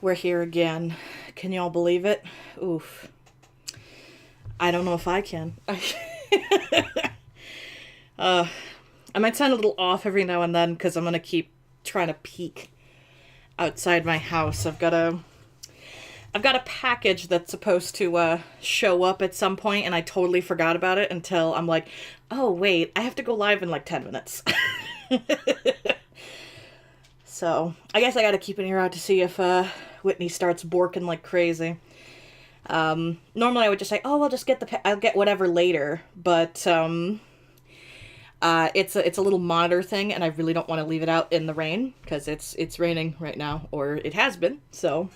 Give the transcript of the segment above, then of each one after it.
We're here again. Can y'all believe it? Oof. I don't know if I can. I might sound a little off every now and then because I'm gonna keep trying to peek outside my house. I've got a package that's supposed to show up at some point, and I totally forgot about it until I'm like, oh wait, I have to go live in like 10 minutes. So I guess I gotta keep an ear out to see if Whitney starts borking like crazy. Normally I would just say, oh, I'll get whatever later, but it's a little monitor thing, and I really don't want to leave it out in the rain because it's raining right now, or it has been. So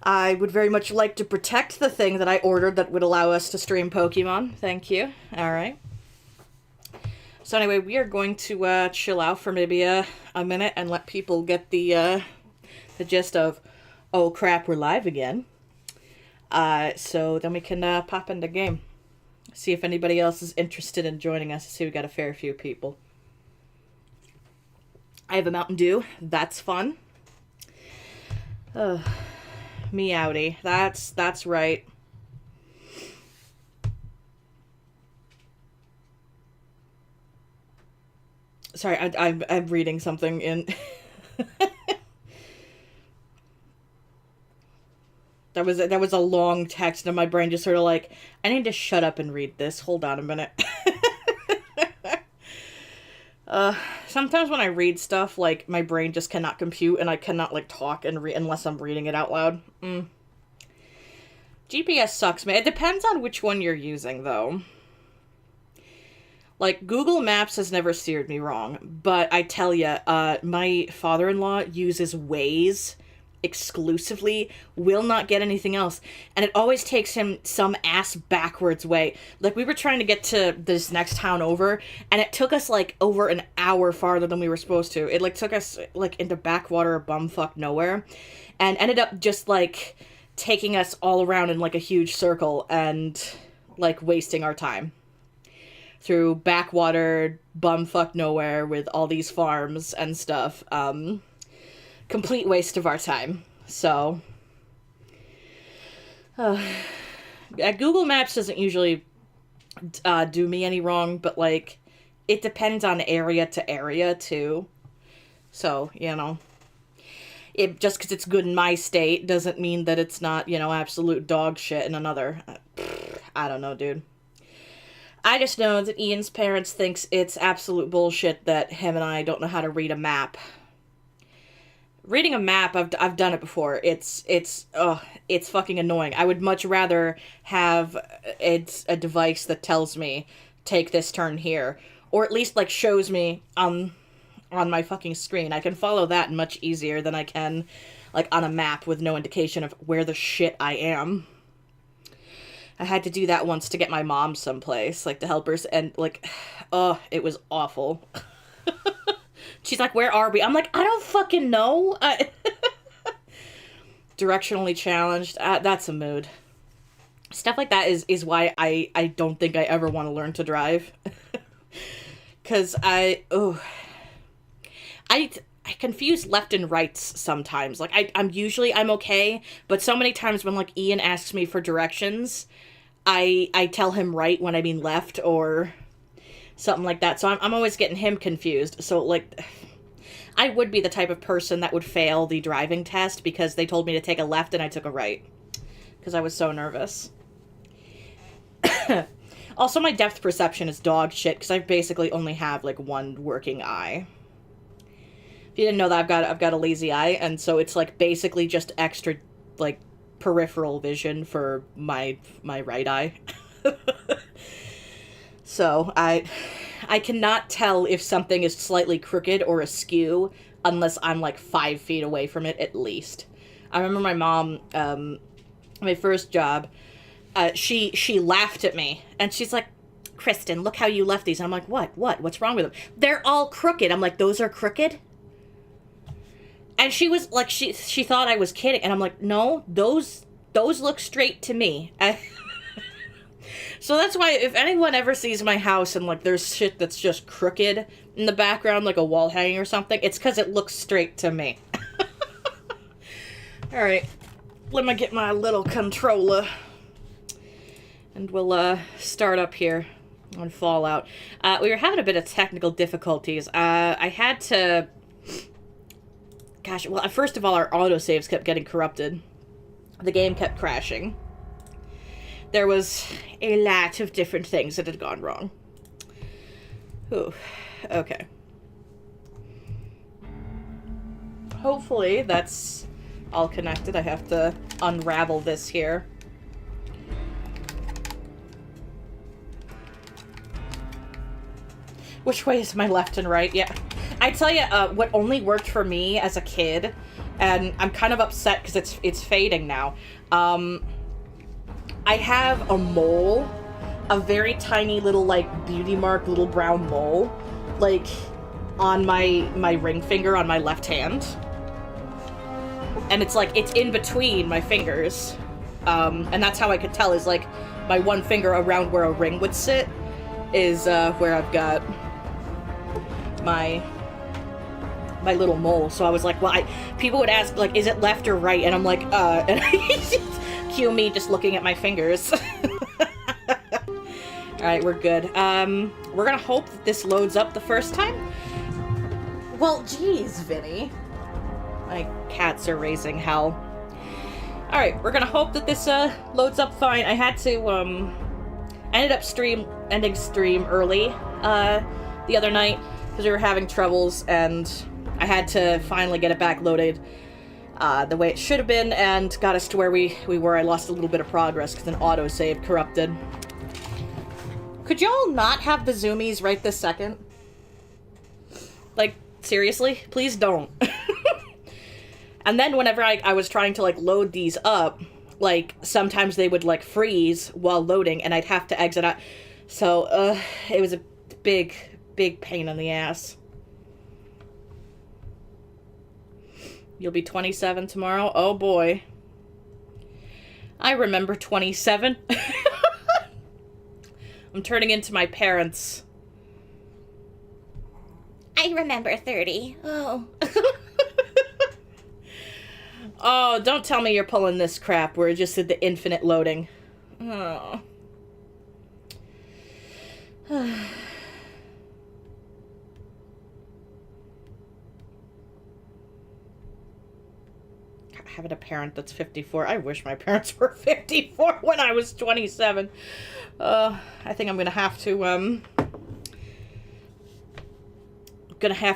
I would very much like to protect the thing that I ordered that would allow us to stream Pokemon. Thank you. All right. So anyway, we are going to chill out for maybe a minute and let people get the gist of, oh crap, we're live again. So then we can pop into game. See if anybody else is interested in joining us. See, we got a fair few people. I have a Mountain Dew. That's fun. Meowdy. That's right. Sorry, I'm reading something in... That was a long text, and my brain just sort of like, I need to shut up and read this. Hold on a minute. Sometimes when I read stuff, like, my brain just cannot compute, and I cannot, like, talk and unless I'm reading it out loud. GPS sucks, man. It depends on which one you're using, though. Like, Google Maps has never steered me wrong, but I tell ya, my father-in-law uses Waze exclusively, will not get anything else, and it always takes him some ass backwards way. Like, we were trying to get to this next town over, and it took us like over an hour farther than we were supposed to. It like took us like into backwater bumfuck nowhere, and ended up just like taking us all around in like a huge circle and like wasting our time through backwater bumfuck nowhere with all these farms and stuff. Complete waste of our time. So, Google Maps doesn't usually do me any wrong, but, like, it depends on area to area, too. So, you know, just because it's good in my state doesn't mean that it's not, you know, absolute dog shit in another. I don't know, dude. I just know that Ian's parents thinks it's absolute bullshit that him and I don't know how to read a map. Reading a map, I've done it before. It's fucking annoying. I would much rather have a device that tells me, take this turn here, or at least like shows me on my fucking screen. I can follow that much easier than I can like on a map with no indication of where the shit I am. I had to do that once to get my mom someplace, like to help her, and like, it was awful. She's like, where are we? I'm like, I don't fucking know. Directionally challenged. That's a mood. Stuff like that is why I don't think I ever want to learn to drive. Because I confuse left and rights sometimes. Like, I'm okay, but so many times when, like, Ian asks me for directions, I tell him right when I mean left, or something like that. So I'm always getting him confused. So, like, I would be the type of person that would fail the driving test because they told me to take a left and I took a right. Because I was so nervous. Also, my depth perception is dog shit because I basically only have, like, one working eye. If you didn't know that, I've got a lazy eye, and so it's, like, basically just extra, like, peripheral vision for my right eye. So, I cannot tell if something is slightly crooked or askew unless I'm, like, 5 feet away from it, at least. I remember my mom, my first job, she laughed at me, and she's like, Kristen, look how you left these. And I'm like, what? What's wrong with them? They're all crooked. I'm like, those are crooked? And she was, like, she thought I was kidding, and I'm like, no, those look straight to me. So that's why if anyone ever sees my house and, like, there's shit that's just crooked in the background, like a wall hanging or something, it's because it looks straight to me. Alright, let me get my little controller. And we'll start up here on Fallout. We were having a bit of technical difficulties. I had to... Gosh, well, first of all, our autosaves kept getting corrupted. The game kept crashing. There was a lot of different things that had gone wrong. Ooh, okay. Hopefully that's all connected. I have to unravel this here. Which way is my left and right? Yeah. I tell you, what only worked for me as a kid, and I'm kind of upset because it's fading now. I have a mole, a very tiny little, like, beauty mark little brown mole, like, on my ring finger on my left hand. And it's like, it's in between my fingers. And that's how I could tell is, like, my one finger around where a ring would sit is, where I've got my little mole. So I was like, well, people would ask, like, is it left or right? And I'm like, and cue me just looking at my fingers. Alright, we're good. We're gonna hope that this loads up the first time. Well, geez, Vinny. My cats are raising hell. Alright, we're gonna hope that this, loads up fine. I had to, ended up ending stream early, the other night, because we were having troubles, and I had to finally get it back loaded, the way it should have been, and got us to where we were. I lost a little bit of progress, because an autosave corrupted. Could y'all not have the zoomies right this second? Like, seriously? Please don't. And then whenever I was trying to, like, load these up, like, sometimes they would, like, freeze while loading, and I'd have to exit out. So, it was a big pain in the ass. You'll be 27 tomorrow? Oh, boy. I remember 27. I'm turning into my parents. I remember 30. Oh. Oh, don't tell me you're pulling this crap where it just did the infinite loading. Oh. Having a parent that's 54. I wish my parents were 54 when I was 27. I think I'm gonna have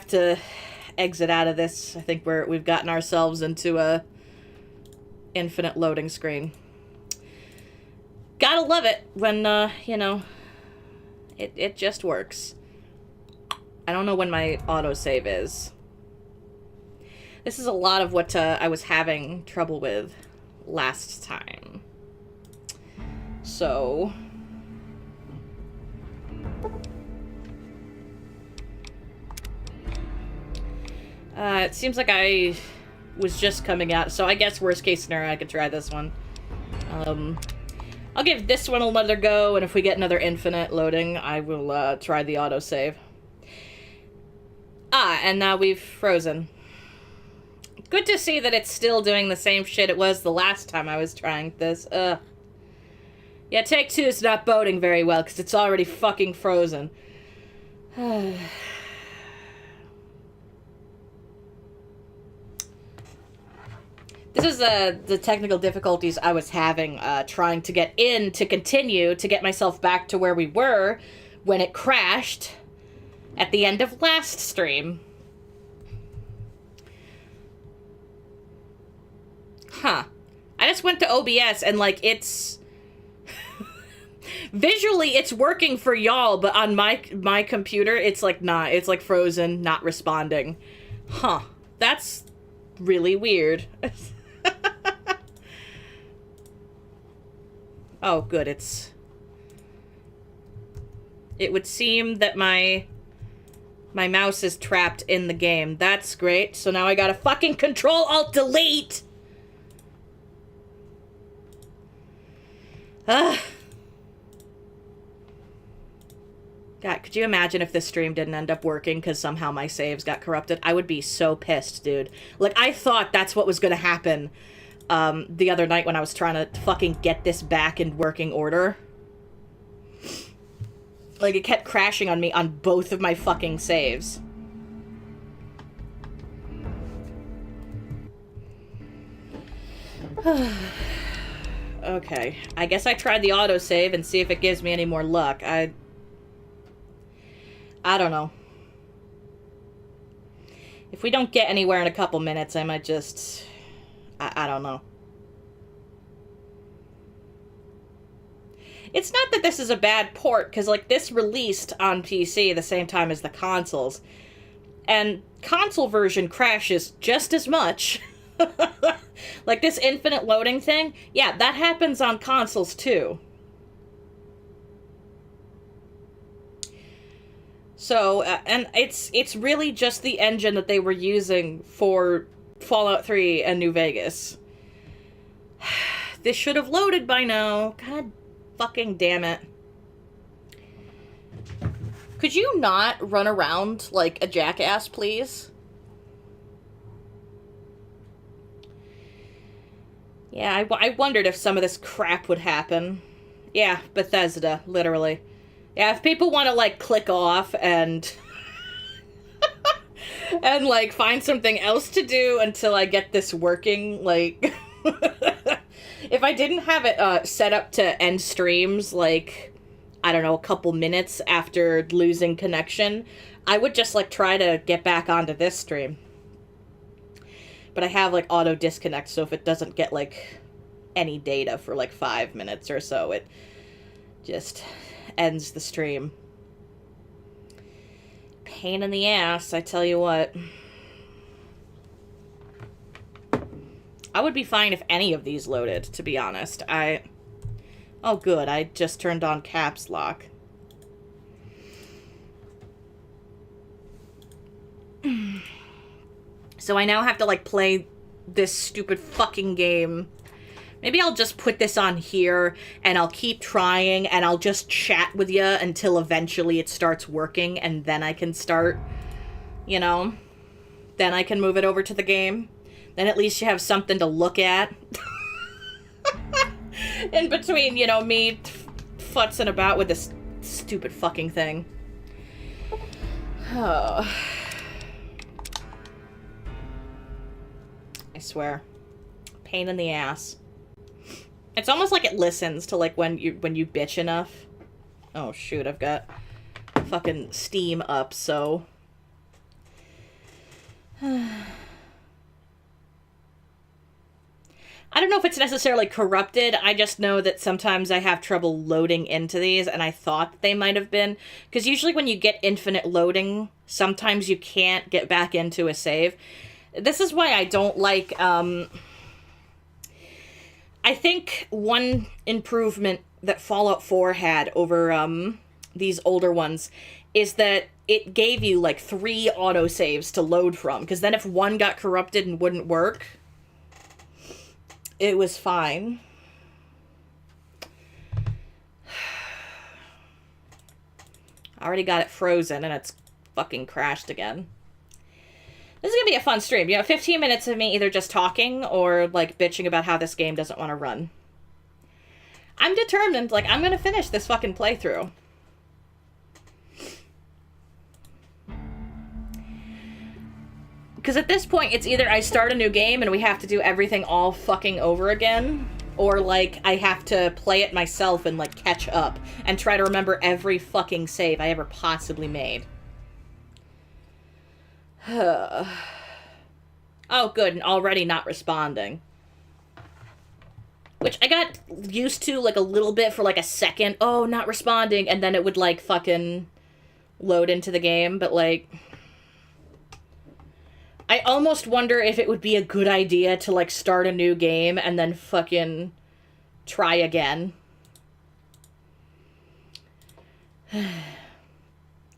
to exit out of this. I think we've gotten ourselves into a infinite loading screen. Gotta love it when you know, it just works. I don't know when my autosave is. This is a lot of what I was having trouble with last time. So it seems like I was just coming out, so I guess worst case scenario I could try this one. I'll give this one another go, and if we get another infinite loading, I will try the autosave. And now we've frozen. Good to see that it's still doing the same shit it was the last time I was trying this. Yeah, Take-Two is not boding very well, because it's already fucking frozen. This is the technical difficulties I was having trying to get in to continue to get myself back to where we were when it crashed at the end of last stream. Huh. I just went to OBS and, like, it's... Visually, it's working for y'all, but on my computer, it's, like, not. It's, like, frozen, not responding. Huh. That's really weird. Oh, good, it would seem that my mouse is trapped in the game. That's great. So now I gotta fucking Control-Alt-Delete! Ugh. God, could you imagine if this stream didn't end up working because somehow my saves got corrupted? I would be so pissed, dude. Like, I thought that's what was gonna happen. the other night when I was trying to fucking get this back in working order. Like, it kept crashing on me on both of my fucking saves. Okay, I guess I tried the autosave and see if it gives me any more luck. I don't know. If we don't get anywhere in a couple minutes, I might just... I don't know. It's not that this is a bad port, because, like, this released on PC the same time as the consoles. And console version crashes just as much. Like, this infinite loading thing, yeah, that happens on consoles, too. So, and it's really just the engine that they were using for Fallout 3 and New Vegas. This should have loaded by now. God fucking damn it. Could you not run around like a jackass, please? Yeah, I wondered if some of this crap would happen. Yeah, Bethesda, literally. Yeah, if people want to, like, click off and... and, like, find something else to do until I get this working, like... if I didn't have it set up to end streams, like, I don't know, a couple minutes after losing connection, I would just, like, try to get back onto this stream. But I have, like, auto disconnect, so if it doesn't get, like, any data for, like, 5 minutes or so, it just ends the stream. Pain in the ass, I tell you what. I would be fine if any of these loaded, to be honest. Oh, good, I just turned on caps lock. So I now have to, like, play this stupid fucking game. Maybe I'll just put this on here, and I'll keep trying, and I'll just chat with you until eventually it starts working, and then I can start, you know? Then I can move it over to the game. Then at least you have something to look at. In between, you know, me futzing about with this stupid fucking thing. Oh... I swear. Pain in the ass. It's almost like it listens to, like, when you bitch enough. Oh, shoot, I've got fucking Steam up, so... I don't know if it's necessarily corrupted. I just know that sometimes I have trouble loading into these, and I thought they might have been. Because usually when you get infinite loading, sometimes you can't get back into a save. This is why I don't like, I think one improvement that Fallout 4 had over, these older ones is that it gave you, like, 3 autosaves to load from, because then if one got corrupted and wouldn't work, it was fine. I already got it frozen, and it's fucking crashed again. This is gonna be a fun stream. You know, 15 minutes of me either just talking or, like, bitching about how this game doesn't want to run. I'm determined, like, I'm gonna finish this fucking playthrough. Because at this point, it's either I start a new game and we have to do everything all fucking over again, or, like, I have to play it myself and, like, catch up and try to remember every fucking save I ever possibly made. Oh, good, and already not responding. Which I got used to, like, a little bit for, like, a second. Oh, not responding, and then it would, like, fucking load into the game, but, like... I almost wonder if it would be a good idea to, like, start a new game and then fucking try again.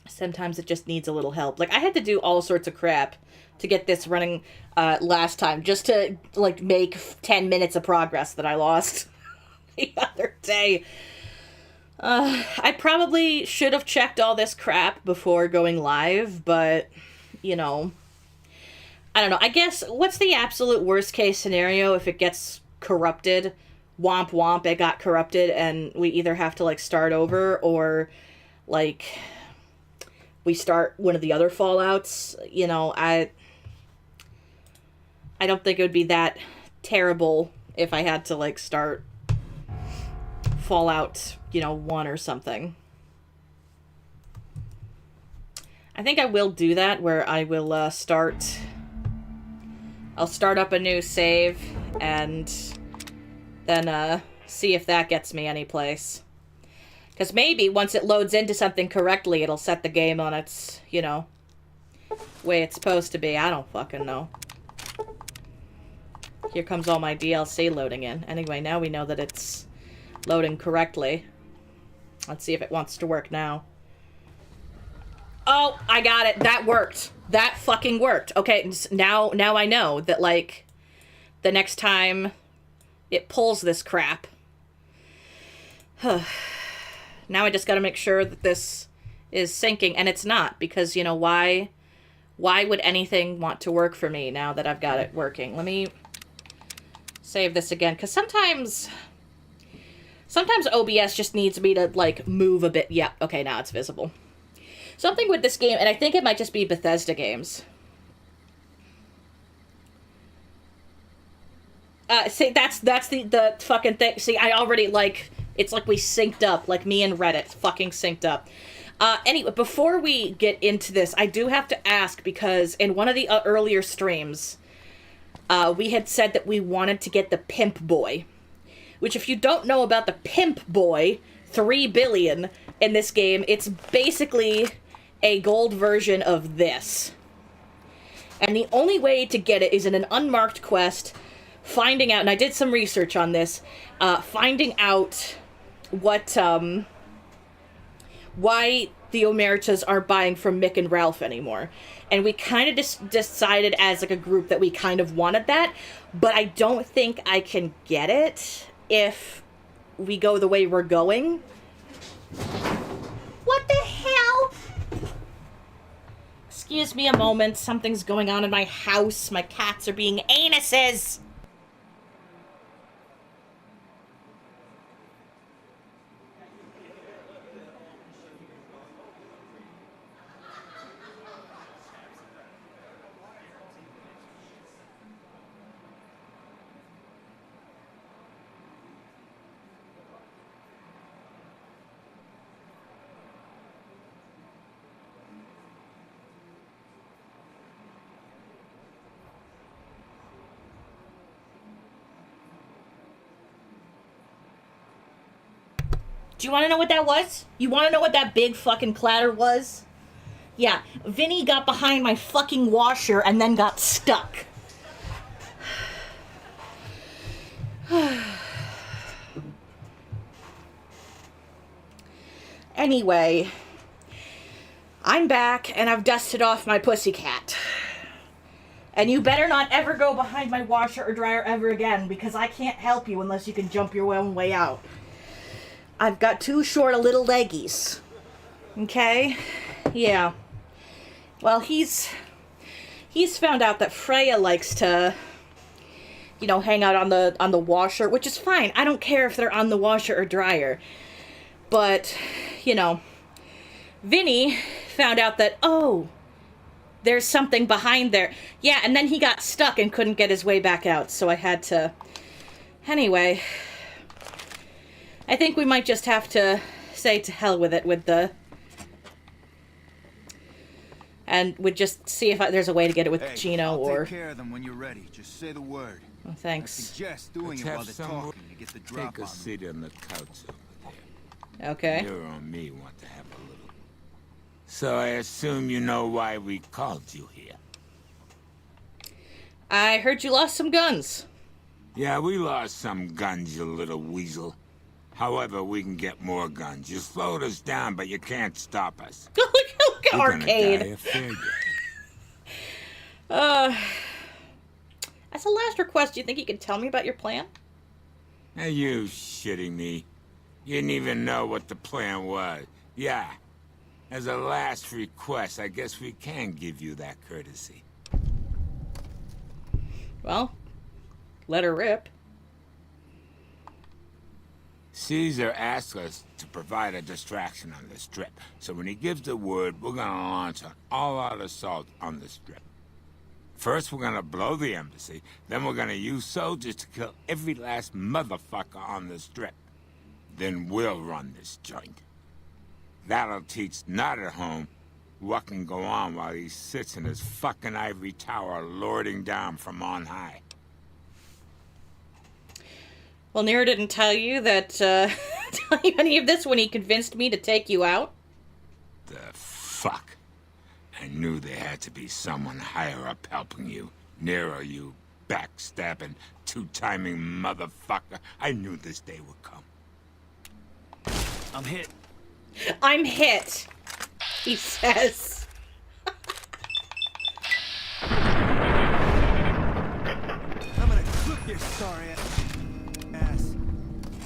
Sometimes it just needs a little help. Like, I had to do all sorts of crap to get this running last time, just to, like, make 10 minutes of progress that I lost the other day. I probably should have checked all this crap before going live, but, you know, I don't know. I guess, what's the absolute worst case scenario if it gets corrupted. Womp womp, it got corrupted, and we either have to, like, start over, or, like, we start one of the other Fallouts. You know, I don't think it would be that terrible if I had to, like, start Fallout, 1 or something. I think I will do that, where I will I'll start up a new save, and then see if that gets me any place. Because maybe once it loads into something correctly, it'll set the game on its, way it's supposed to be. I don't fucking know. Here comes all my DLC loading in. Anyway, now we know that it's loading correctly. Let's see if it wants to work now. Oh, I got it. That worked. That fucking worked. Okay, now I know that, like, the next time it pulls this crap. Now I just gotta make sure that this is syncing, and it's not, because, why would anything want to work for me now that I've got it working? Let me save this again, because sometimes OBS just needs me to, like, move a bit. Yeah, okay, now it's visible. Something with this game, and I think it might just be Bethesda games. See, that's the fucking thing. See, I already, like, it's like we synced up, like me and Reddit fucking synced up. Anyway, before we get into this, I do have to ask, because in one of the earlier streams, we had said that we wanted to get the Pimp Boy. Which, if you don't know about the Pimp Boy, 3 billion in this game, it's basically a gold version of this. And the only way to get it is in an unmarked quest, finding out, and I did some research on this, finding out what, why the Omertas aren't buying from Mick and Ralph anymore. And we kind of decided as, like, a group that we kind of wanted that, but I don't think I can get it if we go the way we're going. What the hell? Excuse me a moment. Something's going on in my house. My cats are being anuses. Do you want to know what that was? You want to know what that big fucking clatter was? Yeah, Vinny got behind my fucking washer and then got stuck. Anyway, I'm back and I've dusted off my pussycat. And you better not ever go behind my washer or dryer ever again, because I can't help you unless you can jump your own way out. I've got too short of little leggies. Okay? Yeah. Well, he's found out that Freya likes to, hang out on the washer, which is fine. I don't care if they're on the washer or dryer. But, Vinny found out that, oh, there's something behind there. Yeah, and then he got stuck and couldn't get his way back out, so I had to... Anyway, I think we might just have to say to hell with it with the... And we'd just see if there's a way to get it with Gino, or... I'll take care of them when you're ready. Just say the word. Oh, thanks. I suggest doing it while they're talking to get the drop Take a on them. seat on the couch over there. Okay. You and me want to have a little. So I assume you know why we called you here. I heard you lost some guns. Yeah, we lost some guns, you little weasel. However, we can get more guns. You slowed us down, but you can't stop us. Look at You're Arcade. gonna die of failure. As a last request, do you think you could tell me about your plan? Are you shitting me? You didn't even know what the plan was. Yeah. As a last request, I guess we can give you that courtesy. Well, let her rip. Caesar asked us to provide a distraction on the Strip, so when he gives the word, we're gonna launch an all-out assault on the Strip. First, we're gonna blow the embassy, then we're gonna use soldiers to kill every last motherfucker on the Strip. Then we'll run this joint. That'll teach Not at Home what can go on while he sits in his fucking ivory tower lording down from on high. Well, Nero didn't tell you that, tell you any of this when he convinced me to take you out? The fuck? I knew there had to be someone higher up helping you. Nero, you backstabbing, two-timing motherfucker. I knew this day would come. I'm hit. I'm hit, he says. I'm gonna cook your sorry ass.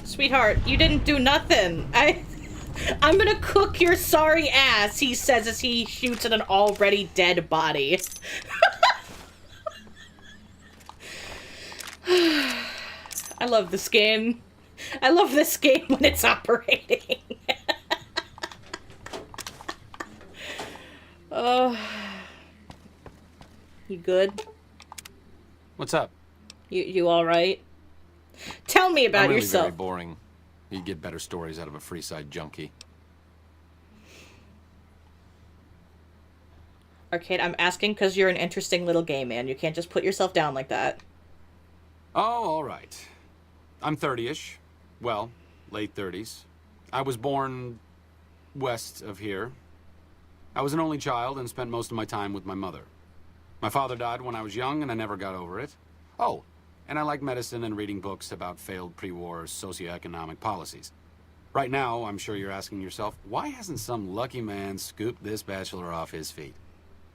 Sweetheart, you didn't do nothing. I'm gonna cook your sorry ass, he says as he shoots at an already dead body. I love this game. I love this game when it's operating. Oh. You good? What's up? You alright? Tell me about I'm really yourself. very boring. You'd get better stories out of a Freeside junkie. Arcade, I'm asking because you're an interesting little gay man. You can't just put yourself down like that. Oh, all right. I'm 30-ish. Well, late 30s. I was born west of here. I was an only child and spent most of my time with my mother. My father died when I was young and I never got over it. Oh, and I like medicine and reading books about failed pre-war socioeconomic policies. Right now, I'm sure you're asking yourself, why hasn't some lucky man scooped this bachelor off his feet?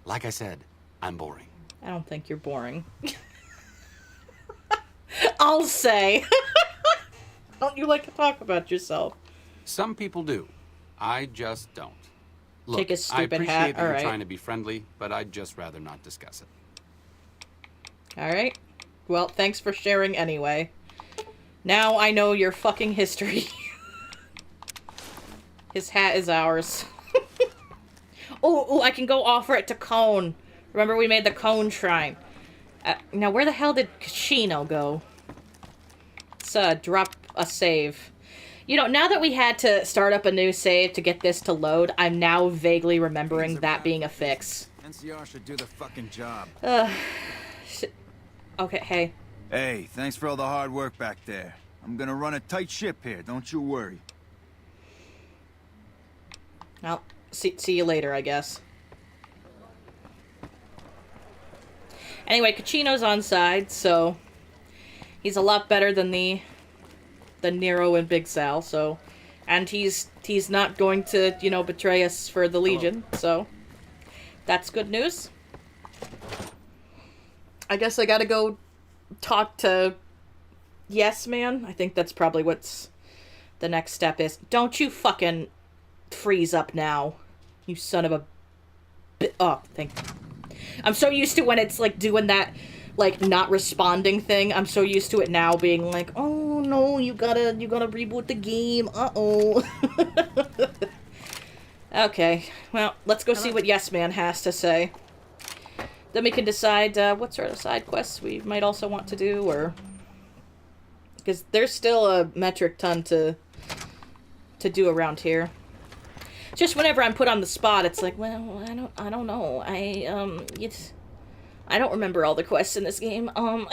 Like I said, I'm boring. I don't think you're boring. I'll say. Don't you like to talk about yourself? Some people do. I just don't. Look, Take his I stupid appreciate hat. that you're Alright. trying to be friendly, but I'd just rather not discuss it. Alright. Well, thanks for sharing anyway. Now I know your fucking history. His hat is ours. Oh, I can go offer it to Cone. Remember we made the Cone shrine. Now where the hell did Kachino go? Let's drop a save. You know, now that we had to start up a new save to get this to load, I'm now vaguely remembering that being a fix. NCR should do the fucking job. Okay, hey. Hey, thanks for all the hard work back there. I'm gonna run a tight ship here, don't you worry. Well, see you later, I guess. Anyway, Kachino's on side, so he's a lot better than the Nero and Big Sal, so, and he's not going to, you know, betray us for the Legion, so that's good news. I guess I gotta go talk to Yes Man. I think that's probably what's the next step is. Don't you fucking freeze up now, you son of a oh, thank you. I'm so used to when it's like doing that like not responding thing. I'm so used to it now being like, oh no, you gotta reboot the game. Uh-oh. Okay, well, let's go see what Yes Man has to say. Then we can decide what sort of side quests we might also want to do, or because there's still a metric ton to do around here. Just whenever I'm put on the spot, it's like, well, I don't know. I don't remember all the quests in this game. Oh,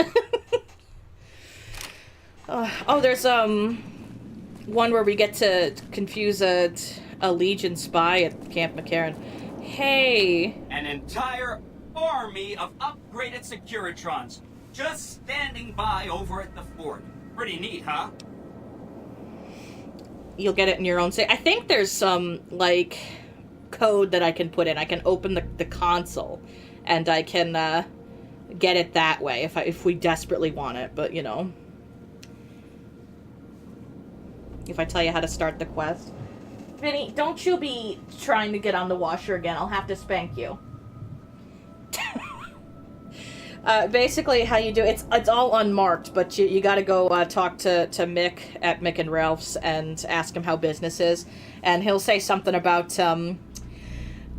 there's one where we get to confuse a Legion spy at Camp McCarran. Hey. An entire army of upgraded Securitrons just standing by over at the fort. Pretty neat, huh? You'll get it in your own save. I think there's some, like, code that I can put in. I can open the console, and I can, get it that way if we desperately want it, but, you know. If I tell you how to start the quest. Vinny, don't you be trying to get on the washer again. I'll have to spank you. Basically, how you do it's all unmarked, but you got to go talk to Mick at Mick and Ralph's and ask him how business is, and he'll say something about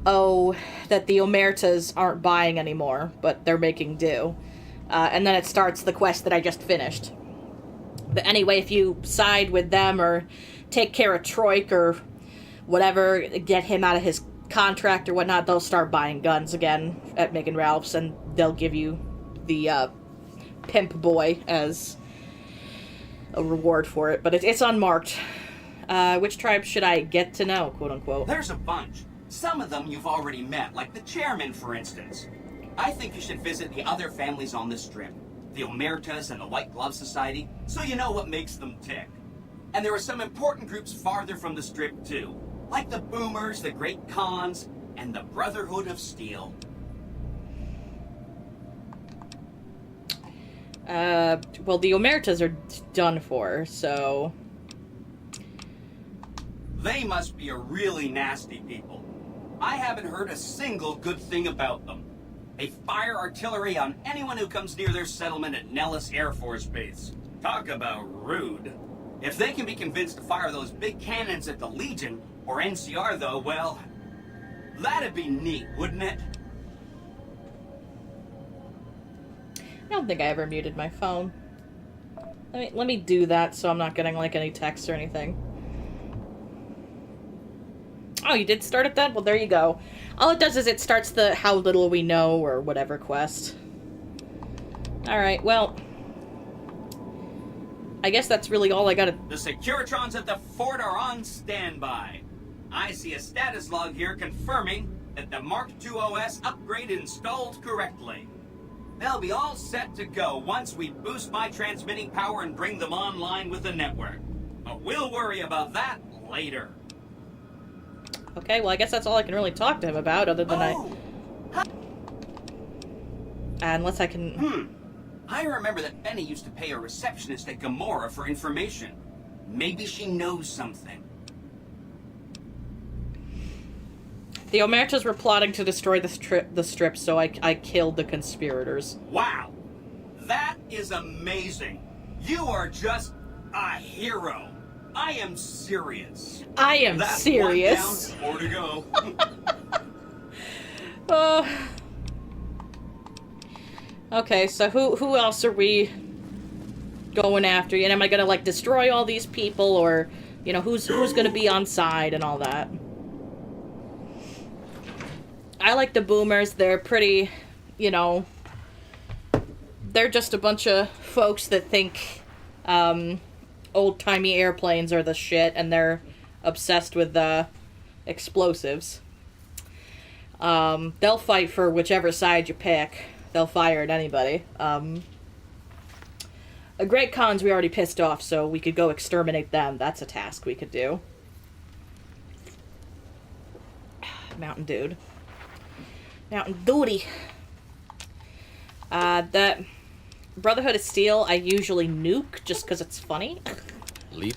that the Omertas aren't buying anymore, but they're making do, and then it starts the quest that I just finished. But anyway, if you side with them or take care of Troik or whatever, get him out of his contract or whatnot, they'll start buying guns again at Mick and Ralph's, and they'll give you the pimp boy as a reward for it. But it's unmarked. Which tribe should I get to know, quote unquote? There's a bunch. Some of them you've already met, like the chairman, for instance. I think you should visit the other families on the Strip, the Omertas and the White Glove Society, so you know what makes them tick. And there are some important groups farther from the Strip, too, like the Boomers, the Great Khans, and the Brotherhood of Steel. Well, the Omertas are done for, so... They must be a really nasty people. I haven't heard a single good thing about them. They fire artillery on anyone who comes near their settlement at Nellis Air Force Base. Talk about rude. If they can be convinced to fire those big cannons at the Legion, or NCR though, well, that'd be neat, wouldn't it? I don't think I ever muted my phone. Let me do that so I'm not getting, like, any texts or anything. Oh, you did start it then? Well, there you go. All it does is it starts the how little we know or whatever quest. Alright, well... I guess that's really all I gotta... The Securitrons at the fort are on standby. I see a status log here confirming that the Mark II OS upgrade installed correctly. They'll be all set to go once we boost my transmitting power and bring them online with the network. But we'll worry about that later. Okay, well, I guess that's all I can really talk to him about, other than unless I can... I remember that Benny used to pay a receptionist at Gamora for information. Maybe she knows something. The Omertas were plotting to destroy the strip, so I killed the conspirators. Wow! That is amazing! You are just a hero! I am serious. I am That's serious. One down, more to go. Okay, so who else are we going after? And am I gonna, like, destroy all these people, or, you know, who's gonna be on side and all that? I like the Boomers. They're pretty, you know, they're just a bunch of folks that think, old-timey airplanes are the shit, and they're obsessed with, explosives. They'll fight for whichever side you pick. They'll fire at anybody. A Great Khans we already pissed off, so we could go exterminate them. That's a task we could do. Mountain Dude. Mountain Duty. That Brotherhood of Steel I usually nuke just because it's funny. Leap.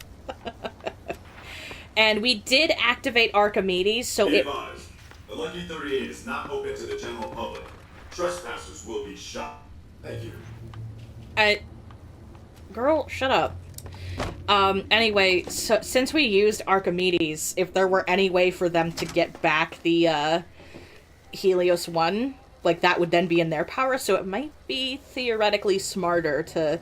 And we did activate Archimedes, so Be it... advised, the Lucky 38 is not open to the general public. Trespassers will be shot. Thank you. Girl, shut up. Anyway, so since we used Archimedes, if there were any way for them to get back the, Helios 1, like, that would then be in their power, so it might be theoretically smarter to,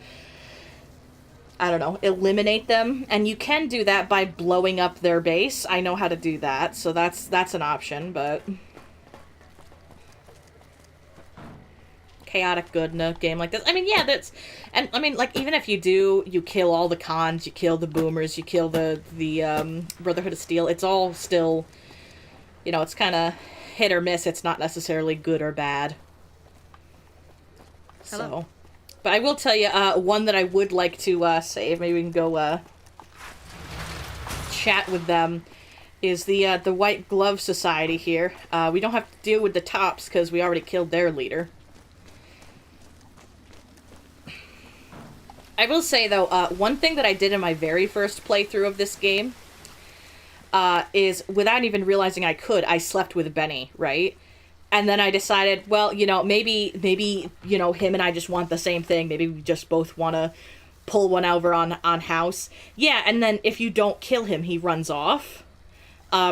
I don't know, eliminate them. And you can do that by blowing up their base. I know how to do that, so that's an option, but... Chaotic good in a game like this. I mean, yeah, that's... And, I mean, like, even if you kill all the Khans, you kill the Boomers, you kill the Brotherhood of Steel, it's all still, you know, it's kind of hit or miss. It's not necessarily good or bad. Hello. So... But I will tell you, one that I would like to save, maybe we can go chat with them, is the White Glove Society here. We don't have to deal with the Tops, because we already killed their leader. I will say, though, one thing that I did in my very first playthrough of this game is, without even realizing I could, I slept with Benny, right? And then I decided, well, you know, maybe, you know, him and I just want the same thing. Maybe we just both want to pull one over on House. Yeah, and then if you don't kill him, he runs off.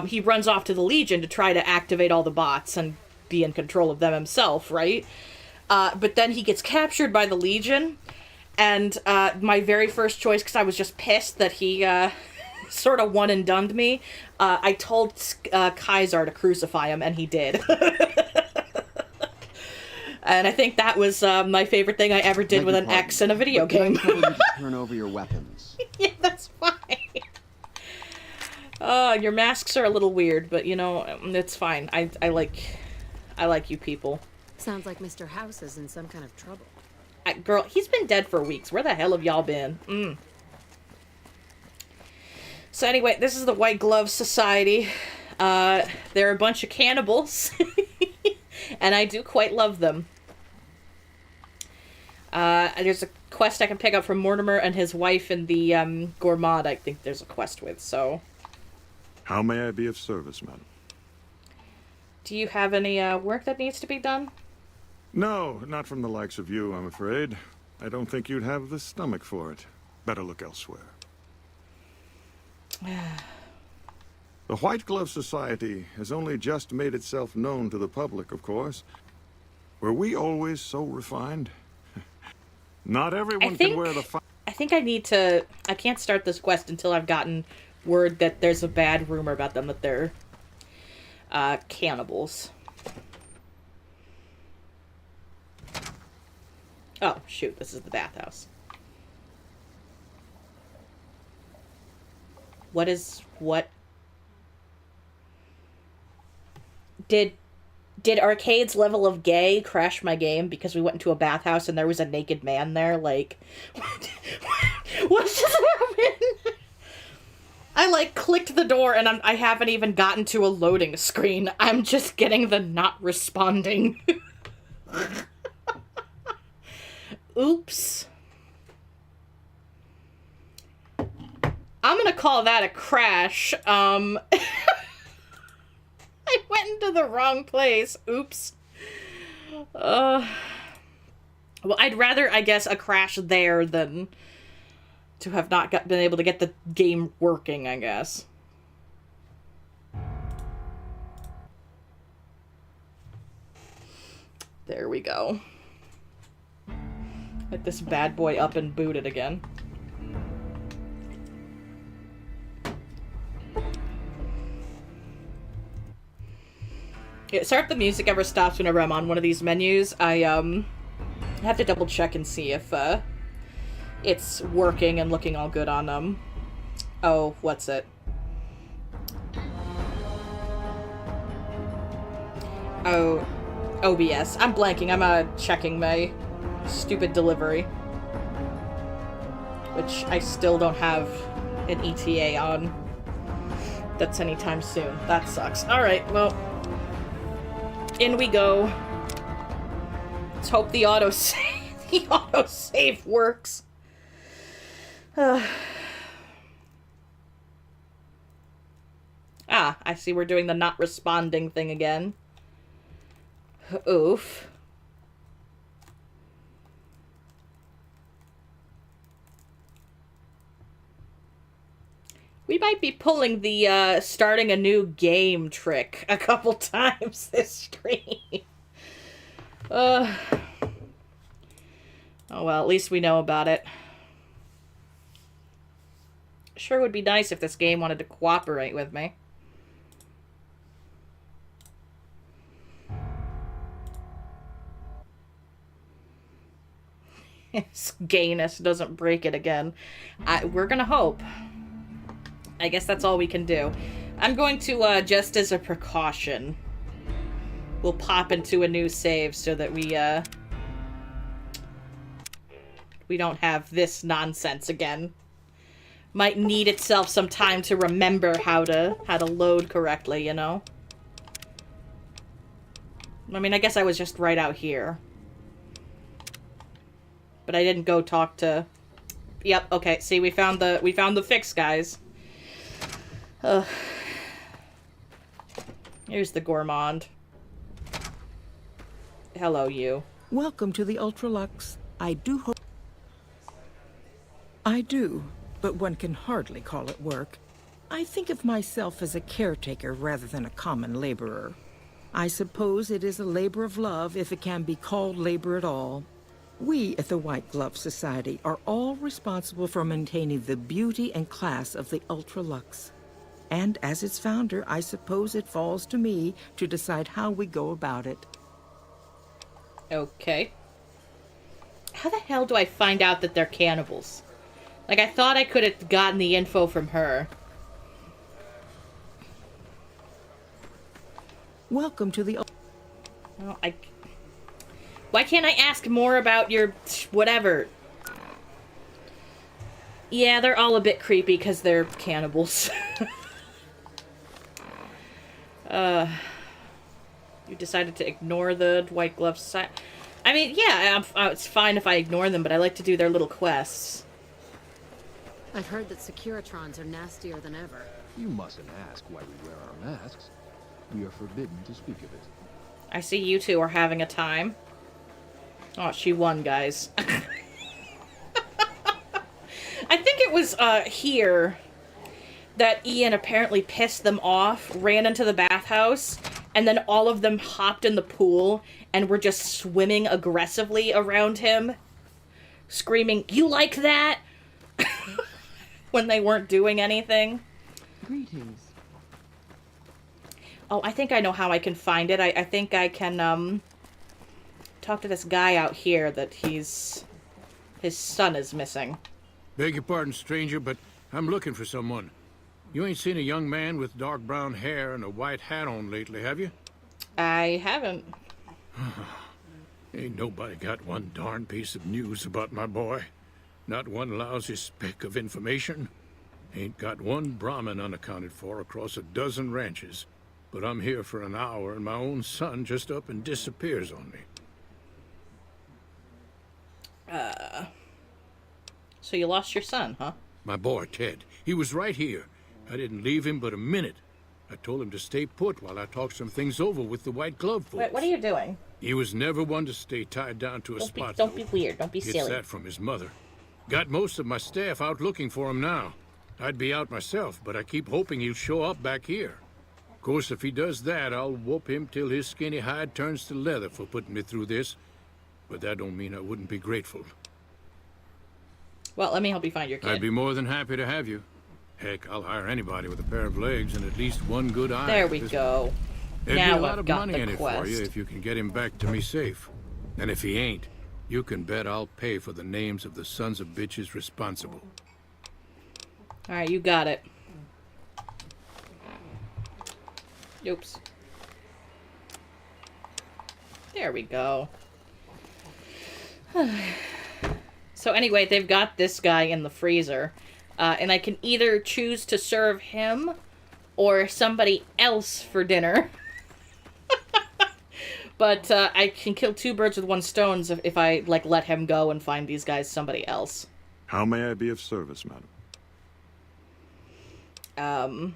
He runs off to the Legion to try to activate all the bots and be in control of them himself, right? But then he gets captured by the Legion, and my very first choice, because I was just pissed that he sort of one and done'd me, I told Kaiser to crucify him, and he did. And I think that was my favorite thing I ever did with an X in a video game. Turn over your weapons. Yeah, that's fine. Your masks are a little weird, but you know, it's fine. I like you people. Sounds like Mr. House is in some kind of trouble. Girl, he's been dead for weeks. Where the hell have y'all been? So anyway, this is the White Glove Society. They're a bunch of cannibals. And I do quite love them. There's a quest I can pick up from Mortimer and his wife and the Gourmand I think there's a quest with, so... How may I be of service, madam? Do you have any work that needs to be done? No, not from the likes of you, I'm afraid. I don't think you'd have the stomach for it. Better look elsewhere. The White Glove Society has only just made itself known to the public, of course. Were we always so refined? Not everyone can wear the... I think I need to... I can't start this quest until I've gotten word that there's a bad rumor about them, that they're cannibals. Oh, shoot, this is the bathhouse. What? Did Arcade's level of gay crash my game because we went into a bathhouse and there was a naked man there? Like, what just happened? I, like, clicked the door and I haven't even gotten to a loading screen. I'm just getting the not responding. Oops. I'm gonna call that a crash. I went into the wrong place. Oops. Well, I'd rather, I guess, a crash there than to have not been able to get the game working, I guess. There we go. Get this bad boy up and booted again. Yeah, sorry if the music ever stops whenever I'm on one of these menus. I have to double check and see if it's working and looking all good on oh, what's it? Oh, OBS. I'm blanking. I'm checking my stupid delivery, which I still don't have an ETA on. That's anytime soon. That sucks. All right, well. In we go. Let's hope the autosave works. I see we're doing the not responding thing again. Oof. We might be pulling the, starting a new game trick a couple times this stream. Oh well, at least we know about it. Sure would be nice if this game wanted to cooperate with me. This gayness doesn't break it again. We're gonna hope. I guess that's all we can do. I'm going to, just as a precaution, we'll pop into a new save so that we don't have this nonsense again. Might need itself some time to remember how to load correctly, you know? I mean, I guess I was just right out here. But I didn't go talk to... Yep, okay, see, we found the fix, guys. Here's the Gourmand. Hello, you. Welcome to the Ultralux. I do hope... I do, but one can hardly call it work. I think of myself as a caretaker rather than a common laborer. I suppose it is a labor of love if it can be called labor at all. We at the White Glove Society are all responsible for maintaining the beauty and class of the Ultralux. And as its founder, I suppose it falls to me to decide how we go about it. Okay. How the hell do I find out that they're cannibals? Like, I thought I could have gotten the info from her. Welcome to the... Well, why can't I ask more about your... whatever? Yeah, they're all a bit creepy because they're cannibals. You decided to ignore the White Glove Society. I mean, yeah, it's fine if I ignore them, but I like to do their little quests. I've heard that Securitrons are nastier than ever. You mustn't ask why we wear our masks. We are forbidden to speak of it. I see you two are having a time. Oh, she won, guys. I think it was here that Ian apparently pissed them off, ran into the bathhouse, and then all of them hopped in the pool and were just swimming aggressively around him, screaming, "You like that?" when they weren't doing anything. Greetings. Oh, I think I know how I can find it. I think I can, talk to this guy out here that his son is missing. Beg your pardon, stranger, but I'm looking for someone. You ain't seen a young man with dark brown hair and a white hat on lately, have you? I haven't. Ain't nobody got one darn piece of news about my boy. Not one lousy speck of information. Ain't got one Brahmin unaccounted for across a dozen ranches. But I'm here for an hour and my own son just up and disappears on me. So you lost your son, huh? My boy, Ted. He was right here. I didn't leave him but a minute. I told him to stay put while I talked some things over with the White Glove folks. Wait, what are you doing? He was never one to stay tied down to a spot. Don't be weird. Don't be Gets silly. that from his mother. Got most of my staff out looking for him now. I'd be out myself, but I keep hoping he'll show up back here. Of course, if he does that, I'll whoop him till his skinny hide turns to leather for putting me through this. But that don't mean I wouldn't be grateful. Well, let me help you find your kid. I'd be more than happy to have you. Heck, I'll hire anybody with a pair of legs and at least one good eye. There we go. There'd Now be a lot I've of got money the in it for you quest. if you can get him back to me safe. And if he ain't, you can bet I'll pay for the names of the sons of bitches responsible. Alright, you got it. Oops. There we go. So anyway, they've got this guy in the freezer. And I can either choose to serve him or somebody else for dinner. But I can kill two birds with one stone if I like let him go and find these guys somebody else. How may I be of service, madam?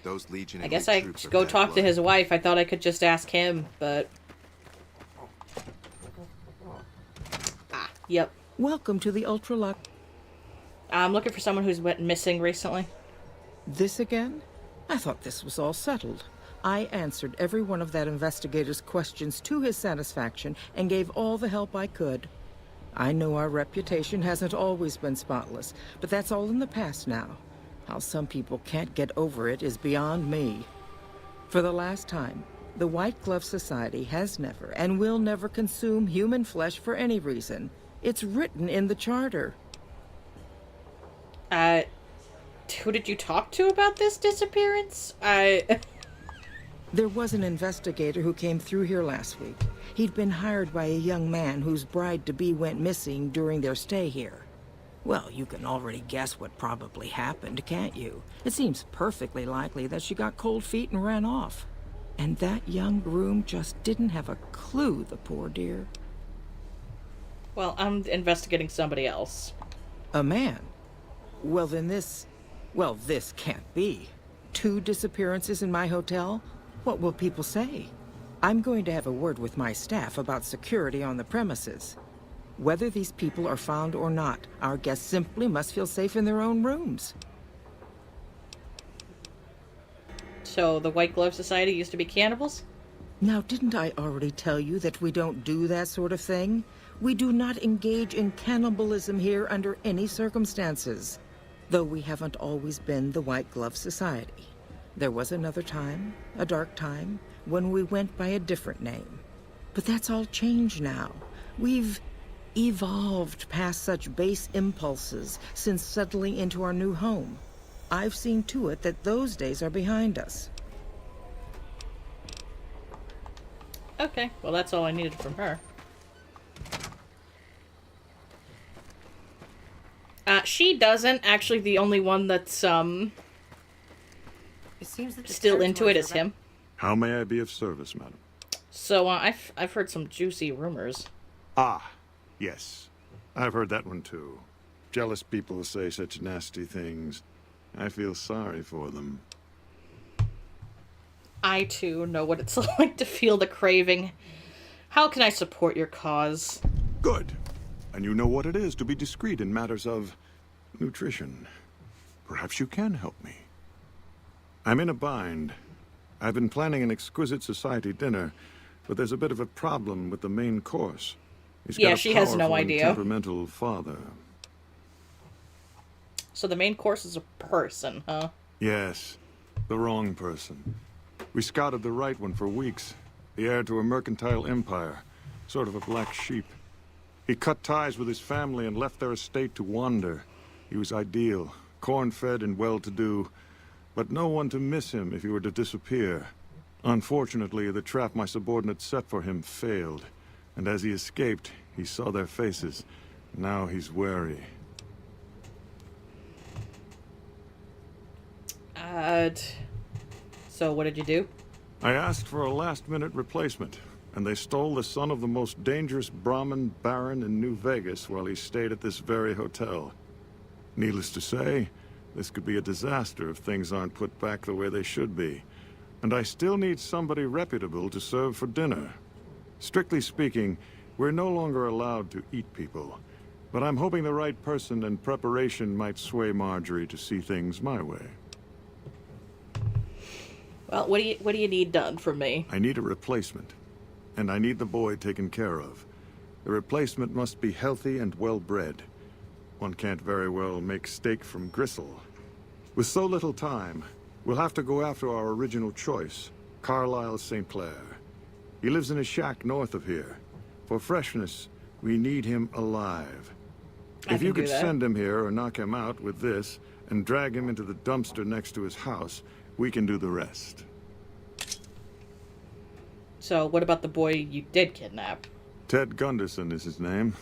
Those Legion I guess I should go talk to his wife. I thought I could just ask him, but... Yep. Welcome to the Ultralux. I'm looking for someone who's went missing recently. This again? I thought this was all settled. I answered every one of that investigator's questions to his satisfaction and gave all the help I could. I know our reputation hasn't always been spotless, but that's all in the past now. How some people can't get over it is beyond me. For the last time, the White Glove Society has never and will never consume human flesh for any reason. It's written in the charter. Who did you talk to about this disappearance? There was an investigator who came through here last week. He'd been hired by a young man whose bride-to-be went missing during their stay here. Well, you can already guess what probably happened, can't you? It seems perfectly likely that she got cold feet and ran off. And that young groom just didn't have a clue, the poor dear. Well, I'm investigating somebody else. A man? Well, then this can't be. 2 disappearances in my hotel? What will people say? I'm going to have a word with my staff about security on the premises. Whether these people are found or not, our guests simply must feel safe in their own rooms. So the White Glove Society used to be cannibals? Now, didn't I already tell you that we don't do that sort of thing? We do not engage in cannibalism here under any circumstances. Though we haven't always been the White Glove Society. There was another time, a dark time, when we went by a different name. But that's all changed now. We've evolved past such base impulses since settling into our new home. I've seen to it that those days are behind us. Okay, well that's all I needed from her. She doesn't. Actually, the only one that's, It seems that still into it is him. How may I be of service, madam? So, I've heard some juicy rumors. Ah, yes. I've heard that one too. Jealous people say such nasty things. I feel sorry for them. I, too, know what it's like to feel the craving. How can I support your cause? Good. And you know what it is to be discreet in matters of nutrition. Perhaps you can help me. I'm in a bind. I've been planning an exquisite society dinner, but there's a bit of a problem with the main course. He's got a she has no powerful and idea. temperamental father. So the main course is a person, huh? Yes, the wrong person. We scouted the right one for weeks. The heir to a mercantile empire, sort of a black sheep. He cut ties with his family and left their estate to wander. He was ideal, corn-fed and well-to-do, but no one to miss him if he were to disappear. Unfortunately, the trap my subordinates set for him failed, and as he escaped, he saw their faces. Now he's wary. So what did you do? I asked for a last-minute replacement, and they stole the son of the most dangerous Brahmin baron in New Vegas while he stayed at this very hotel. Needless to say, this could be a disaster if things aren't put back the way they should be. And I still need somebody reputable to serve for dinner. Strictly speaking, we're no longer allowed to eat people. But I'm hoping the right person and preparation might sway Marjorie to see things my way. Well, what do you need done from me? I need a replacement. And I need the boy taken care of. The replacement must be healthy and well-bred. One can't very well make steak from gristle. With so little time, we'll have to go after our original choice, Carlisle St. Clair. He lives in a shack north of here. For freshness, we need him alive. If you could send him here or knock him out with this, and drag him into the dumpster next to his house, we can do the rest. So, what about the boy you did kidnap? Ted Gunderson is his name.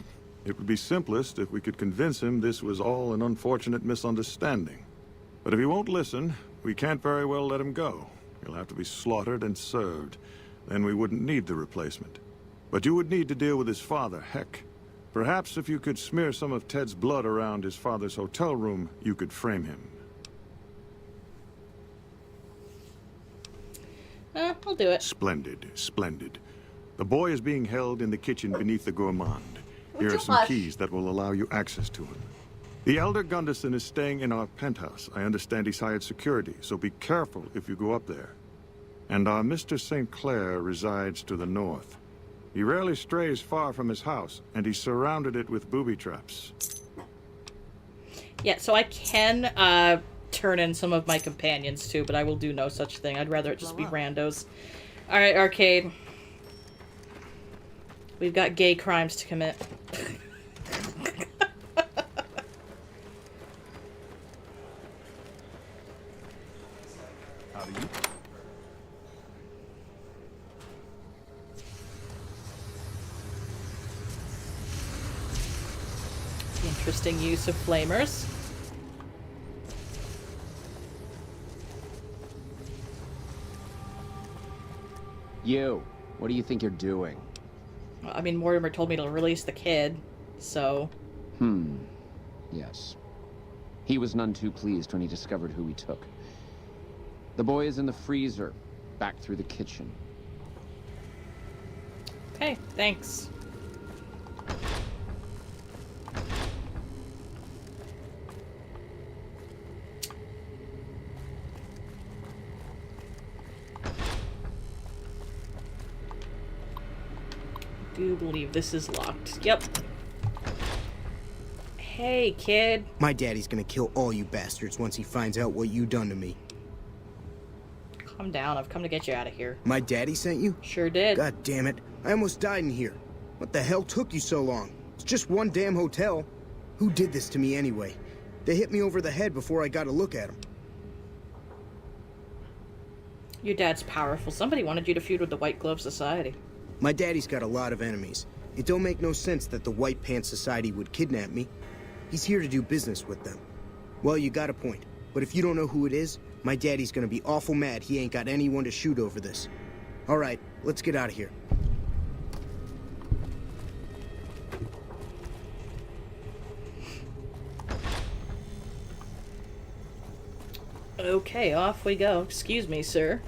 It would be simplest if we could convince him this was all an unfortunate misunderstanding. But if he won't listen, we can't very well let him go. He'll have to be slaughtered and served. Then we wouldn't need the replacement. But you would need to deal with his father, Heck. Perhaps if you could smear some of Ted's blood around his father's hotel room, you could frame him. I'll do it. Splendid, splendid. The boy is being held in the kitchen beneath the gourmand. Here are some keys that will allow you access to him. The elder Gunderson is staying in our penthouse. I understand he's hired security, so be careful if you go up there. And our Mr. St. Clair resides to the north. He rarely strays far from his house, and he's surrounded it with booby traps. Yeah, so I can, turn in some of my companions too, but I will do no such thing. I'd rather it just be randos. Alright, Arcade. We've got gay crimes to commit. How do you? Interesting use of flamers. You, what do you think you're doing? I mean, Mortimer told me to release the kid, so... Yes. He was none too pleased when he discovered who he took. The boy is in the freezer, back through the kitchen. Okay, thanks. I do believe this is locked. Yep. Hey, kid. My daddy's gonna kill all you bastards once he finds out what you done to me. Calm down. I've come to get you out of here. My daddy sent you? Sure did. God damn it. I almost died in here. What the hell took you so long? It's just one damn hotel. Who did this to me anyway? They hit me over the head before I got a look at them. Your dad's powerful. Somebody wanted you to feud with the White Glove Society. My daddy's got a lot of enemies. It don't make no sense that the White Pants Society would kidnap me. He's here to do business with them. Well, you got a point. But if you don't know who it is, my daddy's gonna be awful mad he ain't got anyone to shoot over this. All right, let's get out of here. Okay, off we go. Excuse me, sir.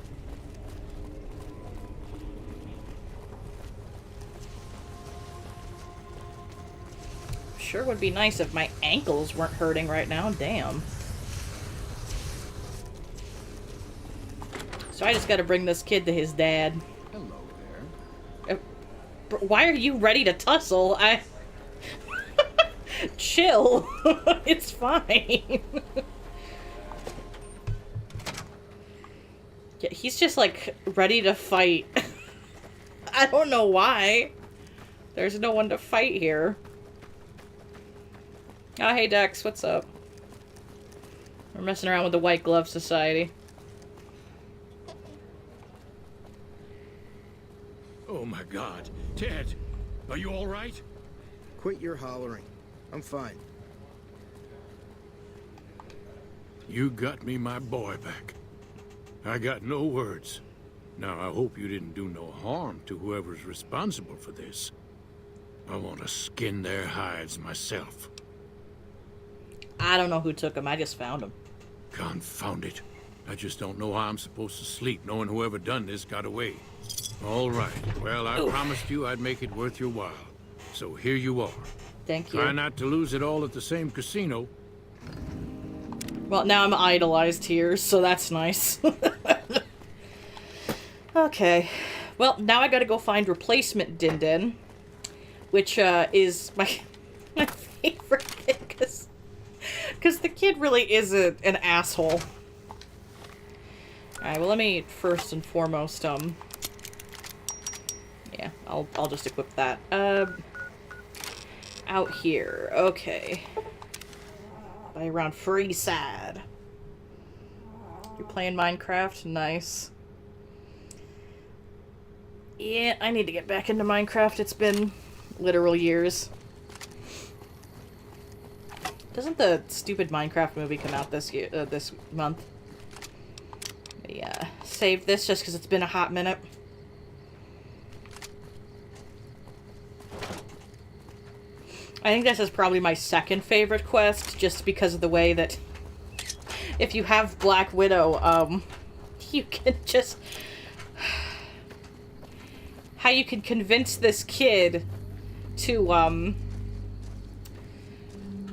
Sure would be nice if my ankles weren't hurting right now. Damn. So I just gotta bring this kid to his dad. Hello there. Why are you ready to tussle? I... Chill. It's fine. Yeah, he's just, like, ready to fight. I don't know why. There's no one to fight here. Oh, hey, Dex. What's up? We're messing around with the White Glove Society. Oh, my God. Ted, are you all right? Quit your hollering. I'm fine. You got me my boy back. I got no words. Now, I hope you didn't do no harm to whoever's responsible for this. I want to skin their hides myself. I don't know who took him. I just found him. Confound it. I just don't know how I'm supposed to sleep knowing whoever done this got away. All right. Well, I promised you I'd make it worth your while. So here you are. Thank you. Try not to lose it all at the same casino. Well, now I'm idolized here, so that's nice. Okay. Well, now I gotta go find replacement Din Din, which is my favorite thing, because the kid really is an asshole. Alright, well, let me first and foremost, yeah, I'll just equip that. Out here. Okay. By around Freeside. You're playing Minecraft? Nice. Yeah, I need to get back into Minecraft. It's been literal years. Doesn't the stupid Minecraft movie come out this year, this month? Yeah, save this just because it's been a hot minute. I think this is probably my second favorite quest, just because of the way that if you have Black Widow, you can just... How you can convince this kid to,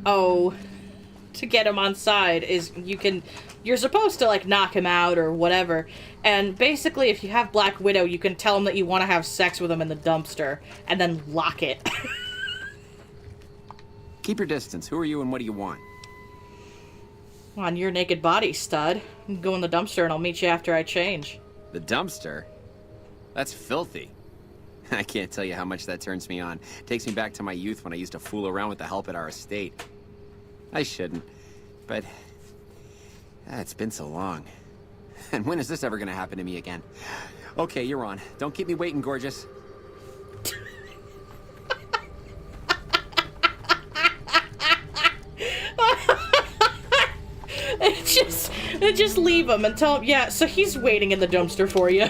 to get him on side is you're supposed to, like, knock him out or whatever. And basically, if you have Black Widow, you can tell him that you want to have sex with him in the dumpster and then lock it. Keep your distance. Who are you and what do you want? On your naked body, stud. Go in the dumpster and I'll meet you after I change. The dumpster? That's filthy. I can't tell you how much that turns me on. It takes me back to my youth when I used to fool around with the help at our estate. I shouldn't, but it's been so long. And when is this ever gonna happen to me again? Okay, you're on. Don't keep me waiting, gorgeous. Just leave him and tell him, yeah, so he's waiting in the dumpster for you.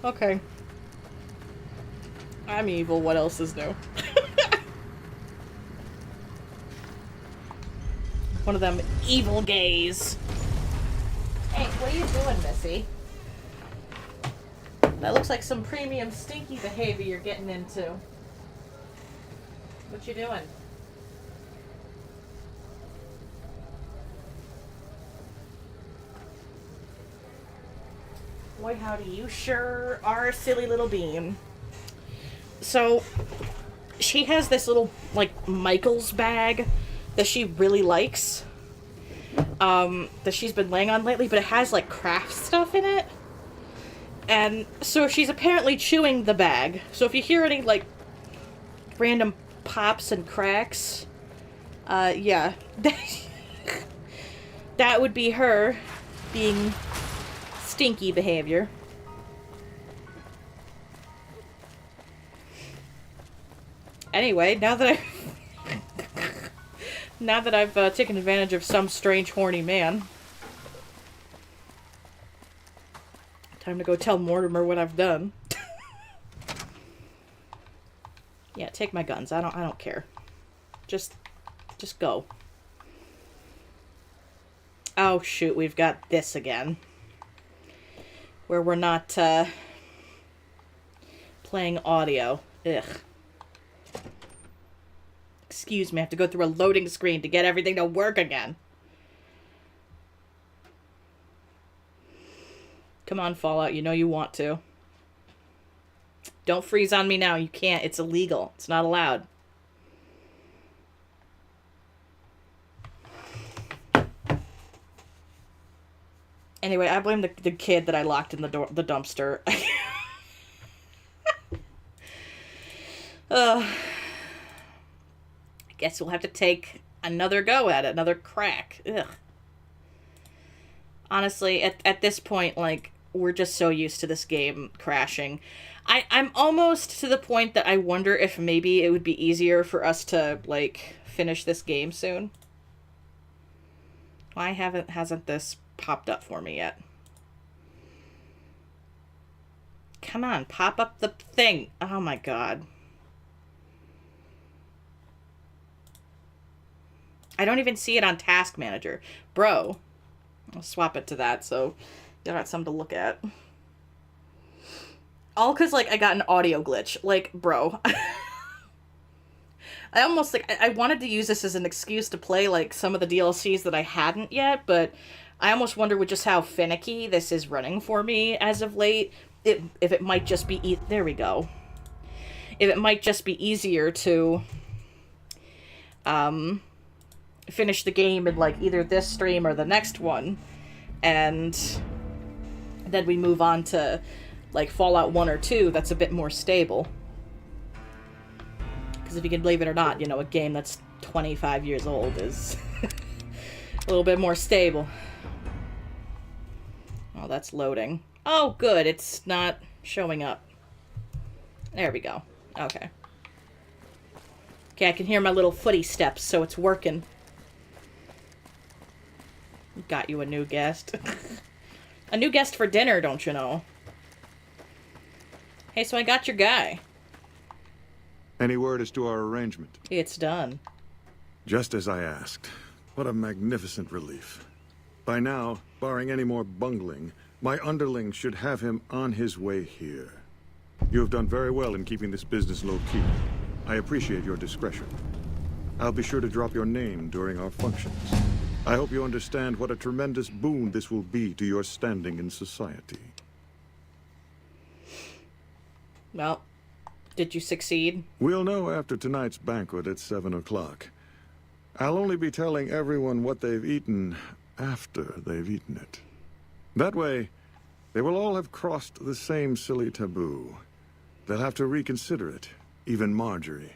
Okay. I'm evil, what else is new? One of them evil gays. Hey, will doing, Missy? That looks like some premium stinky behavior you're getting into. What you doing? Boy, howdy, you sure are a silly little bean. So, she has this little, like, Michaels bag that she really likes. That she's been laying on lately, but it has, like, craft stuff in it. And so she's apparently chewing the bag. So if you hear any, like, random pops and cracks, yeah. That would be her being stinky behavior. Anyway, now that I've taken advantage of some strange horny man, time to go tell Mortimer what I've done. Yeah, take my guns. I don't care. Just go. Oh shoot, we've got this again. Where we're not playing audio. Ugh. Excuse me, I have to go through a loading screen to get everything to work again. Come on, Fallout, you know you want to. Don't freeze on me now, you can't. It's illegal. It's not allowed. Anyway, I blame the kid that I locked in the dumpster. I guess we'll have to take another go at it, another crack. Ugh. Honestly, at this point, like, we're just so used to this game crashing. I'm almost to the point that I wonder if maybe it would be easier for us to, like, finish this game soon. Why hasn't this popped up for me yet? Come on, pop up the thing. Oh my god. I don't even see it on Task Manager. Bro. I'll swap it to that so you got something to look at. All because, like, I got an audio glitch. Like, bro. I almost, like, I wanted to use this as an excuse to play, like, some of the DLCs that I hadn't yet, but I almost wonder with just how finicky this is running for me as of late, if it might just be... there we go. If it might just be easier to finish the game in, like, either this stream or the next one, and then we move on to, like, Fallout 1 or 2 that's a bit more stable. Because if you can believe it or not, you know, a game that's 25 years old is a little bit more stable. Oh, that's loading. Oh, good. It's not showing up. There we go. Okay. Okay, I can hear my little footy steps, so it's working. Got you a new guest. A new guest for dinner, don't you know? Hey, so I got your guy. Any word as to our arrangement? It's done. Just as I asked. What a magnificent relief. By now, barring any more bungling, my underlings should have him on his way here. You have done very well in keeping this business low-key. I appreciate your discretion. I'll be sure to drop your name during our functions. I hope you understand what a tremendous boon this will be to your standing in society. Well, did you succeed? We'll know after tonight's banquet at 7 o'clock. I'll only be telling everyone what they've eaten after they've eaten it. That way, they will all have crossed the same silly taboo. They'll have to reconsider it, even Marjorie.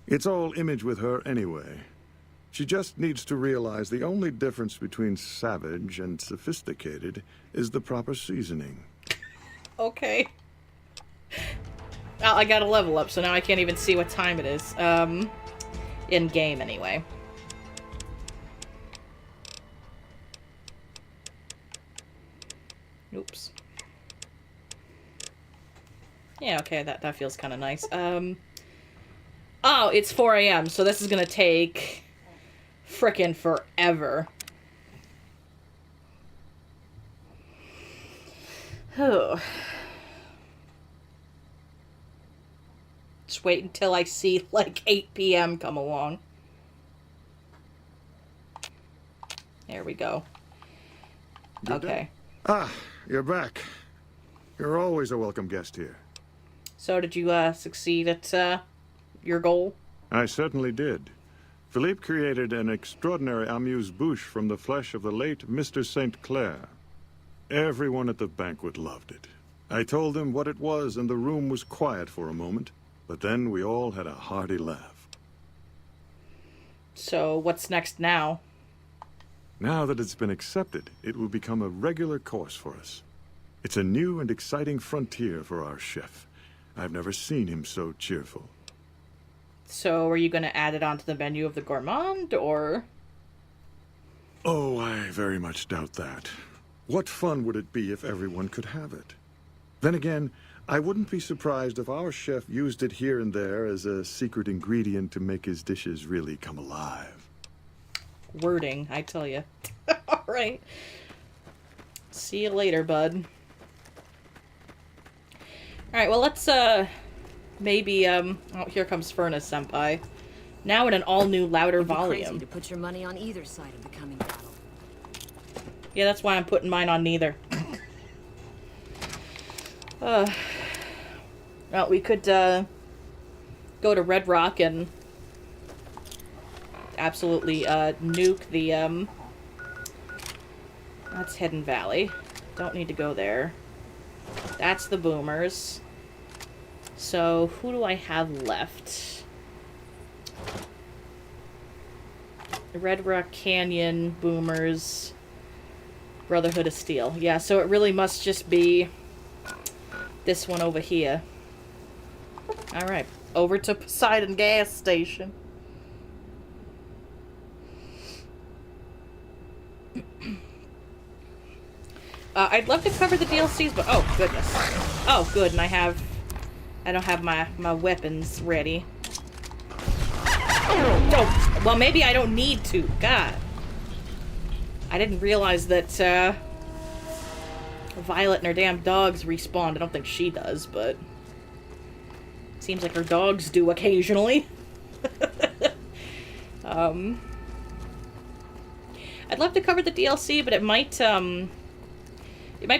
It's all image with her anyway. She just needs to realize the only difference between savage and sophisticated is the proper seasoning. Okay. Oh, I got a level up, so now I can't even see what time it is. In game, anyway. Oops. Yeah, okay, that feels kind of nice. Oh, it's 4 a.m., so this is gonna take frickin' forever. Oh. Just wait until I see like 8 p.m. come along. There we go. Good Okay. day. Ah, you're back. You're always a welcome guest here. So did you succeed at your goal? I certainly did. Philippe created an extraordinary amuse-bouche from the flesh of the late Mr. St. Clair. Everyone at the banquet loved it. I told them what it was, and the room was quiet for a moment, but then we all had a hearty laugh. So what's next now? Now that it's been accepted, it will become a regular course for us. It's a new and exciting frontier for our chef. I've never seen him so cheerful. So are you going to add it onto the menu of the gourmand, or? Oh, I very much doubt that. What fun would it be if everyone could have it? Then again, I wouldn't be surprised if our chef used it here and there as a secret ingredient to make his dishes really come alive. Wording, I tell you. All right. See you later, bud. All right, well, let's, maybe, oh, here comes Furnace Senpai. Now in an all-new, louder It'd be volume. crazy to put your money on either side of the coming battle. Yeah, that's why I'm putting mine on neither. Well, we could, go to Red Rock and absolutely, nuke the, that's Hidden Valley. Don't need to go there. That's the boomers. So, who do I have left? Red Rock Canyon, boomers, Brotherhood of Steel. Yeah, so it really must just be this one over here. Alright, over to Poseidon gas station. I'd love to cover the DLCs, but oh goodness. Oh good, and I don't have my weapons ready. Oh, well maybe I don't need to. God. I didn't realize that Violet and her damn dogs respawned. I don't think she does, but seems like her dogs do occasionally. I'd love to cover the DLC, but it might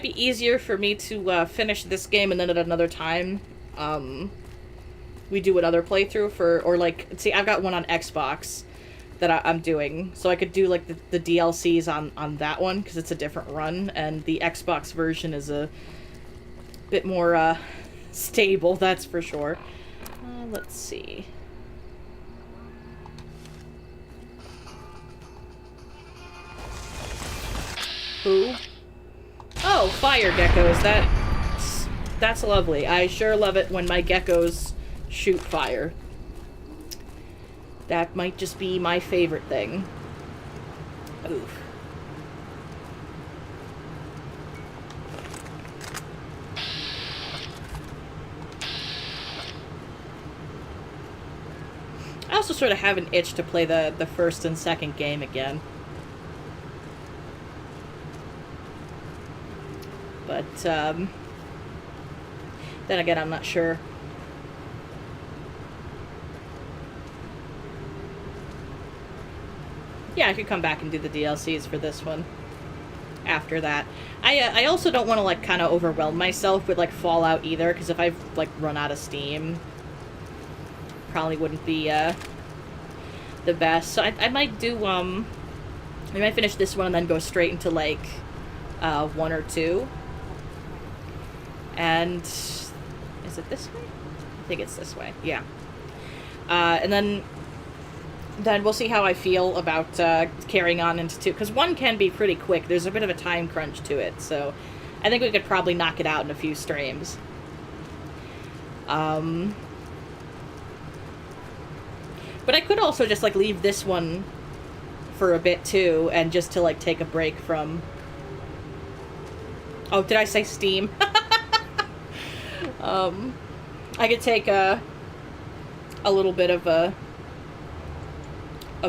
be easier for me to finish this game and then at another time we do another playthrough for, or like, see, I've got one on Xbox that I'm doing, so I could do like the DLCs on that one because it's a different run, and the Xbox version is a bit more stable, that's for sure. Let's see. Who? Oh, fire geckos. That's lovely. I sure love it when my geckos shoot fire. That might just be my favorite thing. Oof. I also sort of have an itch to play the first and second game again. But, then again, I'm not sure. Yeah, I could come back and do the DLCs for this one after that. I also don't want to, like, kind of overwhelm myself with, like, Fallout either, because if I've, like, run out of steam, probably wouldn't be, the best. So I might do, I might finish this one and then go straight into, like, 1 or 2. And is it this way? I think it's this way. Yeah. And then we'll see how I feel about carrying on into 2, because 1 can be pretty quick. There's a bit of a time crunch to it, so I think we could probably knock it out in a few streams. But I could also just like leave this one for a bit too, and just to like take a break from. Oh, did I say Steam? I could take a little bit of a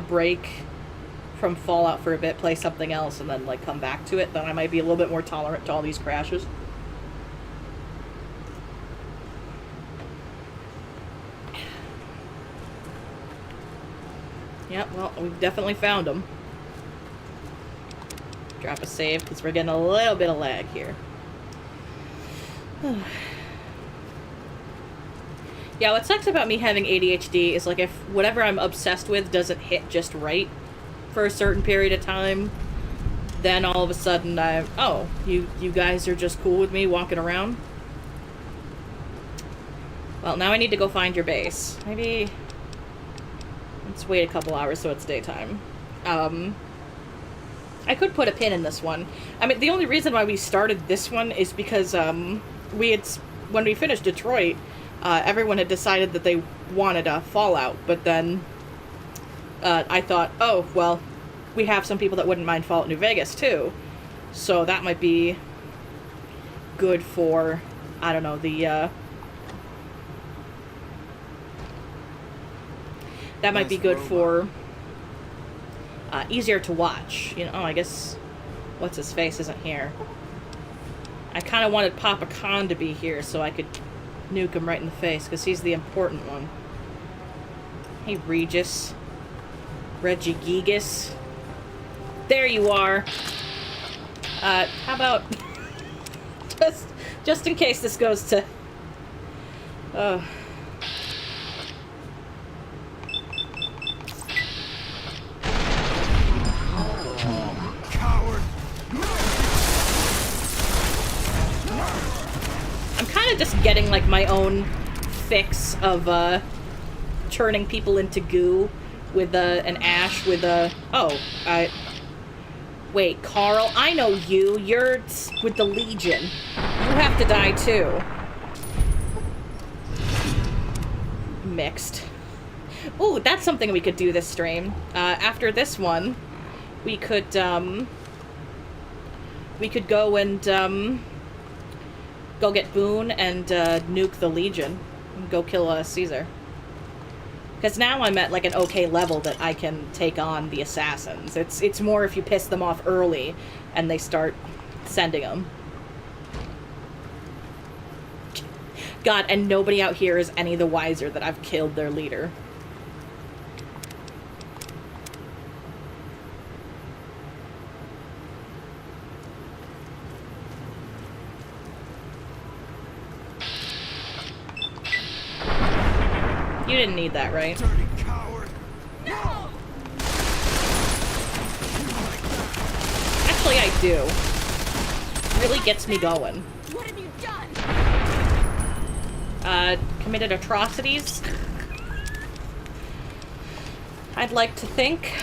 break from Fallout for a bit, play something else, and then like come back to it. Then I might be a little bit more tolerant to all these crashes. Yep, well, we've definitely found them. Drop a save, because we're getting a little bit of lag here. Yeah, what sucks about me having ADHD is, like, if whatever I'm obsessed with doesn't hit just right for a certain period of time, then all of a sudden oh, you guys are just cool with me walking around? Well, now I need to go find your base. Maybe... let's wait a couple hours so it's daytime. I could put a pin in this one. I mean, the only reason why we started this one is because, when we finished Detroit, everyone had decided that they wanted a Fallout, but then, I thought, oh, well, we have some people that wouldn't mind Fallout New Vegas, too. So that might be good for, I don't know, the, that might be good for easier to watch. You know, oh, I guess what's his face isn't here. I kind of wanted Papa Khan to be here so I could nuke him right in the face because he's the important one. Hey, Regis. Reggie Gigas. There you are. How about just in case this goes to just getting like my own fix of turning people into goo with an ash with a wait, Carl, I know you. You're with the Legion. You have to die too. Mixed. Ooh, that's something we could do this stream. After this one, we could go and go get Boone and nuke the Legion and go kill Caesar. Because now I'm at like an okay level that I can take on the assassins. It's more if you piss them off early and they start sending them. God, and nobody out here is any the wiser that I've killed their leader. You didn't need that, right? Dirty coward. No! Actually, I do. Really gets me going. What have you done? Committed atrocities? I'd like to think.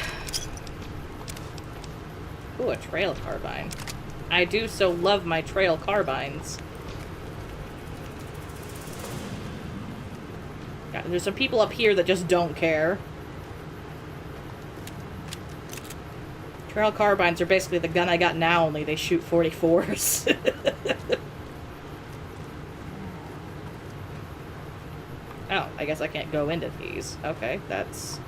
Ooh, a trail carbine. I do so love my trail carbines. There's some people up here that just don't care. Trail carbines are basically the gun I got now, only they shoot 44s. Oh, I guess I can't go into these. Okay, that's...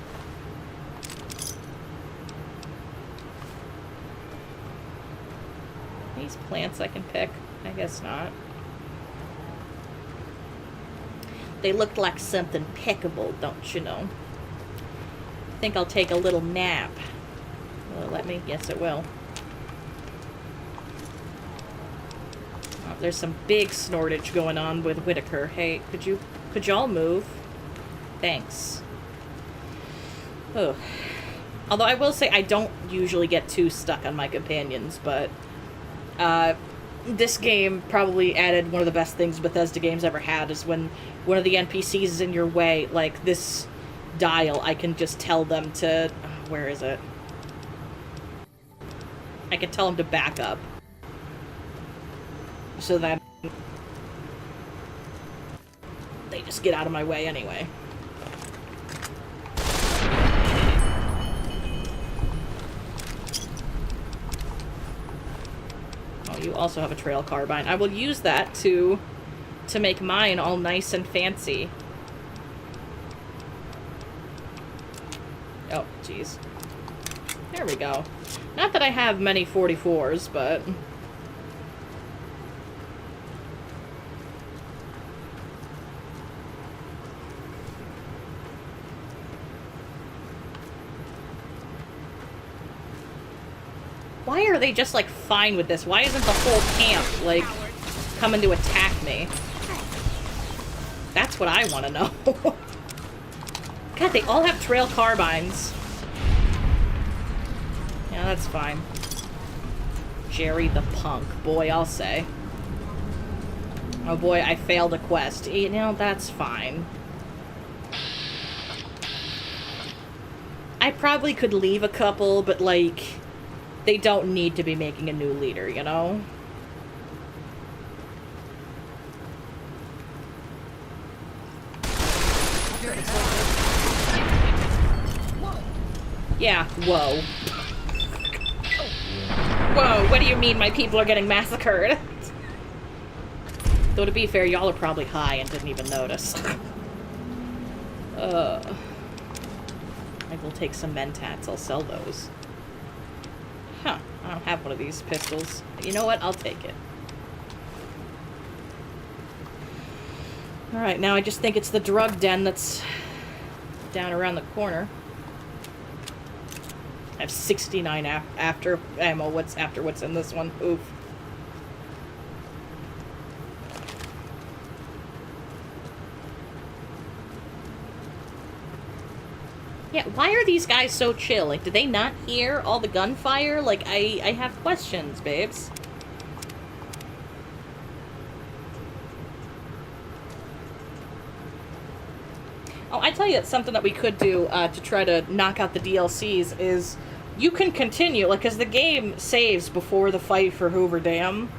These plants I can pick? I guess not. They looked like something pickable, don't you know? I think I'll take a little nap. Will it let me? Yes, it will. Oh, there's some big snortage going on with Whitaker. Hey, could y'all move? Thanks. Oh. Although I will say I don't usually get too stuck on my companions, but this game probably added one of the best things Bethesda games ever had, is when one of the NPCs is in your way, like this dial, I can just tell them to... where is it? I can tell them to back up. So that they just get out of my way anyway. Oh, you also have a trail carbine. I will use that to make mine all nice and fancy. Oh, jeez. There we go. Not that I have many 44s, but... Why are they just, like, fine with this? Why isn't the whole camp, like, coming to attack me? That's what I want to know. God, they all have trail carbines. Yeah, that's fine. Jerry the punk. Boy, I'll say. Oh boy, I failed a quest. You know, that's fine. I probably could leave a couple, but, like, they don't need to be making a new leader, you know? Yeah, whoa. Whoa, what do you mean my people are getting massacred? Though to be fair, y'all are probably high and didn't even notice. I will take some mentats, I'll sell those. Huh, I don't have one of these pistols. You know what, I'll take it. Alright, now I just think it's the drug den that's down around the corner. I have 69 after ammo. What's after what's in this one? Oof. Yeah, why are these guys so chill? Like, did they not hear all the gunfire? Like, I have questions, babes. Oh, I tell you, it's something that we could do to try to knock out the DLCs is you can continue, like, because the game saves before the fight for Hoover Dam.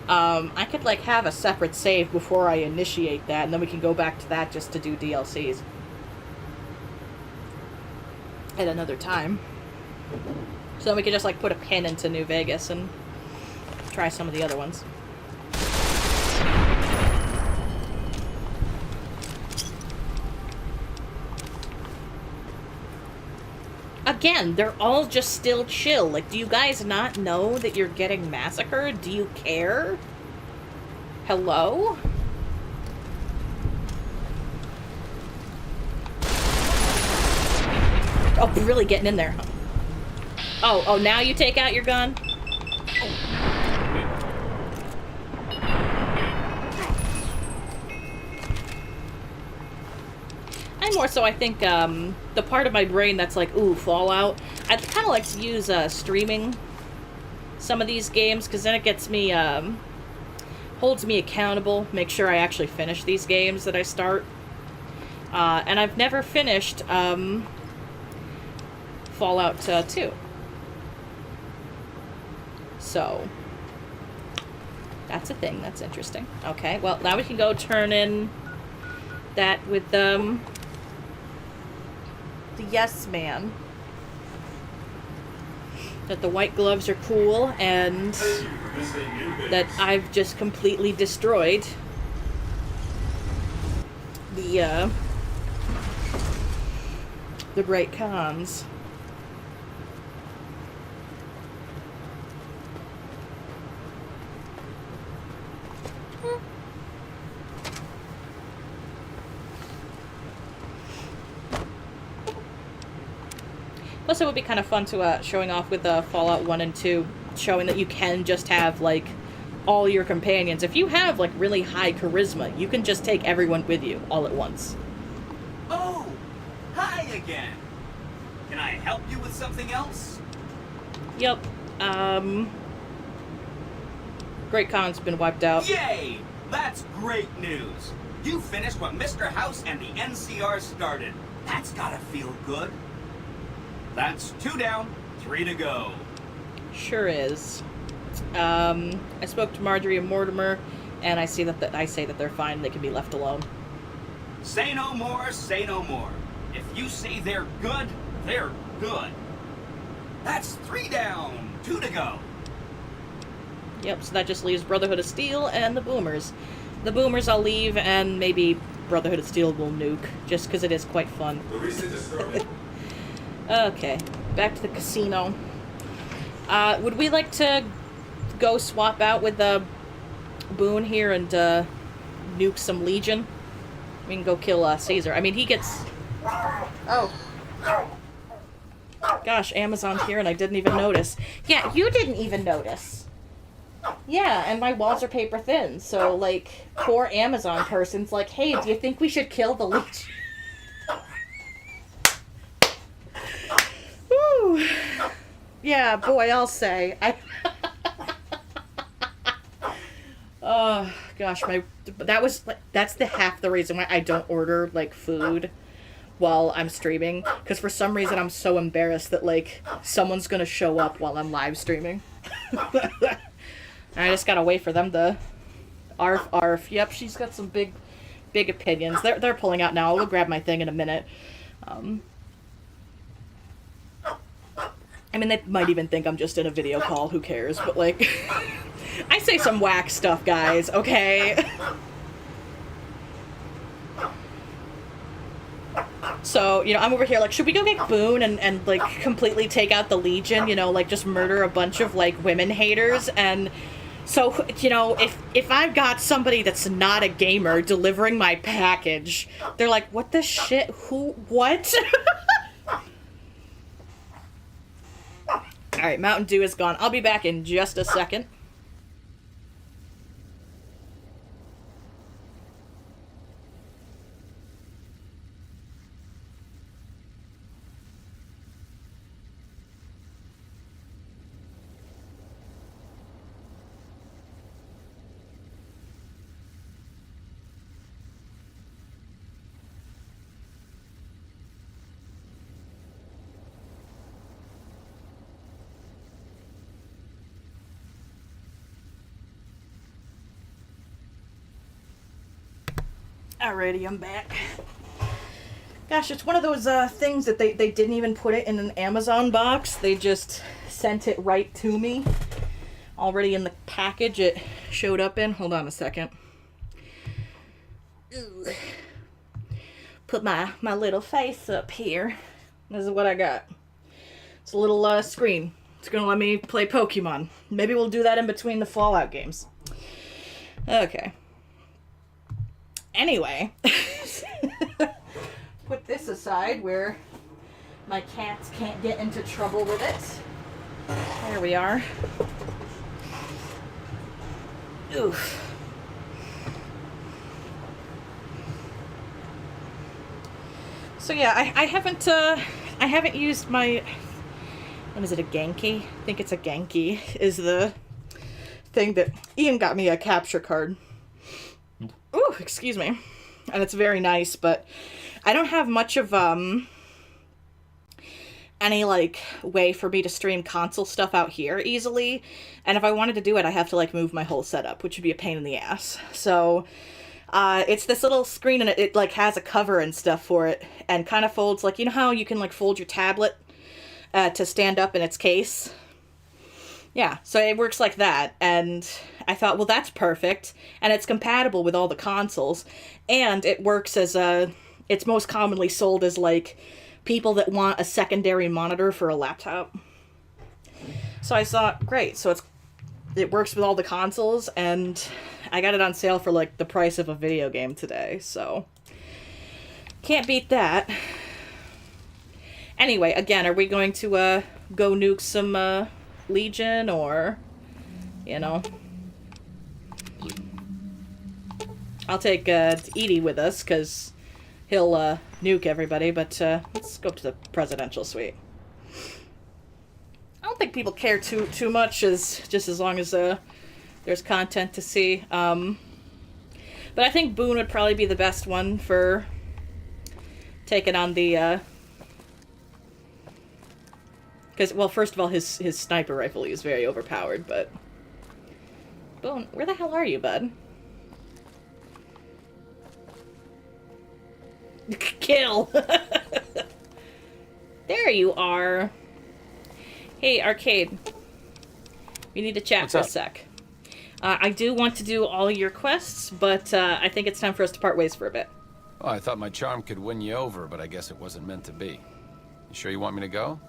I could, like, have a separate save before I initiate that, and then we can go back to that just to do DLCs. At another time. So then we could just, like, put a pin into New Vegas and try some of the other ones. Again, they're all just still chill. Like, do you guys not know that you're getting massacred? Do you care? Hello? Oh, really getting in there, huh? Oh, now you take out your gun? More so, I think, the part of my brain that's like, ooh, Fallout, I'd kind of like to use, streaming some of these games, because then it gets me, holds me accountable, make sure I actually finish these games that I start. And I've never finished, Fallout 2. So, that's a thing, that's interesting. Okay, well, now we can go turn in that with, the yes man. That the white gloves are cool and that I've just completely destroyed the Great Khans. Plus, it would be kind of fun to showing off with Fallout 1 and 2, showing that you can just have, like, all your companions. If you have, like, really high charisma, you can just take everyone with you all at once. Oh, hi again. Can I help you with something else? Yep. Great Khan's been wiped out. Yay! That's great news. You finished what Mr. House and the NCR started. That's gotta feel good. That's 2 down, 3 to go. Sure is. I spoke to Marjorie and Mortimer, and I say that they're fine. They can be left alone. Say no more, say no more. If you say they're good, they're good. That's 3 down, 2 to go. Yep, so that just leaves Brotherhood of Steel and the Boomers. The Boomers I'll leave, and maybe Brotherhood of Steel will nuke, just because it is quite fun. Okay, back to the casino. Would we like to go swap out with Boone here and nuke some Legion? We can go kill Caesar. I mean, he gets... Oh. Gosh, Amazon's here and I didn't even notice. Yeah, you didn't even notice. Yeah, and my walls are paper thin, so, like, poor Amazon person's like, hey, do you think we should kill the leech? Woo! Yeah, boy, I'll say. Oh, gosh, that's the half the reason why I don't order, like, food while I'm streaming, because for some reason I'm so embarrassed that, like, someone's gonna show up while I'm live streaming. I just gotta wait for them to arf. Yep, she's got some big opinions. They're pulling out now. I'll go grab my thing in a minute. I mean, they might even think I'm just in a video call. Who cares? But, like, I say some whack stuff, guys, okay? So, you know, I'm over here like, should we go get Boone and like, completely take out the Legion? You know, like, just murder a bunch of, like, women haters? And so, you know, if I've got somebody that's not a gamer delivering my package, they're like, what the shit? Who? What? Alright, Mountain Dew is gone. I'll be back in just a second. Alrighty, I'm back. Gosh, it's one of those things that they didn't even put it in an Amazon box. They just sent it right to me. Already in the package it showed up in. Hold on a second. Ooh. Put my little face up here. This is what I got. It's a little screen. It's gonna let me play Pokemon. Maybe we'll do that in between the Fallout games. Okay. Anyway, put this aside where my cats can't get into trouble with it. There we are. Oof. So yeah, I haven't used my, what is it, a Genki? I think it's a Genki, is the thing that Ian got me a capture card. Ooh, excuse me. And it's very nice, but I don't have much of, any, like, way for me to stream console stuff out here easily. And if I wanted to do it, I have to, like, move my whole setup, which would be a pain in the ass. So, it's this little screen, and it like, has a cover and stuff for it, and kind of folds, like, you know how you can, like, fold your tablet, to stand up in its case? Yeah, so it works like that, and I thought, well, that's perfect, and it's compatible with all the consoles, and it works as it's most commonly sold as, like, people that want a secondary monitor for a laptop. So I thought, great, so it works with all the consoles, and I got it on sale for, like, the price of a video game today, so can't beat that. Anyway, again, are we going to go nuke some Legion, or, you know, I'll take Edie with us, because he'll nuke everybody, but let's go up to the presidential suite. I don't think people care too much, just as long as there's content to see. But I think Boone would probably be the best one for taking on the because, well, first of all, his sniper rifle is very overpowered, but Boone, where the hell are you, bud? Kill! There you are. Hey, Arcade. We need to chat What's for up? a sec. I do want to do all your quests, but I think it's time for us to part ways for a bit. Oh, I thought my charm could win you over, but I guess it wasn't meant to be. You sure you want me to go?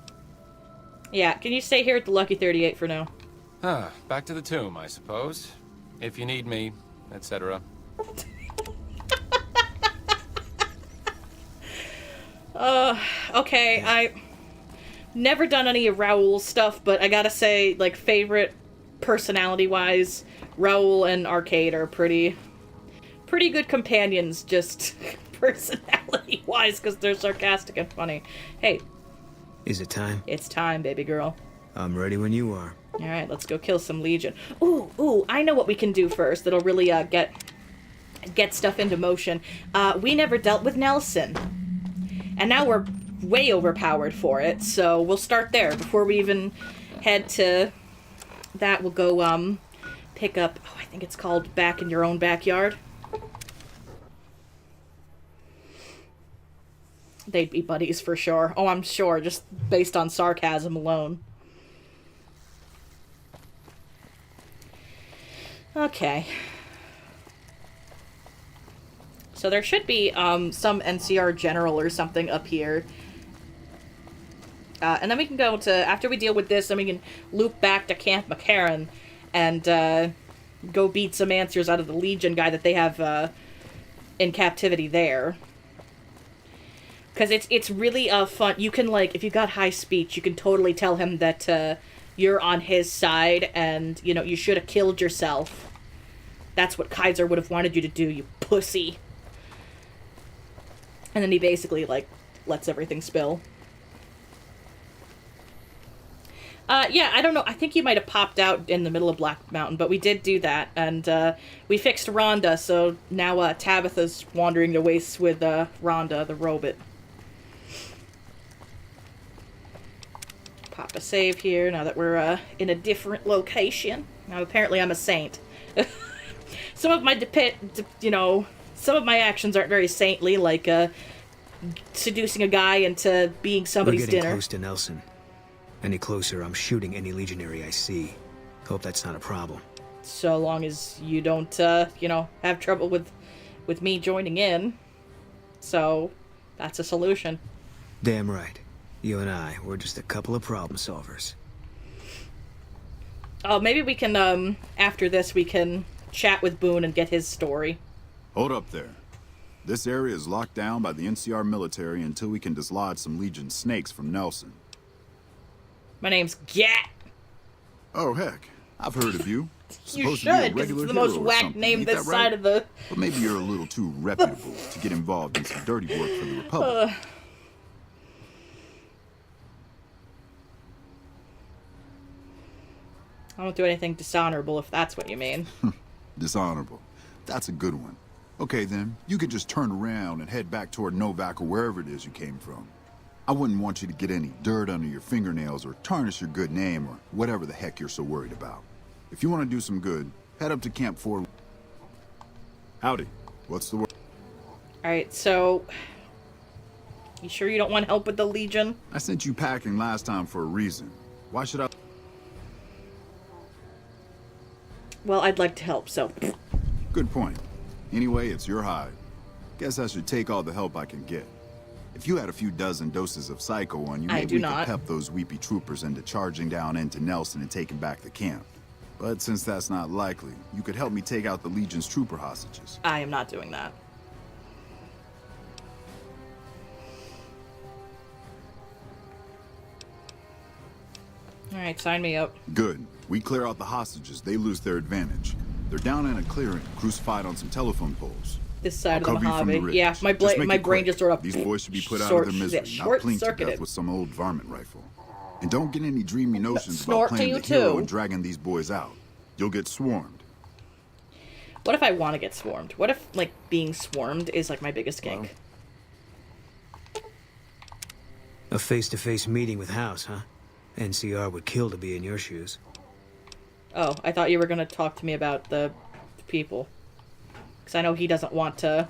Yeah, can you stay here at the Lucky 38 for now? Back to the tomb, I suppose. If you need me, etc. Okay, never done any of Raoul's stuff, but I gotta say, like, favorite personality-wise, Raoul and Arcade are pretty good companions, just personality-wise, because they're sarcastic and funny. Hey. Is it time? It's time, baby girl. I'm ready when you are. Alright, let's go kill some Legion. Ooh, I know what we can do first that'll really, get stuff into motion. We never dealt with Nelson. And now we're way overpowered for it, so we'll start there. Before we even head to that, we'll go, pick up, I think it's called Back in Your Own Backyard. They'd be buddies for sure. Oh, I'm sure, just based on sarcasm alone. Okay. So there should be some NCR general or something up here. And then we can go to, after we deal with this, then we can loop back to Camp McCarran and go beat some answers out of the Legion guy that they have in captivity there. Because it's really fun. You can, like, if you got high speech, you can totally tell him that you're on his side and, you know, you should have killed yourself. That's what Kaiser would have wanted you to do, you pussy. And then he basically, like, lets everything spill. Yeah, I don't know. I think you might have popped out in the middle of Black Mountain, but we did do that. And we fixed Rhonda, so now Tabitha's wandering the wastes with Rhonda, the robot. Pop a save here now that we're in a different location. Now, apparently I'm a saint. Some of my some of my actions aren't very saintly, like seducing a guy into being somebody's dinner. We're getting close to Nelson. Any closer, I'm shooting any legionary I see. Hope that's not a problem. So long as you don't, have trouble with me joining in. So, that's a solution. Damn right. You and I, we're just a couple of problem solvers. Oh, maybe we can, after this, we can chat with Boone and get his story. Hold up there. This area is locked down by the NCR military until we can dislodge some Legion snakes from Nelson. My name's Gat. Oh, heck. I've heard of you. You should, because it's the most whack name this side of the... But maybe you're a little too reputable to get involved in some dirty work for the Republic. I don't do anything dishonorable, if that's what you mean. Dishonorable. That's a good one. Okay, then. You could just turn around and head back toward Novak or wherever it is you came from. I wouldn't want you to get any dirt under your fingernails or tarnish your good name or whatever the heck you're so worried about. If you want to do some good, head up to Camp 4. Howdy. What's the word? Alright, so... You sure you don't want help with the Legion? I sent you packing last time for a reason. Why should I... Well, I'd like to help, so... Good point. Anyway, it's your hide. Guess I should take all the help I can get. If you had a few dozen doses of Psycho on you, maybe we could pep those weepy troopers into charging down into Nelson and taking back the camp. But since that's not likely, you could help me take out the Legion's trooper hostages. I am not doing that. Alright, sign me up. Good. We clear out the hostages, they lose their advantage. They're down in a clearing, crucified on some telephone poles. This side of the Mojave. Yeah, my brain just sort of... These boys should be put out of their misery, not plinked to death with some old varmint rifle. And don't get any dreamy notions about playing the hero and dragging these boys out. You'll get swarmed. What if I want to get swarmed? What if, like, being swarmed is, like, my biggest kink? A face-to-face meeting with House, huh? NCR would kill to be in your shoes. Oh, I thought you were going to talk to me about the people. Because I know he doesn't want to...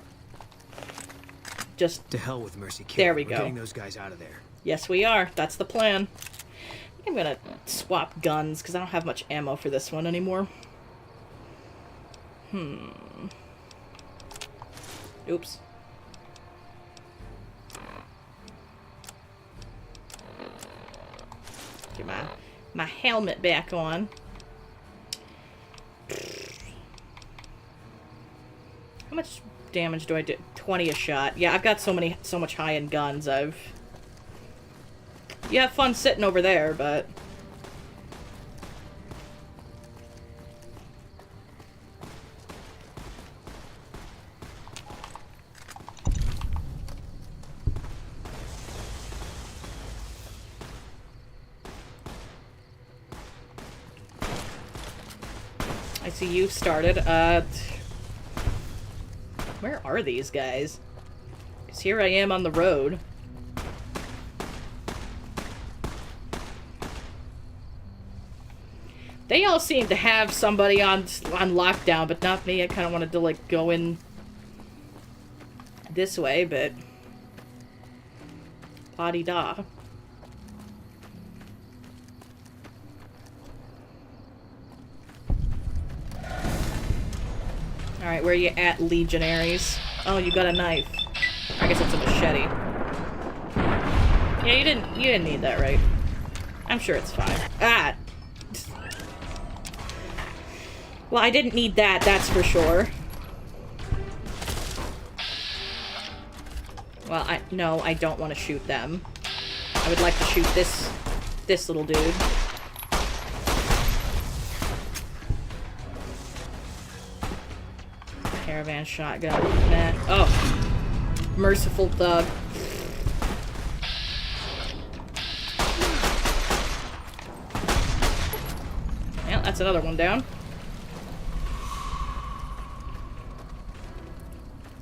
Just... To hell with Mercy Kill. There we go. We're getting those guys out of there. Yes, we are. That's the plan. I think I'm going to swap guns, because I don't have much ammo for this one anymore. Oops. Get my helmet back on. How much damage do I do? 20 a shot. Yeah, I've got so much high-end guns. You have fun sitting over there, but... I see you've started. Where are these guys? Because here I am on the road. They all seem to have somebody on lockdown, but not me. I kind of wanted to, like, go in this way, but... La-di-da. Alright, where are you at, legionaries? Oh, you got a knife. I guess it's a machete. Yeah, you didn't need that, right? I'm sure it's fine. Ah! Well, I didn't need that, that's for sure. Well, no, I don't want to shoot them. I would like to shoot this little dude. Caravan shotgun. Nah. Oh. Merciful thug. Well, that's another one down.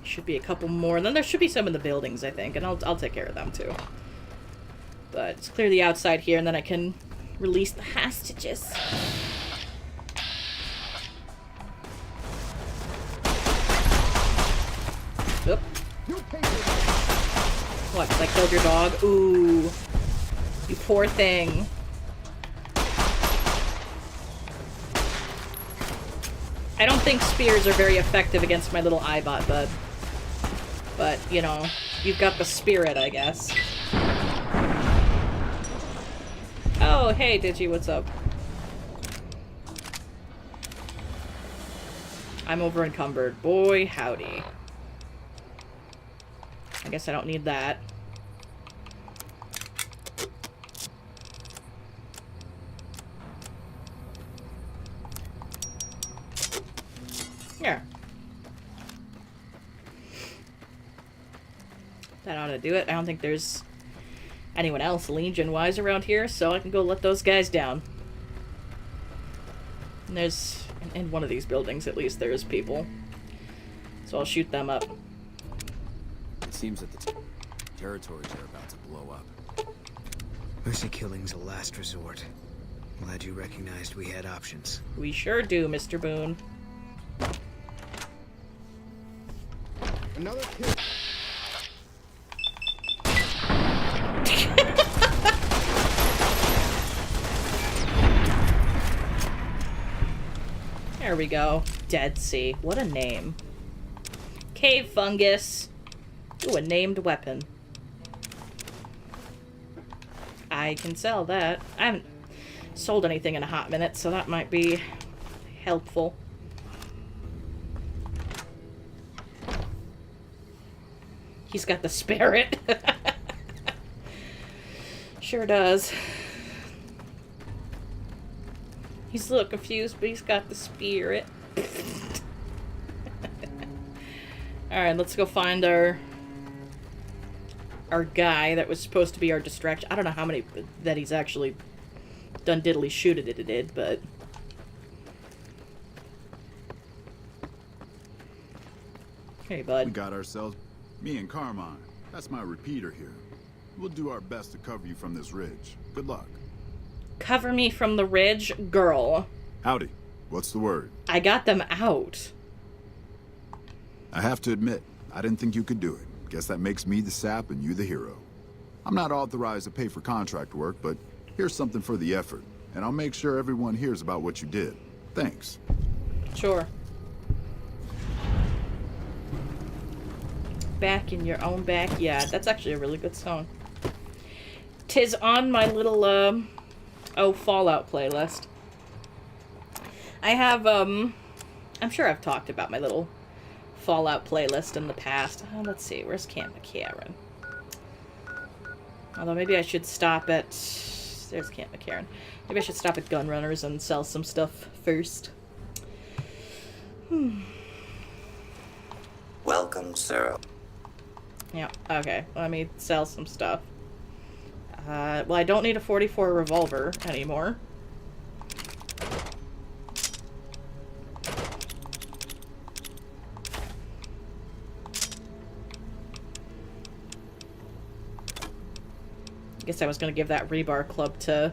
Should be a couple more. And then there should be some in the buildings, I think. And I'll take care of them, too. But let's clear the outside here, and then I can release the hostages. Oop. What, 'cause I killed your dog? Ooh. You poor thing. I don't think spears are very effective against my little Eyebot, but, you know, you've got the spirit, I guess. Oh, hey, Digi, what's up? I'm over encumbered. Boy, howdy. I guess I don't need that. Here. That ought to do it. I don't think there's anyone else Legion-wise around here, so I can go let those guys down. And there's... in one of these buildings, at least, there's people. So I'll shoot them up. It seems that the territories are about to blow up. Mercy killing's a last resort. Glad you recognized we had options. We sure do, Mr. Boone. Another kill. There we go. Dead Sea. What a name. Cave fungus. Ooh, a named weapon. I can sell that. I haven't sold anything in a hot minute, so that might be helpful. He's got the spirit. Sure does. He's a little confused, but he's got the spirit. Alright, let's go find our guy that was supposed to be our distraction. I don't know how many that he's actually done diddly shoot it did, but... Hey, bud. We got ourselves... me and Carmine. That's my repeater here. We'll do our best to cover you from this ridge. Good luck. Cover me from the ridge? Girl. Howdy. What's the word? I got them out. I have to admit, I didn't think you could do it. Guess that makes me the sap and you the hero. I'm not authorized to pay for contract work, but here's something for the effort. And I'll make sure everyone hears about what you did. Thanks. Sure. Back in your own backyard. That's actually a really good song. 'Tis on my little, Fallout playlist. I have, I'm sure I've talked about my little Fallout playlist in the past. Let's see, where's Camp McCarran? Although maybe I should stop at... There's Camp McCarran. Maybe I should stop at Gunrunners and sell some stuff first. Welcome, sir. Yeah, okay. Let me sell some stuff. Well, I don't need a 44 revolver anymore. Guess I was gonna give that rebar club to...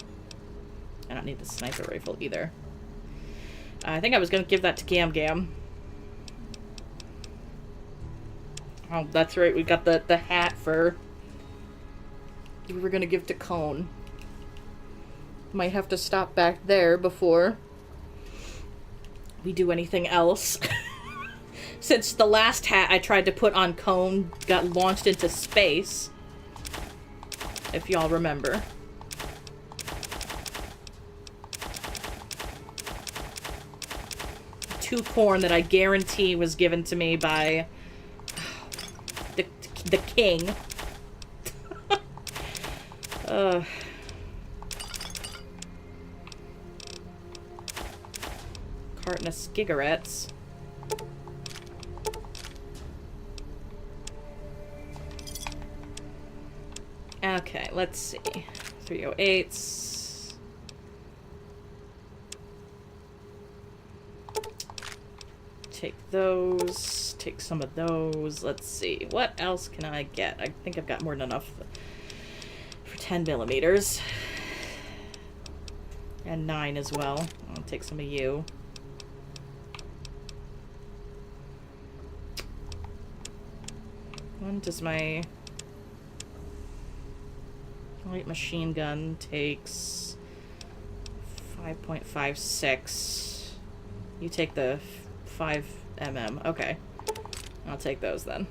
I don't need the sniper rifle either. I think I was gonna give that to Gam Gam. Oh, that's right, we got the hat for... We were gonna give to Cone. Might have to stop back there before we do anything else. Since the last hat I tried to put on Cone got launched into space. If y'all remember. Two corn that I guarantee was given to me by the king. Carton of cigarettes. Okay, let's see. 308s. Take those. Take some of those. Let's see. What else can I get? I think I've got more than enough for 10 millimeters. And 9 as well. I'll take some of you. When does my... light machine gun takes 5.56. You take the 5mm. Okay. I'll take those then.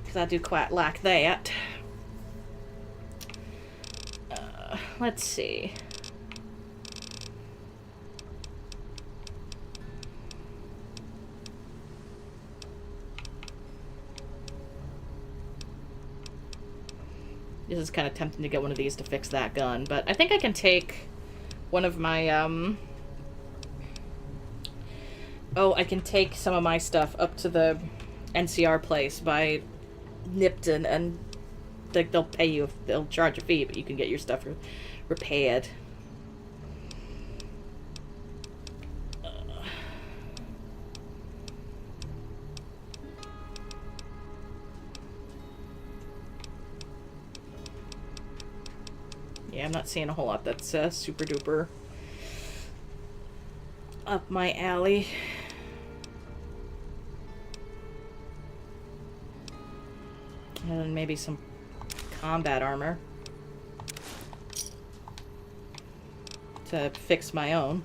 Because I do quite like that. Let's see. This is kind of tempting to get one of these to fix that gun, but I think I can take one of my, Oh, I can take some of my stuff up to the NCR place by Nipton, and they'll pay you, they'll charge a fee, but you can get your stuff repaired. Yeah, I'm not seeing a whole lot that's super duper up my alley. And then maybe some combat armor to fix my own.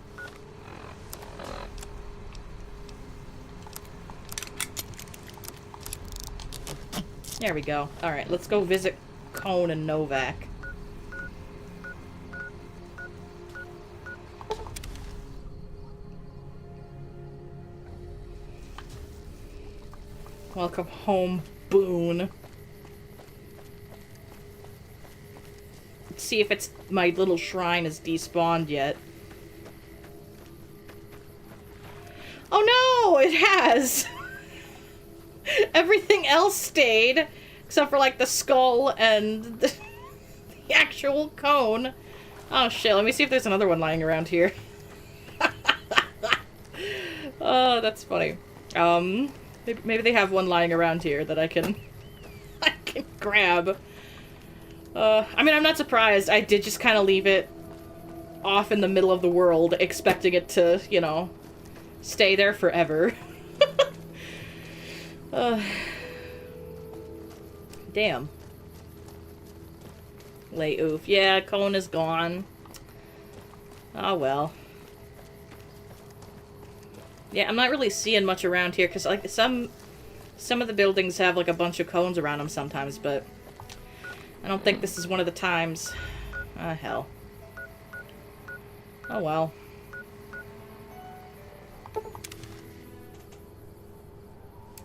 There we go. Alright, let's go visit Cone and Novak. Welcome home, Boone. Let's see if it's my little shrine is despawned yet. Oh no, it has! Everything else stayed, except for like the skull and the actual cone. Oh shit, let me see if there's another one lying around here. Oh, that's funny. Maybe they have one lying around here that I can grab. I mean, I'm not surprised. I did just kind of leave it off in the middle of the world, expecting it to, you know, stay there forever. Damn. Lay oof. Yeah, Cone is gone. Oh well. Yeah, I'm not really seeing much around here, because, like, some of the buildings have, like, a bunch of cones around them sometimes, but I don't think this is one of the times. Ah, hell. Oh, well.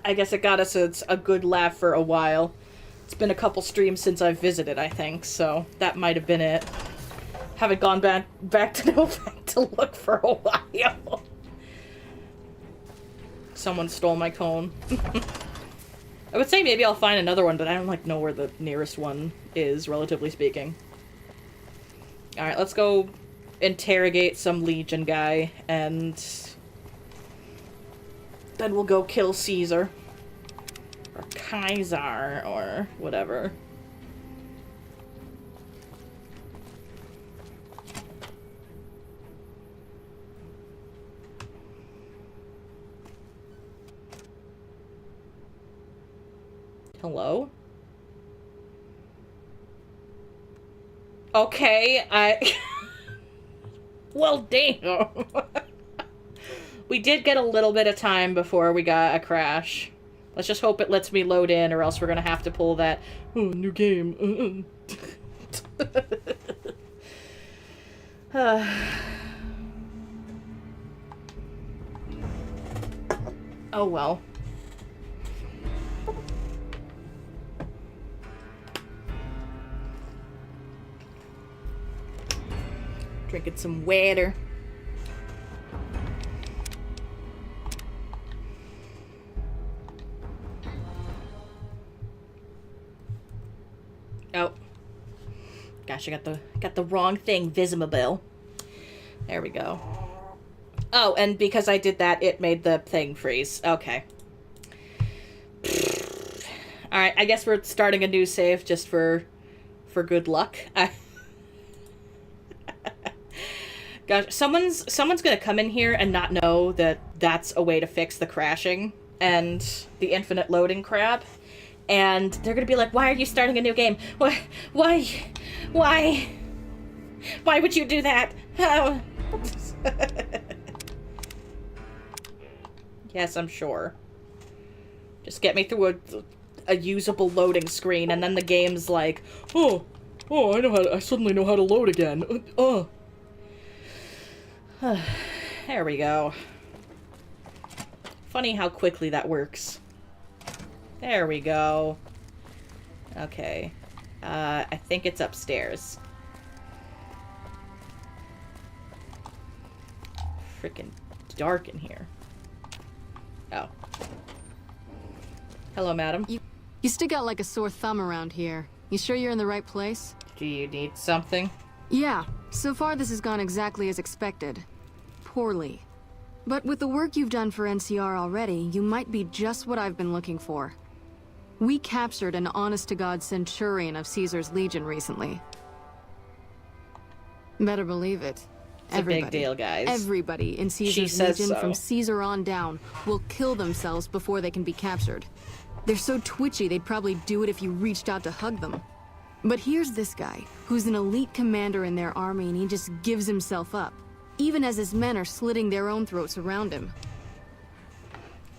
I guess it got us a good laugh for a while. It's been a couple streams since I've visited, I think, so that might have been it. Haven't gone back to Novak to look for a while. Someone stole my cone. I would say maybe I'll find another one, but I don't like know where the nearest one is, relatively speaking. Alright, let's go interrogate some Legion guy, and then we'll go kill Caesar. Or Kaiser, or whatever. Hello? Okay, well, damn. We did get a little bit of time before we got a crash. Let's just hope it lets me load in, or else we're gonna have to pull that, oh, new game. Oh well. Drinking some water. Oh. Gosh, I got the wrong thing, Vismobile. There we go. Oh, and because I did that, it made the thing freeze. Okay. Alright, I guess we're starting a new save just for good luck. Gosh, someone's gonna come in here and not know that that's a way to fix the crashing and the infinite loading crap. And they're gonna be like, why are you starting a new game? Why would you do that? Oh. Yes, I'm sure. Just get me through a usable loading screen, and then the game's like, oh, I suddenly know how to load again. There we go. Funny how quickly that works. There we go. Okay. I think it's upstairs. Freaking dark in here. Oh. Hello, madam. You stick out like a sore thumb around here. You sure you're in the right place? Do you need something? Yeah. So far this has gone exactly as expected. Poorly. But with the work you've done for NCR already, you might be just what I've been looking for. We captured an honest-to-God centurion of Caesar's Legion recently. Better believe it. It's a big deal, guys. Everybody in Caesar's Legion, from Caesar on down, will kill themselves before they can be captured. They're so twitchy they'd probably do it if you reached out to hug them. But here's this guy, who's an elite commander in their army, and he just gives himself up, even as his men are slitting their own throats around him.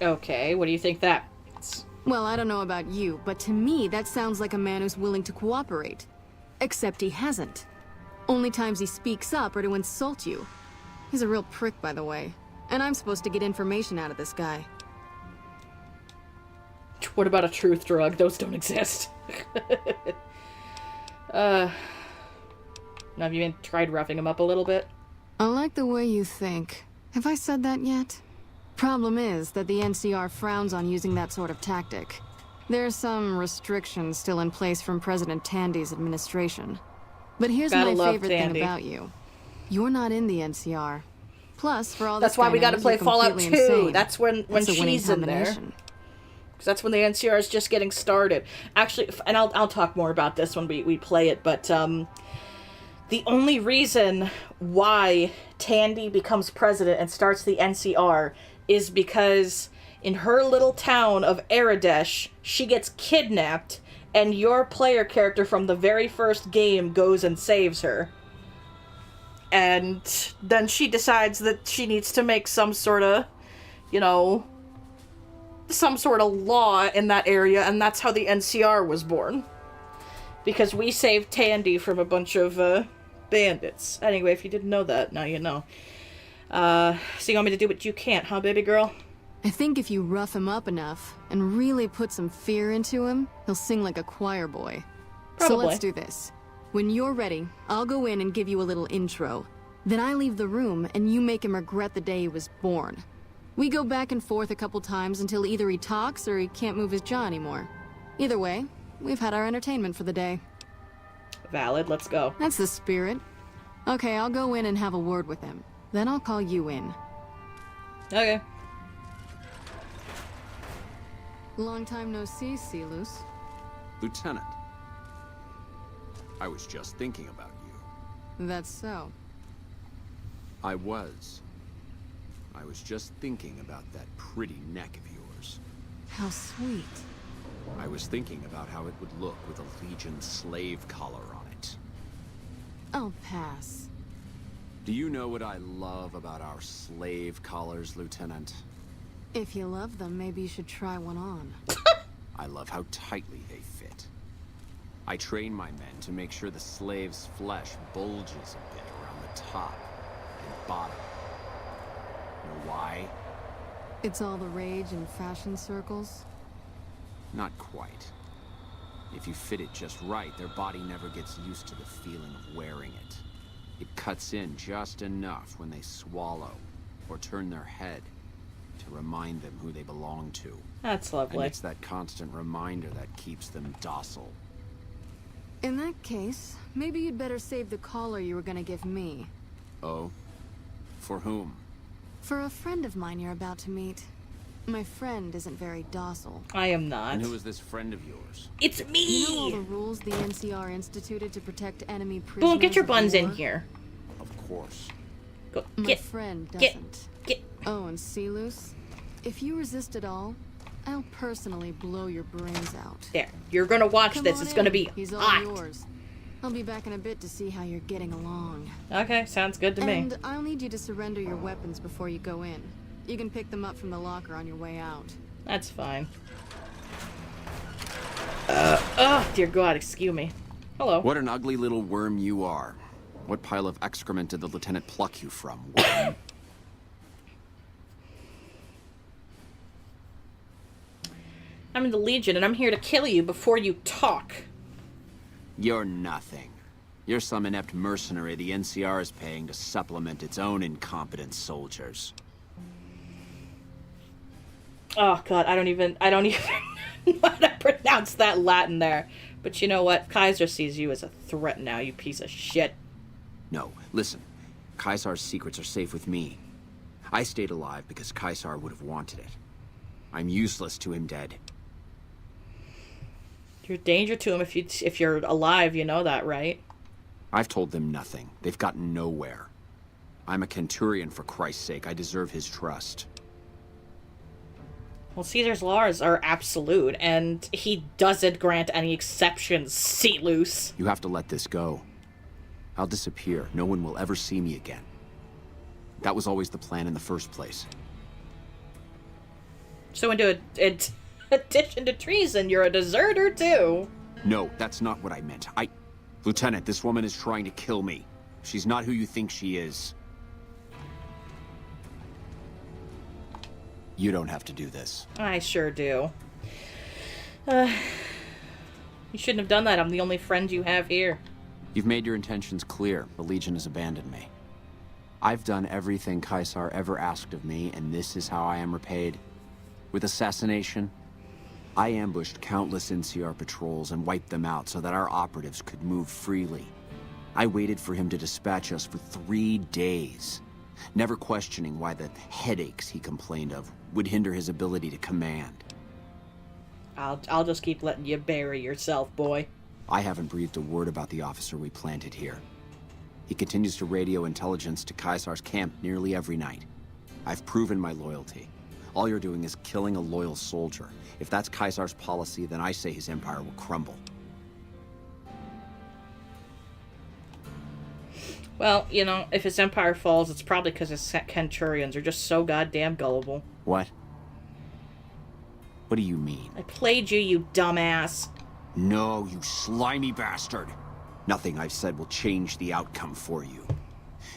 Okay, what do you think that means? Well, I don't know about you, but to me that sounds like a man who's willing to cooperate. Except he hasn't. Only times he speaks up are to insult you. He's a real prick, by the way. And I'm supposed to get information out of this guy. What about a truth drug? Those don't exist. Have you even tried roughing him up a little bit? I like the way you think. Have I said that yet? Problem is that the NCR frowns on using that sort of tactic. There's some restrictions still in place from President Tandy's administration. But here's my favorite thing about you. You're not in the NCR. Plus, for all that's this why we gotta play Fallout 2. Insane. That's when she's in there. Because that's when the NCR is just getting started. Actually, and I'll talk more about this when we play it, but the only reason why Tandy becomes president and starts the NCR is because in her little town of Aradesh, she gets kidnapped, and your player character from the very first game goes and saves her. And then she decides that she needs to make some sort of, some sort of law in that area, and that's how the NCR was born. Because we saved Tandy from a bunch of bandits. Anyway, if you didn't know that, now you know. So you want me to do what you can't, huh, baby girl? I think if you rough him up enough and really put some fear into him, he'll sing like a choir boy. So Probably. let's do this. When you're ready, I'll go in and give you a little intro. Then I leave the room and you make him regret the day he was born. We go back and forth a couple times until either he talks or he can't move his jaw anymore. Either way, we've had our entertainment for the day. Valid, let's go. That's the spirit. Okay, I'll go in and have a word with him. Then I'll call you in. Okay. Long time no see, Silus. Lieutenant, I was just thinking about you. That's so. I was just thinking about that pretty neck of yours. How sweet. I was thinking about how it would look with a Legion slave collar on it. I'll pass. Do you know what I love about our slave collars, Lieutenant? If you love them, maybe you should try one on. I love how tightly they fit. I train my men to make sure the slave's flesh bulges a bit around the top and bottom. Know why? It's all the rage in fashion circles. Not quite. If you fit it just right, their body never gets used to the feeling of wearing it. It cuts in just enough when they swallow or turn their head to remind them who they belong to. That's lovely. And it's that constant reminder that keeps them docile. In that case, maybe you'd better save the collar you were gonna give me. Oh? For whom? For a friend of mine you're about to meet. My friend isn't very docile. I am not. And who is this friend of yours? It's me! You know all the rules the NCR instituted to protect enemy prisoners? Boom, get your of buns war? in here. Of course. Go, My get, friend get, doesn't. get. Oh, and Silus, if you resist at all, I'll personally blow your brains out. There, you're gonna watch Come this. on It's gonna in. be He's all hot. yours. I'll be back in a bit to see how you're getting along. Okay, sounds good to me. And I'll need you to surrender your weapons before you go in. You can pick them up from the locker on your way out. That's fine. Oh, dear God, excuse me. Hello. What an ugly little worm you are. What pile of excrement did the lieutenant pluck you from, worm? I'm in the Legion, and I'm here to kill you before you talk. You're nothing. You're some inept mercenary the NCR is paying to supplement its own incompetent soldiers. Oh God, I don't even know how to pronounce that Latin there. But you know what? Kaiser sees you as a threat now, you piece of shit. No, listen. Caesar's secrets are safe with me. I stayed alive because Caesar would have wanted it. I'm useless to him dead. You're a danger to him if you're alive, you know that, right? I've told them nothing. They've gotten nowhere. I'm a Centurion, for Christ's sake. I deserve his trust. Well, Caesar's laws are absolute, and he doesn't grant any exceptions, seat loose. You have to let this go. I'll disappear. No one will ever see me again. That was always the plan in the first place. So in addition to treason, you're a deserter too. No, that's not what I meant. Lieutenant, this woman is trying to kill me. She's not who you think she is. You don't have to do this. I sure do. You shouldn't have done that. I'm the only friend you have here. You've made your intentions clear. The Legion has abandoned me. I've done everything Caesar ever asked of me, and this is how I am repaid. With assassination, I ambushed countless NCR patrols and wiped them out so that our operatives could move freely. I waited for him to dispatch us for 3 days, never questioning why the headaches he complained of would hinder his ability to command. I'll just keep letting you bury yourself, boy. I haven't breathed a word about the officer we planted here. He continues to radio intelligence to Caesar's camp nearly every night. I've proven my loyalty. All you're doing is killing a loyal soldier. If that's Caesar's policy, then I say his empire will crumble. Well, you know, if his empire falls, it's probably because his Centurions are just so goddamn gullible. What? What do you mean? I played you, you dumbass. No, you slimy bastard. Nothing I've said will change the outcome for you.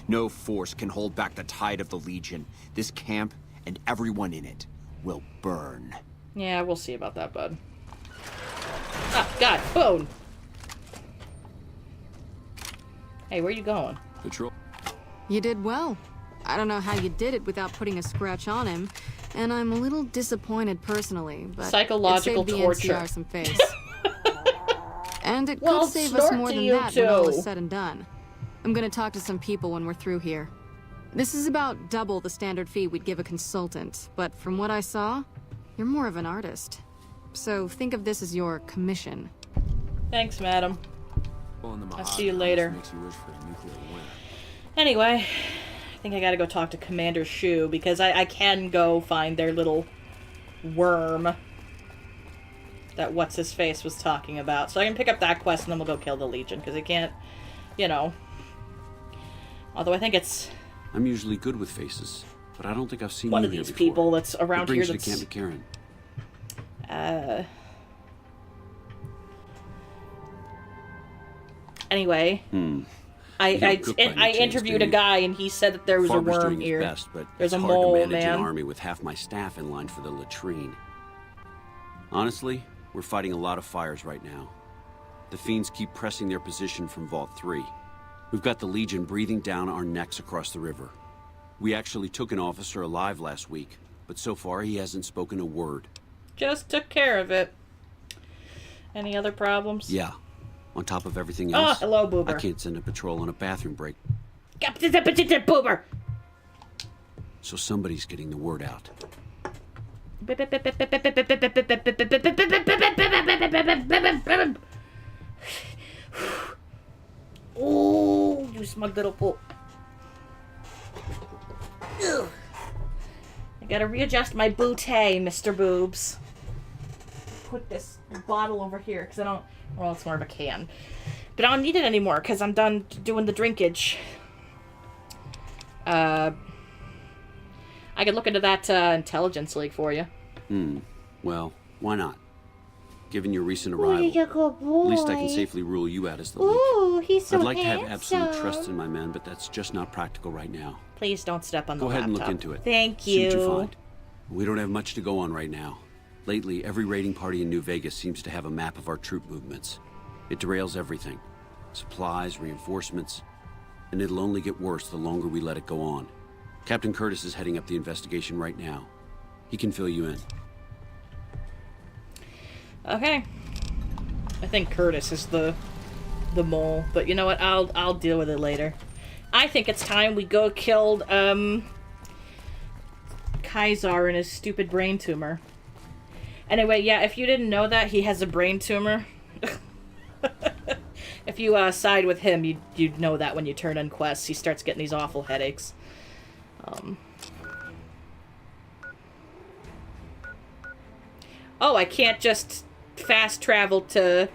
No force can hold back the tide of the Legion. This camp and everyone in it will burn. Yeah, we'll see about that, bud. Oh, God, phone! Hey, where you going? Patrol. You did well. I don't know how you did it without putting a scratch on him, and I'm a little disappointed personally, but Psychological it saved torture. the NCR some face. And it Well, could save us snort more to than you that when all too. is said and done. I'm gonna talk to some people when we're through here. This is about double the standard fee we'd give a consultant, but from what I saw, you're more of an artist. So think of this as your commission. Thanks, madam. Well, I'll see you later. makes you wish for a nuclear winter. Anyway, I think I gotta go talk to Commander Shu, because I can go find their little worm that What's-His-Face was talking about. So I can pick up that quest and then we'll go kill the Legion, because I can't, you know. Although I think it's I'm usually good with faces, but I don't think I've seen one you of here these before. people that's around What here brings you that's... to Camp McCarran? Anyway, You don't cook by any I chance, interviewed do a you? guy and he said that there was Farber's a worm doing here. his best, but There's it's a hard mole, to manage man. an army with half my staff in line for the latrine. Honestly, we're fighting a lot of fires right now. The fiends keep pressing their position from Vault 3. We've got the Legion breathing down our necks across the river. We actually took an officer alive last week, but so far he hasn't spoken a word. Just took care of it. Any other problems? Yeah. On top of everything Oh, else, hello, Boober. I can't send a patrol on a bathroom break. Boober! So somebody's getting the word out. Ooh, you smug little poop. Ugh. I gotta readjust my bootay, Mr. Boobs. Put this bottle over here, because I don't... Well, it's more of a can. But I don't need it anymore, because I'm done doing the drinkage. I could look into that intelligence leak for you. Well, why not? Given your recent arrival, at least I can safely rule you out as the lead. Ooh, he's so I'd like handsome. to have absolute trust in my men, but that's just not practical right now. Please don't step on the Go ahead and laptop. look into it. Thank See you. what you find. We don't have much to go on right now. Lately, every raiding party in New Vegas seems to have a map of our troop movements. It derails everything. Supplies, reinforcements, and it'll only get worse the longer we let it go on. Captain Curtis is heading up the investigation right now. He can fill you in. Okay. I think Curtis is the mole, but you know what? I'll deal with it later. I think it's time we go kill Kaisar and his stupid brain tumor. Anyway, yeah, if you didn't know that, he has a brain tumor. If you side with him, you'd know that when you turn in quests. He starts getting these awful headaches. Oh, I can't just fast travel to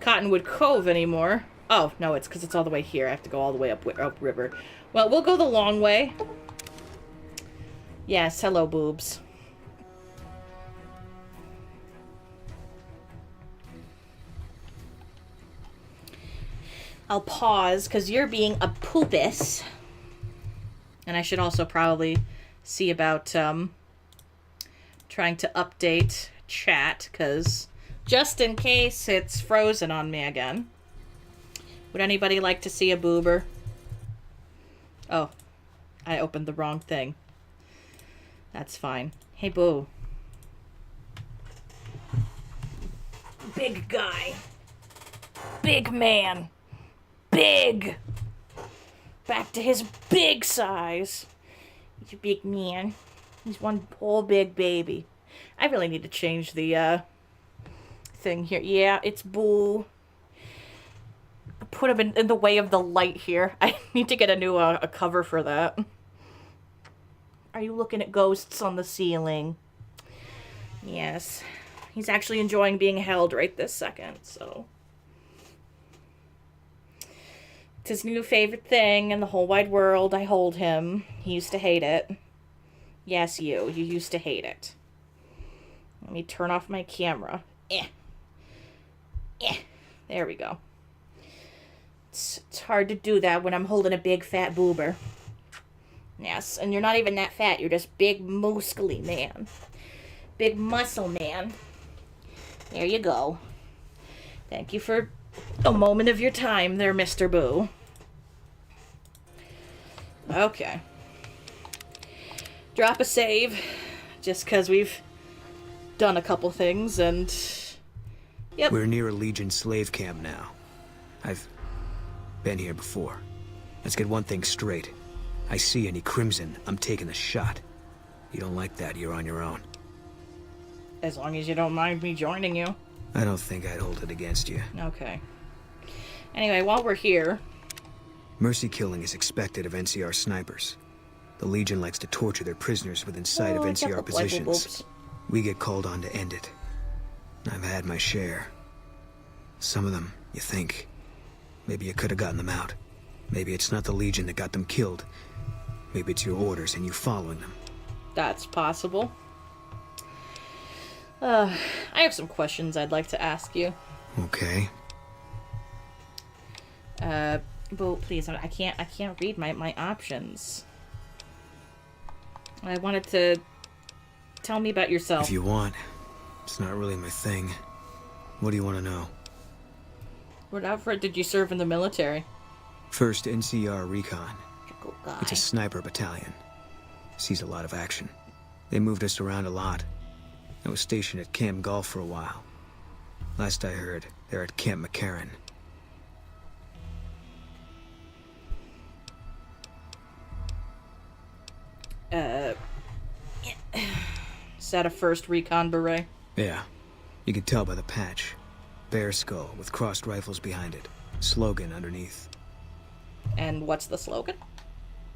Cottonwood Cove anymore. Oh, no, it's because it's all the way here. I have to go all the way up river. Well, we'll go the long way. Yes, hello, boobs. I'll pause, because you're being a poopus. And I should also probably see about trying to update chat, because just in case it's frozen on me again. Would anybody like to see a boober? Oh, I opened the wrong thing. That's fine. Hey, boo. Big guy. Big man. Big. Back to his big size. He's a big man. He's one whole big baby. I really need to change the thing here. Yeah, it's Boo. Put him in the way of the light here. I need to get a new a cover for that. Are you looking at ghosts on the ceiling? Yes. He's actually enjoying being held right this second, so. It's his new favorite thing in the whole wide world. I hold him. He used to hate it. Yes, you. You used to hate it. Let me turn off my camera. There we go. It's hard to do that when I'm holding a big fat boober. Yes, and you're not even that fat. You're just big, muscly man. Big muscle man. There you go. Thank you for a moment of your time there, Mr. Boo. Okay. Drop a save, just because we've done a couple things, and... Yep. We're near a Legion slave camp now. I've been here before. Let's get one thing straight. I see any Crimson, I'm taking the shot. You don't like that, you're on your own. As long as you don't mind me joining you. I don't think I'd hold it against you. Okay. Anyway, while we're here... Mercy killing is expected of NCR snipers. The Legion likes to torture their prisoners within sight of NCR positions. We get called on to end it. I've had my share. Some of them, you think. Maybe you could have gotten them out. Maybe it's not the Legion that got them killed. Maybe it's your orders and you following them. That's possible. I have some questions I'd like to ask you. Okay. But please, I can't read my options. I wanted to tell me about yourself. If you want. It's not really my thing. What do you want to know? What outfit did you serve in the military? 1st NCR Recon. Good guy. It's a sniper battalion. Sees a lot of action. They moved us around a lot. I was stationed at Camp Gulf for a while. Last I heard, they're at Camp McCarran. Is that a 1st Recon beret? Yeah. You can tell by the patch. Bear skull with crossed rifles behind it. Slogan underneath. And what's the slogan?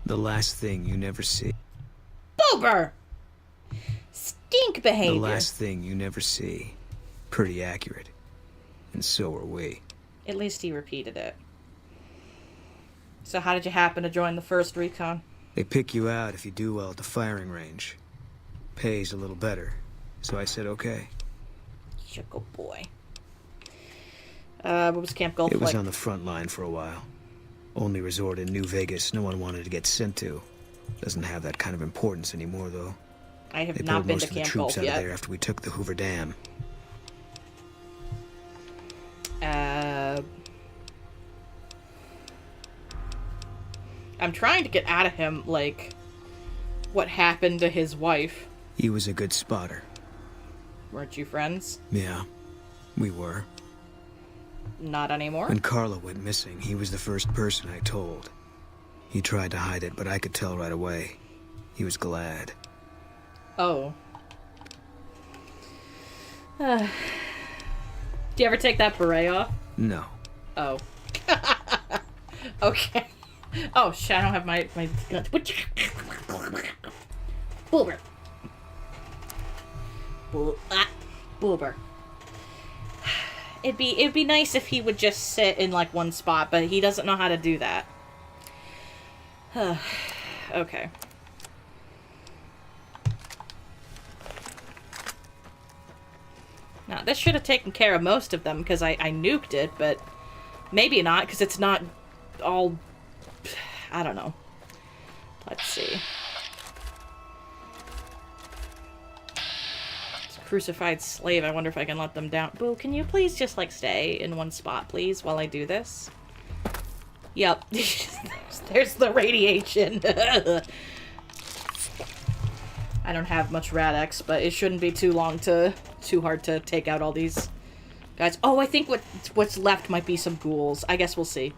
The last thing you never see. Boober! Stink behavior. The last thing you never see. Pretty accurate. And so are we. At least he repeated it. So how did you happen to join the 1st Recon? They pick you out if you do well at the firing range. Pays a little better. So I said okay. You're a good boy. What was Camp Gulf like? It was on the front line for a while. Only resort in New Vegas no one wanted to get sent to. Doesn't have that kind of importance anymore, though. I have they not pulled been most to of the Camp troops Gulf out yet. of there after we took the Hoover Dam. I'm trying to get out of him, like, what happened to his wife. He was a good spotter. Weren't you friends? Yeah, we were. Not anymore? When Carla went missing, he was the first person I told. He tried to hide it, but I could tell right away. He was glad. Oh. Do you ever take that beret off? No. Oh. Okay. Oh, shit, I don't have my guns. Boober. Boober. It'd be nice if he would just sit in, like, one spot, but he doesn't know how to do that. Okay. Now, this should have taken care of most of them, because I nuked it, but maybe not, because it's not all... I don't know. Let's see. It's a crucified slave. I wonder if I can let them down. Boo, can you please just, like, stay in one spot, please, while I do this? Yep. There's the radiation. I don't have much Rad-X, but it shouldn't be too hard to take out all these guys. Oh, I think what's left might be some ghouls. I guess we'll see.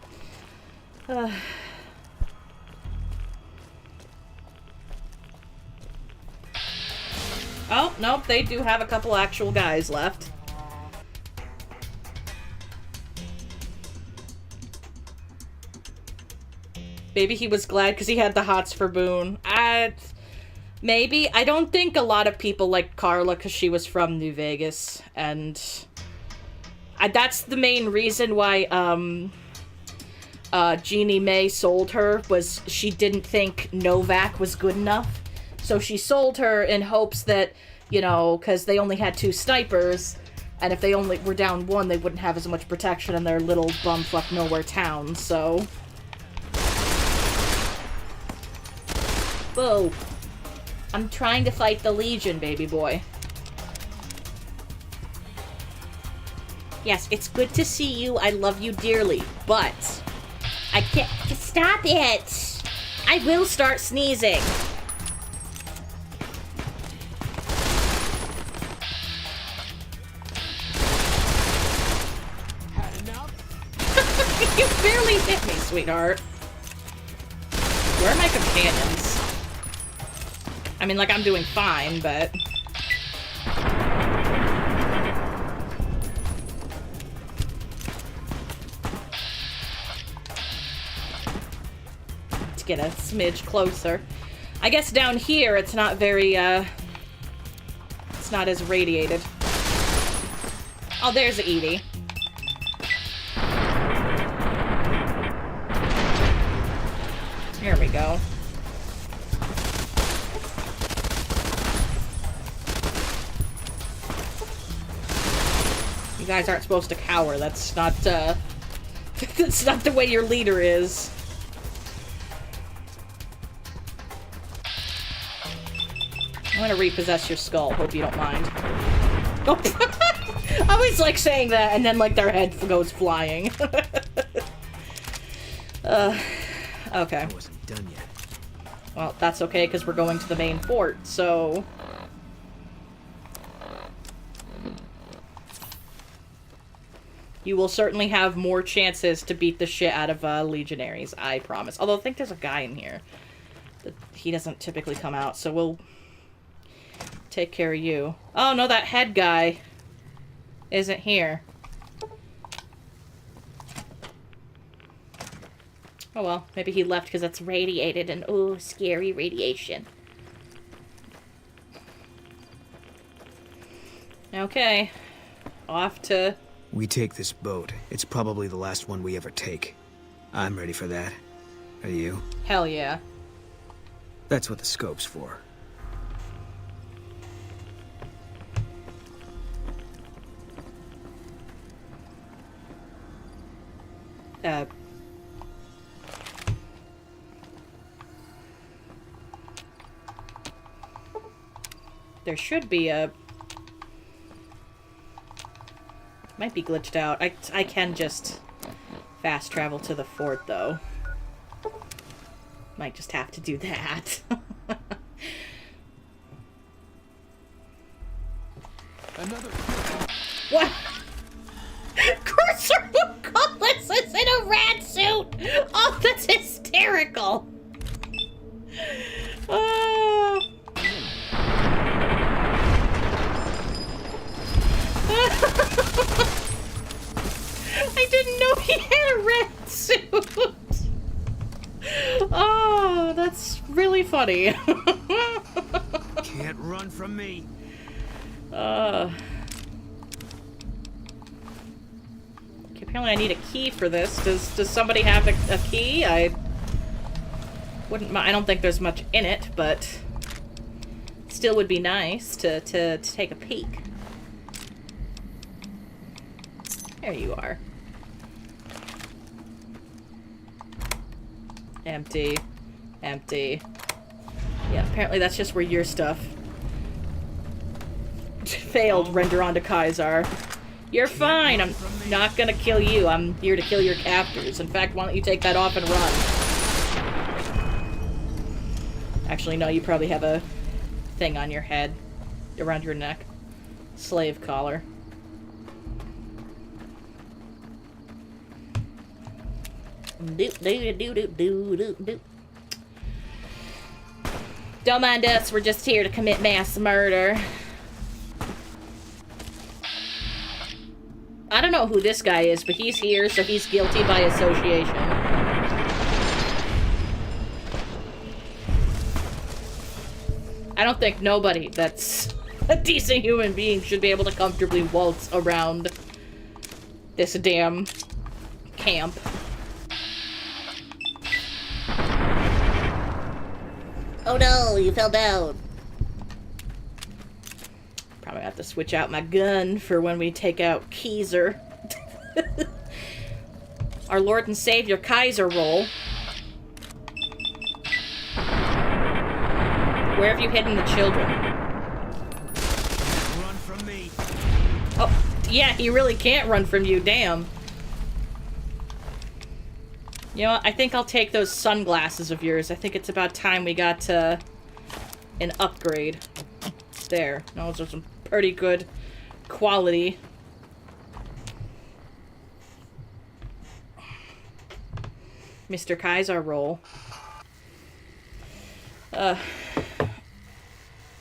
Oh, nope, they do have a couple actual guys left. Maybe he was glad because he had the hots for Boone. Maybe. I don't think a lot of people liked Carla because she was from New Vegas. And that's the main reason why Jeannie May sold her, was she didn't think Novak was good enough. So she sold her in hopes that, you know, because they only had 2 snipers, and if they only were down 1, they wouldn't have as much protection in their little bumfuck nowhere town, so... Whoa. I'm trying to fight the Legion, baby boy. Yes, it's good to see you. I love you dearly, but I can't... Stop it! I will start sneezing. Had enough? You barely hit me, sweetheart. Where are my companions? I mean, like, I'm doing fine, but... to get a smidge closer. I guess down here, it's not very, it's not as radiated. Oh, there's Edie. Here we go. You guys aren't supposed to cower. That's not, that's not the way your leader is. I'm gonna repossess your skull. Hope you don't mind. Oh, I always like saying that, and then, like, their head goes flying. Okay. I wasn't done yet. Well, that's okay, because we're going to the main fort, so... you will certainly have more chances to beat the shit out of legionaries, I promise. Although I think there's a guy in here. He doesn't typically come out, so we'll take care of you. Oh, no, that head guy isn't here. Oh well, maybe he left because it's radiated and ooh, scary radiation. Okay, off to... We take this boat. It's probably the last one we ever take. I'm ready for that. Are you? Hell yeah. That's what the scope's for. There should be a... might be glitched out. I can just fast travel to the fort, though. Might just have to do that. Another... What? Cursor Cutlass is in a rat suit! Oh, that's hysterical! Oh... I didn't know he had a red suit! Oh, that's really funny. Can't run from me. Okay, apparently I need a key for this. Does somebody have a key? I wouldn't mind. I don't think there's much in it, but still would be nice to take a peek. There you are. Empty. Empty. Yeah, apparently that's just where your stuff failed. Render onto Caesar. You're fine. I'm not gonna kill you. I'm here to kill your captors. In fact, why don't you take that off and run? Actually, no, you probably have a thing on your head. Around your neck. Slave collar. Don't mind us, we're just here to commit mass murder. I don't know who this guy is, but he's here, so he's guilty by association. I don't think nobody that's a decent human being should be able to comfortably waltz around this damn camp. Oh no, you fell down. Probably have to switch out my gun for when we take out Caesar. Our Lord and Savior Kaiser roll. Where have you hidden the children? Run from me. Oh, yeah, he really can't run from you, damn. You know what? I think I'll take those sunglasses of yours. I think it's about time we got an upgrade. There. Those are some pretty good quality. Mr. Kaiser roll.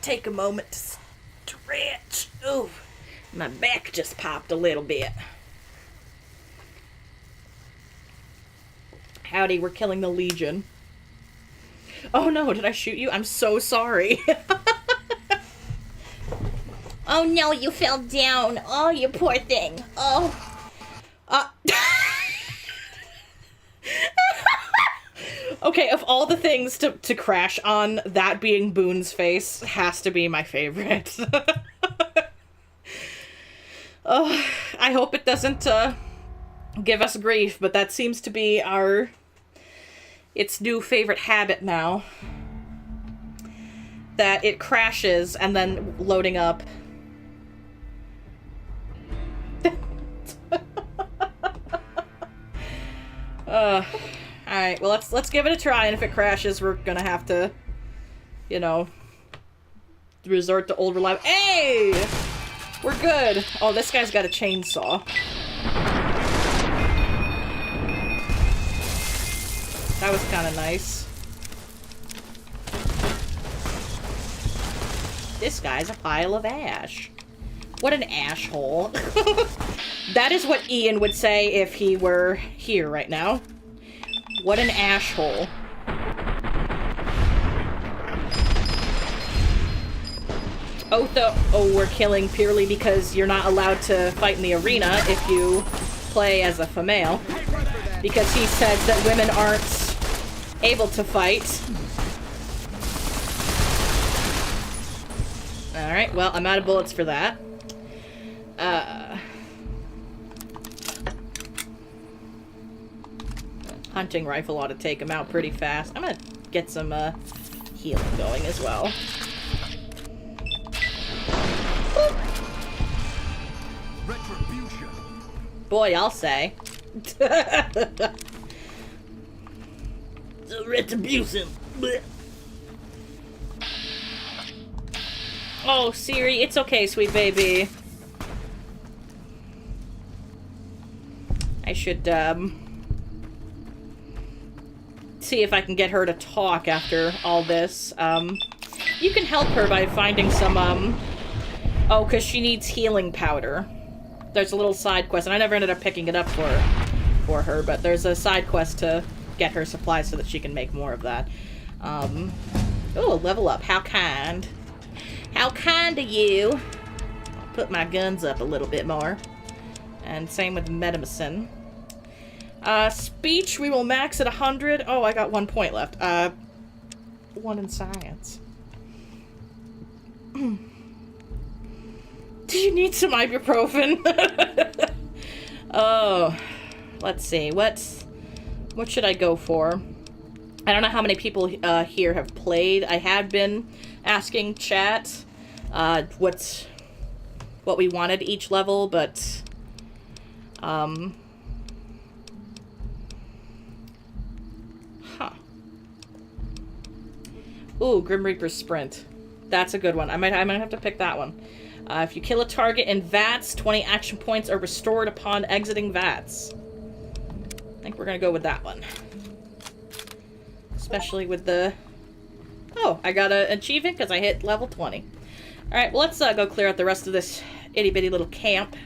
Take a moment to stretch. Ooh, my back just popped a little bit. Howdy, we're killing the Legion. Oh no, did I shoot you? I'm so sorry. Oh no, you fell down. Oh, you poor thing. Oh. Okay, of all the things to crash on, that being Boone's face has to be my favorite. Oh, I hope it doesn't give us grief, but that seems to be its new favorite habit now. That it crashes and then loading up. Alright, well let's give it a try, and if it crashes, we're gonna have to, you know, resort to old reliable. Hey! We're good. Oh, this guy's got a chainsaw. That was kind of nice. This guy's a pile of ash. What an ash hole. That is what Ian would say if he were here right now. What an ash hole. Oh, we're killing purely because you're not allowed to fight in the arena if you play as a female. Because he said that women aren't able to fight. Alright, well, I'm out of bullets for that. Hunting rifle ought to take him out pretty fast. I'm gonna get some healing going as well. Retribution. Boy, I'll say. The retribution. Blech. Oh, Siri, it's okay, sweet baby. I should, see if I can get her to talk after all this. You can help her by finding some, oh, because she needs healing powder. There's a little side quest, and I never ended up picking it up for her, but there's a side quest to get her supplies so that she can make more of that. Oh, level up. How kind. How kind of you. I'll put my guns up a little bit more. And same with medicine. Speech, we will max at 100. Oh, I got 1 point left. 1 in science. Do you need some ibuprofen? Oh, let's see. What should I go for? I don't know how many people here have played. I have been asking chat what we wanted each level, but Ooh, Grim Reaper Sprint. That's a good one. I might have to pick that one. If you kill a target in VATS, 20 action points are restored upon exiting VATS. I think we're gonna go with that one. Especially with the... Oh, I got an achievement because I hit level 20. Alright, well let's go clear out the rest of this itty-bitty little camp.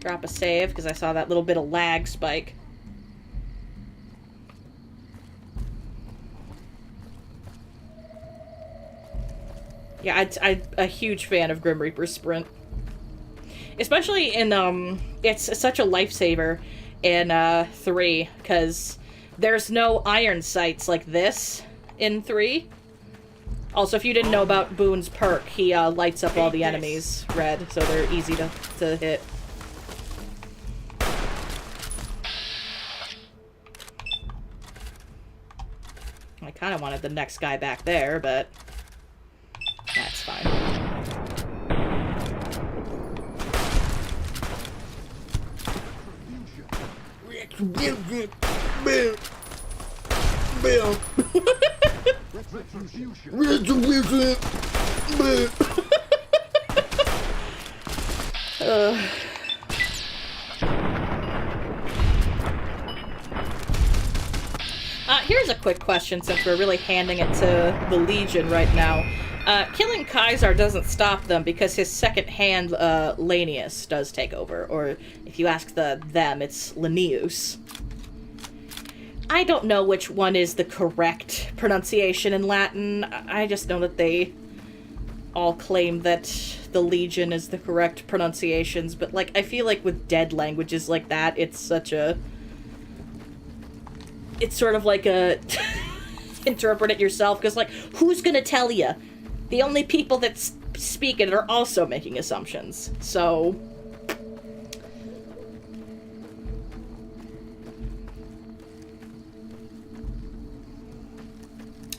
Drop a save because I saw that little bit of lag spike. Yeah, I'm a huge fan of Grim Reaper Sprint. Especially in, it's such a lifesaver in, 3, because there's no iron sights like this in 3. Also, if you didn't know about Boone's perk, he, lights up all the enemies red, so they're easy to hit. I kind of wanted the next guy back there, but... Here's a quick question, since we're really handing it to the Legion right now. Killing Caesar doesn't stop them because his second hand, Lanius, does take over. Or if you ask them, it's Linnaeus. I don't know which one is the correct pronunciation in Latin. I just know that they all claim that the Legion is the correct pronunciations, but, like, I feel like with dead languages like that, it's such a... It's sort of like a... interpret it yourself, because, like, who's gonna tell you? The only people that speak it are also making assumptions, so...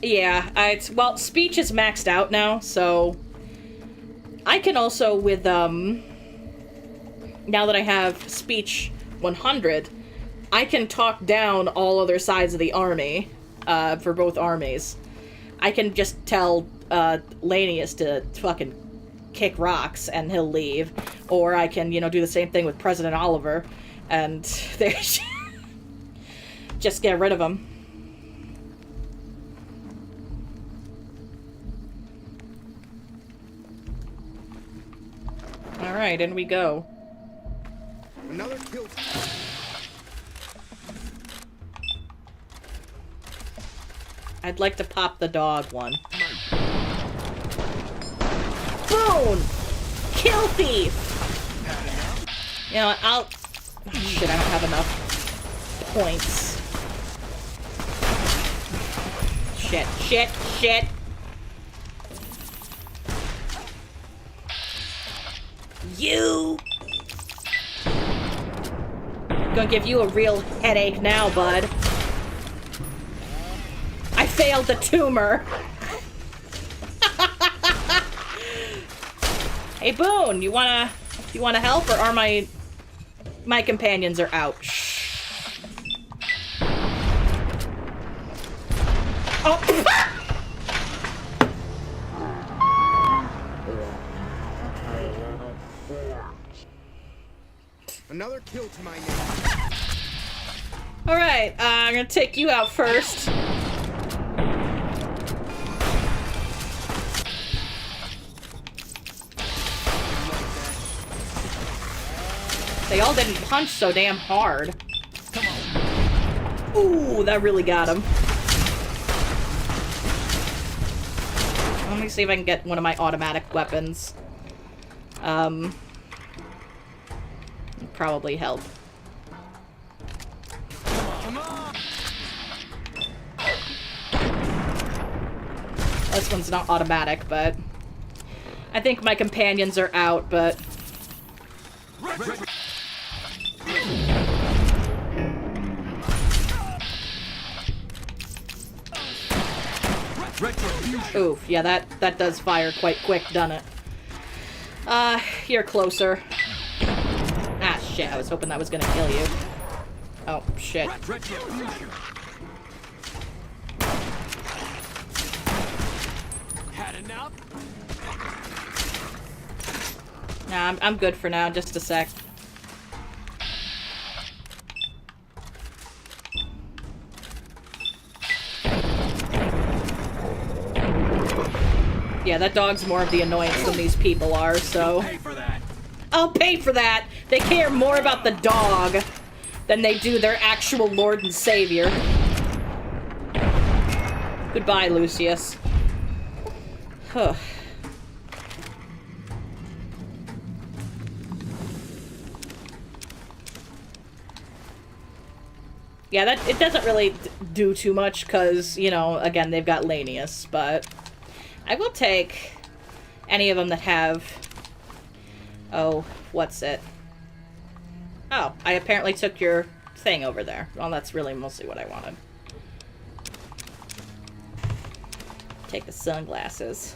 Yeah, well, speech is maxed out now, so... I can also, with, now that I have speech 100, I can talk down all other sides of the army, for both armies. I can just tell, Lanius to fucking kick rocks and he'll leave. Or I can, you know, do the same thing with President Oliver, and just get rid of him. Alright, in we go. Another kill. I'd like to pop the dog one. Boom! Kill thief! You know, I'll... Oh, shit, I don't have enough points. Shit. You! Gonna give you a real headache now, bud. I failed the tumor. Hey, Boone, you wanna help, or are my companions are out? Shh. Oh. Another kill to my name. Alright, I'm gonna take you out first. They all didn't punch so damn hard. Ooh, that really got him. Let me see if I can get one of my automatic weapons. Probably help. This one's not automatic, but I think my companions are out, but oof, yeah, that does fire quite quick, doesn't it? You're closer. Ah, shit, I was hoping that was gonna kill you. Oh, shit. Had enough? Nah, I'm good for now, just a sec. Yeah, that dog's more of the annoyance than these people are, so... I'll pay for that! They care more about the dog than they do their actual lord and savior. Goodbye, Lucius. Huh. Yeah, it doesn't really do too much, because, you know, again, they've got Lanius, but... I will take any of them that have... Oh, what's it? Oh, I apparently took your thing over there. Well, that's really mostly what I wanted. Take the sunglasses.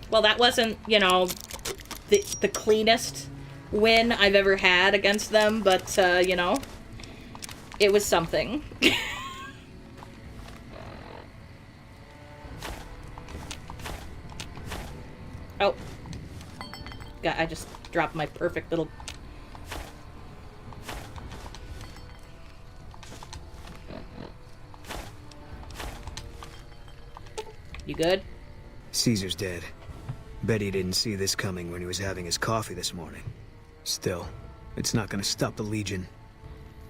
Well, that wasn't, you know, the cleanest win I've ever had against them, but, you know, it was something. Oh. God, I just dropped my perfect little... You good? Caesar's dead. Bet he didn't see this coming when he was having his coffee this morning. Still, it's not gonna stop the Legion.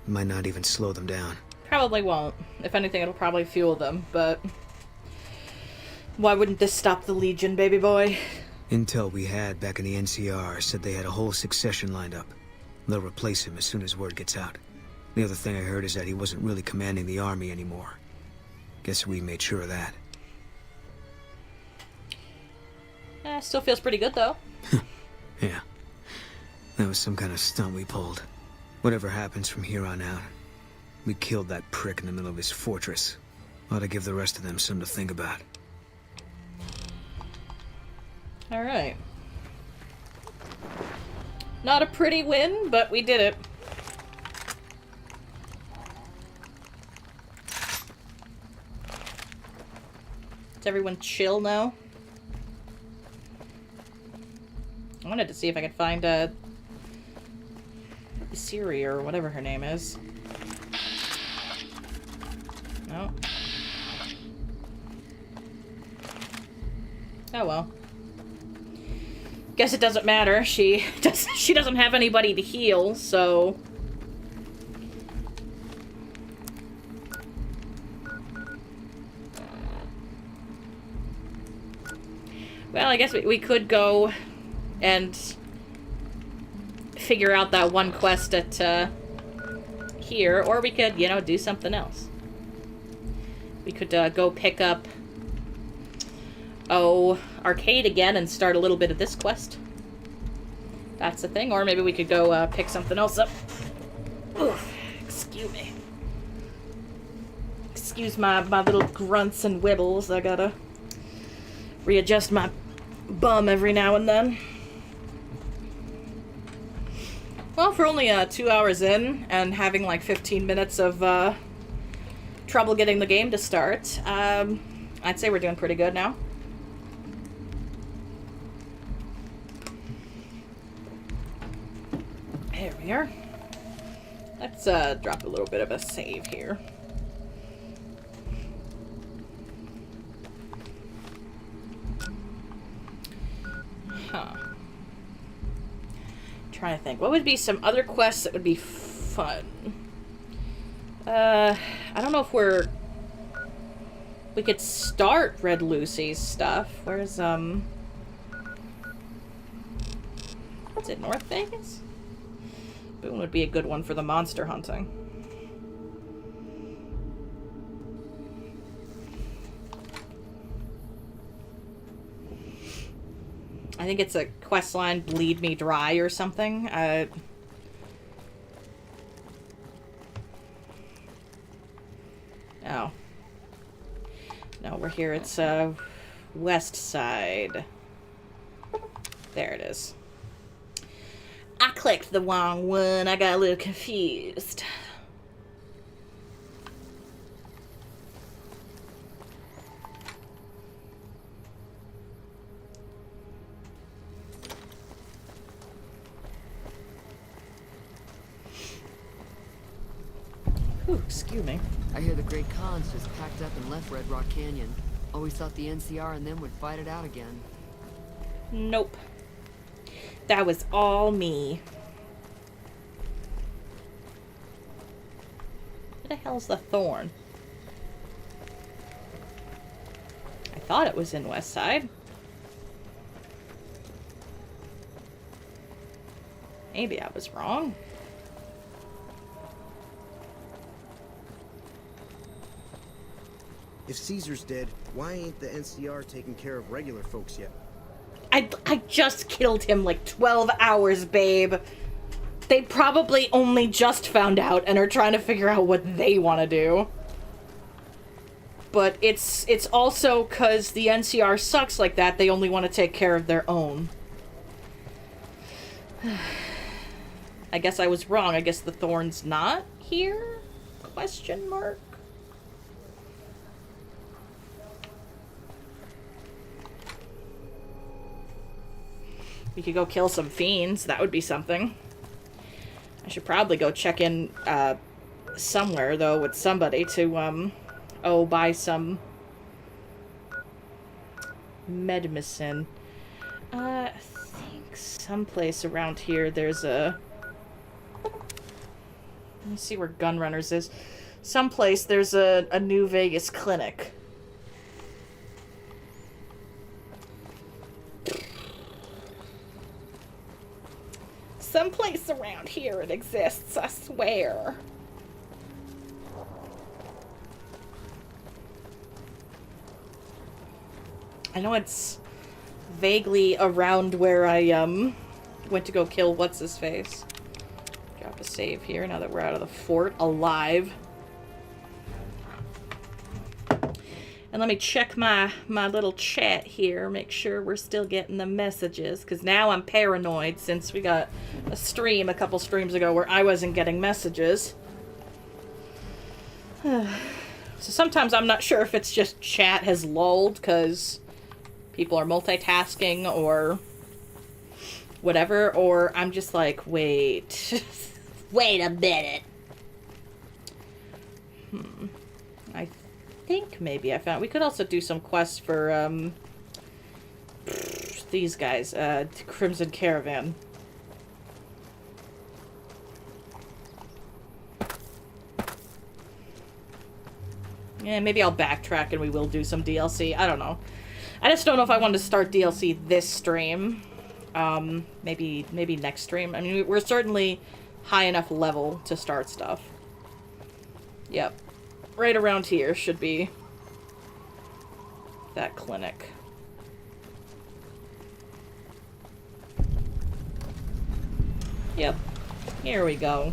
It might not even slow them down. Probably won't. If anything, it'll probably fuel them, but... Why wouldn't this stop the Legion, baby boy? Intel we had back in the NCR said they had a whole succession lined up. They'll replace him as soon as word gets out. The other thing I heard is that he wasn't really commanding the army anymore. Guess we made sure of that. Still feels pretty good, though. Yeah. That was some kind of stunt we pulled. Whatever happens from here on out, we killed that prick in the middle of his fortress. Ought to give the rest of them something to think about. Alright. Not a pretty win, but we did it. Is everyone chill now? I wanted to see if I could find Siri or whatever her name is. No. Oh well. Guess it doesn't matter. She doesn't have anybody to heal, so... Well, I guess we could go and figure out that one quest at here, or we could, you know, do something else. We could go pick up Arcade again and start a little bit of this quest. That's the thing. Or maybe we could go pick something else up. Oof, excuse me. Excuse my little grunts and wibbles. I gotta readjust my bum every now and then. Well, for only 2 hours in and having like 15 minutes of trouble getting the game to start, I'd say we're doing pretty good now. There we are. Let's drop a little bit of a save here. Huh. Trying to think. What would be some other quests that would be fun? I don't know if we could start Red Lucy's stuff. Where's, what's it, North Vegas? Boone would be a good one for the monster hunting. I think it's a quest line, Bleed Me Dry or something. Oh. No, we're here. It's, west side. There it is. I clicked the wrong one. I got a little confused. Ooh, excuse me. I hear the Great Khans just packed up and left Red Rock Canyon. Always thought the NCR and them would fight it out again. Nope. That was all me. Where the hell's the thorn? I thought it was in West Side. Maybe I was wrong. If Caesar's dead, why ain't the NCR taking care of regular folks yet? I just killed him like 12 hours, babe. They probably only just found out and are trying to figure out what they want to do. But it's also because the NCR sucks like that, they only want to take care of their own. I guess I was wrong. I guess the thorn's not here? Question mark? We could go kill some fiends. That would be something. I should probably go check in somewhere, though, with somebody to, buy some medicine. I think someplace around here there's a... Let me see where Gunrunners is. Someplace there's a New Vegas clinic. Someplace around here it exists, I swear. I know it's vaguely around where I went to go kill what's-his-face. Drop a save here now that we're out of the fort alive. And let me check my little chat here, make sure we're still getting the messages, because now I'm paranoid since we got a stream a couple streams ago where I wasn't getting messages. So sometimes I'm not sure if it's just chat has lulled because people are multitasking or whatever, or I'm just like, wait, wait a minute. I think maybe I found... We could also do some quests for, these guys, Crimson Caravan. Yeah, maybe I'll backtrack and we will do some DLC. I don't know. I just don't know if I want to start DLC this stream. Maybe next stream. I mean, we're certainly high enough level to start stuff. Yep. Right around here should be that clinic. Yep. Here we go.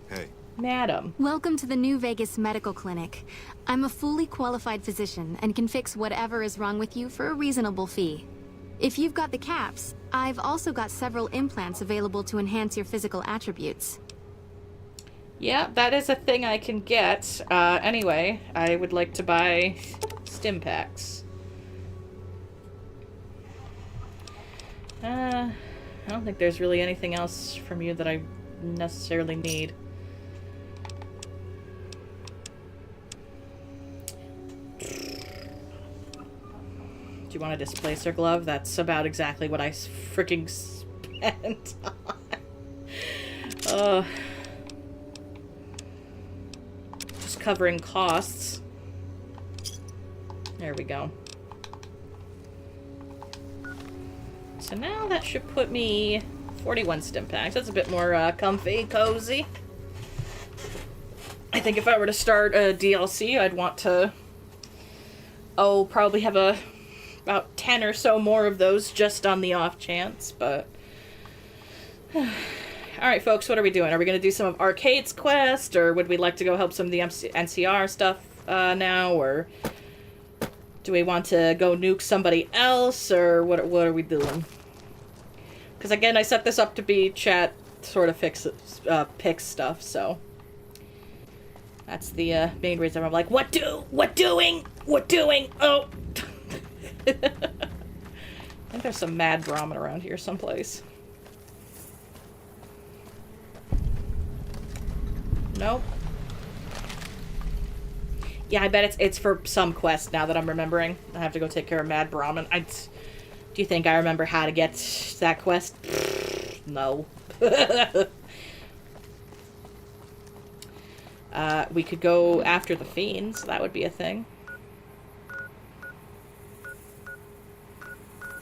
Hey. Madam. Welcome to the New Vegas Medical Clinic. I'm a fully qualified physician and can fix whatever is wrong with you for a reasonable fee. If you've got the caps, I've also got several implants available to enhance your physical attributes. Yeah, that is a thing I can get. Anyway, I would like to buy stim packs. I don't think there's really anything else from you that I necessarily need. Do you want a displacer glove? That's about exactly what I freaking spent on. Just covering costs. There we go. So now that should put me 41 stim packs. That's a bit more comfy, cozy. I think if I were to start a DLC, I'd want to probably have about 10 or so more of those just on the off chance, but alright folks, what are we doing? Are we going to do some of Arcade's quest, or would we like to go help some of the NCR stuff now, or do we want to go nuke somebody else, or what are we doing? Because again, I set this up to be chat sort of picks stuff, so that's the main reason I'm like, what doing? Oh! I think there's some mad Brahmin around here someplace. Nope. Yeah, I bet it's for some quest now that I'm remembering. I have to go take care of Mad Brahmin. Do you think I remember how to get that quest? No. We could go after the fiends. That would be a thing.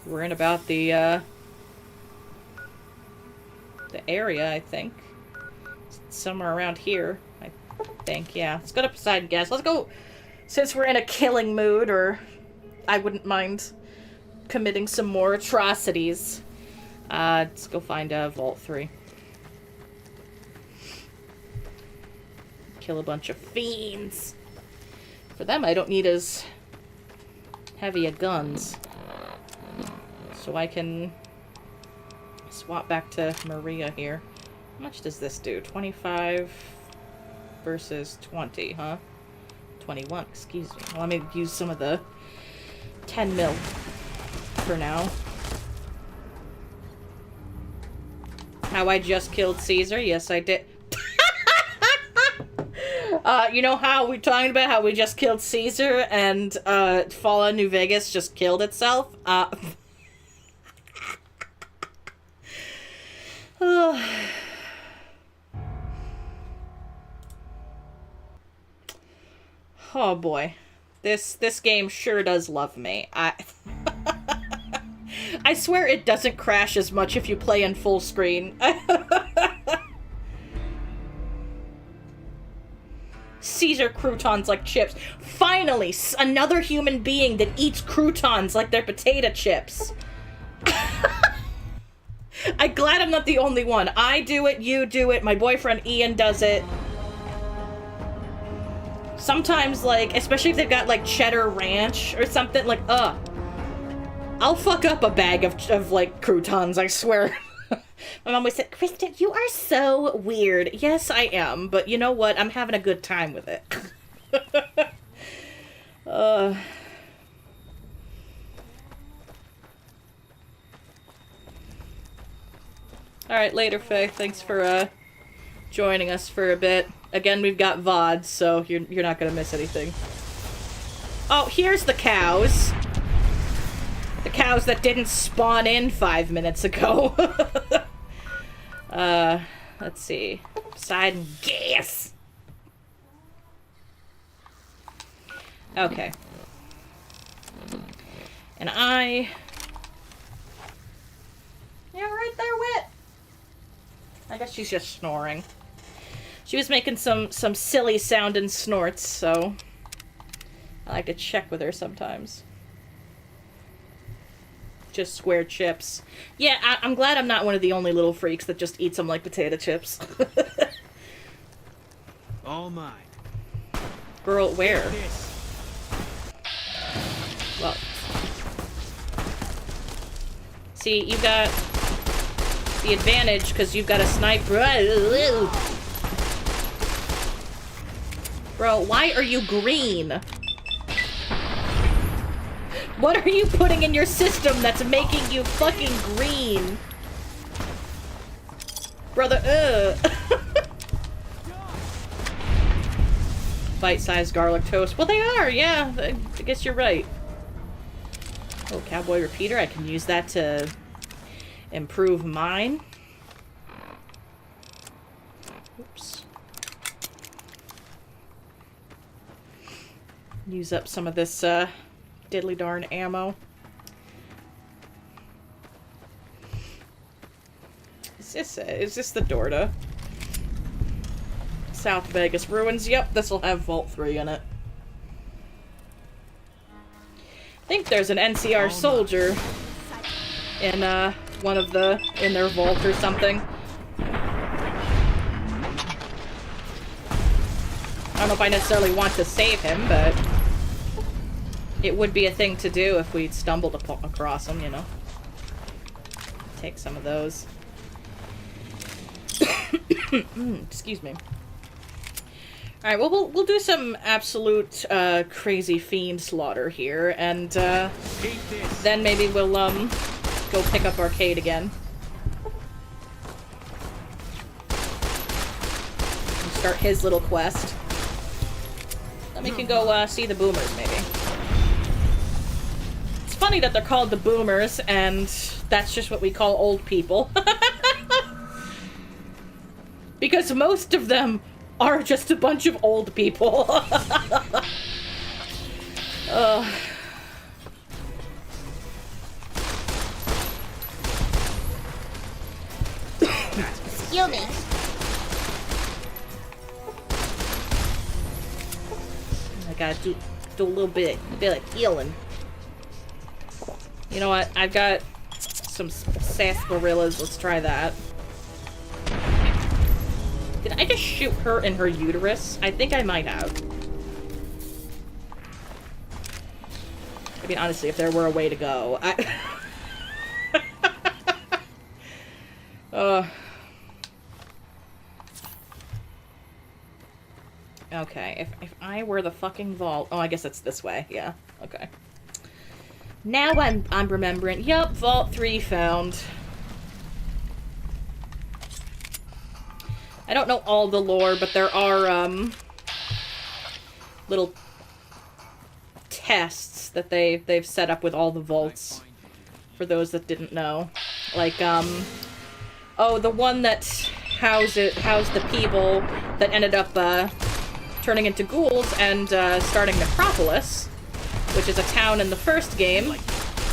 We're in about the area, I think. Somewhere around here, I think. Yeah, let's go to Poseidon Gas. Let's go, since we're in a killing mood, or I wouldn't mind committing some more atrocities. Let's go find Vault 3. Kill a bunch of fiends. For them, I don't need as heavy a guns. So I can swap back to Maria here. How much does this do? 25 versus 20, huh? 21, excuse me. Well, let me use some of the 10 mil for now. How I just killed Caesar? Yes, I did. You know how we're talking about how we just killed Caesar and Fallout New Vegas just killed itself? Oh boy. This game sure does love me. I swear it doesn't crash as much if you play in full screen. Caesar croutons like chips. Finally, another human being that eats croutons like they're potato chips. I'm glad I'm not the only one. I do it, you do it, my boyfriend Ian does it. Sometimes, like, especially if they've got, like, cheddar ranch or something, like, I'll fuck up a bag of like, croutons, I swear. My mom always said, Kristen, you are so weird. Yes, I am, but you know what? I'm having a good time with it. Alright, later, Faye. Thanks for, joining us for a bit. Again, we've got VODs, so you're not gonna miss anything. Oh, here's the cows. The cows that didn't spawn in 5 minutes ago. Let's see. Side gas. Okay. And yeah, right there, Wit. I guess she's just snoring. She was making some silly sounding snorts, so I like to check with her sometimes. Just square chips. Yeah, I'm glad I'm not one of the only little freaks that just eats them like potato chips. All mine. Girl, where? Well. See, you got the advantage because you've got a sniper. Bro, why are you green? What are you putting in your system that's making you fucking green? Brother, Bite-sized garlic toast. Well, they are, yeah. I guess you're right. Oh, cowboy repeater. I can use that to improve mine. Oops. Use up some of this, diddly darn ammo. Is this the door to South Vegas ruins? Yep, this will have Vault 3 in it. I think there's an NCR soldier in one of in their vault or something. I don't know if I necessarily want to save him, but it would be a thing to do if we'd stumbled across him, you know. Take some of those. Excuse me. Alright, well, we'll do some absolute, crazy fiend slaughter here, and, then maybe we'll, go pick up Arcade again. And start his little quest. Then we can go, see the boomers, maybe. It's funny that they're called the boomers, and that's just what we call old people. Because most of them are just a bunch of old people. Excuse me. I gotta do a little bit of healing. You know what? I've got some sarsaparillas. Let's try that. Did I just shoot her in her uterus? I think I might have. I mean, honestly, if there were a way to go, Okay, if I were the fucking vault... Oh, I guess it's this way. Yeah, okay. Now I'm remembering. Yup, Vault 3 found. I don't know all the lore, but there are, little tests that they've set up with all the vaults, for those that didn't know. Like, oh, the one that housed the people that ended up, turning into ghouls and, starting Necropolis, which is a town in the first game,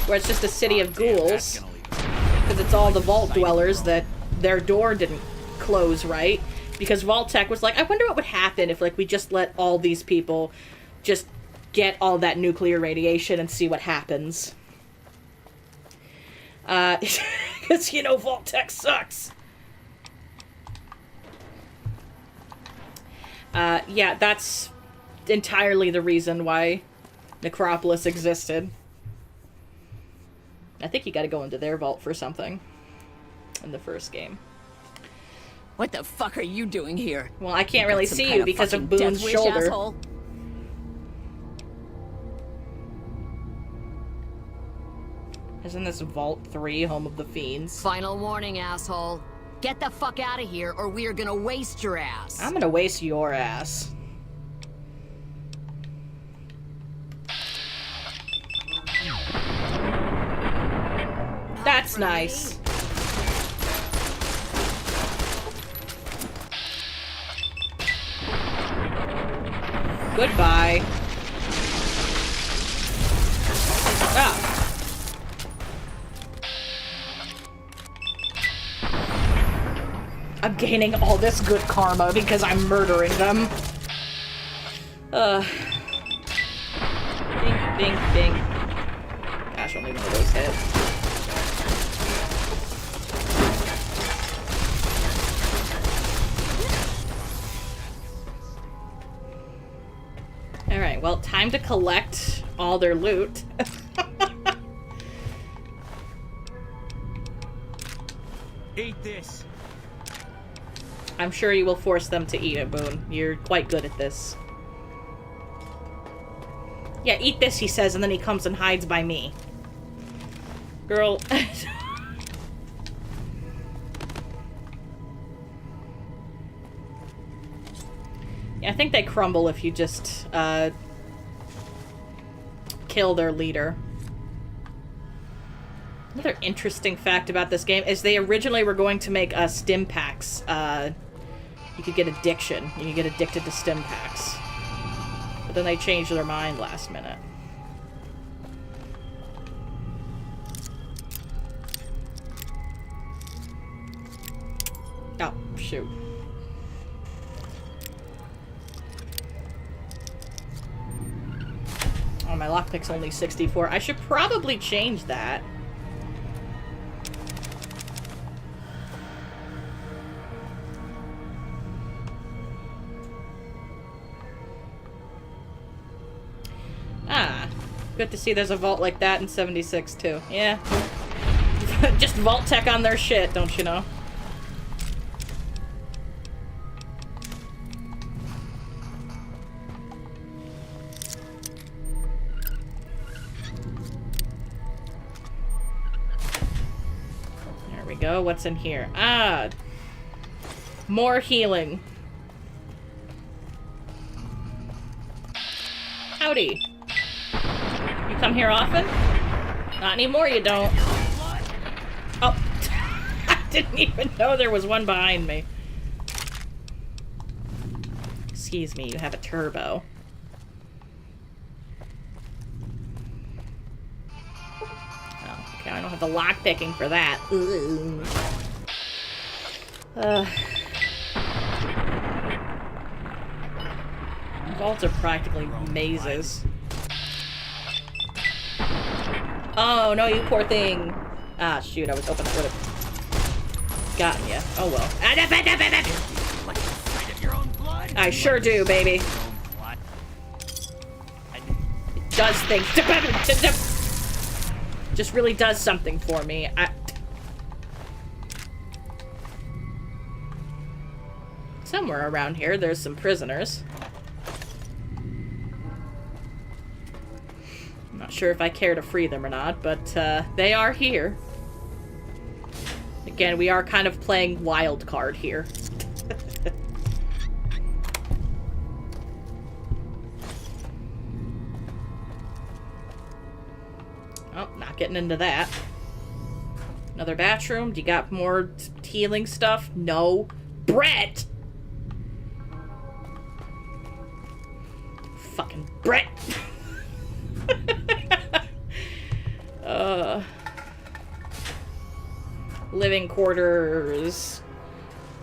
where it's just a city of ghouls, because it's all the vault dwellers that their door didn't close right, because Vault-Tec was like, I wonder what would happen if, like, we just let all these people just get all that nuclear radiation and see what happens. Because, you know, Vault-Tec sucks. Yeah, that's entirely the reason why Necropolis existed. I think you gotta go into their vault for something in the first game. What the fuck are you doing here? Well, I can't really see you because of Boone's shoulder. Asshole? Isn't this Vault 3, home of the fiends? Final warning, asshole. Get the fuck out of here, or we are gonna waste your ass. I'm gonna waste your ass. That's nice. Goodbye. Ah. I'm gaining all this good karma because I'm murdering them. Bing, bing, bing. Gosh, only one of those hit. Alright, well, time to collect all their loot. Eat this. I'm sure you will force them to eat it, Boone. You're quite good at this. Yeah, eat this, he says, and then he comes and hides by me. Girl. Yeah, I think they crumble if you just, kill their leader. Another interesting fact about this game is they originally were going to make, stim packs. You could get addiction. You could get addicted to stim packs. But then they changed their mind last minute. Oh, shoot. Oh, my lockpick's only 64. I should probably change that. Ah, good to see there's a vault like that in 76 too. Yeah. Just Vault-Tec on their shit, don't you know? There we go. What's in here? Ah, more healing. Howdy. You come here often? Not anymore, you don't. Oh. I didn't even know there was one behind me. Excuse me, you have a turbo. Oh, okay, I don't have the lockpicking for that. Ooh. Vaults are practically mazes. Oh, no, you poor thing. Ah, shoot, I was hoping I would have gotten you. Oh, well. I sure do, baby. It does things. Just really does something for me. Somewhere around here, there's some prisoners. I'm not sure if I care to free them or not, but they are here. Again, we are kind of playing wild card here. Oh, not getting into that. Another bathroom. Do you got more healing stuff? No. Brett! Fucking Brett! Living quarters.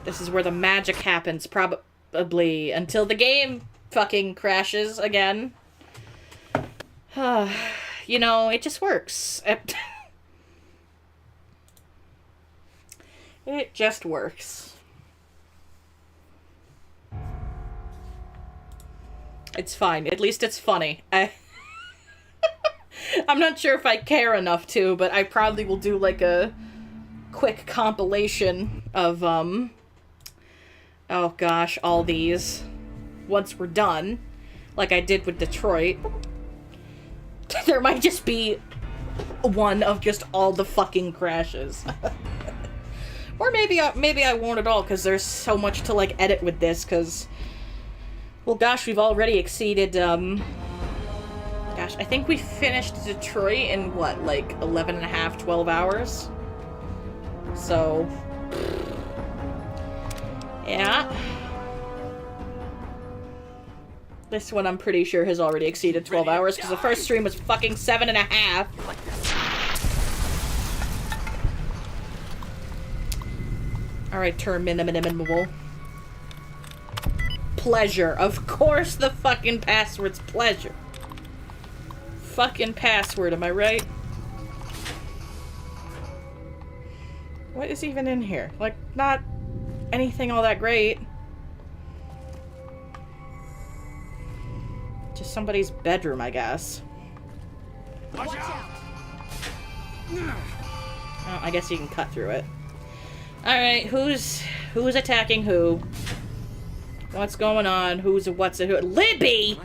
This is where the magic happens, probably, until the game fucking crashes again. You know, it just works. It just works. It's fine. At least it's funny. I'm not sure if I care enough to, but I probably will do like a quick compilation of, oh gosh, all these once we're done, like I did with Detroit. There might just be one of just all the fucking crashes. Or maybe I won't at all, because there's so much to, like, edit with this, because, well, gosh, we've already exceeded, gosh, I think we finished Detroit in, what, like, 11 and a half, 12 hours? So, yeah. This one I'm pretty sure has already exceeded 12 hours, because the first stream was fucking 7 and a half. Alright, terminable. Pleasure. Of course the fucking password's pleasure. Fucking password, am I right? What is even in here? Like, not anything all that great. Just somebody's bedroom, I guess. Watch out. Oh, I guess you can cut through it. Alright, who's attacking who? What's going on? Who's who? Libby!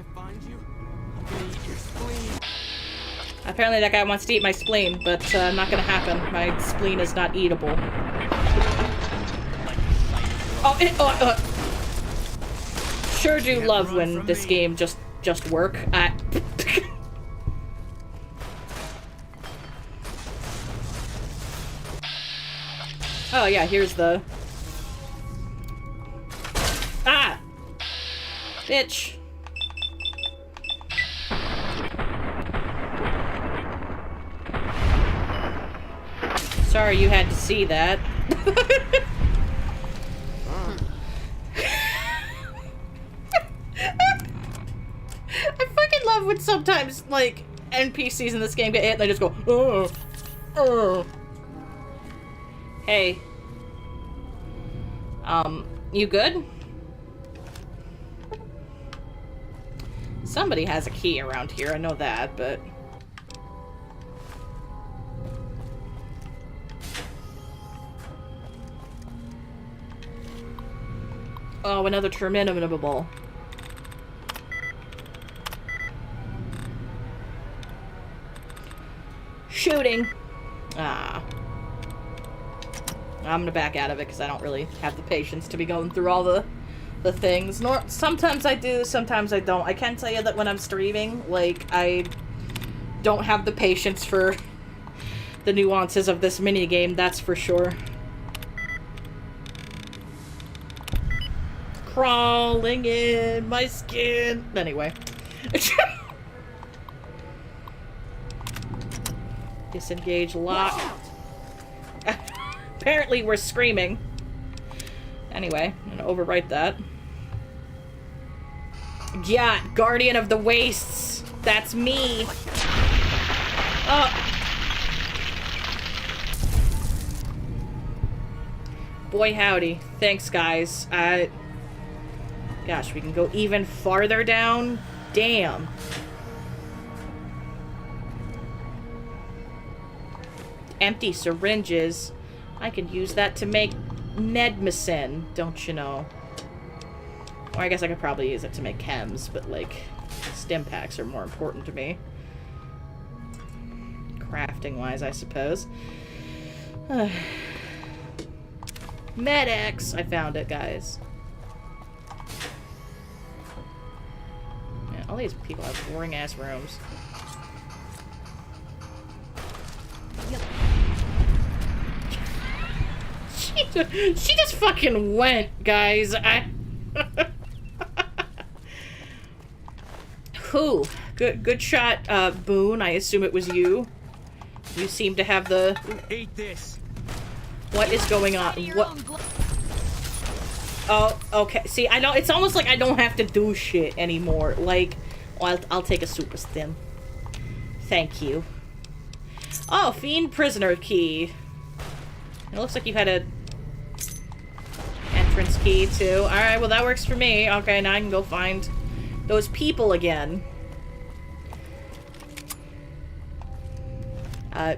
Apparently that guy wants to eat my spleen, but not gonna happen. My spleen is not eatable. Oh, sure do love when this game just work. Oh yeah, here's the... Ah! Bitch! Sorry you had to see that. I fucking love when sometimes, like, NPCs in this game get hit and they just go, oh, oh. Hey. You good? Somebody has a key around here, I know that, but... Oh, another terminable. Shooting! Ah. I'm gonna back out of it because I don't really have the patience to be going through all the things. Sometimes I do, sometimes I don't. I can tell you that when I'm streaming, like, I don't have the patience for the nuances of this minigame, that's for sure. Crawling in my skin. Anyway. Disengage lock. Apparently we're screaming. Anyway, I'm gonna overwrite that. Yeah, Guardian of the Wastes. That's me. Oh. Boy howdy. Thanks, guys. Gosh, we can go even farther down. Damn. Empty syringes. I can use that to make medicine, don't you know? Or I guess I could probably use it to make chems, but, like, stim packs are more important to me. Crafting-wise, I suppose. Med-X! I found it, guys. Yeah, all these people have boring-ass rooms. She just fucking went, guys. Who? Good shot, Boone. I assume it was you. You seem to have the... Eat this. What is going on? What? Oh, okay. See, I know it's almost like I don't have to do shit anymore. Like, well, I'll take a super stim. Thank you. Oh, Fiend prisoner key. It looks like you had a entrance key too. All right, well that works for me. Okay, now I can go find those people again.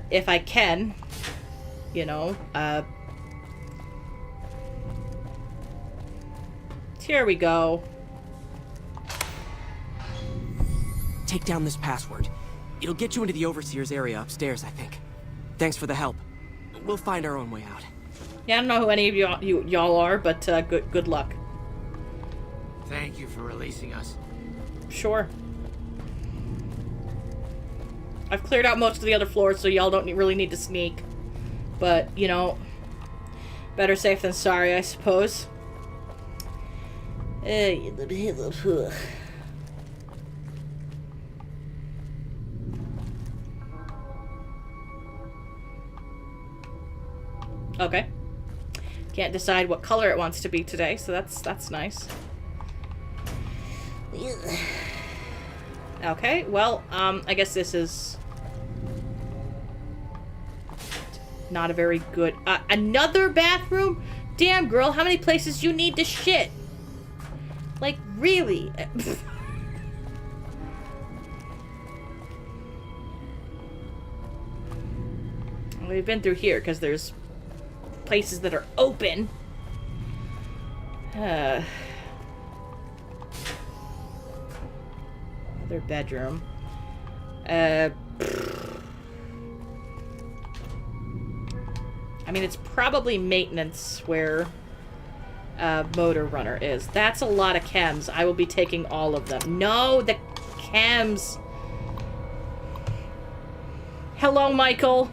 If I can, you know. Here we go. Take down this password. It'll get you into the Overseer's area upstairs, I think. Thanks for the help. We'll find our own way out. Yeah, I don't know who any of y'all are, but good luck. Thank you for releasing us. Sure. I've cleared out most of the other floors, so y'all don't really need to sneak. But, you know, better safe than sorry, I suppose. Okay. Can't decide what color it wants to be today, so that's nice. Okay, well, I guess this is not a very good... another bathroom? Damn, girl, how many places you need to shit? Like, really? We've been through here, because there's places that are open. Another bedroom. I mean, it's probably maintenance where Motor Runner is. That's a lot of chems. I will be taking all of them. No, the chems. Hello, Michael.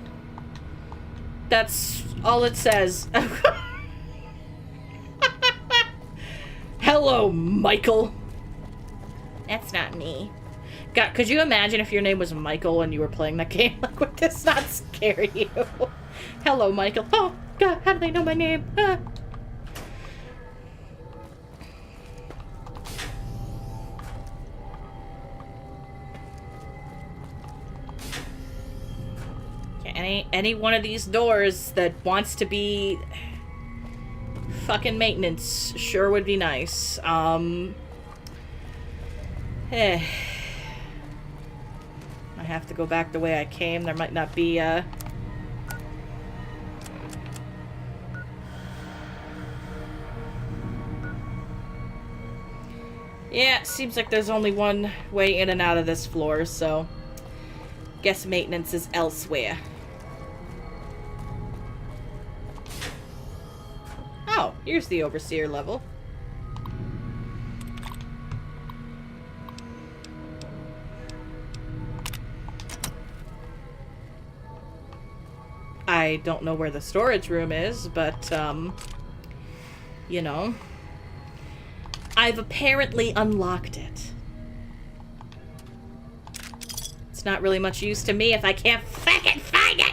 That's all it says. Hello, Michael. That's not me. God, could you imagine if your name was Michael and you were playing that game? Like, would this not scare you? Hello, Michael. Oh, God, how do they know my name? Ah. Any one of these doors that wants to be fucking maintenance sure would be nice. I have to go back the way I came. There might not be Yeah, seems like there's only one way in and out of this floor, so guess maintenance is elsewhere. Oh, here's the Overseer level. I don't know where the storage room is, but, you know, I've apparently unlocked it. It's not really much use to me if I can't fucking find it!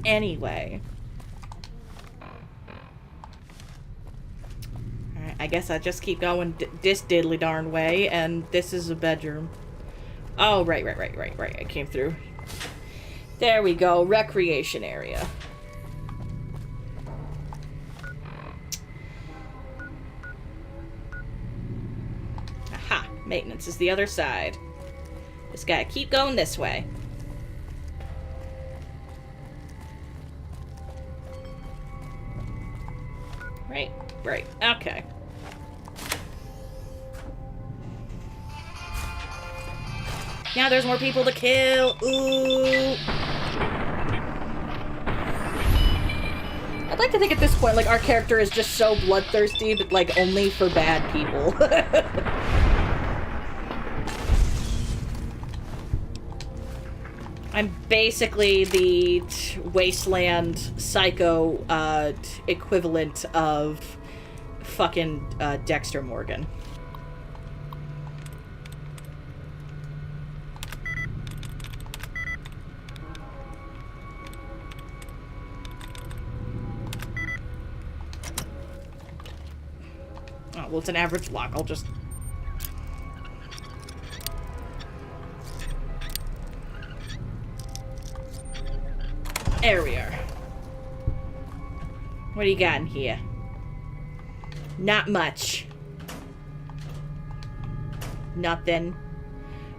Anyway. Alright, I guess I just keep going this diddly darn way, and this is a bedroom. Oh, right. I came through. There we go, recreation area. Aha, maintenance is the other side. Just gotta keep going this way. Right, right, okay. Now there's more people to kill. Ooh. I'd like to think at this point, like, our character is just so bloodthirsty, but, like, only for bad people. I'm basically the Wasteland Psycho equivalent of fucking Dexter Morgan. Oh, well, it's an average lock. I'll just... There we are. What do you got in here? Not much. Nothing.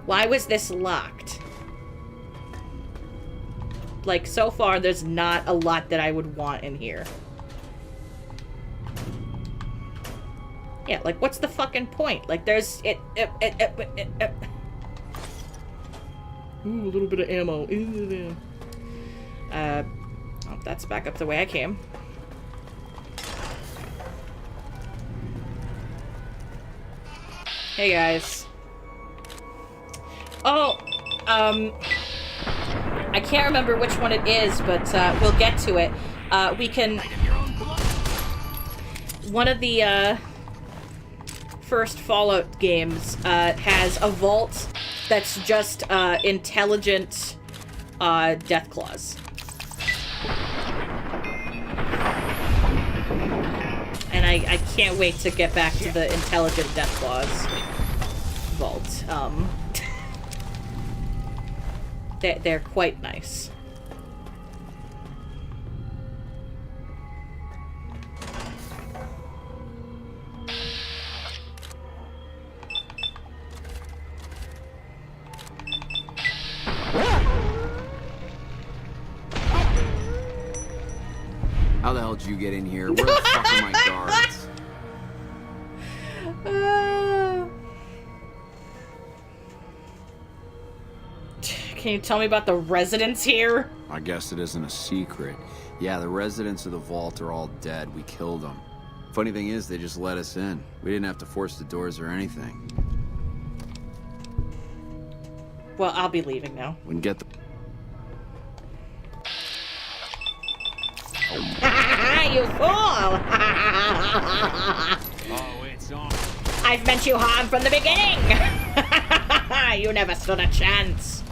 Why was this locked? Like, so far, there's not a lot that I would want in here. Yeah, like, what's the fucking point? Like, there's... Ooh, a little bit of ammo. Oh, that's back up the way I came. Hey, guys. Oh, I can't remember which one it is, but, we'll get to it. We can... One of the, first Fallout games, has a vault that's just, intelligent, Deathclaws. And I can't wait to get back to the intelligent Deathclaws vault. They're quite nice. How the hell did you get in here? Where the fuck are my guards? Can you tell me about the residents here? I guess it isn't a secret. Yeah, the residents of the vault are all dead. We killed them. Funny thing is, they just let us in. We didn't have to force the doors or anything. Well, I'll be leaving now. We can get the... You fool! Oh, it's on. I've meant you harm from the beginning! You never stood a chance.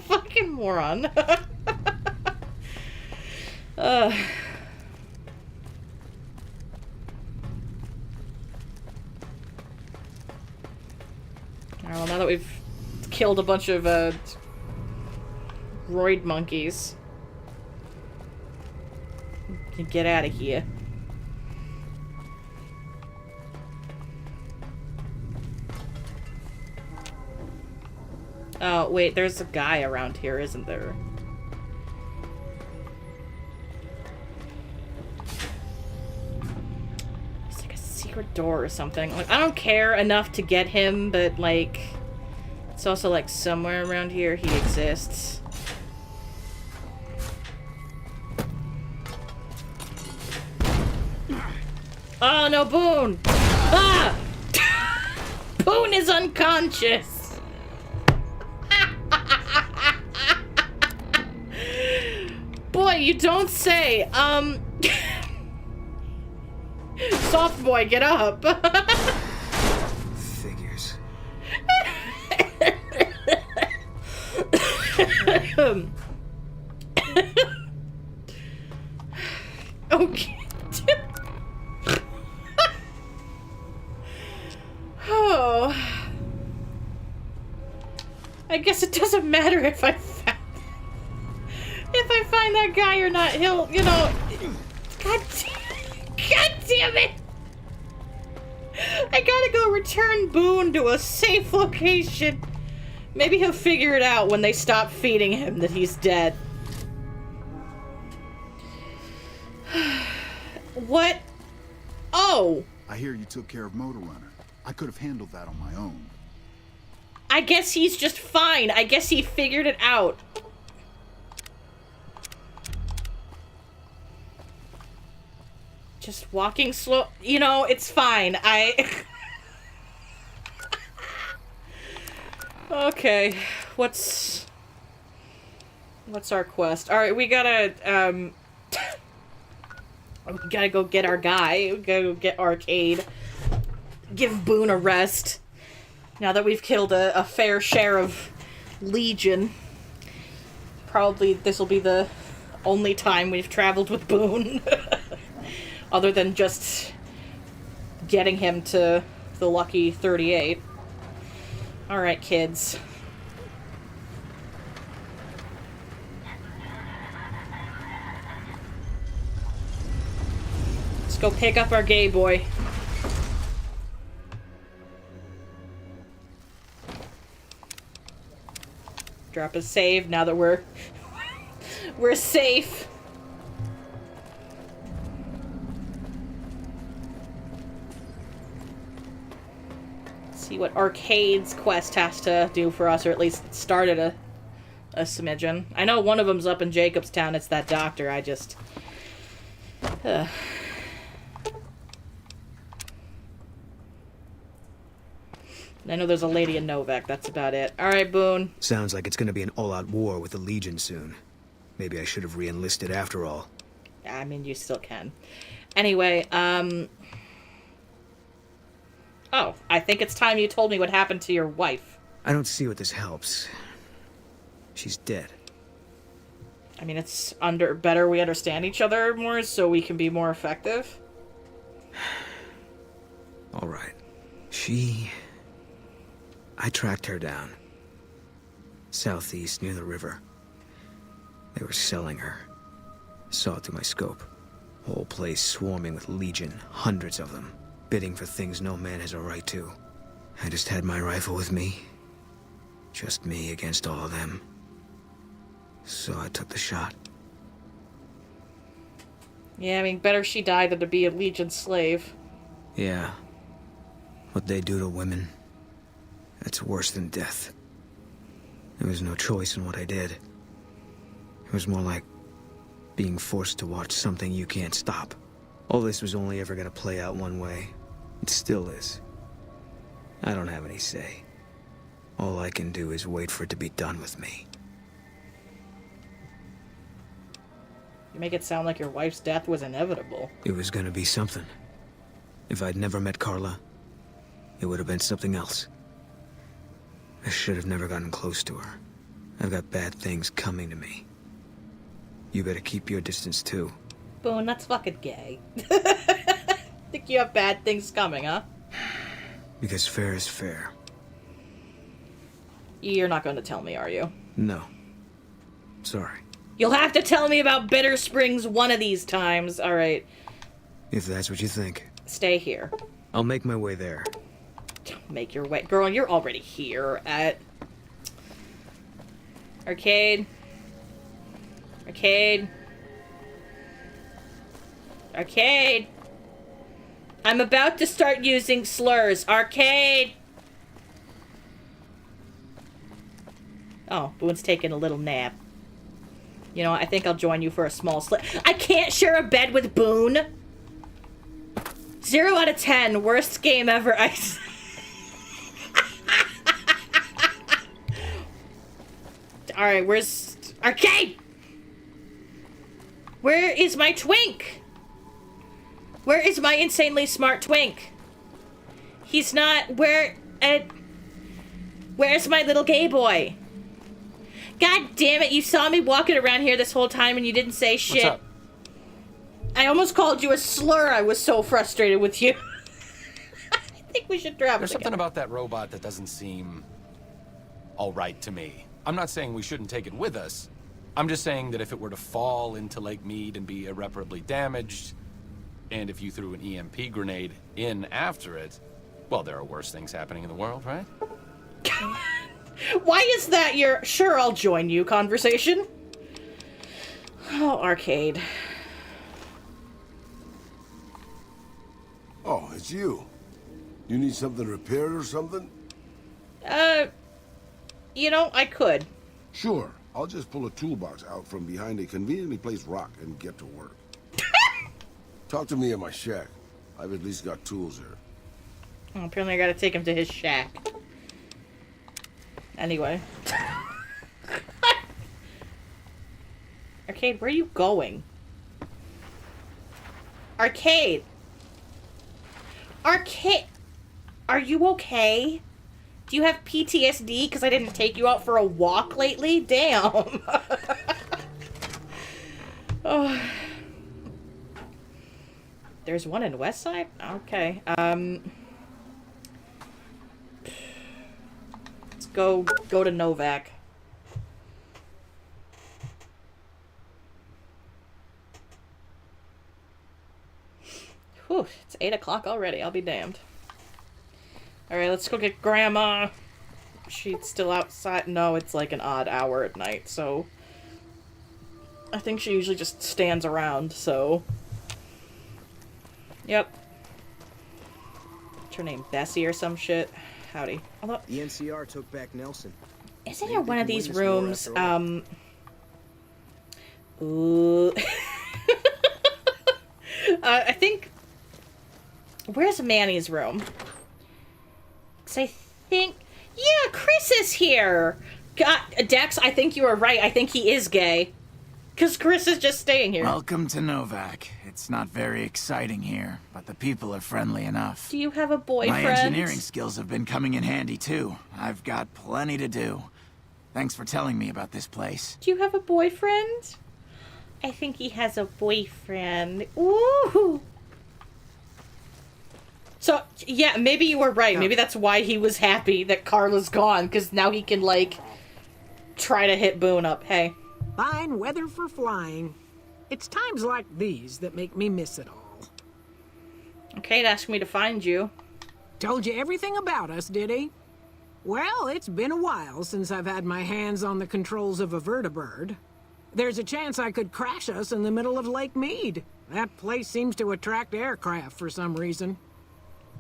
Fucking moron. Alright, well, now that we've killed a bunch of, roid monkeys, we can get out of here. Oh, wait, there's a guy around here, isn't there? It's like a secret door or something. Like, I don't care enough to get him, but, like, it's also, like, somewhere around here he exists. Oh, no, Boone! Ah! Boone is unconscious! Boy, you don't say. Soft boy, get up. Figures. Okay. Oh. I guess it doesn't matter if I find that guy or not. He'll, you know. God damn it! I gotta go return Boone to a safe location. Maybe he'll figure it out when they stop feeding him that he's dead. What? Oh! I hear you took care of Motor Runner. I could have handled that on my own. I guess he's just fine. I guess he figured it out. Just walking slow. You know, it's fine. Okay. What's our quest? Alright, we gotta, we gotta go get our guy. We gotta go get Arcade. Give Boone a rest. Now that we've killed a fair share of Legion. Probably this will be the only time we've traveled with Boone. Other than just getting him to the lucky 38. Alright, kids. Let's go pick up our gay boy. Drop a save now that we're safe. See what Arcade's quest has to do for us, or at least started a smidgen. I know one of them's up in Jacobstown. It's that doctor. I just... I know there's a lady in Novak. That's about it. Alright, Boone. Sounds like it's gonna be an all-out war with the Legion soon. Maybe I should have re-enlisted after all. I mean, you still can. Anyway, Oh, I think it's time you told me what happened to your wife. I don't see what this helps. She's dead. I mean, it's better we understand each other more so we can be more effective. All right. I tracked her down. Southeast, near the river. They were selling her. Saw it through my scope. Whole place swarming with Legion, hundreds of them, bidding for things no man has a right to. I just had my rifle with me. Just me against all of them. So I took the shot. Yeah, I mean, better she die than to be a Legion slave. Yeah. What they do to women, that's worse than death. There was no choice in what I did. It was more like being forced to watch something you can't stop. All this was only ever gonna play out one way. It still is. I don't have any say. All I can do is wait for it to be done with me. You make it sound like your wife's death was inevitable. It was gonna be something. If I'd never met Carla, it would have been something else. I should have never gotten close to her. I've got bad things coming to me. You better keep your distance too. Boone, that's fucking gay. Think you have bad things coming, huh? Because fair is fair. You're not going to tell me, are you? No. Sorry. You'll have to tell me about Bitter Springs one of these times. All right. If that's what you think. Stay here. I'll make my way there. Make your way. Girl, you're already here at... Arcade. Arcade. Arcade. I'm about to start using slurs. Arcade. Oh, Boone's taking a little nap. You know, I think I'll join you for a small sleep. I can't share a bed with Boone. 0 out of 10. Worst game ever. Alright, where's... Arcade! Where is my twink? Where is my insanely smart twink? He's not... Where's my little gay boy? God damn it, you saw me walking around here this whole time and you didn't say shit. What's up? I almost called you a slur. I was so frustrated with you. I think we should drop it. There's something about that robot that doesn't seem all right to me. I'm not saying we shouldn't take it with us. I'm just saying that if it were to fall into Lake Mead and be irreparably damaged, and if you threw an EMP grenade in after it, well, there are worse things happening in the world, right? Why is that your sure I'll join you conversation? Oh, Arcade. it's you. You need something repaired or something? You know, I could. Sure. I'll just pull a toolbox out from behind a conveniently placed rock and get to work. Talk to me at my shack. I've at least got tools here. Oh, apparently I gotta take him to his shack. Anyway. Arcade, where are you going? Arcade! Arcade! Are you okay? Do you have PTSD because I didn't take you out for a walk lately? Damn! Oh. There's one in Westside? Okay. Let's go to Novak. Whew, it's 8 o'clock already. I'll be damned. Alright, let's go get Grandma. She's still outside. No, it's like an odd hour at night, so... I think she usually just stands around, so... Yep. What's her name? Bessie or some shit? Howdy. Although, the NCR took back Nelson. Isn't there one of these rooms, Ooh... I think... Where's Manny's room? Because I think... Yeah, Chris is here! God, Dex, I think you were right. I think he is gay. Because Chris is just staying here. Welcome to Novak. It's not very exciting here, but the people are friendly enough. Do you have a boyfriend? My engineering skills have been coming in handy, too. I've got plenty to do. Thanks for telling me about this place. Do you have a boyfriend? I think he has a boyfriend. Ooh! So, yeah, maybe you were right. Maybe that's why he was happy that Carla's gone, because now he can, like, try to hit Boone up. Hey. Fine weather for flying. It's times like these that make me miss it all. Okay, it asked me to find you. Told you everything about us, did he? Well, it's been a while since I've had my hands on the controls of a vertibird. There's a chance I could crash us in the middle of Lake Mead. That place seems to attract aircraft for some reason.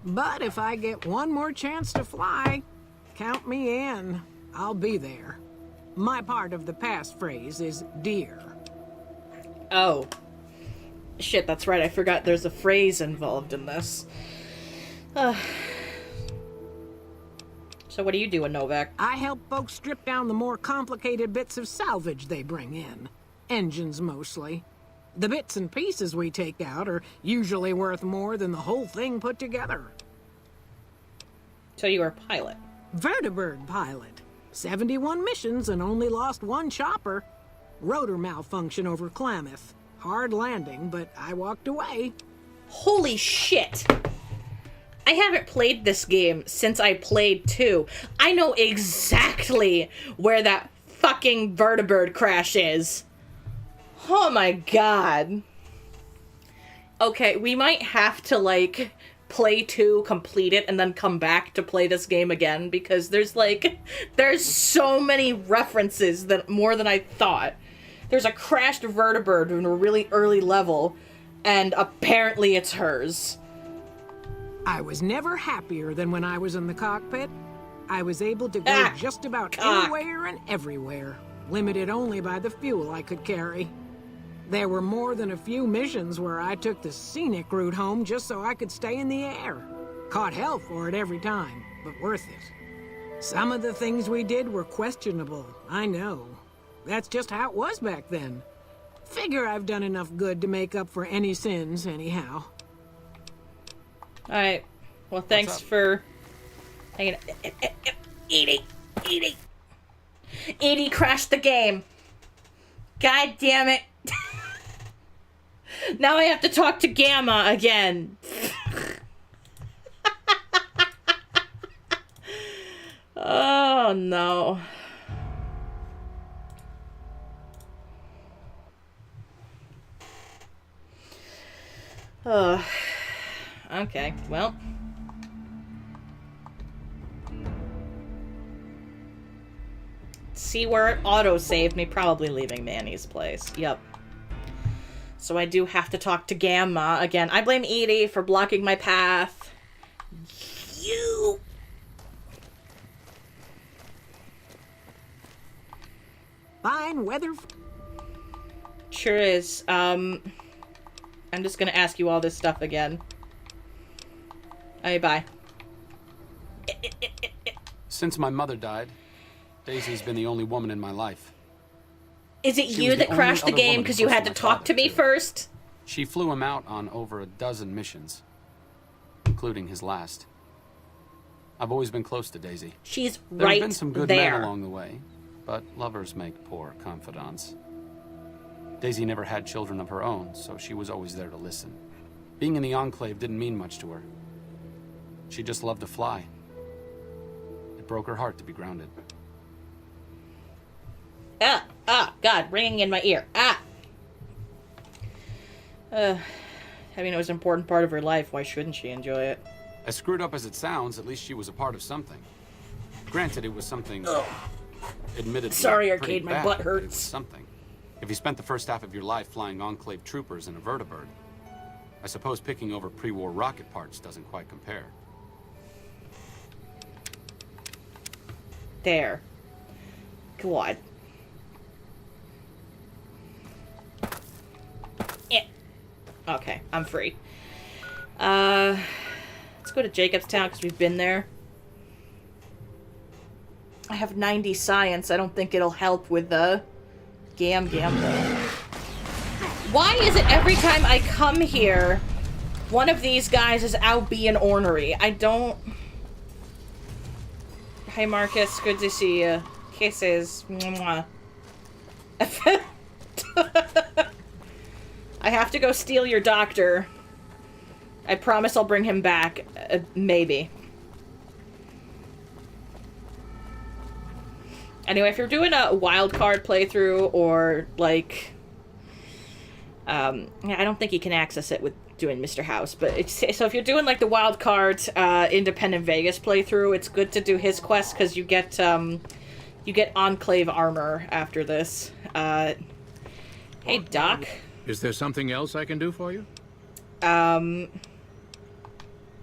But if I get one more chance to fly, count me in. I'll be there. My part of the passphrase is dear. Oh. Shit, that's right. I forgot there's a phrase involved in this. So what are you doing, Novak? I help folks strip down the more complicated bits of salvage they bring in. Engines, mostly. The bits and pieces we take out are usually worth more than the whole thing put together. So you were a pilot? Vertibird pilot. 71 missions and only lost one chopper. Rotor malfunction over Klamath. Hard landing, but I walked away. Holy shit! I haven't played this game since I played 2. I know exactly where that fucking vertibird crash is. Oh my god. Okay, we might have to, like, play 2, complete it, and then come back to play this game again, because there's so many references that more than I thought. There's a crashed vertibird in a really early level, and apparently it's hers. I was never happier than when I was in the cockpit. I was able to go just about anywhere and everywhere, limited only by the fuel I could carry. There were more than a few missions where I took the scenic route home just so I could stay in the air. Caught hell for it every time, but worth it. Some of the things we did were questionable, I know. That's just how it was back then. Figure I've done enough good to make up for any sins, anyhow. Alright. Well, thanks for hanging out. Edie crashed the game. God damn it. Now I have to talk to Gamma again. Oh, no. Okay, well. See where it auto-saved me, probably leaving Manny's place. Yep. So I do have to talk to Gamma again. I blame Edie for blocking my path. fine weather. Sure is. I'm just gonna ask you all this stuff again. Hey, bye. Since my mother died, Daisy's been the only woman in my life. Is it She you was that the crashed the only other game woman because you close had to to my talk to father, me too. first? She flew him out on over a dozen missions, including his last. I've always been close to Daisy. She's There right have been some good there. men along the way, but lovers make poor confidants. Daisy never had children of her own, so she was always there to listen. Being in the Enclave didn't mean much to her. She just loved to fly. It broke her heart to be grounded. God, ringing in my ear. Having it was an important part of her life, why shouldn't she enjoy it? As screwed up as it sounds, at least she was a part of something. Granted, it was something admittedly Sorry, pretty Arcade, my bad, butt but it was hurts. something. If you spent the first half of your life flying Enclave troopers in a vertibird, I suppose picking over pre-war rocket parts doesn't quite compare. There. God. Okay, I'm free. Let's go to Jacobstown because we've been there. I have 90 science. I don't think it'll help with the Gam though. Why is it every time I come here, one of these guys is out being ornery? I don't... Hey Marcus, good to see you. Kisses. Mwah. I have to go steal your doctor. I promise I'll bring him back. Maybe. Anyway, if you're doing a wildcard playthrough or, like... I don't think you can access it with doing Mr. House, but it's... So if you're doing, like, the wildcard Independent Vegas playthrough, it's good to do his quest, because you get Enclave armor after this. Hey, Doc. Is there something else I can do for you?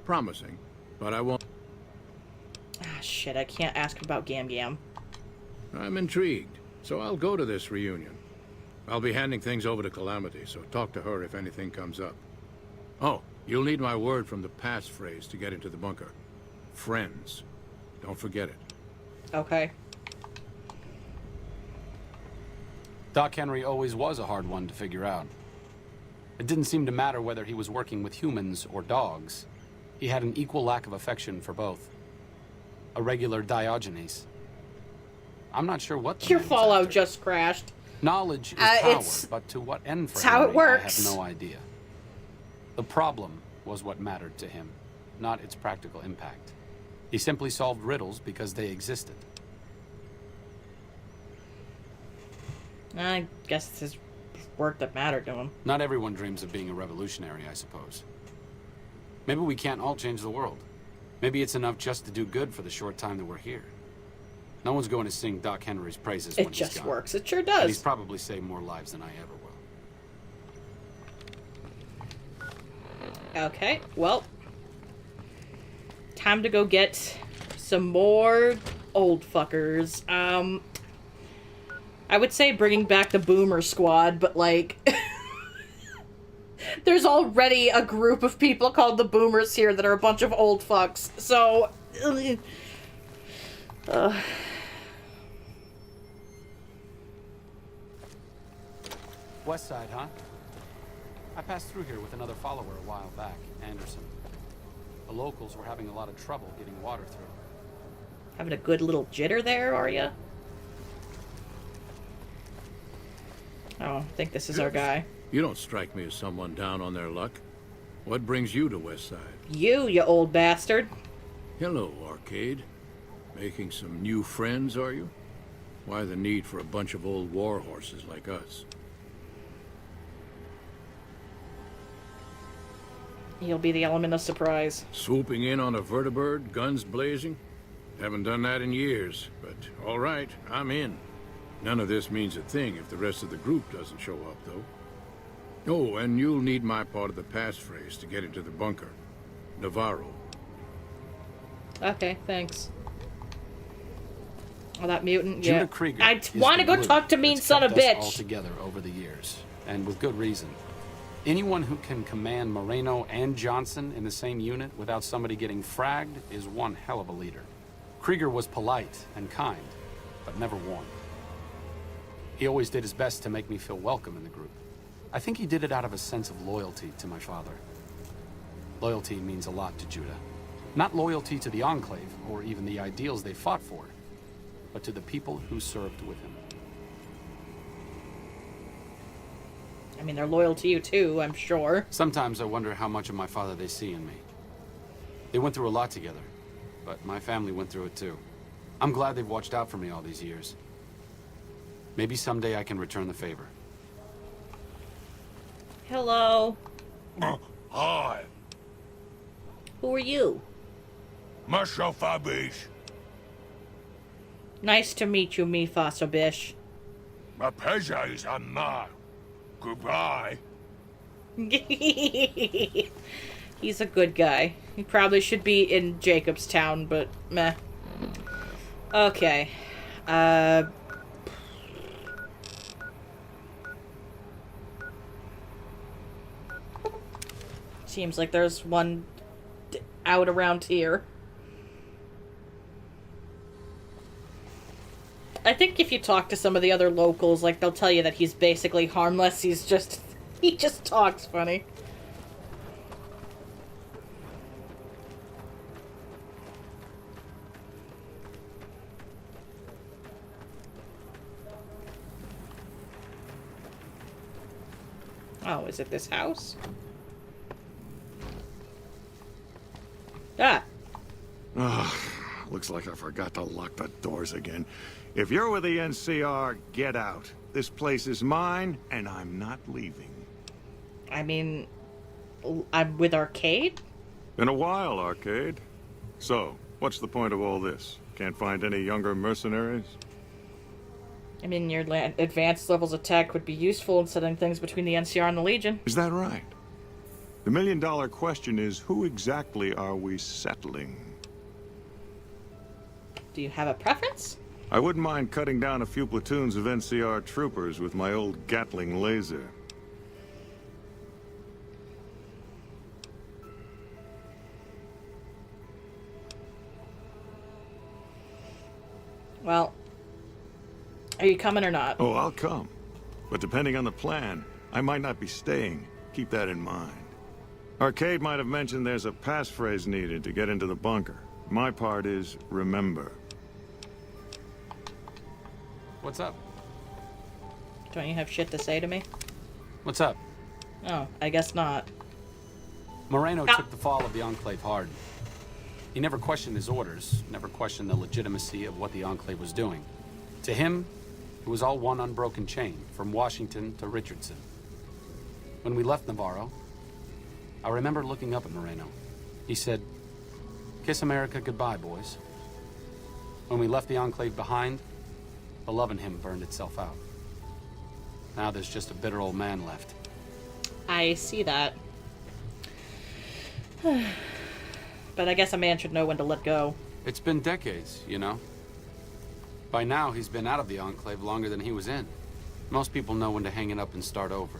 Promising, but I won't. Shit, I can't ask about Gam. I'm intrigued, so I'll go to this reunion. I'll be handing things over to Calamity, so talk to her if anything comes up. Oh, you'll need my word from the passphrase to get into the bunker. Friends. Don't forget it. Okay. Doc Henry always was a hard one to figure out. It didn't seem to matter whether he was working with humans or dogs. He had an equal lack of affection for both. A regular Diogenes. I'm not sure what Your Fallout just crashed. Knowledge is power, but to what end for it's how Henry, it works. I have no idea. The problem was what mattered to him, not its practical impact. He simply solved riddles because they existed. I guess it's his work that mattered to him. Not everyone dreams of being a revolutionary, I suppose. Maybe we can't all change the world. Maybe it's enough just to do good for the short time that we're here. No one's going to sing Doc Henry's praises when It he's just gone. works. It sure And does. he's probably saved more lives than I ever will. Okay, well. Time to go get some more old fuckers. I would say bringing back the Boomer Squad, but like... There's already a group of people called the Boomers here that are a bunch of old fucks, so... West Side, huh? I passed through here with another follower a while back, Anderson. The locals were having a lot of trouble getting water through. Having a good little jitter there, are ya? Oh, I think this is our guy. You don't strike me as someone down on their luck. What brings you to West Side? You old bastard. Hello, Arcade. Making some new friends, are you? Why the need for a bunch of old war horses like us? He'll be the element of surprise. Swooping in on a vertibird, guns blazing? Haven't done that in years, but all right, I'm in. None of this means a thing if the rest of the group doesn't show up, though. Oh, and you'll need my part of the passphrase to get into the bunker. Navarro. Okay, thanks. Oh, that mutant. Judah Yeah. Krieger I want to go talk to mean son of bitch. All together over the years, and with good reason. Anyone who can command Moreno and Johnson in the same unit without somebody getting fragged is one hell of a leader. Krieger was polite and kind, but never warm. He always did his best to make me feel welcome in the group. I think he did it out of a sense of loyalty to my father. Loyalty means a lot to Judah. Not loyalty to the Enclave, or even the ideals they fought for, but to the people who served with him. I mean, they're loyal to you too, I'm sure. Sometimes I wonder how much of my father they see in me. They went through a lot together, but my family went through it too. I'm glad they've watched out for me all these years. Maybe someday I can return the favor. Hello. Hi. Who are you? Myself, Abish. Nice to meet you, Mufasa Bish. My pleasure is mine. Goodbye. He's a good guy. He probably should be in Jacobstown, but meh. Okay. Seems like there's one out around here. I think if you talk to some of the other locals, like, they'll tell you that he's basically harmless. He just talks funny. Oh, is it this house? Ah. Looks like I forgot to lock the doors again. If you're with the NCR, get out. This place is mine, and I'm not leaving. I mean, I'm with Arcade? Been a while, Arcade. So, what's the point of all this? Can't find any younger mercenaries? I mean, your advanced levels of tech would be useful in setting things between the NCR and the Legion. Is that right? The million-dollar question is, who exactly are we settling? Do you have a preference? I wouldn't mind cutting down a few platoons of NCR troopers with my old Gatling laser. Well, are you coming or not? Oh, I'll come. But depending on the plan, I might not be staying. Keep that in mind. Arcade might have mentioned there's a passphrase needed to get into the bunker. My part is remember. What's up? Don't you have shit to say to me? What's up? Oh, I guess not. Moreno took the fall of the Enclave hard. He never questioned his orders, never questioned the legitimacy of what the Enclave was doing. To him, it was all one unbroken chain, from Washington to Richardson. When we left Navarro, I remember looking up at Moreno. He said, "Kiss America goodbye, boys." When we left the Enclave behind, the love in him burned itself out. Now there's just a bitter old man left. I see that. But I guess a man should know when to let go. It's been decades, you know? By now, he's been out of the Enclave longer than he was in. Most people know when to hang it up and start over.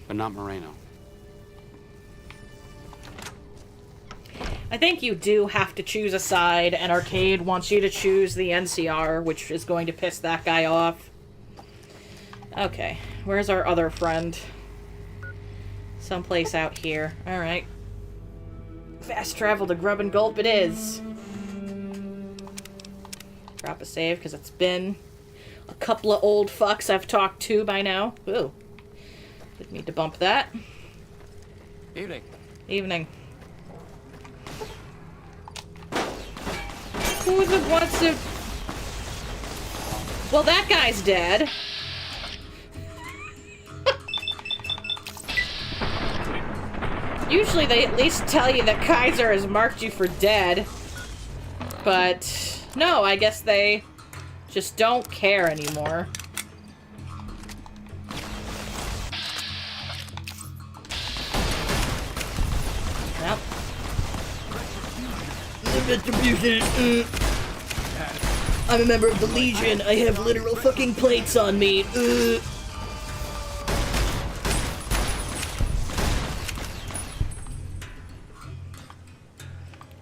But not Moreno. I think you do have to choose a side, and Arcade wants you to choose the NCR, which is going to piss that guy off. Okay, where's our other friend? Someplace out here. Alright. Fast travel to Grub and Gulp it is. Drop a save, because it's been a couple of old fucks I've talked to by now. Ooh. Didn't need to bump that. Evening. Evening. Who wants to... Well, that guy's dead. Usually they at least tell you that Kaiser has marked you for dead. But no, I guess they just don't care anymore. Well. I'm a member of the Legion. I have literal fucking plates on me.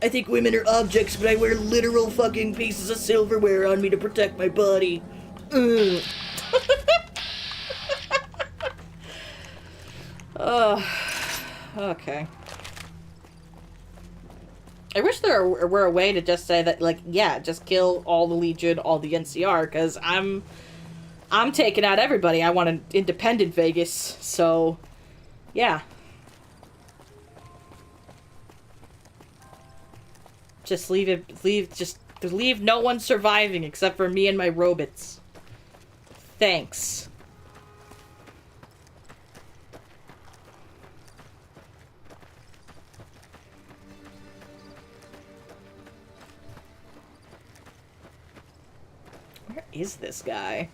I think women are objects, but I wear literal fucking pieces of silverware on me to protect my body. Okay. I wish there were a way to just say that, like, yeah, just kill all the Legion, all the NCR, because I'm taking out everybody. I want an independent Vegas, so, yeah. Just leave no one surviving except for me and my robots. Thanks. Where is this guy?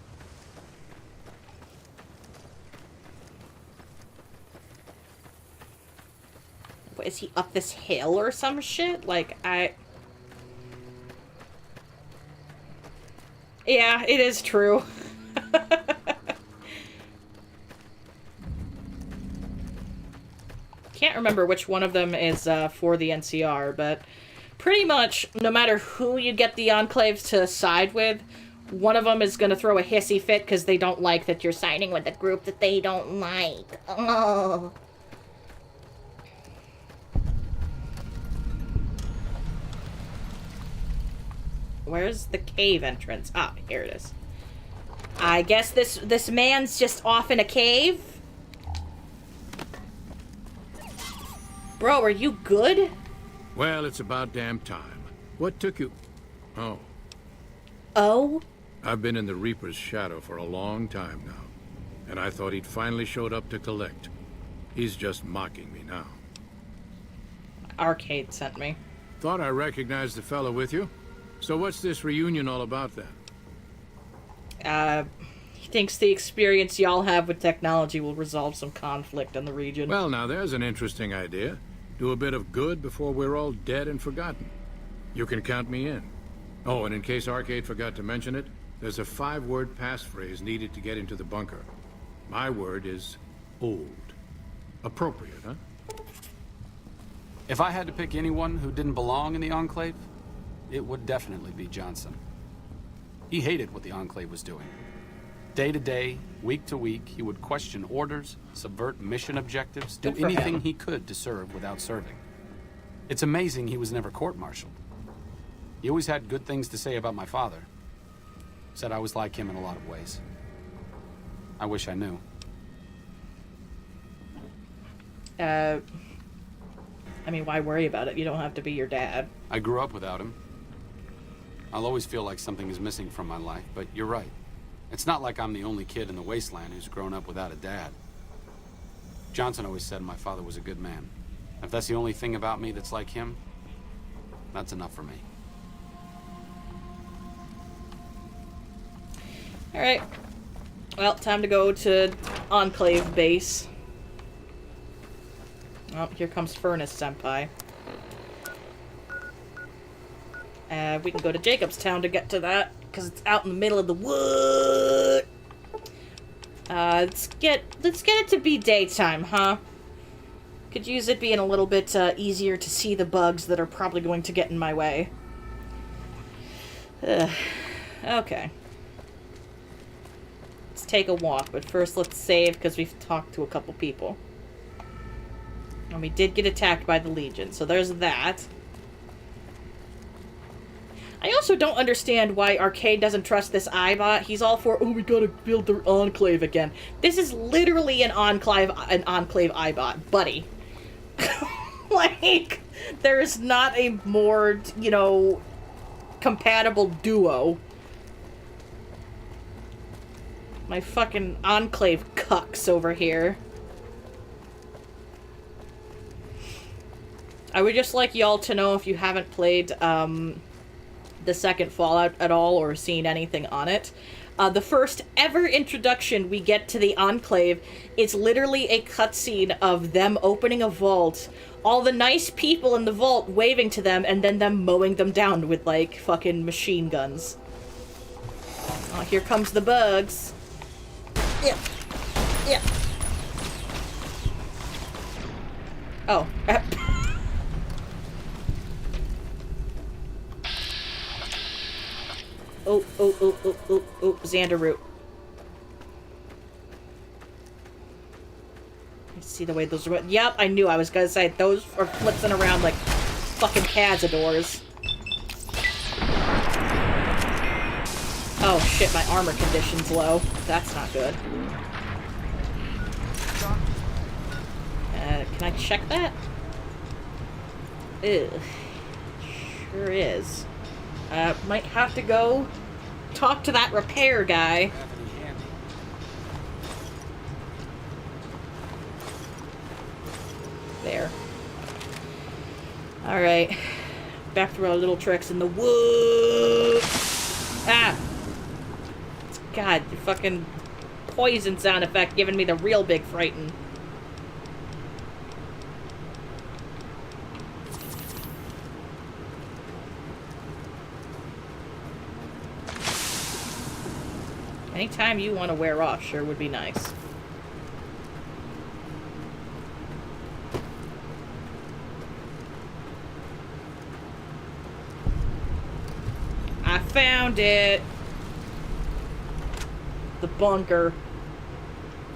What, is he up this hill or some shit? Like, yeah, it is true. Can't remember which one of them is for the NCR, but pretty much no matter who you get the Enclaves to side with, one of them is going to throw a hissy fit because they don't like that you're siding with a group that they don't like. Oh. Where's the cave entrance? Ah, here it is. I guess this man's just off in a cave? Bro, are you good? Well, it's about damn time. What took you... Oh. Oh? I've been in the Reaper's shadow for a long time now, and I thought he'd finally showed up to collect. He's just mocking me now. Arcade sent me. Thought I recognized the fellow with you. So what's this reunion all about then? He thinks the experience y'all have with technology will resolve some conflict in the region. Well, now there's an interesting idea. Do a bit of good before we're all dead and forgotten. You can count me in. Oh, and in case Arcade forgot to mention it, there's a 5-word passphrase needed to get into the bunker. My word is old. Appropriate, huh? If I had to pick anyone who didn't belong in the Enclave, it would definitely be Johnson. He hated what the Enclave was doing. Day to day, week to week, he would question orders, subvert mission objectives, do anything he could to serve without serving. It's amazing he was never court-martialed. He always had good things to say about my father. Said I was like him in a lot of ways. I wish I knew. I mean, why worry about it? You don't have to be your dad. I grew up without him. I'll always feel like something is missing from my life, but you're right. It's not like I'm the only kid in the wasteland who's grown up without a dad. Johnson always said my father was a good man. If that's the only thing about me that's like him, that's enough for me. Alright. Well, time to go to Enclave base. Oh, here comes Furnace Senpai. We can go to Jacobstown to get to that, because it's out in the middle of the wood. Let's get it to be daytime, huh? Could use it being a little bit easier to see the bugs that are probably going to get in my way. Okay. Let's take a walk, but first let's save, because we've talked to a couple people. And we did get attacked by the Legion, so there's that. I also don't understand why Arcade doesn't trust this Eyebot. He's all for, oh, we gotta build the Enclave again. This is literally an Enclave Eyebot, buddy. Like, there is not a more, you know, compatible duo. My fucking Enclave cucks over here. I would just like y'all to know, if you haven't played the second Fallout at all or seen anything on it, the first ever introduction we get to the Enclave is literally a cutscene of them opening a vault, all the nice people in the vault waving to them, and then them mowing them down with, like, fucking machine guns. Oh, here comes the bugs. Yeah. Yeah. Oh. Oh, Xander root. Let's see the way those are. Yep, I knew I was gonna say those are flipping around like fucking cazadors. Oh shit, my armor condition's low. That's not good. Can I check that? Ugh. Sure is. Might have to go talk to that repair guy. There. Alright. Back through our little tricks in the woods. Ah! God, the fucking poison sound effect giving me the real big frighten. Anytime you want to wear off sure would be nice. I found it. The bunker.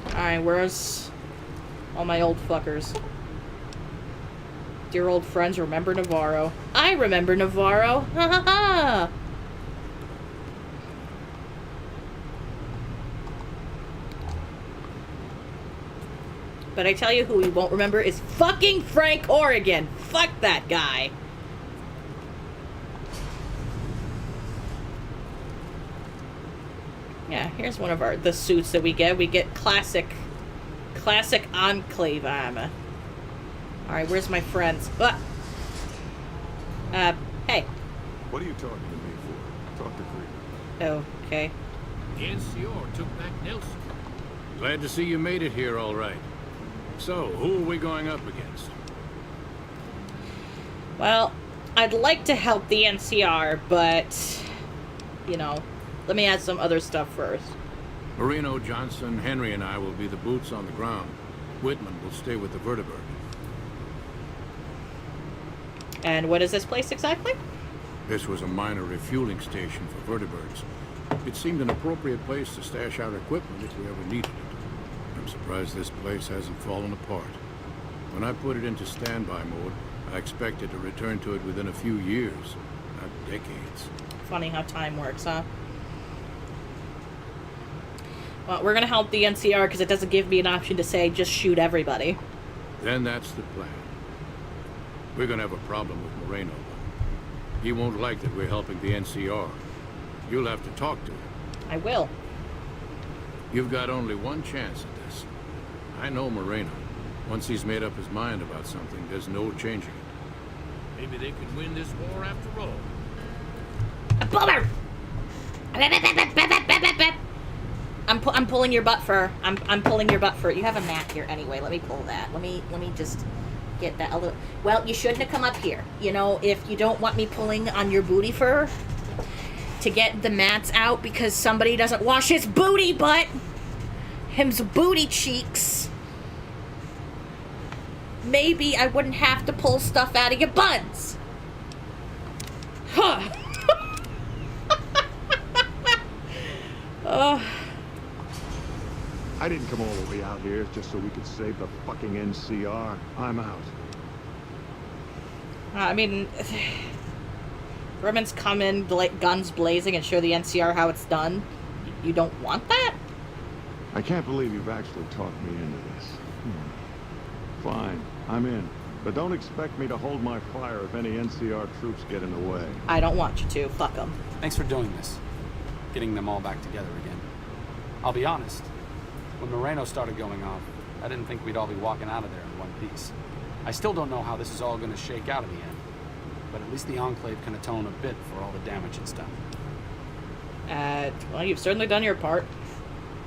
Alright, where's all my old fuckers? Dear old friends, remember Navarro. I remember Navarro. Ha ha ha! But I tell you who we won't remember is fucking Frank Oregon. Fuck that guy. Yeah, here's one of the suits that we get. We get classic Enclave armor. Alright, where's my friends? Hey. What are you talking to me for? Talk to Krieger. Okay. The NCR took back Nelson. Glad to see you made it here all right. So, who are we going up against? Well, I'd like to help the NCR, but, you know, let me add some other stuff first. Moreno, Johnson, Henry, and I will be the boots on the ground. Whitman will stay with the Vertibird. And what is this place exactly? This was a minor refueling station for Vertibirds. It seemed an appropriate place to stash our equipment if we ever needed it. I'm surprised this place hasn't fallen apart. When I put it into standby mode, I expected to return to it within a few years, not decades. Funny how time works, huh? Well, we're gonna help the NCR because it doesn't give me an option to say just shoot everybody. Then that's the plan. We're gonna have a problem with Moreno. He won't like that we're helping the NCR. You'll have to talk to him. I will. You've got only one chance at this. I know Moreno. Once he's made up his mind about something, there's no changing it. Maybe they can win this war after all. Boomer! I'm pulling your butt fur. I'm pulling your butt fur. You have a mat here anyway. Let me pull that. Let me just get that a little. Well, you shouldn't have come up here. You know, if you don't want me pulling on your booty fur to get the mats out because somebody doesn't wash his booty butt, him's booty cheeks, maybe I wouldn't have to pull stuff out of your buns. Huh. I didn't come all the way out here just so we could save the fucking NCR. I'm out. I mean, Grumman's come in, like, guns blazing and show the NCR how it's done. You don't want that? I can't believe you've actually talked me into this. Fine, I'm in. But don't expect me to hold my fire if any NCR troops get in the way. I don't want you to. Fuck them. Thanks for doing this. Getting them all back together again. I'll be honest. When Moreno started going off, I didn't think we'd all be walking out of there in one piece. I still don't know how this is all going to shake out in the end. But at least the Enclave can atone a bit for all the damage it's done. Well, you've certainly done your part.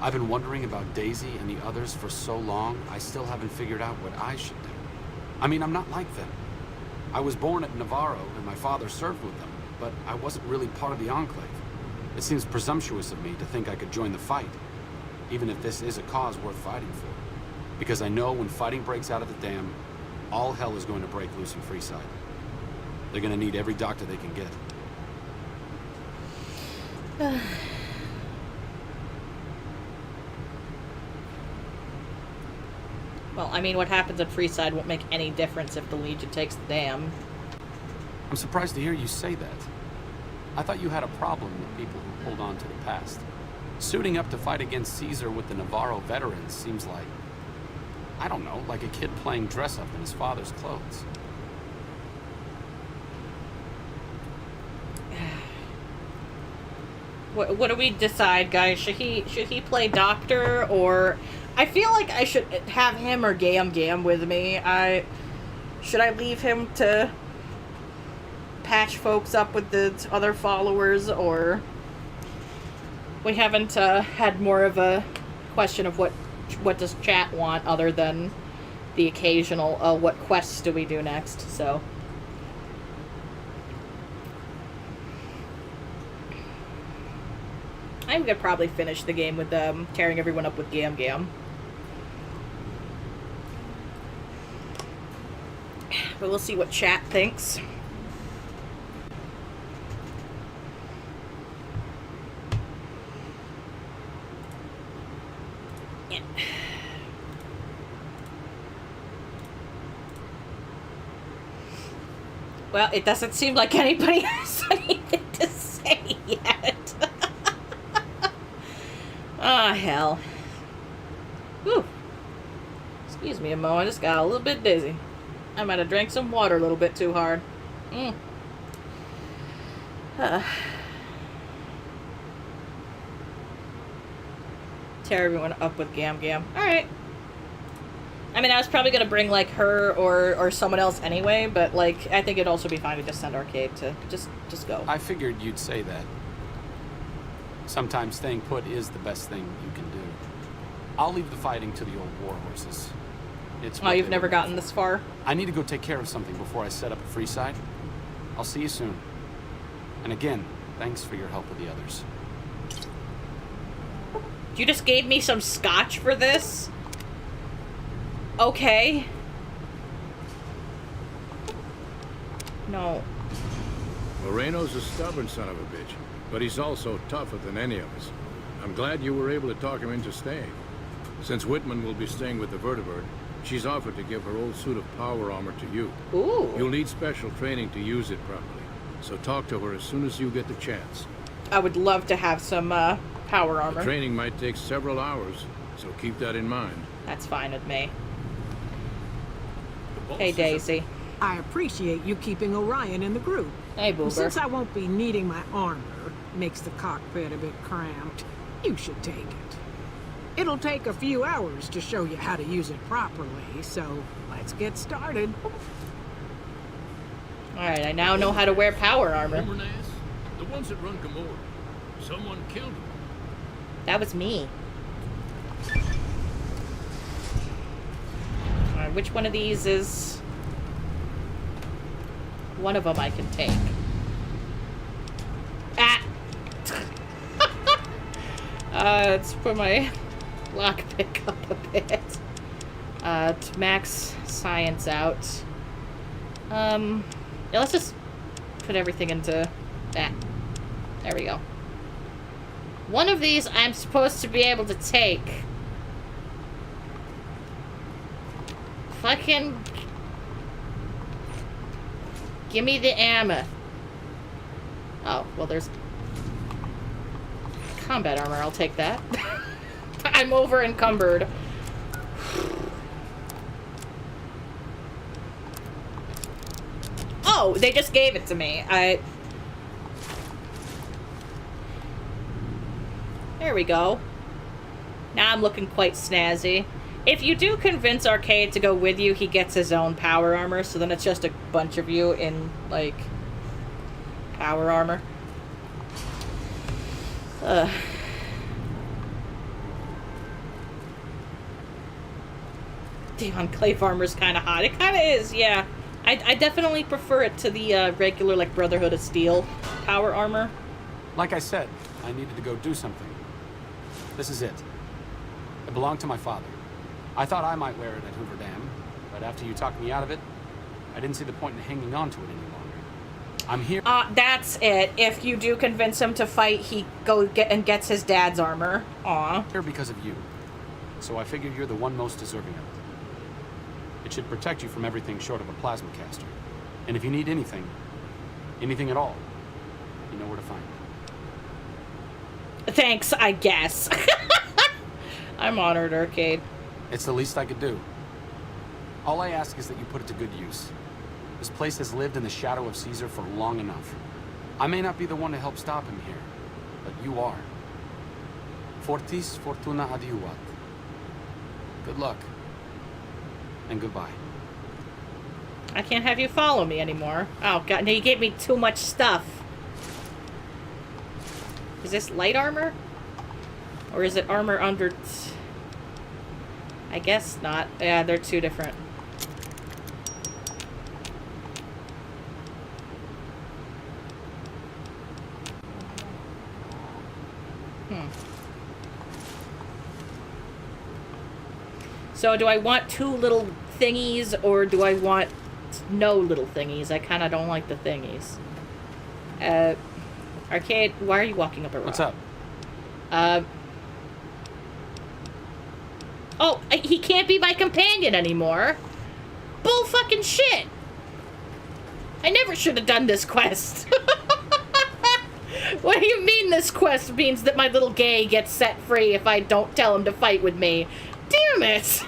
I've been wondering about Daisy and the others for so long, I still haven't figured out what I should do. I mean, I'm not like them. I was born at Navarro, and my father served with them, but I wasn't really part of the Enclave. It seems presumptuous of me to think I could join the fight, even if this is a cause worth fighting for. Because I know when fighting breaks out at the dam, all hell is going to break loose in Freeside. They're going to need every doctor they can get. Well, I mean, what happens at Freeside won't make any difference if the Legion takes the dam. I'm surprised to hear you say that. I thought you had a problem with people who hold on to the past. Suiting up to fight against Caesar with the Navarro veterans seems like, I don't know, like a kid playing dress-up in his father's clothes. What do we decide, guys? Should he play doctor, or... I feel like I should have him or Gam with me. Should I leave him to patch folks up with the other followers, or... We haven't had more of a question of what does chat want, other than the occasional, what quests do we do next, so... I'm gonna probably finish the game with carrying everyone up with Gam. But we'll see what chat thinks. Yeah. Well, it doesn't seem like anybody has anything to say yet. Ah, hell. Whew. Excuse me a moment, I just got a little bit dizzy. I might have drank some water a little bit too hard. Tear everyone up with Gam. Alright. I mean, I was probably gonna bring, like, her or someone else anyway, but, like, I think it'd also be fine to just send Arcade to just go. I figured you'd say that. Sometimes staying put is the best thing you can do. I'll leave the fighting to the old war horses. Oh, you've never gotten this far? I need to go take care of something before I set up at Freeside. I'll see you soon. And again, thanks for your help with the others. You just gave me some scotch for this? Okay. No. Moreno's a stubborn son of a bitch, but he's also tougher than any of us. I'm glad you were able to talk him into staying. Since Whitman will be staying with the Vertibird, she's offered to give her old suit of power armor to you. Ooh. You'll need special training to use it properly, so talk to her as soon as you get the chance. I would love to have some power armor. The training might take several hours, so keep that in mind. That's fine with me. Hey, Daisy. I appreciate you keeping Orion in the group. Hey, Boober. Since I won't be needing my armor, makes the cockpit a bit cramped, you should take it. It'll take a few hours to show you how to use it properly, so let's get started. Alright, I now know how to wear power armor. Remember, Naz? The ones that run Gamorrean. Someone killed them. That was me. Alright, which one of these is... One of them I can take. Ah! Let's put my lockpick up a bit. To max science out. Yeah, let's just put everything into that. There we go. One of these I'm supposed to be able to take. Fucking... Give me the ammo. Oh, well there's... Combat armor, I'll take that. I'm over encumbered. Oh, they just gave it to me. There we go. Now I'm looking quite snazzy. If you do convince Arcade to go with you, he gets his own power armor, so then it's just a bunch of you in, like, power armor. Damn, Enclave armor's kind of hot. It kind of is, yeah. I definitely prefer it to the regular, like, Brotherhood of Steel power armor. Like I said, I needed to go do something. This is it. It belonged to my father. I thought I might wear it at Hoover Dam, but after you talked me out of it, I didn't see the point in hanging on to it any longer. I'm here. That's it. If you do convince him to fight, he gets his dad's armor. Aw. Here because of you. So I figured you're the one most deserving of it. It should protect you from everything short of a plasma caster. And if you need anything at all, you know where to find me. Thanks, I guess. I'm honored, Arcade. It's the least I could do. All I ask is that you put it to good use. This place has lived in the shadow of Caesar for long enough. I may not be the one to help stop him here, but you are. Fortis fortuna adiuvat. Good luck. And goodbye. I can't have you follow me anymore. Oh, God, now you gave me too much stuff. Is this light armor? Or is it armor under... I guess not. Yeah, they're two different. So do I want two little thingies or do I want no little thingies? I kind of don't like the thingies. Arcade, why are you walking up a rock? What's up? Oh, he can't be my companion anymore. Bull fucking shit. I never should have done this quest. What do you mean this quest means that my little gay gets set free if I don't tell him to fight with me? Damn it!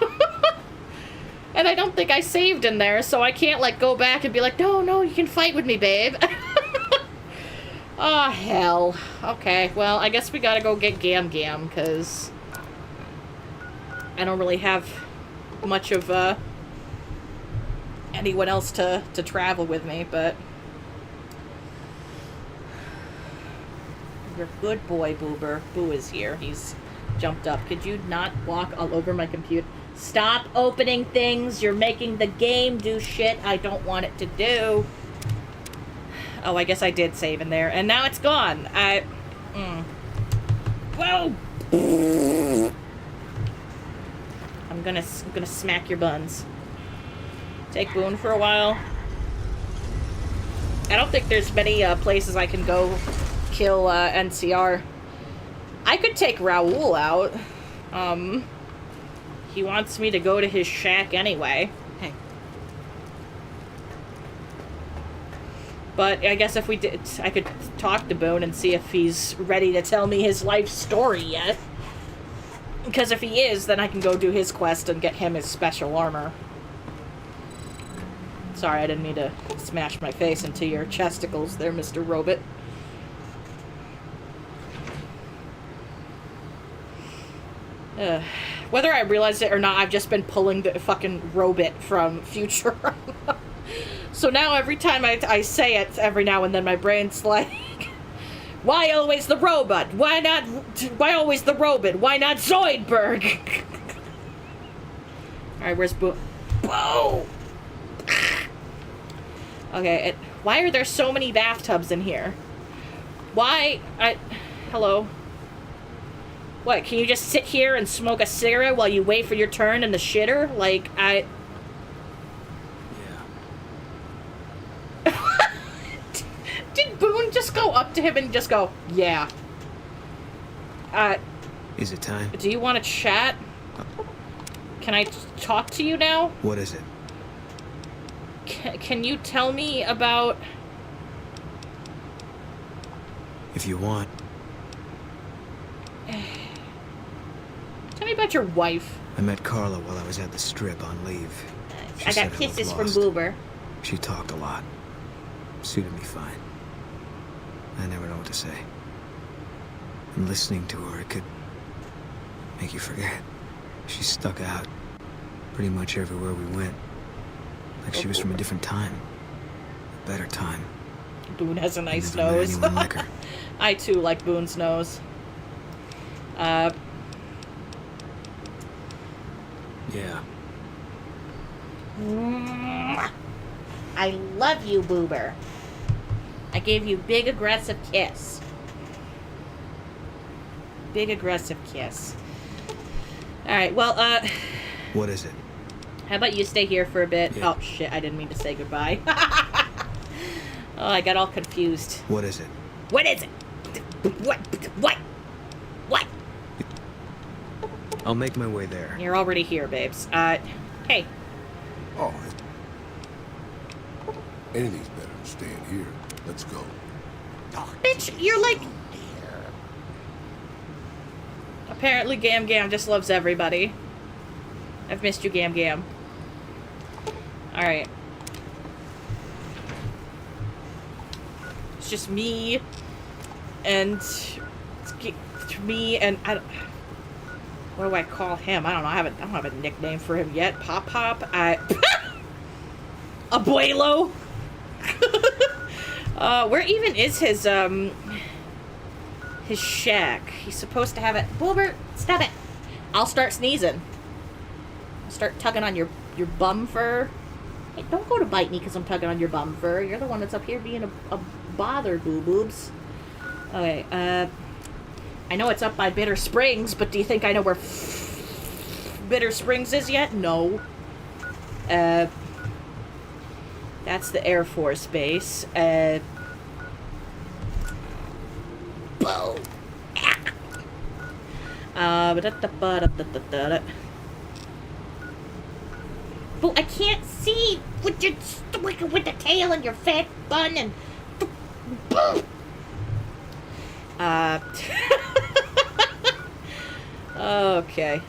And I don't think I saved in there, so I can't, like, go back and be like, no, you can fight with me, babe. Oh, hell. Okay, well, I guess we gotta go get Gam Gam, because I don't really have much of, anyone else to travel with me, but... You're a good boy, Boober. Boo is here. He's jumped up. Could you not walk all over my computer? Stop opening things. You're making the game do shit I don't want it to do. Oh, I guess I did save in there. And now it's gone. Whoa! I'm gonna smack your buns. Take Boone for a while. I don't think there's many places I can go kill NCR. I could take Raoul out. He wants me to go to his shack anyway. Hey. But I guess if we did, I could talk to Boone and see if he's ready to tell me his life story yet. Because if he is, then I can go do his quest and get him his special armor. Sorry, I didn't mean to smash my face into your chesticles there, Mr. Robot. Whether I realize it or not, I've just been pulling the fucking robot from Futurama. So now every time I say it, every now and then my brain's like, why always the robot? Why always the robot? Why not Zoidberg? Alright, where's Boo? Boo! Okay, why are there so many bathtubs in here? Hello? What, can you just sit here and smoke a cigarette while you wait for your turn in the shitter? Like, Yeah. Did Boone just go up to him and just go, yeah? Is it time? Do you want to chat? Can I talk to you now? What is it? Can you tell me about... If you want. Tell me about your wife. I met Carla while I was at the Strip on leave. I got kisses from Boober. She talked a lot. Suited me fine. I never know what to say. And listening to her, it could make you forget. She stuck out pretty much everywhere we went. Like she was from a different time. A better time. Boone has a nice Never met nose. anyone like her. I too like Boone's nose. Yeah. I love you, Boober. I gave you big aggressive kiss. big aggressive kiss. Alright, well, What is it? how about you stay here for a bit? Yeah. Oh, shit, I didn't mean to say goodbye. Oh, I got all confused. What is it? What is it? What? What? I'll make my way there. You're already here, babes. Hey. Oh, anything's better than staying here. Let's go. Bitch, you're like... Apparently Gam Gam just loves everybody. I've missed you, Gam Gam. Alright. It's just me and... me and... what do I call him? I don't know. I don't have a nickname for him yet. Pop Pop. Abuelo. Where even is his shack? He's supposed to have it. Wilbur, stop it. I'll start sneezing. I'll start tugging on your bum fur. Hey, don't go to bite me because I'm tugging on your bum fur. You're the one that's up here being a bother, boo-boobs. Okay, I know it's up by Bitter Springs, but do you think I know where Bitter Springs is yet? No. That's the Air Force Base. Boom. But I can't see with the tail and your fat bun and boom. Okay.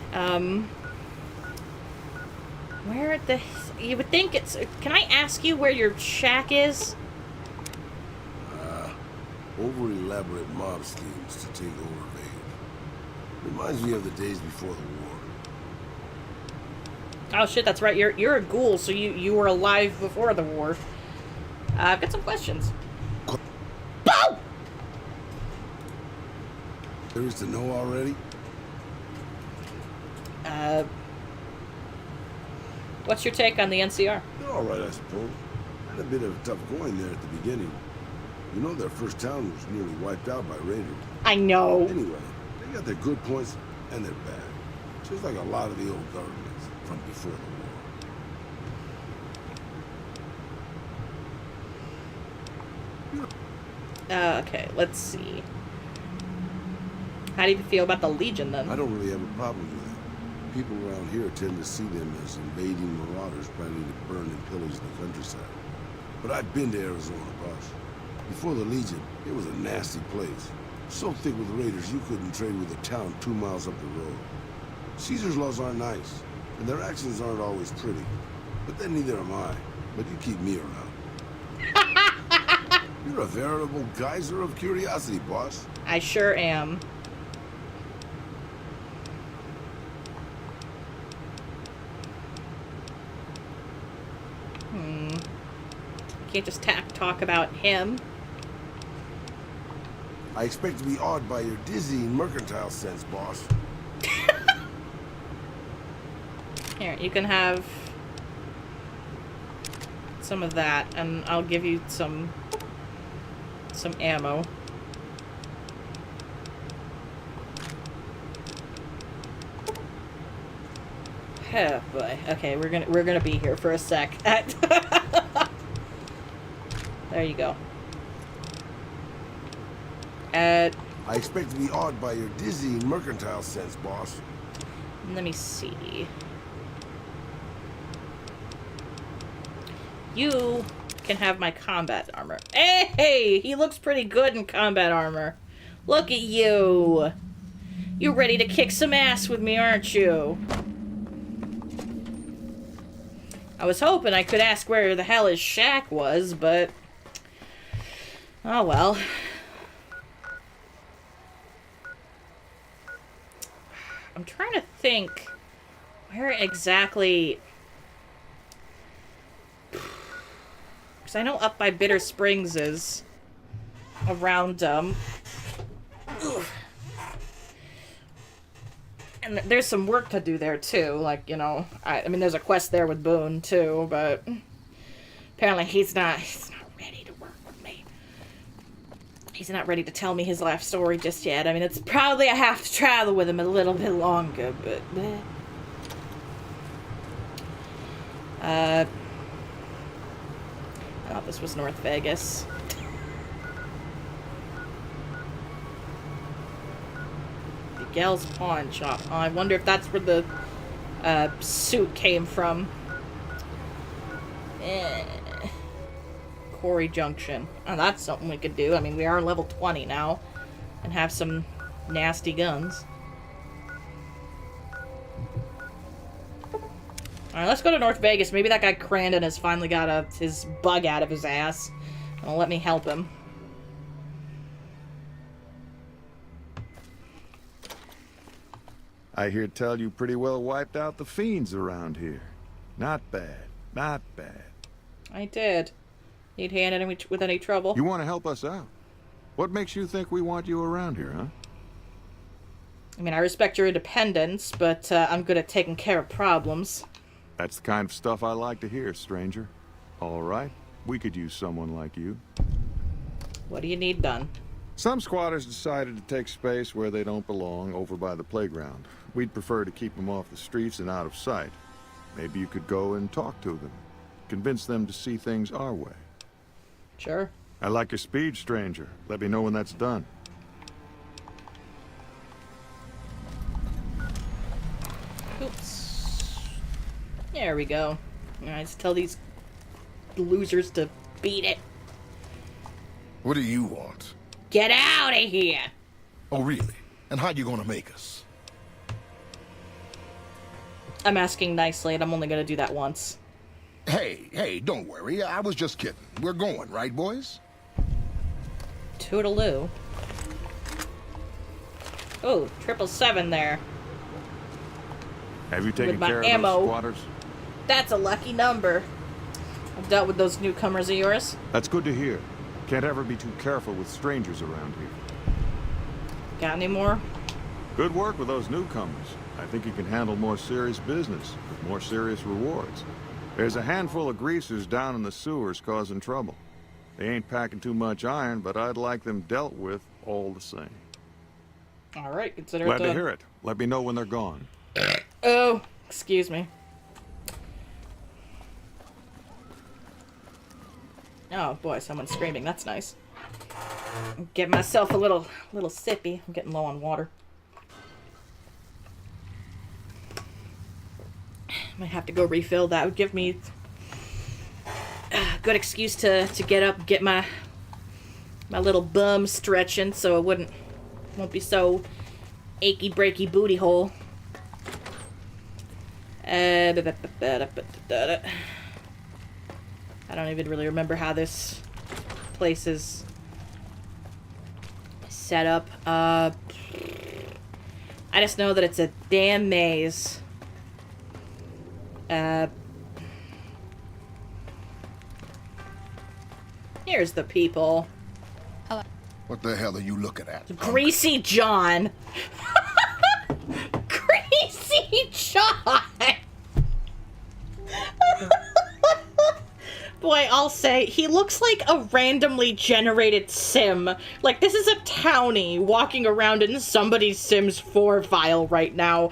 Where the... You would think it's... Can I ask you where your shack is? Over-elaborate mob schemes to take over Vegas. Reminds me of the days before the war. Oh shit, that's right. You're a ghoul, so you were alive before the war. I've got some questions. Boom! There is to know already? What's your take on the NCR? They're all right, I suppose. Had a bit of a tough going there at the beginning. You know, their first town was nearly wiped out by raiders. I know. Anyway, they got their good points and their bad. Just like a lot of the old governments from before the war. Okay, let's see. How do you feel about the Legion, then? I don't really have a problem with it. People around here tend to see them as invading marauders planning to burn and pillage the countryside. But I've been to Arizona, boss. Before the Legion, it was a nasty place. So thick with raiders, you couldn't trade with a town 2 miles up the road. Caesar's laws aren't nice, and their actions aren't always pretty. But then neither am I. But you keep me around. You're a veritable geyser of curiosity, boss. I sure am. Can't just talk about him. I expect to be awed by your dizzying mercantile sense, boss. Here, you can have some of that, and I'll give you some ammo. Oh boy. Okay, we're gonna be here for a sec. There you go. I expect to be awed by your dizzying mercantile sense, boss. Let me see. You can have my combat armor. Hey, he looks pretty good in combat armor. Look at you. You're ready to kick some ass with me, aren't you? I was hoping I could ask where the hell his shack was, but... Oh well. I'm trying to think where exactly... Because I know up by Bitter Springs is around, and there's some work to do there, too. Like, you know, I mean, there's a quest there with Boone, too, but apparently he's not ready to work with me. He's not ready to tell me his life story just yet. I mean, it's probably I have to travel with him a little bit longer, but... I thought this was North Vegas. Miguel's Pawn Shop. Oh, I wonder if that's where the suit came from. Quarry Junction. Oh, that's something we could do. I mean, we are level 20 now. And have some nasty guns. Alright, let's go to North Vegas. Maybe that guy Crandon has finally got his bug out of his ass. And will let me help him. I hear tell you pretty well wiped out the fiends around here. Not bad. Not bad. I did. Need hand with any trouble? You want to help us out? What makes you think we want you around here, huh? I mean, I respect your independence, but I'm good at taking care of problems. That's the kind of stuff I like to hear, stranger. All right, we could use someone like you. What do you need done? Some squatters decided to take space where they don't belong over by the playground. We'd prefer to keep them off the streets and out of sight. Maybe you could go and talk to them. Convince them to see things our way. Sure. I like your speed, stranger. Let me know when that's done. Oops. There we go. Alright, let's tell these losers to beat it. What do you want? Get out of here! Oh, really? And how you gonna make us? I'm asking nicely, and I'm only gonna do that once. Hey, don't worry. I was just kidding. We're going, right, boys? Toodaloo. Oh, 777 there. Have you taken With my care of ammo. those squatters? That's a lucky number. I've dealt with those newcomers of yours. That's good to hear. Can't ever be too careful with strangers around here. Got any more? Good work with those newcomers. I think you can handle more serious business with more serious rewards. There's a handful of greasers down in the sewers causing trouble. They ain't packing too much iron, but I'd like them dealt with all the same. All right, consider Glad it done. to hear it. Let me know when they're gone. Oh, excuse me. Oh boy, someone's screaming. That's nice. Get myself a little sippy. I'm getting low on water. Might have to go refill. That would give me a good excuse to get up, get my little bum stretching, so it won't be so achy breaky booty hole. I don't even really remember how this place is set up. I just know that it's a damn maze. Here's the people. What the hell are you looking at? Greasy John. Greasy John. Boy, I'll say, he looks like a randomly generated sim. Like, this is a townie walking around in somebody's Sims 4 file right now.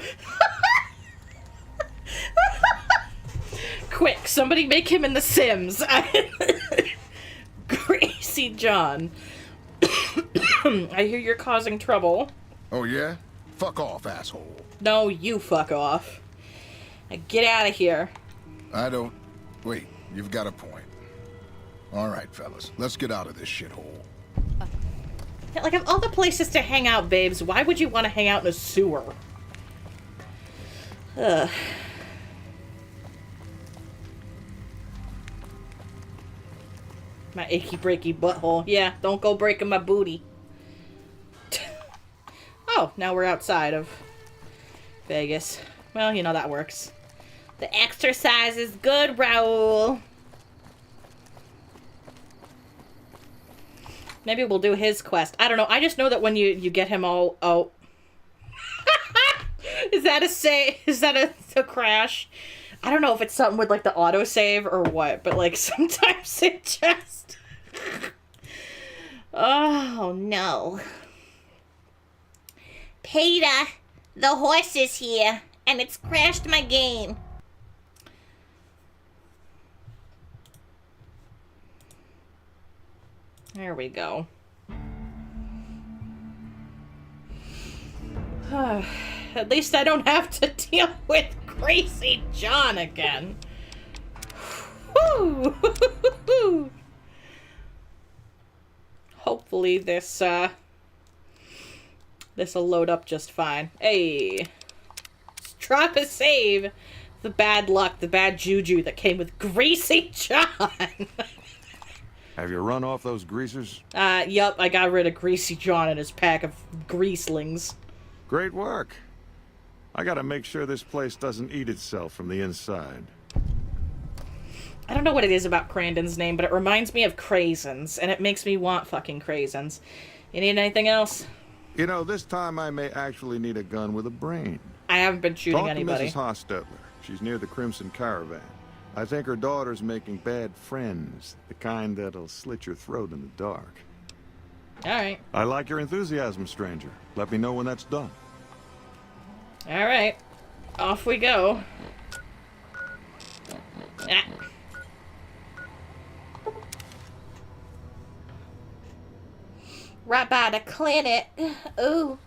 Quick, somebody make him in the Sims. Greasy John. I hear you're causing trouble. Oh, yeah? Fuck off, asshole. No, you fuck off. Now get out of here. I don't... Wait, you've got a point. All right, fellas, let's get out of this shithole. Like, of all the places to hang out, babes, why would you want to hang out in a sewer? Ugh. My achy breaky butthole. Yeah, don't go breaking my booty. Oh, now we're outside of Vegas. Well, you know that works. The exercise is good, Raul. Maybe we'll do his quest. I don't know. I just know that when you get him all... Oh. Is that a crash? I don't know if it's something with, like, the autosave or what, but, like, sometimes it just... Oh, no. Peter, the horse is here, and it's crashed my game. There we go. At least I don't have to deal with Crazy John again. Woo! Hopefully this'll load up just fine. Hey, let's drop a save. The bad luck, the bad juju that came with Greasy John. Have you run off those greasers? Yup, I got rid of Greasy John and his pack of greaselings. Great work. I gotta make sure this place doesn't eat itself from the inside. I don't know what it is about Crandon's name, but it reminds me of Craisins, and it makes me want fucking Craisins. You need anything else? You know, this time I may actually need a gun with a brain. I haven't been shooting anybody. Talk to Mrs. Hostetler. She's near the Crimson Caravan. I think her daughter's making bad friends, the kind that'll slit your throat in the dark. Alright. I like your enthusiasm, stranger. Let me know when that's done. Alright. Off we go. Ah. Right by the clinic. Ooh.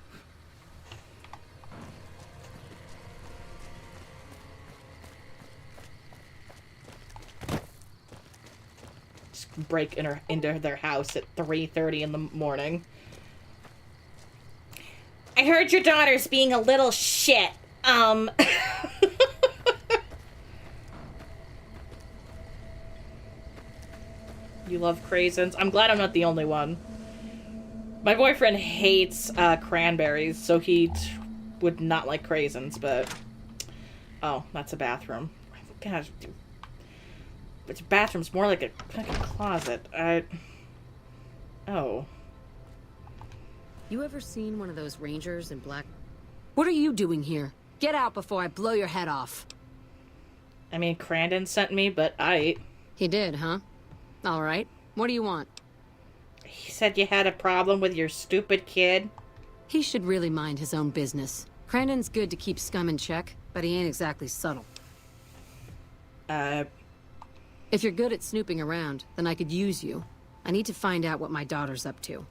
Just break into their house at 3:30 in the morning. I heard your daughter's being a little shit. You love craisins? I'm glad I'm not the only one. My boyfriend hates cranberries, so he would not like craisins, but... Oh, that's a bathroom. Gosh, but your bathroom's more like a fucking closet. Oh. You ever seen one of those rangers in black? What are you doing here? Get out before I blow your head off. I mean, Crandon sent me, but He did, huh? All right. What do you want? He said you had a problem with your stupid kid. He should really mind his own business. Crandon's good to keep scum in check, but he ain't exactly subtle. If you're good at snooping around, then I could use you. I need to find out what my daughter's up to.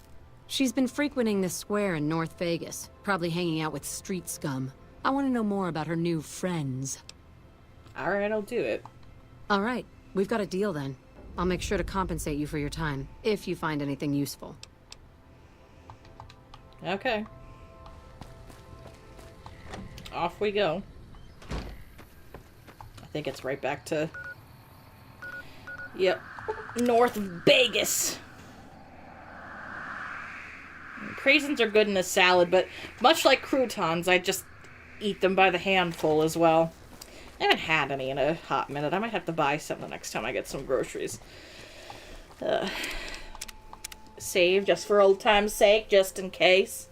She's been frequenting this square in North Vegas, probably hanging out with street scum. I want to know more about her new friends. Alright, I'll do it. Alright, we've got a deal then. I'll make sure to compensate you for your time, if you find anything useful. Okay. Off we go. I think it's right back to... Yep. North Vegas. Craisins are good in a salad, but much like croutons, I just eat them by the handful as well. I haven't had any in a hot minute. I might have to buy some the next time I get some groceries. Save just for old time's sake, just in case.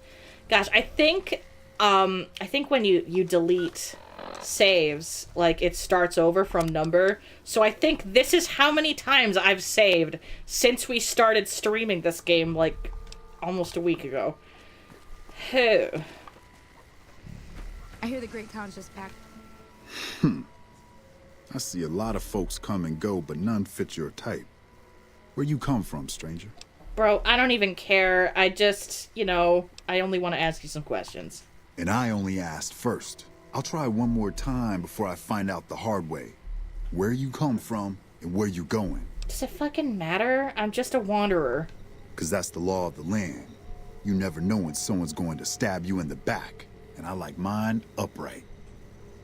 Gosh, I think when you delete saves, like, it starts over from number. So I think this is how many times I've saved since we started streaming this game, like, almost a week ago. I hear the Great Khan's just packed. I see a lot of folks come and go, but none fit your type. Where you come from, stranger? Bro, I don't even care. I just, I only want to ask you some questions. And I only asked first. I'll try one more time before I find out the hard way. Where you come from and where you going. Does it fucking matter? I'm just a wanderer. 'Cause that's the law of the land. You never know when someone's going to stab you in the back. And I like mine upright.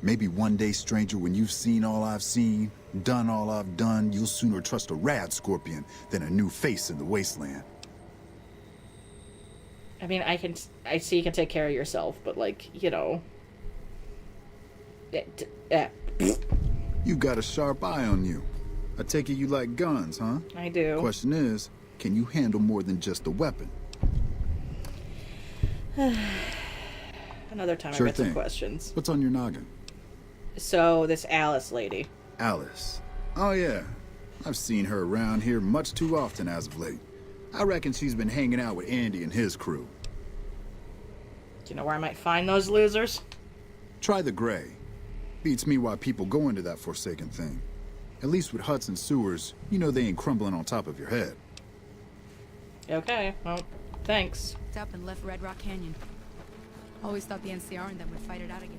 Maybe one day, stranger, when you've seen all I've seen, done all I've done, you'll sooner trust a rad scorpion than a new face in the wasteland. I mean, I see you can take care of yourself, but, like, You got a sharp eye on you. I take it you like guns, huh? I do. Question is, can you handle more than just a weapon? Another time Sure I got thing. some questions. What's on your noggin? So, this Alice lady. Alice. Oh, yeah. I've seen her around here much too often as of late. I reckon she's been hanging out with Andy and his crew. Do you know where I might find those losers? Try the Gray. Beats me why people go into that forsaken thing. At least with huts and sewers, you know they ain't crumbling on top of your head. Okay, well, thanks. It's up and left Red Rock Canyon. Always thought the NCR and them would fight it out again.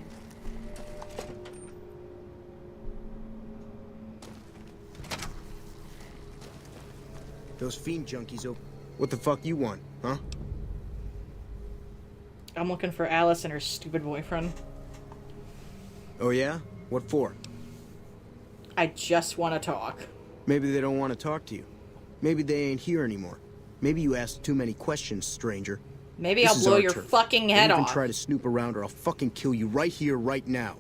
Those fiend junkies open. What the fuck you want, huh? I'm looking for Alice and her stupid boyfriend. Oh yeah? What for? I just want to talk. Maybe they don't want to talk to you. Maybe they ain't here anymore. Maybe you asked too many questions, stranger. Maybe I'll blow your fucking head Don't off. even try to snoop around or I'll fucking kill you right here, right now.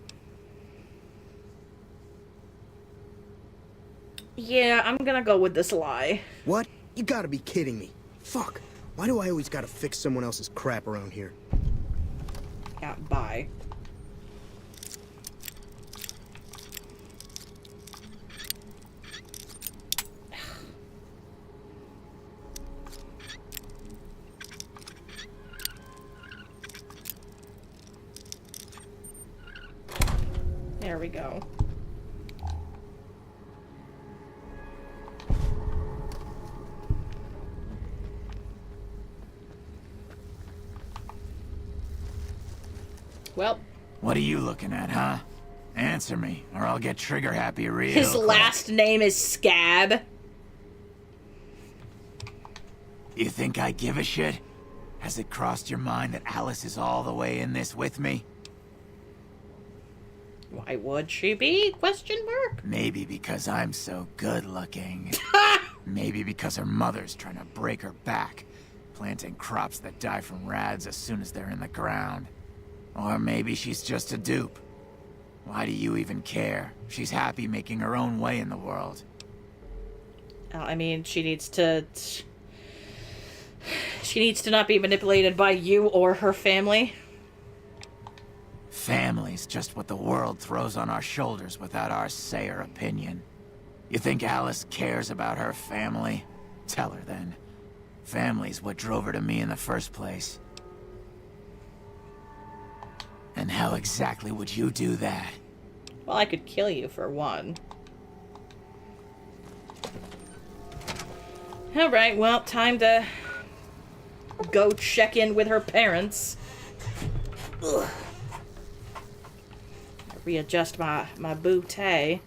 Yeah, I'm gonna go with this lie. What? You gotta be kidding me. Fuck. Why do I always gotta fix someone else's crap around here? Yeah, bye. There we go. Well. What are you looking at, huh? Answer me, or I'll get trigger happy real His quick. last name is Scab. You think I give a shit? Has it crossed your mind that Alice is all the way in this with me? Why would she be? Question mark? Maybe because I'm so good looking. Maybe because her mother's trying to break her back, planting crops that die from rads as soon as they're in the ground. Or maybe she's just a dupe. Why do you even care? She's happy making her own way in the world. I mean, she needs to not be manipulated by you or her family. Family's just what the world throws on our shoulders without our say or opinion. You think Alice cares about her family? Tell her then. Family's what drove her to me in the first place. And how exactly would you do that? Well, I could kill you for one. Alright, well, time to go check in with her parents. Ugh. Readjust my bootay.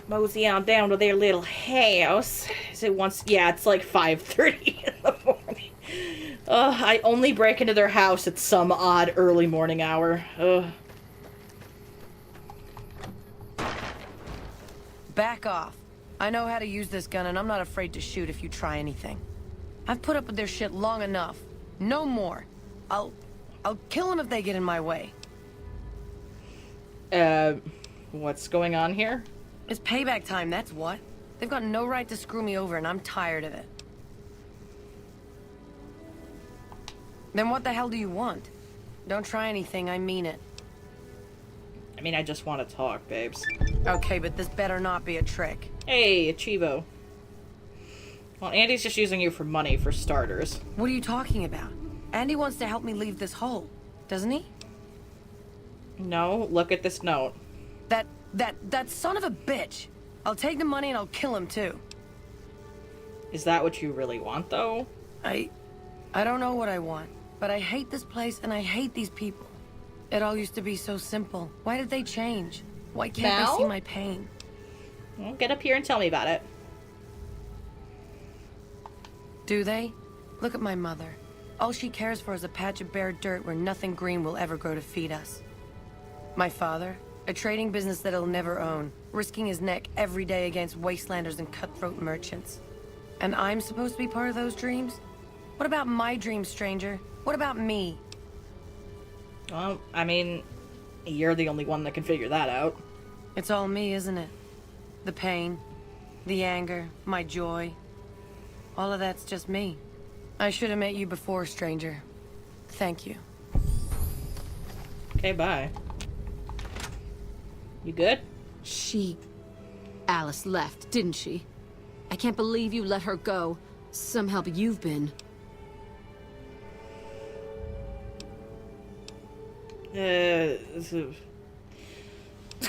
Mosey on down to their little house. Is it once? Yeah, it's like 5:30 in the morning. I only break into their house at some odd early morning hour. Back off. I know how to use this gun, and I'm not afraid to shoot if you try anything. I've put up with their shit long enough. No more. I'll kill them if they get in my way. What's going on here? It's payback time, that's what. They've got no right to screw me over, and I'm tired of it. Then what the hell do you want? Don't try anything, I mean it. I mean, I just want to talk, babes. Okay, but this better not be a trick. Hey, Achivo. Well, Andy's just using you for money, for starters. What are you talking about? Andy wants to help me leave this hole, doesn't he? No, look at this note. That son of a bitch! I'll take the money and I'll kill him too. Is that what you really want, though? I don't know what I want, but I hate this place and I hate these people. It all used to be so simple. Why did they change? Why can't they see my pain? Well, get up here and tell me about it. Do they? Look at my mother. All she cares for is a patch of bare dirt where nothing green will ever grow to feed us. My father, a trading business that he'll never own, risking his neck every day against wastelanders and cutthroat merchants. And I'm supposed to be part of those dreams? What about my dreams, stranger? What about me? Well, I mean, you're the only one that can figure that out. It's all me, isn't it? The pain, the anger, my joy. All of that's just me. I should have met you before, stranger. Thank you. Okay, bye. You good? Alice left, didn't she? I can't believe you let her go. Some help you've been.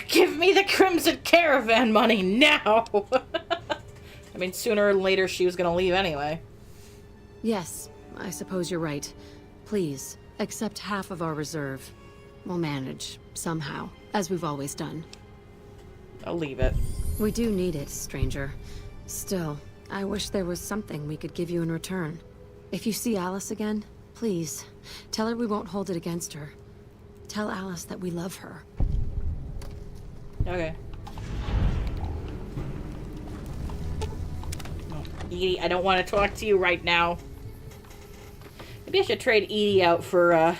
Give me the Crimson Caravan money now! I mean, sooner or later she was gonna leave anyway. Yes, I suppose you're right. Please, accept half of our reserve. We'll manage, somehow, as we've always done. I'll leave it. We do need it, stranger. Still, I wish there was something we could give you in return. If you see Alice again, please, tell her we won't hold it against her. Tell Alice that we love her. Okay. Oh, Edie, I don't want to talk to you right now. Maybe I should trade Edie out for,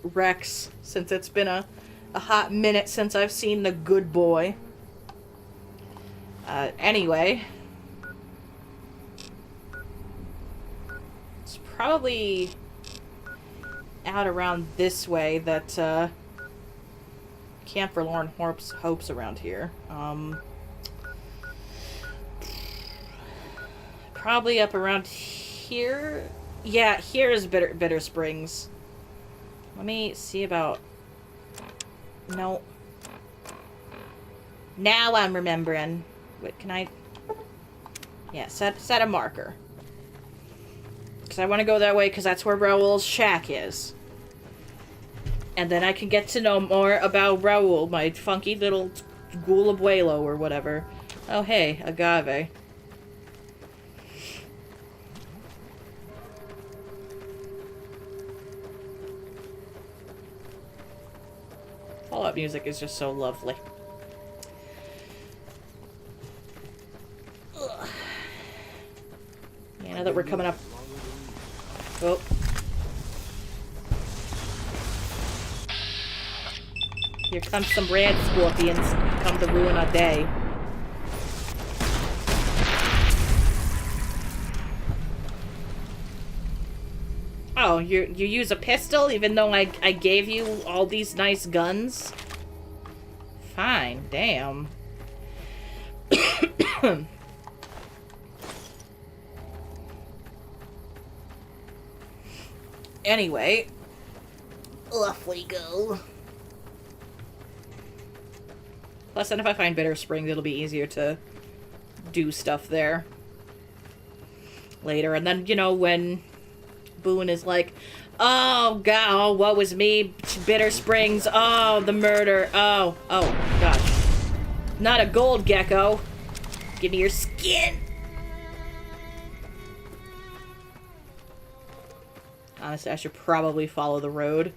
Rex, since it's been a hot minute since I've seen the good boy. Anyway. It's probably out around this way that, Camp Forlorn Hopes around here. Probably up around here. Yeah, here is Bitter Springs. Let me see about... No. Now I'm remembering. Wait, can I... Yeah, set a marker. Because I want to go that way because that's where Raoul's shack is. And then I can get to know more about Raoul, my funky little ghoul abuelo or whatever. Oh, hey, agave. Fallout music is just so lovely. Ugh. Yeah, now that we're coming up... Oh. Here comes some rad scorpions. Come to ruin our day. Oh, you use a pistol even though I gave you all these nice guns? Fine, damn. Anyway, off we go. Plus, then if I find Bitter Springs, it'll be easier to do stuff there later. And then, you know, when Boone is like, oh, God, oh, what was me? Bitter Springs. Oh, the murder. Oh, gosh. Not a gold gecko. Give me your skin. Honestly, I should probably follow the road.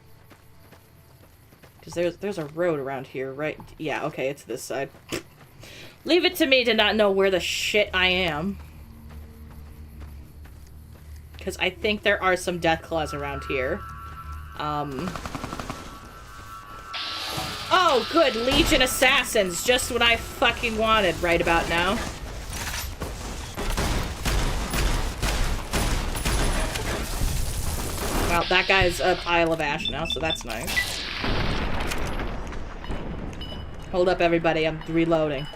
Because there's a road around here, right? Yeah, okay, it's this side. Leave it to me to not know where the shit I am. Because I think there are some Deathclaws around here. Oh, good! Legion Assassins! Just what I fucking wanted right about now. Well, that guy's a pile of ash now, so that's nice. Hold up, everybody. I'm reloading.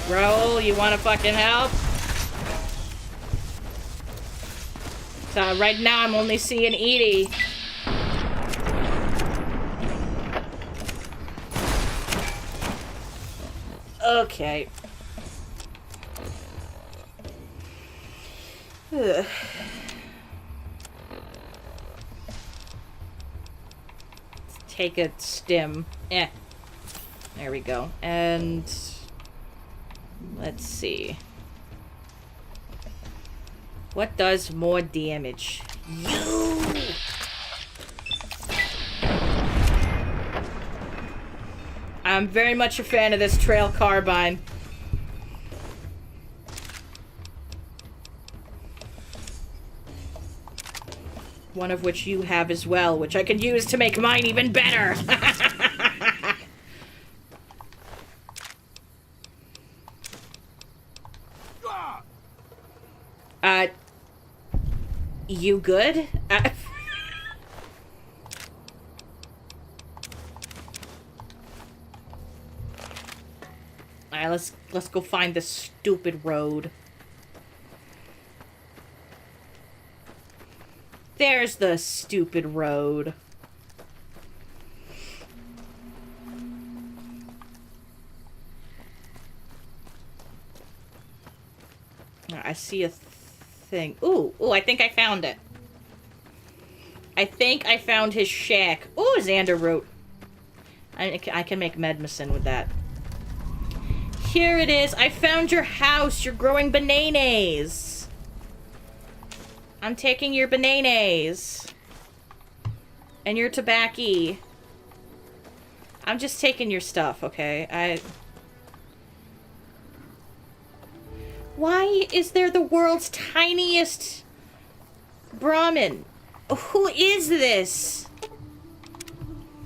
Raoul, you want to fucking help? So right now I'm only seeing Edie. Okay. Ugh. Let's take a stim. There we go. And let's see. What does more damage? You! I'm very much a fan of this trail carbine. One of which you have as well, which I can use to make mine even better. You good? Alright, let's go find this stupid road. There's the stupid road. I see a thing. Ooh, I think I found it. I think I found his shack. Ooh, Xander wrote. I can make medicine with that. Here it is. I found your house. You're growing bananas. I'm taking your bananas. And your tobacco. I'm just taking your stuff, okay? Why is there the world's tiniest Brahmin? Who is this?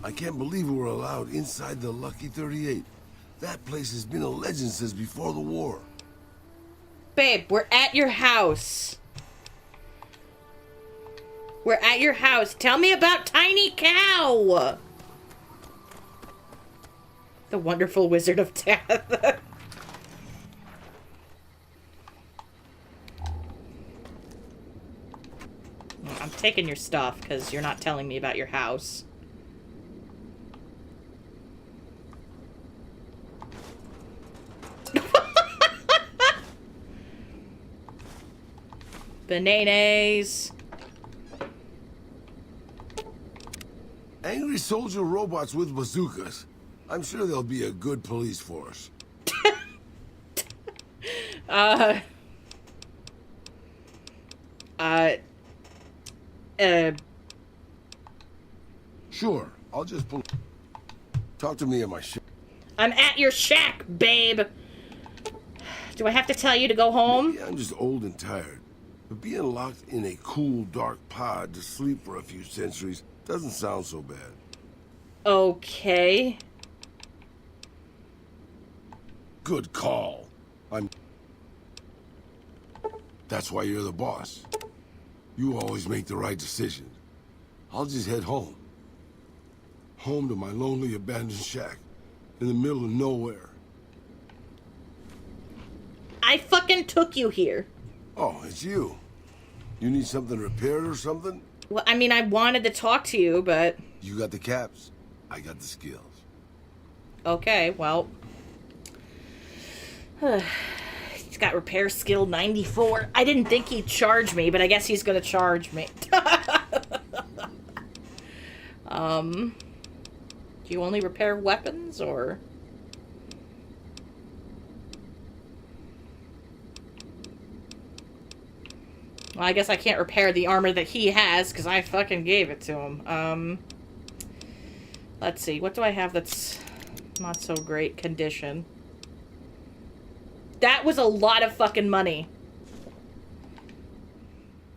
I can't believe we were allowed inside the Lucky 38. That place has been a legend since before the war. Babe, we're at your house. We're at your house. Tell me about Tiny Cow. The Wonderful Wizard of Death. I'm taking your stuff because you're not telling me about your house. Bananas. Angry soldier robots with bazookas. I'm sure they'll be a good police force. Sure, I'll just pull. Talk to me at my shack. I'm at your shack, babe. Do I have to tell you to go home? Maybe I'm just old and tired. But being locked in a cool, dark pod to sleep for a few centuries doesn't sound so bad. Okay. Good call. That's why you're the boss. You always make the right decision. I'll just head home. Home to my lonely, abandoned shack in the middle of nowhere. I fucking took you here. Oh, it's you. You need something repaired or something? Well, I mean, I wanted to talk to you, but... You got the caps. I got the skills. Okay, well... He's got repair skill 94. I didn't think he'd charge me, but I guess he's gonna charge me. Do you only repair weapons, or... Well, I guess I can't repair the armor that he has, because I fucking gave it to him. Let's see. What do I have that's not so great condition? That was a lot of fucking money.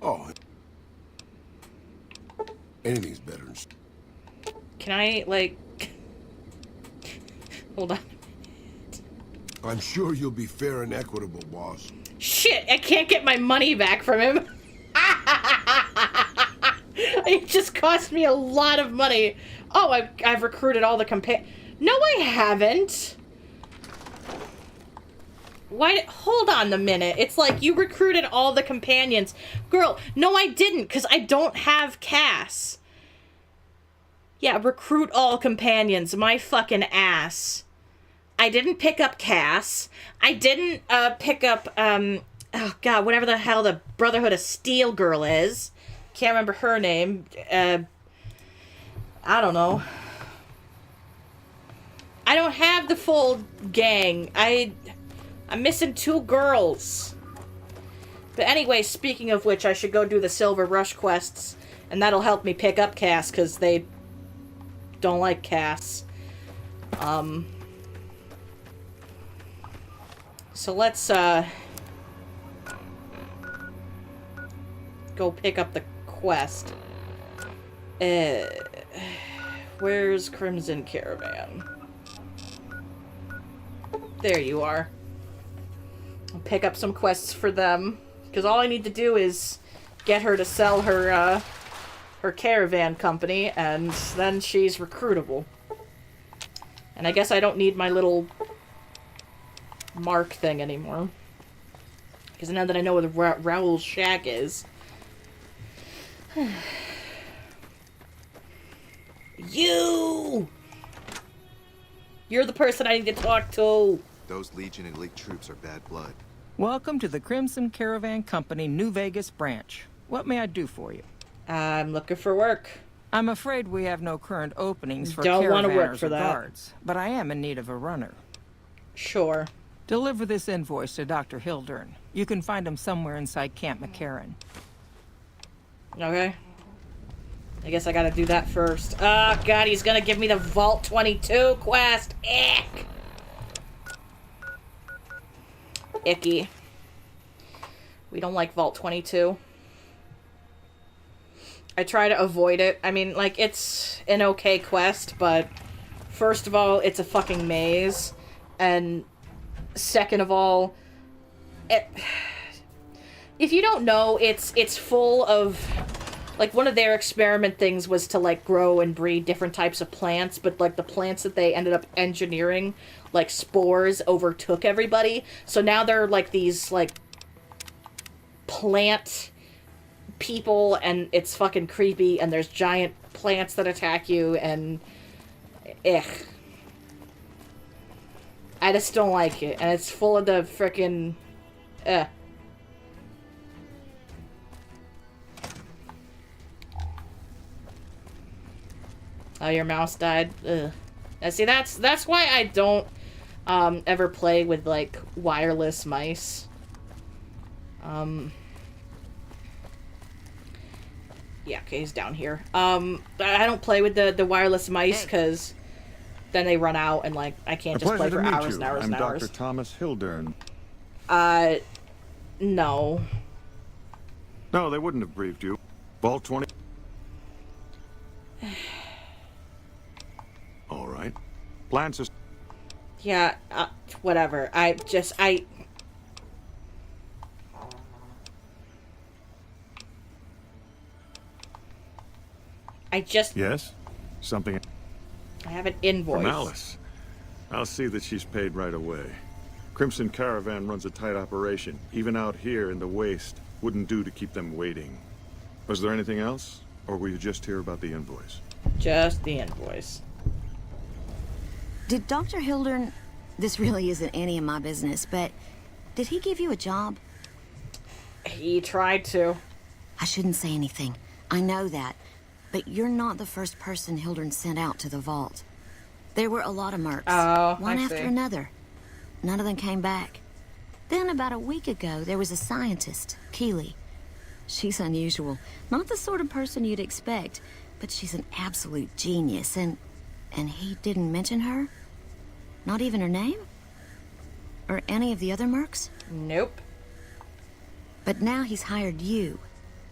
Oh. Anything's better than... Can I, like... Hold on. I'm sure you'll be fair and equitable, boss. Shit, I can't get my money back from him. It just cost me a lot of money. Oh, I've recruited all the No, I haven't. Why? Hold on a minute. It's like you recruited all the companions. Girl, no, I didn't, because I don't have Cass. Yeah, recruit all companions. My fucking ass. I didn't pick up Cass. I didn't pick up, oh god, whatever the hell the Brotherhood of Steel girl is. Can't remember her name. I don't know. I don't have the full gang. I'm missing 2 girls. But anyway, speaking of which, I should go do the Silver Rush quests. And that'll help me pick up Cass, because they don't like Cass. So let's, go pick up the quest. Where's Crimson Caravan? There you are. I'll pick up some quests for them. Because all I need to do is get her to sell her, her caravan company, and then she's recruitable. And I guess I don't need my little mark thing anymore. Because now that I know where Raoul's shack is. You're the person I need to talk to. Those Legion elite troops are bad blood. Welcome to the Crimson Caravan Company New Vegas branch. What may I do for you? I'm looking for work. I'm afraid we have no current openings for Don't want to work caravanners for or that. guards, but I am in need of a runner. Sure. Deliver this invoice to Dr. Hildern. You can find him somewhere inside Camp McCarran. Okay. I guess I gotta do that first. Oh, God, he's gonna give me the Vault 22 quest. Ick! Icky. We don't like Vault 22. I try to avoid it. I mean, like, it's an okay quest, but first of all, it's a fucking maze. And second of all, if you don't know, it's full of... Like, one of their experiment things was to, like, grow and breed different types of plants, but, like, the plants that they ended up engineering, like, spores overtook everybody. So now they're, like, these, like, plant people, and it's fucking creepy, and there's giant plants that attack you, and... Ugh. I just don't like it, and it's full of the frickin'... Oh, your mouse died? Ugh. Now, see, that's why I don't ever play with, like, wireless mice. Yeah, okay, he's down here. I don't play with the wireless mice, because then they run out, and, like, I can't just play for hours and hours and hours. I'm Dr. Thomas Hildern. No. No, they wouldn't have briefed you. Vault 20... All right. Plans is... Yeah, whatever. I just... Yes? Something... I have an invoice. From Alice. I'll see that she's paid right away. Crimson Caravan runs a tight operation. Even out here in the waste, wouldn't do to keep them waiting. Was there anything else? Or were you just here about the invoice? Just the invoice. Did Dr. Hildern... This really isn't any of my business, but... Did he give you a job? He tried to. I shouldn't say anything. I know that. But you're not the first person Hildern sent out to the vault. There were a lot of mercs. Oh, one I after see. another. None of them came back. Then about a week ago, there was a scientist, Keeley. She's unusual. Not the sort of person you'd expect, but she's an absolute genius, and he didn't mention her? Not even her name? Or any of the other mercs? Nope. But now he's hired you,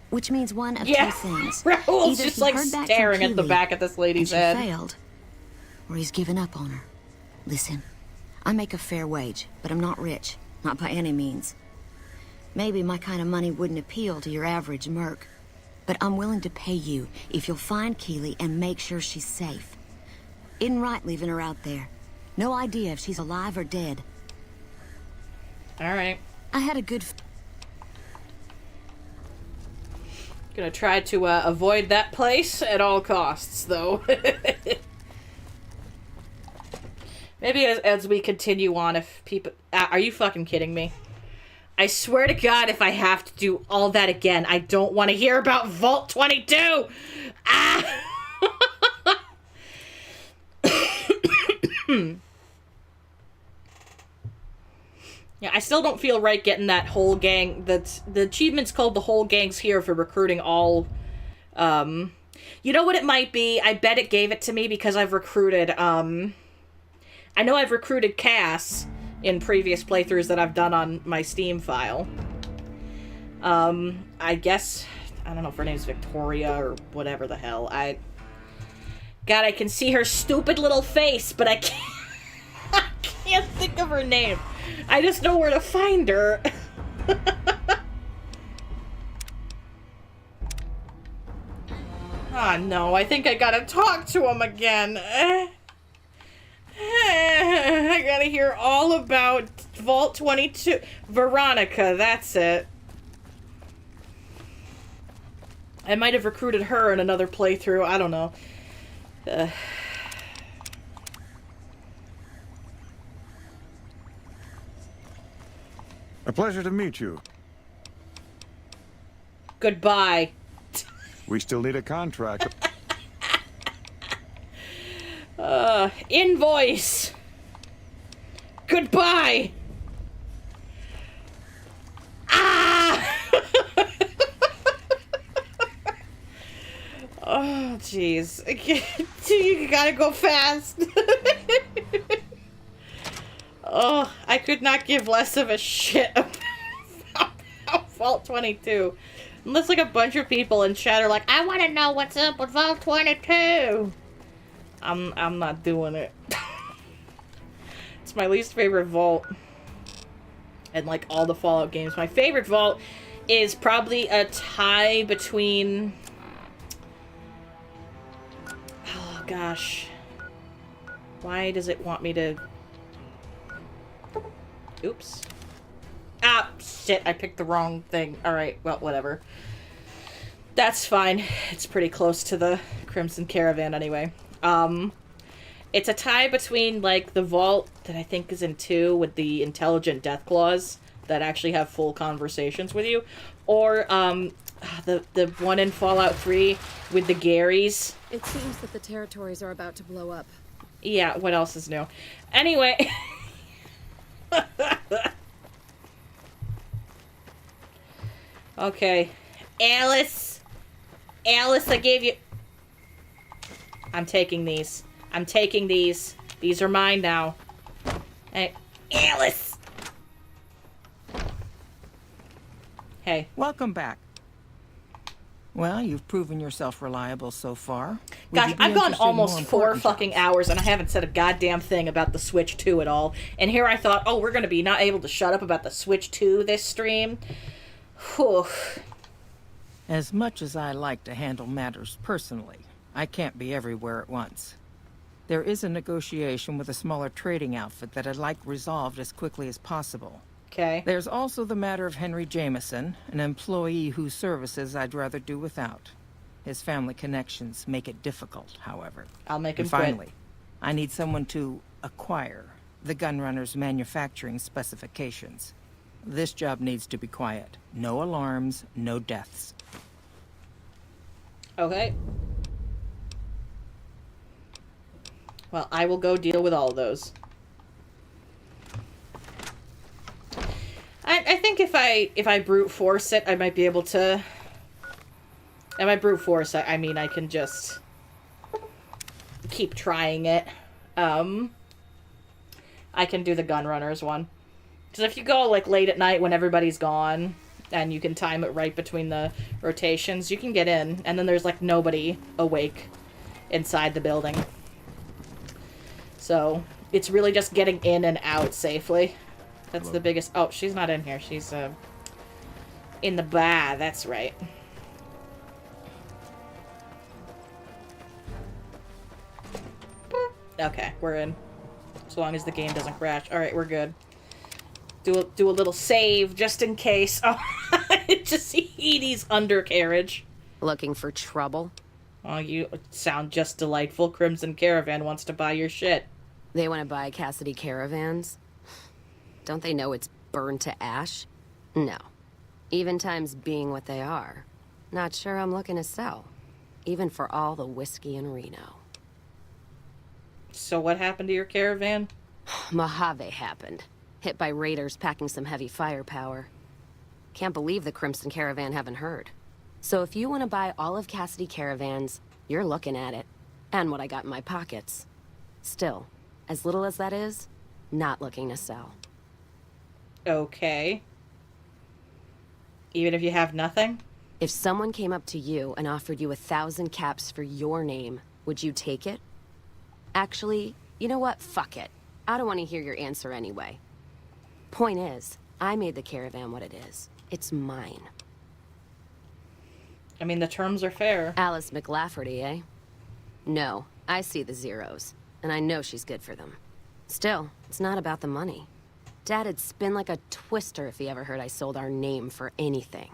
which means one of Yeah. two things. Raoul's Either just, he like, heard back from staring at the Keeley back of this lady's and head. she failed, or he's given up on her. Listen, I make a fair wage, but I'm not rich. Not by any means. Maybe my kind of money wouldn't appeal to your average merc. But I'm willing to pay you if you'll find Keeley and make sure she's safe. Isn't right leaving her out there. No idea if she's alive or dead. Alright. I had a good... Gonna try to avoid that place at all costs, though. Maybe as we continue on, if people... are you fucking kidding me? I swear to God, if I have to do all that again, I don't want to hear about Vault 22! Ah! Yeah, I still don't feel right getting that whole gang. The achievement's called the whole gang's here for recruiting all. You know what it might be? I bet it gave it to me because I've recruited. I know I've recruited Cass in previous playthroughs that I've done on my Steam file. I guess I don't know if her name's Victoria or whatever the hell. God, I can see her stupid little face, but I can't think of her name. I just know where to find her. Oh no, I think I gotta talk to him again. I gotta hear all about Vault 22. Veronica, that's it. I might have recruited her in another playthrough, I don't know. A pleasure to meet you. Goodbye. We still need a contract. Invoice. Goodbye. Ah! Oh, jeez. You gotta go fast. Oh, I could not give less of a shit about Vault 22. Unless like a bunch of people in chat are like, I want to know what's up with Vault 22. I'm not doing it. It's my least favorite Vault. And like all the Fallout games. My favorite Vault is probably a tie between... Oh gosh. Why does it want me to... Oops. Ah, shit, I picked the wrong thing. Alright, well, whatever. That's fine. It's pretty close to the Crimson Caravan anyway. It's a tie between, like, the Vault that I think is in 2 with the intelligent Deathclaws that actually have full conversations with you, or, the one in Fallout 3 with the Garys. It seems that the territories are about to blow up. Yeah, what else is new? Anyway... Okay. Alice, I gave you... I'm taking these. I'm taking these. These are mine now. Hey, Alice! Hey. Welcome back. Well, you've proven yourself reliable so far. Gosh, I've gone almost 4 fucking hours and I haven't said a goddamn thing about the Switch 2 at all. And here I thought, oh, we're gonna be not able to shut up about the Switch 2 this stream. Whew. As much as I like to handle matters personally, I can't be everywhere at once. There is a negotiation with a smaller trading outfit that I'd like resolved as quickly as possible. Okay. There's also the matter of Henry Jameson, an employee whose services I'd rather do without. His family connections make it difficult, however. I'll make him and finally, I need someone to acquire the Gunrunner's manufacturing specifications. This job needs to be quiet. No alarms, no deaths. Okay. Well, I will go deal with all of those. I think if I brute force it, I might be able to... And by brute force, I mean I can just keep trying it. I can do the Gunrunners one. Because if you go, like, late at night when everybody's gone, and you can time it right between the rotations, you can get in, and then there's, like, nobody awake inside the building. So, it's really just getting in and out safely. That's the biggest... Oh, she's not in here. She's, in the bar. That's right. Okay, we're in. As long as the game doesn't crash. Alright, we're good. Do a little save, just in case. Oh, just see Edie's undercarriage. Looking for trouble? Oh, you sound just delightful. Crimson Caravan wants to buy your shit. They want to buy Cassidy Caravans? Don't they know it's burned to ash? No. Even times being what they are. Not sure I'm looking to sell. Even for all the whiskey in Reno. So what happened to your caravan? Mojave happened. Hit by raiders packing some heavy firepower. Can't believe the Crimson Caravan haven't heard. So if you want to buy all of Cassidy Caravans, you're looking at it. And what I got in my pockets. Still, as little as that is, not looking to sell. Okay. Even if you have nothing? If someone came up to you and offered you 1,000 caps for your name, would you take it? Actually, you know what? Fuck it. I don't want to hear your answer anyway. Point is, I made the caravan what it is. It's mine. I mean, the terms are fair. Alice McLafferty, eh? No, I see the zeros, and I know she's good for them. Still, it's not about the money. Dad'd spin like a twister if he ever heard I sold our name for anything.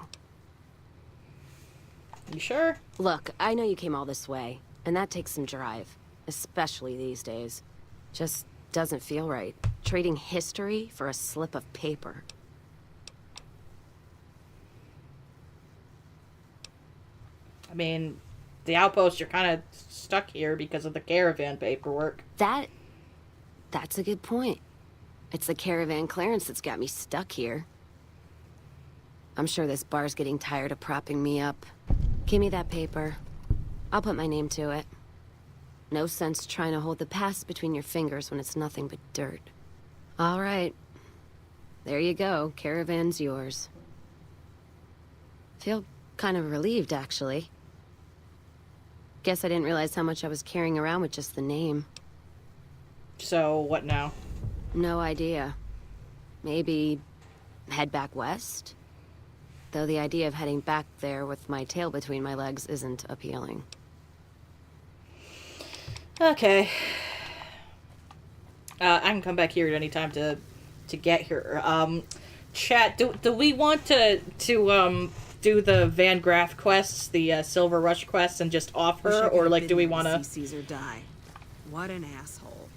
You sure? Look, I know you came all this way, and that takes some drive, especially these days. Just doesn't feel right. Trading history for a slip of paper. I mean, the outpost, you're kind of stuck here because of the caravan paperwork. That's a good point. It's the caravan clearance that's got me stuck here. I'm sure this bar's getting tired of propping me up. Give me that paper. I'll put my name to it. No sense trying to hold the past between your fingers when it's nothing but dirt. All right. There you go. Caravan's yours. Feel kind of relieved, actually. Guess I didn't realize how much I was carrying around with just the name. So, what now? No idea. Maybe head back west? Though the idea of heading back there with my tail between my legs isn't appealing. Okay. I can come back here at any time to get here. Chat, do we want to do the Van Graff quests, the Silver Rush quests, and just off her, or like do we want to see Caesar die? What an asshole.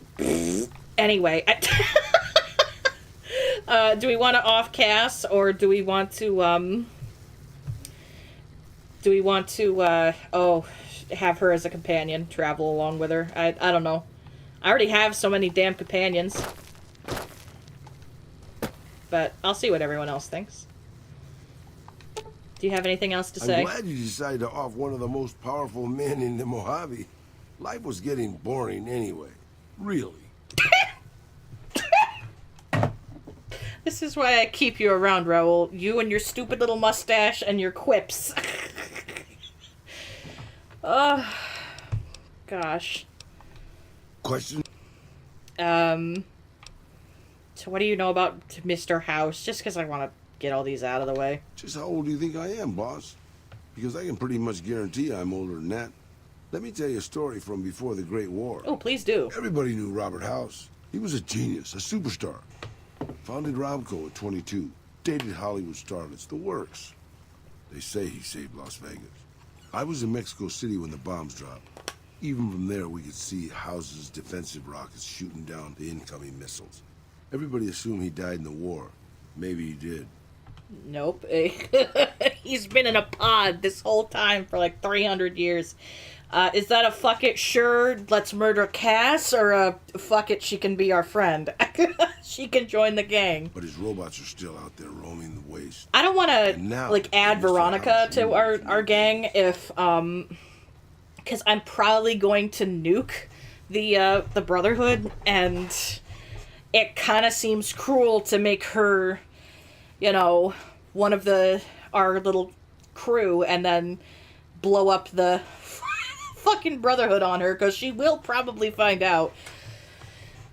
Anyway, do we want to off Cass, or do we want to have her as a companion, travel along with her? I don't know. I already have so many damn companions. But I'll see what everyone else thinks. Do you have anything else to say? I'm glad you decided to off one of the most powerful men in the Mojave. Life was getting boring anyway. Really. This is why I keep you around, Raoul. You and your stupid little mustache and your quips. Oh, gosh. Question? So what do you know about Mr. House? Just because I want to get all these out of the way. Just how old do you think I am, boss? Because I can pretty much guarantee I'm older than that. Let me tell you a story from before the Great War. Oh, please do. Everybody knew Robert House. He was a genius, a superstar. Founded Robco at 22. Dated Hollywood starlets, the works. They say he saved Las Vegas. I was in Mexico City when the bombs dropped. Even from there, we could see House's defensive rockets shooting down the incoming missiles. Everybody assumed he died in the war. Maybe he did. Nope. He's been in a pod this whole time for like 300 years. Is that a fuck it, sure, let's murder Cass, or a fuck it, she can be our friend? She can join the gang. But his robots are still out there roaming the waste. I don't want to, like, add Veronica to our gang if, because I'm probably going to nuke the Brotherhood, and it kind of seems cruel to make her, you know, one of our little crew, and then blow up the fucking Brotherhood on her, because she will probably find out.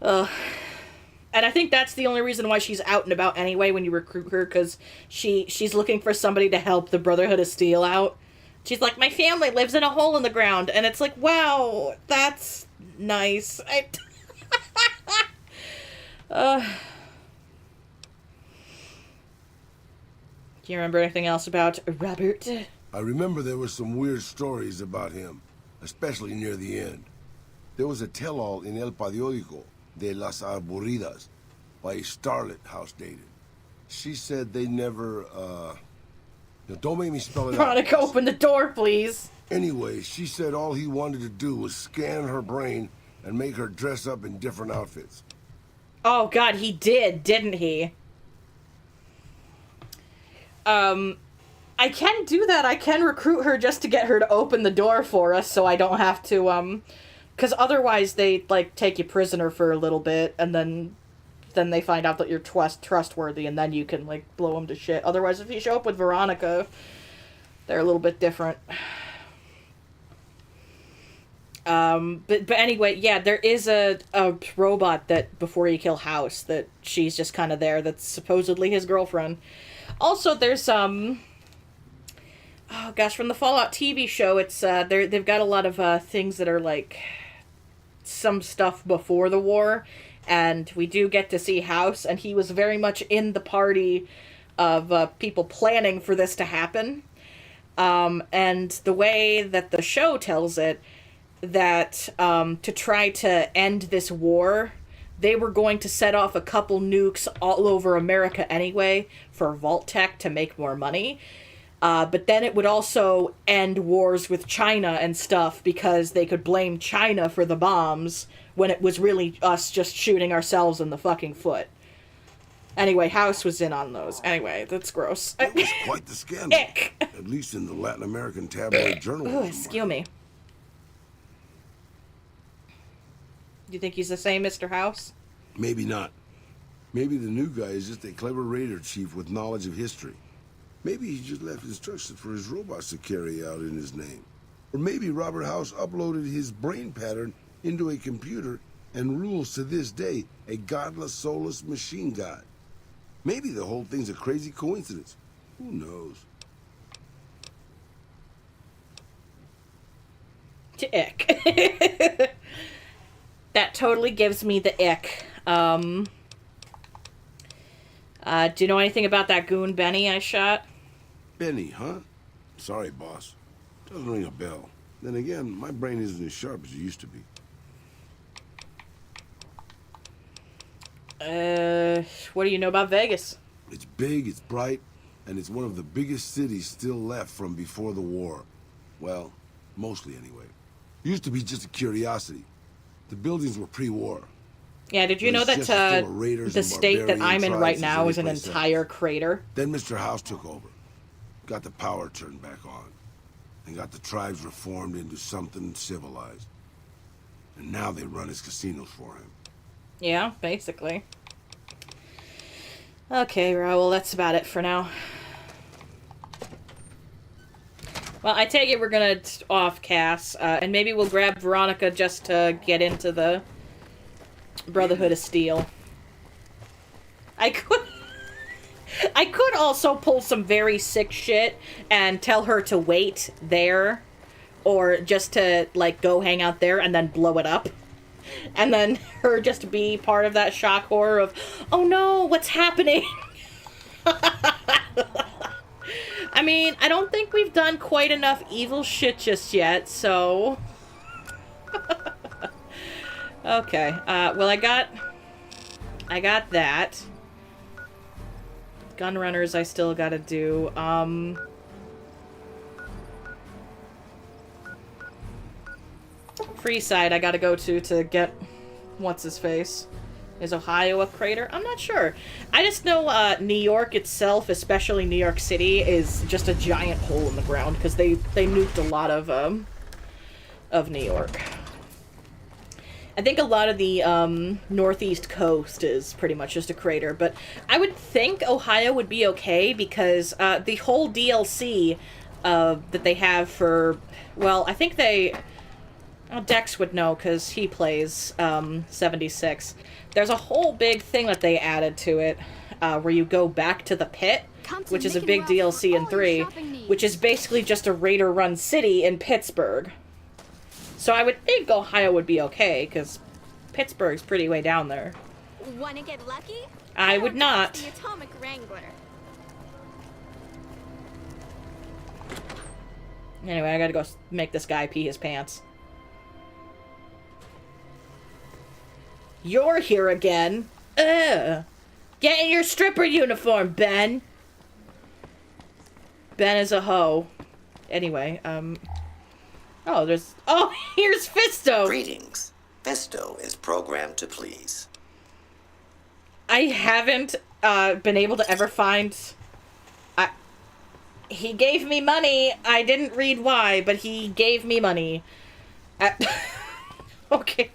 And I think that's the only reason why she's out and about anyway when you recruit her, because she's looking for somebody to help the Brotherhood of Steel out. She's like, my family lives in a hole in the ground, and it's like, wow, that's nice. Do you remember anything else about Robert? I remember there were some weird stories about him, especially near the end. There was a tell-all in El Periódico de las Aburridas by a starlet House dated. She said they never, don't make me spell it out. Veronica, open the door, please. Anyway, she said all he wanted to do was scan her brain and make her dress up in different outfits. Oh, God, he did, didn't he? I can do that. I can recruit her just to get her to open the door for us, so I don't have to, because otherwise they, like, take you prisoner for a little bit, and then they find out that you're trustworthy, and then you can, like, blow them to shit. Otherwise, if you show up with Veronica, they're a little bit different. But anyway, yeah, there is a robot that, before you kill House, that she's just kind of there, that's supposedly his girlfriend. Also, there's, oh gosh, from the Fallout TV show, it's they've got a lot of things that are like some stuff before the war, and we do get to see House, and he was very much in the party of people planning for this to happen. And the way that the show tells it, that to try to end this war, they were going to set off a couple nukes all over America anyway for Vault-Tec to make more money. But then it would also end wars with China and stuff because they could blame China for the bombs when it was really us just shooting ourselves in the fucking foot. Anyway, House was in on those. Anyway, that's gross. It was quite the scandal. Ick. At least in the Latin American tabloid journalism. Ooh, excuse me. Do you think he's the same Mr. House? Maybe not. Maybe the new guy is just a clever raider chief with knowledge of history. Maybe he just left instructions for his robots to carry out in his name. Or maybe Robert House uploaded his brain pattern into a computer and rules to this day a godless, soulless machine god. Maybe the whole thing's a crazy coincidence. Who knows? Ick. That totally gives me the ick. Do you know anything about that goon Benny I shot? Benny, huh? Sorry, boss. Doesn't ring a bell. Then again, my brain isn't as sharp as it used to be. What do you know about Vegas? It's big, it's bright, and it's one of the biggest cities still left from before the war. Well, mostly anyway. Used to be just a curiosity. The buildings were pre-war. Yeah, did you know that the state that I'm in right now is an entire crater? Then Mr. House took over. Got the power turned back on. And got the tribes reformed into something civilized. And now they run his casinos for him. Yeah, basically. Okay, Raoul, that's about it for now. Well, I take it we're gonna off Cass, and maybe we'll grab Veronica just to get into the Brotherhood of Steel. I could also pull some very sick shit and tell her to wait there, or just to, like, go hang out there and then blow it up. And then her just be part of that shock horror of, oh no, what's happening? I mean, I don't think we've done quite enough evil shit just yet, so... Okay, well, I got that. Gun runners I still gotta do, Freeside I gotta go to get what's-his-face. Is Ohio a crater? I'm not sure. I just know New York itself, especially New York City, is just a giant hole in the ground because they nuked a lot of New York. I think a lot of the northeast coast is pretty much just a crater, but I would think Ohio would be okay because the whole DLC that they have for, well, I think they... Oh, Dex would know because he plays 76. There's a whole big thing that they added to it where you go back to the pit, which is a big DLC in 3, which is basically just a Raider-run city in Pittsburgh. So I would think Ohio would be okay because Pittsburgh's pretty way down there. Wanna get lucky? I would not. The Atomic Wrangler. Anyway, I gotta go make this guy pee his pants. You're here again. Ugh. Get in your stripper uniform, Ben. Ben is a hoe. Anyway, oh, there's... Oh, here's Fisto! Greetings. Fisto is programmed to please. I haven't been able to ever find... He gave me money. I didn't read why, but he gave me money. Okay.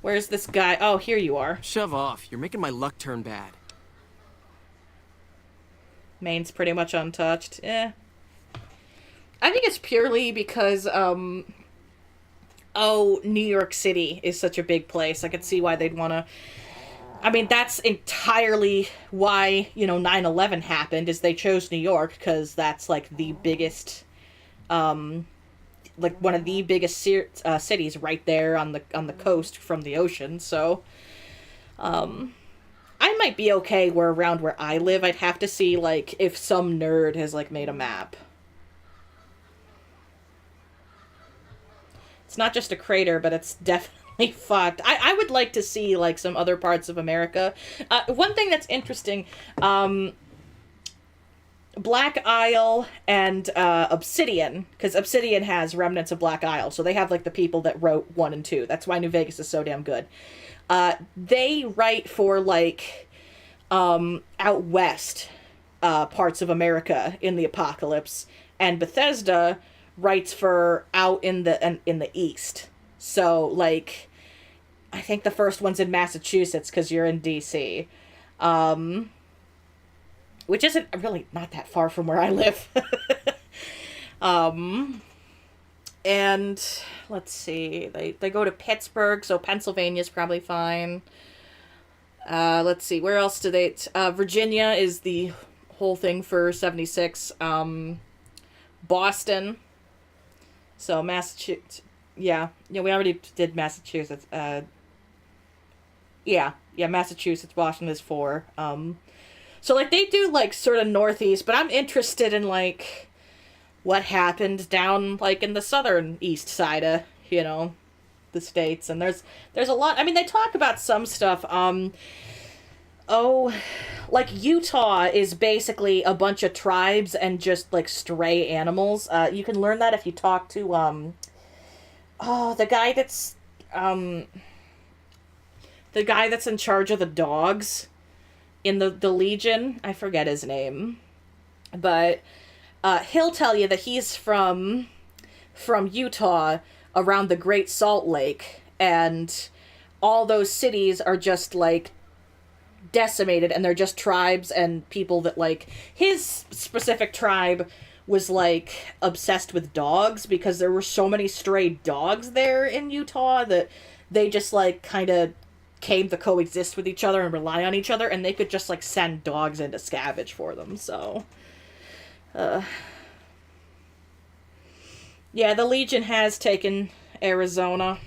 Where's this guy? Oh, here you are. Shove off. You're making my luck turn bad. Main's pretty much untouched. Eh. I think it's purely because, New York City is such a big place. I could see why they'd want to... I mean, that's entirely why, 9/11 happened, is they chose New York, because that's, like, the biggest like one of the biggest cities right there on the coast from the ocean. So, I might be okay around where I live. I'd have to see, like, if some nerd has, like, made a map. It's not just a crater, but it's definitely fucked. I would like to see, like, some other parts of America. One thing that's interesting, Black Isle and Obsidian, because Obsidian has remnants of Black Isle, so they have, like, the people that wrote 1 and 2. That's why New Vegas is so damn good. They write for, like, out west parts of America in the apocalypse, and Bethesda writes for out in the east. So, like, I think the first one's in Massachusetts because you're in DC, which isn't really not that far from where I live. And let's see, they go to Pittsburgh, so Pennsylvania's probably fine. Let's see, where else do they... Virginia is the whole thing for 76. Boston. So Massachusetts... Yeah, we already did Massachusetts. Yeah, Massachusetts, Boston is 4. So, like, they do, like, sort of northeast, but I'm interested in, like, what happened down, like, in the southern east side of, you know, the states. And there's a lot... I mean, they talk about some stuff. Like, Utah is basically a bunch of tribes and just, like, stray animals. You can learn that if you talk to, the guy that's in charge of the dogs in the Legion. I forget his name. But he'll tell you that he's from Utah around the Great Salt Lake, and all those cities are just, like, decimated, and they're just tribes and people that, like, his specific tribe was, like, obsessed with dogs because there were so many stray dogs there in Utah that they just, like, kind of came to coexist with each other and rely on each other, and they could just, like, send dogs in to scavenge for them. So yeah, the Legion has taken Arizona.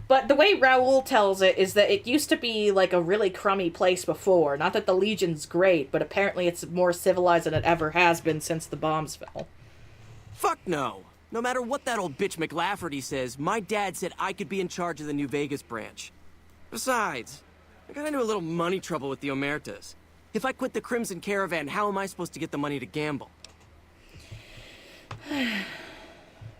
But the way Raoul tells it is that it used to be, like, a really crummy place before. Not that the Legion's great, but apparently it's more civilized than it ever has been since the bombs fell. Fuck no. No matter what that old bitch McLafferty says, my dad said I could be in charge of the New Vegas branch. Besides, I got into a little money trouble with the Omertas. If I quit the Crimson Caravan, how am I supposed to get the money to gamble?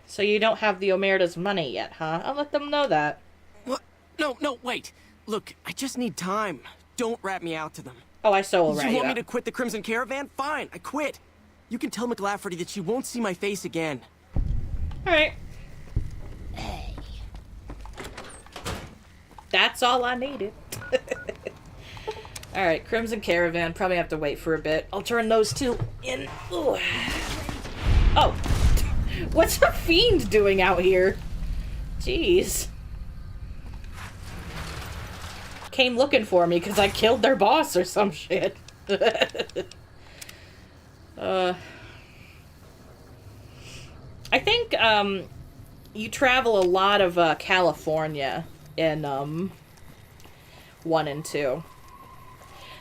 So you don't have the Omerta's money yet, huh? I'll let them know that. What? No, wait. Look, I just need time. Don't rat me out to them. Oh, I so will rat you you want out. me to quit the Crimson Caravan? Fine, I quit. You can tell McLafferty that she won't see my face again. Alright. Hey. That's all I needed. Alright, Crimson Caravan. Probably have to wait for a bit. I'll turn those two in. Ooh. Oh. What's a fiend doing out here? Jeez. Came looking for me because I killed their boss or some shit. I think, you travel a lot of, California in, 1 and 2.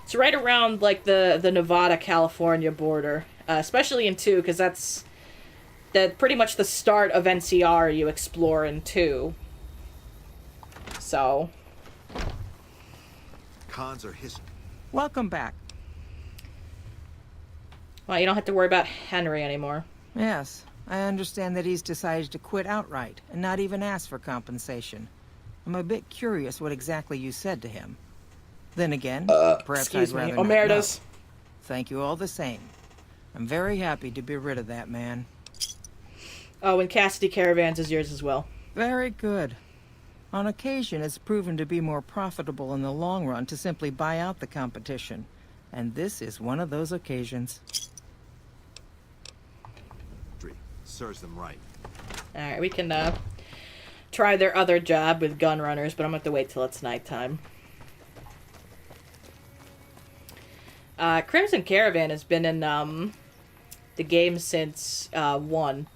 It's right around, like, the Nevada-California border. Especially in 2, because that's pretty much the start of NCR you explore in 2. So... Cons are history. Welcome back. Well, you don't have to worry about Henry anymore. Yes, I understand that he's decided to quit outright and not even ask for compensation. I'm a bit curious what exactly you said to him. Then again, perhaps I'd rather not know. Thank you all the same. I'm very happy to be rid of that man. Oh, and Cassidy Caravans is yours as well. Very good. On occasion, it's proven to be more profitable in the long run to simply buy out the competition. And this is one of those occasions. Serves them right. Alright, we can, try their other job with gun runners, but I'm gonna have to wait till it's nighttime. Crimson Caravan has been in, the game since 1.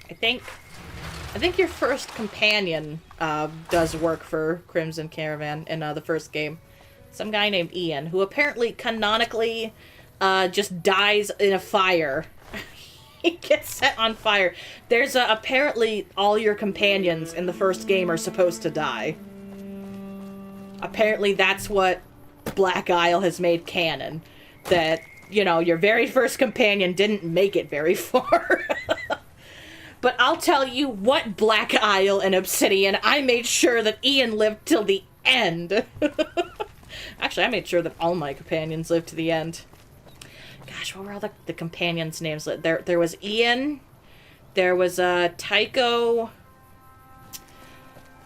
I think your first companion does work for Crimson Caravan in the first game. Some guy named Ian, who apparently canonically just dies in a fire. He gets set on fire. There's apparently all your companions in the first game are supposed to die. Apparently that's what Black Isle has made canon. That, you know, your very first companion didn't make it very far. But I'll tell you what, Black Isle and Obsidian, I made sure that Ian lived till the end. Actually, I made sure that all my companions lived to the end. Gosh, what were all the companions' names? There was Ian. There was Tycho.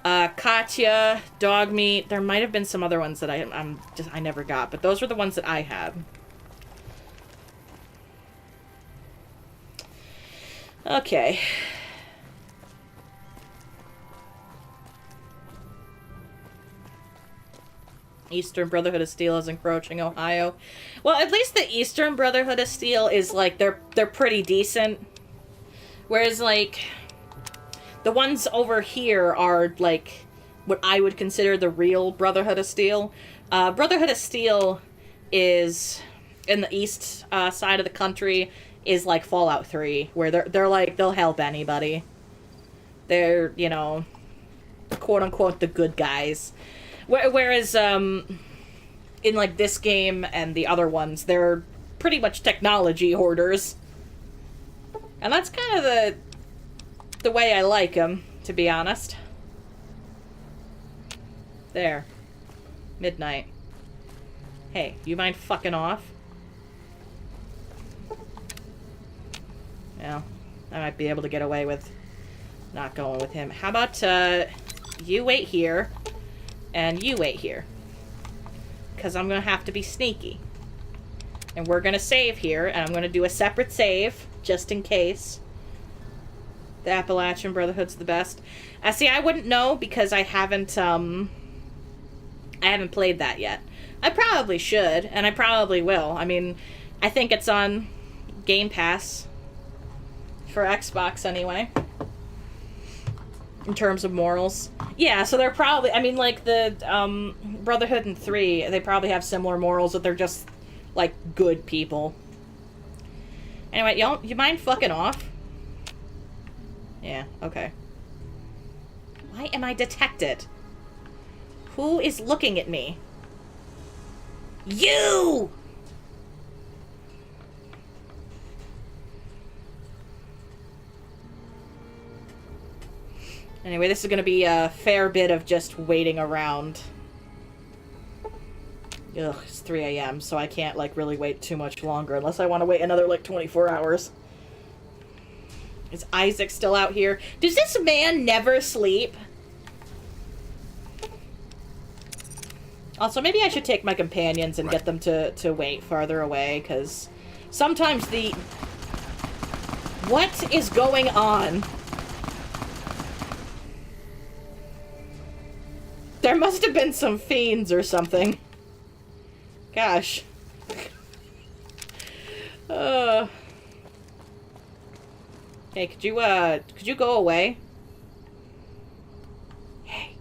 Katya, Dogmeat. There might have been some other ones that I never got, but those were the ones that I had. Okay. Eastern Brotherhood of Steel is encroaching Ohio. Well, at least the Eastern Brotherhood of Steel is like they're pretty decent. Whereas like the ones over here are like what I would consider the real Brotherhood of Steel. Brotherhood of Steel is in the east side of the country is like Fallout 3, where they're like they'll help anybody. They're, you know, quote unquote the good guys. Whereas in like this game and the other ones, they're pretty much technology hoarders. And that's kind of the way I like them, to be honest. There. Midnight. Hey, you mind fucking off? Well, I might be able to get away with not going with him. How about, you wait here, and you wait here. Because I'm gonna have to be sneaky. And we're gonna save here, and I'm gonna do a separate save, just in case. The Appalachian Brotherhood's the best. See, I wouldn't know, because I haven't played that yet. I probably should, and I probably will. I mean, I think it's on Game Pass. For Xbox, anyway. In terms of morals. Yeah, so they're probably... I mean, like, the Brotherhood and 3, they probably have similar morals, that they're just, like, good people. Anyway, you mind fucking off? Yeah, okay. Why am I detected? Who is looking at me? You! Anyway, this is going to be a fair bit of just waiting around. Ugh, it's 3 a.m., so I can't, like, really wait too much longer, unless I want to wait another, like, 24 hours. Is Isaac still out here? Does this man never sleep? Also, maybe I should take my companions and get them to wait farther away, because sometimes the... What is going on? There must have been some fiends or something. Gosh. Hey, could you go away? Hey,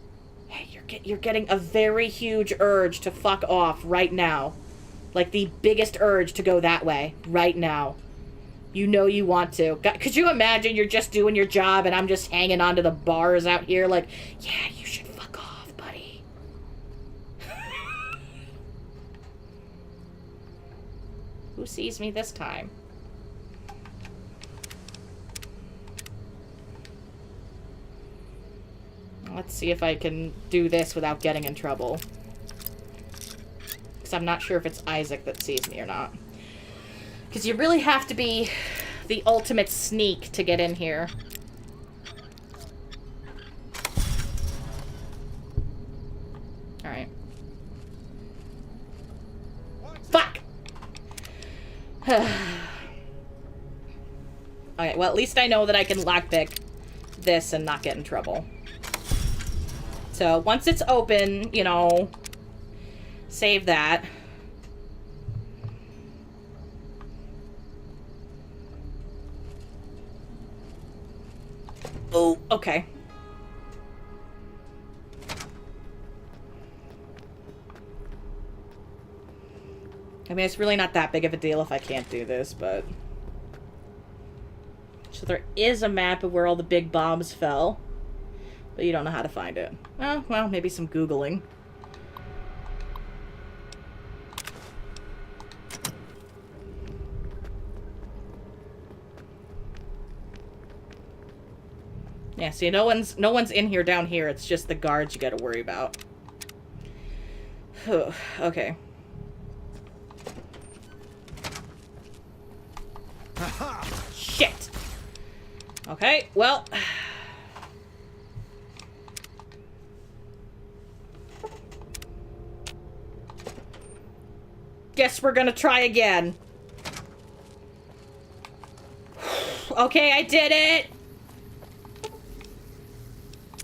you're getting a very huge urge to fuck off right now. Like the biggest urge to go that way right now. You know you want to. Could you imagine you're just doing your job and I'm just hanging onto the bars out here like, yeah, you should fuck off, buddy. Who sees me this time? Let's see if I can do this without getting in trouble. Because I'm not sure if it's Isaac that sees me or not. Because you really have to be the ultimate sneak to get in here. Alright. Fuck! Okay, well at least I know that I can lockpick this and not get in trouble. So once it's open, you know, save that. Oh, okay. I mean, it's really not that big of a deal if I can't do this, but... So there is a map of where all the big bombs fell, but you don't know how to find it. Oh, well, maybe some Googling. Yeah, see, no one's in here down here. It's just the guards you gotta worry about. Okay. Shit! Okay, well... Guess we're gonna try again. Okay, I did it!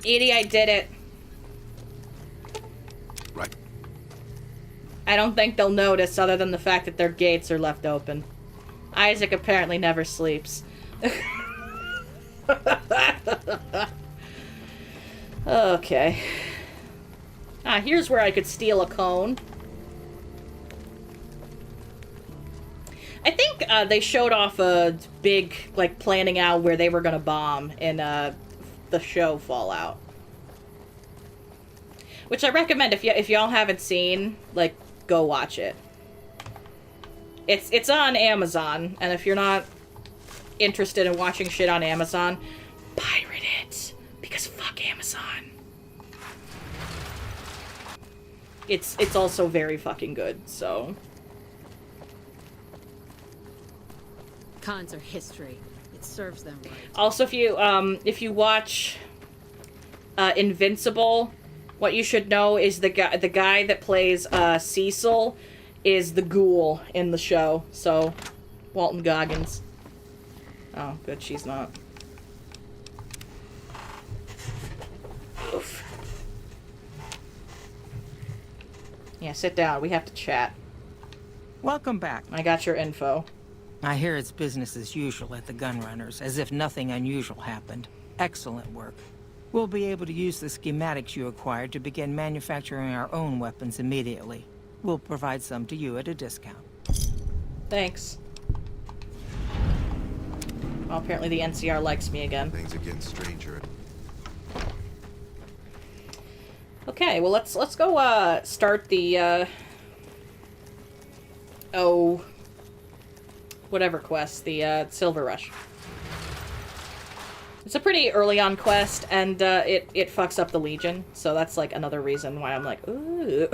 Edie, I did it. Right. I don't think they'll notice, other than the fact that their gates are left open. Isaac apparently never sleeps. Okay. Ah, here's where I could steal a cone. I think they showed off a big, like, planning out where they were gonna bomb in the show Fallout. Which I recommend if y'all haven't seen, like, go watch it. It's on Amazon, and if you're not interested in watching shit on Amazon, pirate it, because fuck Amazon. It's also very fucking good, so. Cons are history. It serves them right. Also, if you watch Invincible, what you should know is the guy that plays Cecil is the ghoul in the show. So, Walton Goggins. Oh, good, she's not. Oof. Yeah, sit down. We have to chat. Welcome back. I got your info. I hear it's business as usual at the Gunrunners, as if nothing unusual happened. Excellent work. We'll be able to use the schematics you acquired to begin manufacturing our own weapons immediately. We'll provide some to you at a discount. Thanks. Well, apparently the NCR likes me again. Things against stranger. Okay, well let's go start the whatever quest, the Silver Rush. It's a pretty early on quest, and it fucks up the Legion, so that's like another reason why I'm like, ooh.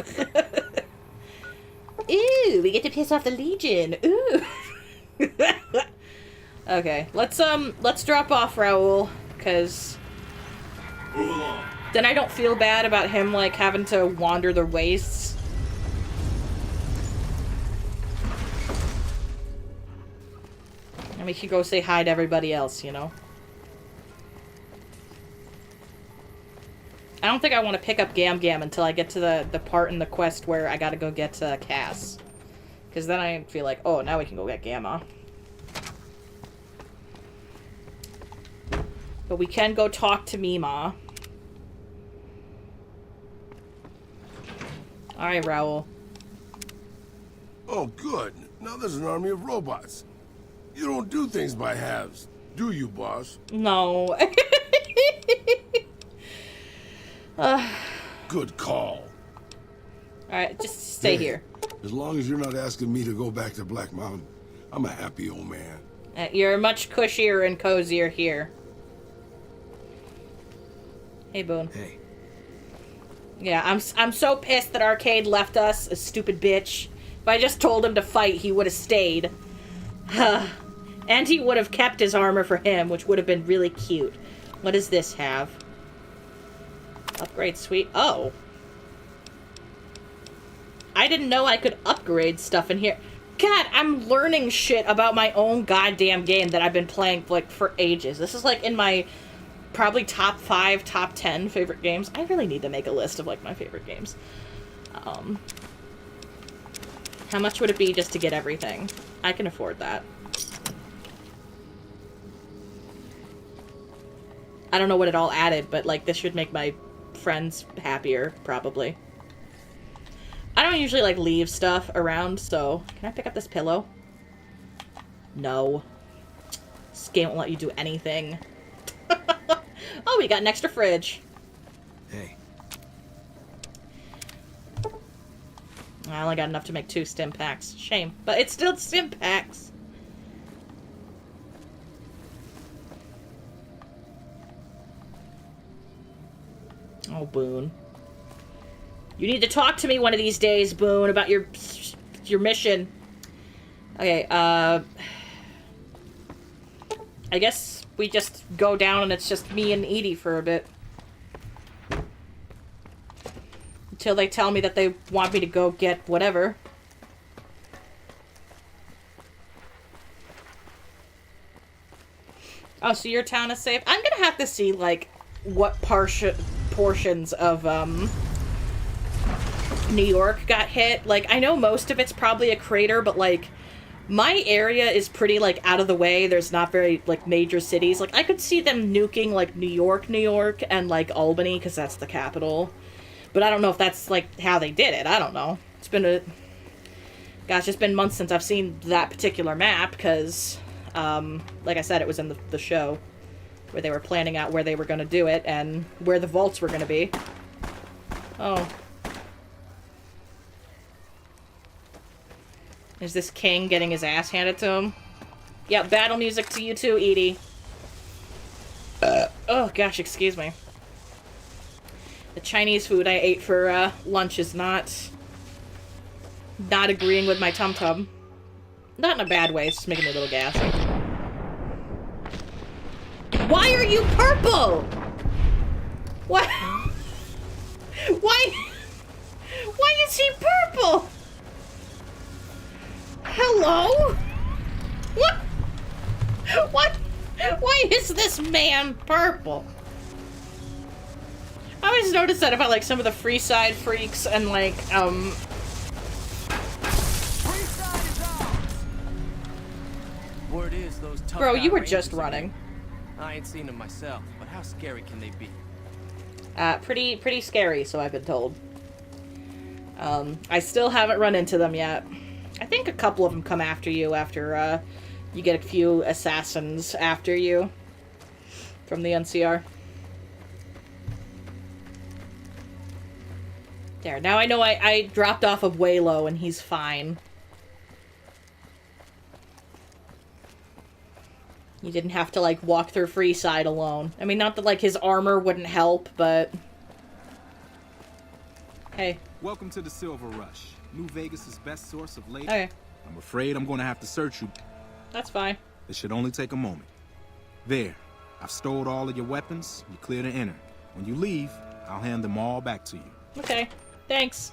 Ooh, we get to piss off the Legion. Ooh. Okay, let's drop off Raoul, because then I don't feel bad about him, like, having to wander the wastes. And we could go say hi to everybody else, you know? I don't think I want to pick up Gam Gam until I get to the part in the quest where I gotta go get Cass. Because then I feel like, oh, now we can go get Gamma. But we can go talk to Mima. Alright, Raoul. Oh, good. Now there's an army of robots. You don't do things by halves, do you, boss? No. Good call. Alright, just stay here. As long as you're not asking me to go back to Black Mountain, I'm a happy old man. You're much cushier and cozier here. Hey, Boone. Hey. Yeah, I'm so pissed that Arcade left us, a stupid bitch. If I just told him to fight, he would have stayed. And he would have kept his armor for him, which would have been really cute. What does this have? Upgrade suite. Oh. I didn't know I could upgrade stuff in here. God, I'm learning shit about my own goddamn game that I've been playing like for ages. This is like in my probably top 5, top 10 favorite games. I really need to make a list of like my favorite games. How much would it be just to get everything? I can afford that. I don't know what it all added, but like this should make my friends happier, probably. I don't usually like leave stuff around, so can I pick up this pillow? No. This game won't let you do anything. Oh, we got an extra fridge. Hey. I only got enough to make 2 stim packs. Shame. But it's still stim packs. Oh, Boone. You need to talk to me one of these days, Boone, about your mission. Okay, I guess we just go down and it's just me and Edie for a bit. Until they tell me that they want me to go get whatever. Oh, so your town is safe? I'm gonna have to see, like, what portions of, New York got hit. Like, I know most of it's probably a crater, but, like, my area is pretty, like, out of the way. There's not very, like, major cities. Like, I could see them nuking, like, New York, and, like, Albany, because that's the capital. But I don't know if that's, like, how they did it. I don't know. It's been gosh, it's been months since I've seen that particular map, because, like I said, it was in the show, where they were planning out where they were going to do it, and where the vaults were going to be. Oh. Is this king getting his ass handed to him? Yeah, battle music to you too, Edie. Oh, gosh, excuse me. The Chinese food I ate for lunch is not agreeing with my tum-tum. Not in a bad way, it's just making me a little gassy. Why are you purple? What? Why is he purple? Hello? What? What? Why is this man purple? I always notice that about, like, some of the Freeside freaks and, like, Word is those tough Bro, you were Rangers just are running. good. I ain't seen them myself, but how scary can they be? Pretty scary, so I've been told. I still haven't run into them yet. I think a couple of them come after you after, you get a few assassins after you from the NCR. There, now I know I dropped off of way low and he's fine. You didn't have to, like, walk through Freeside alone. I mean, not that, like, his armor wouldn't help, but... Hey. Welcome to the Silver Rush, New Vegas' best source of labor. Okay. I'm afraid I'm gonna have to search you. That's fine. It should only take a moment. There. I've stowed all of your weapons. You're clear to enter. When you leave, I'll hand them all back to you. Okay. Thanks.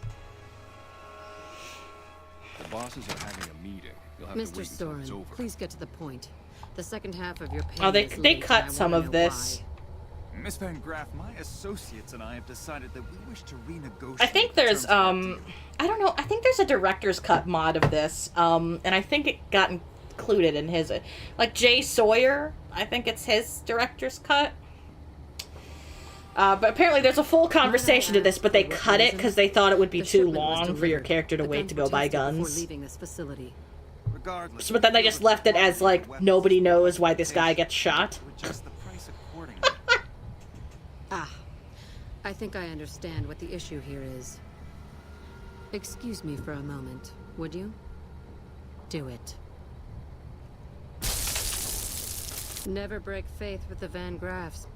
The bosses are having a meeting. You'll have to Mr. wait until it's Soren, over. please get to the point. The second half of your payment Oh, they is late, and cut I some wanna of know this. why. Miss Van Graff, my associates and I have decided that we wish to renegotiate. I think there's, I don't know, I think there's a director's cut mod of this, and I think it got included in his, like, Jay Sawyer, I think it's his director's cut. But apparently there's a full conversation to this, but they cut it because they thought it would be too long for your character to wait to go buy guns. Leaving this facility. Regardless, But then they just left it as, like, nobody knows why this guy gets shot. adjust the price accordingly. Ah, I think I understand what the issue here is. Excuse me for a moment, would you? Do it. Never break faith with the Van Graffs.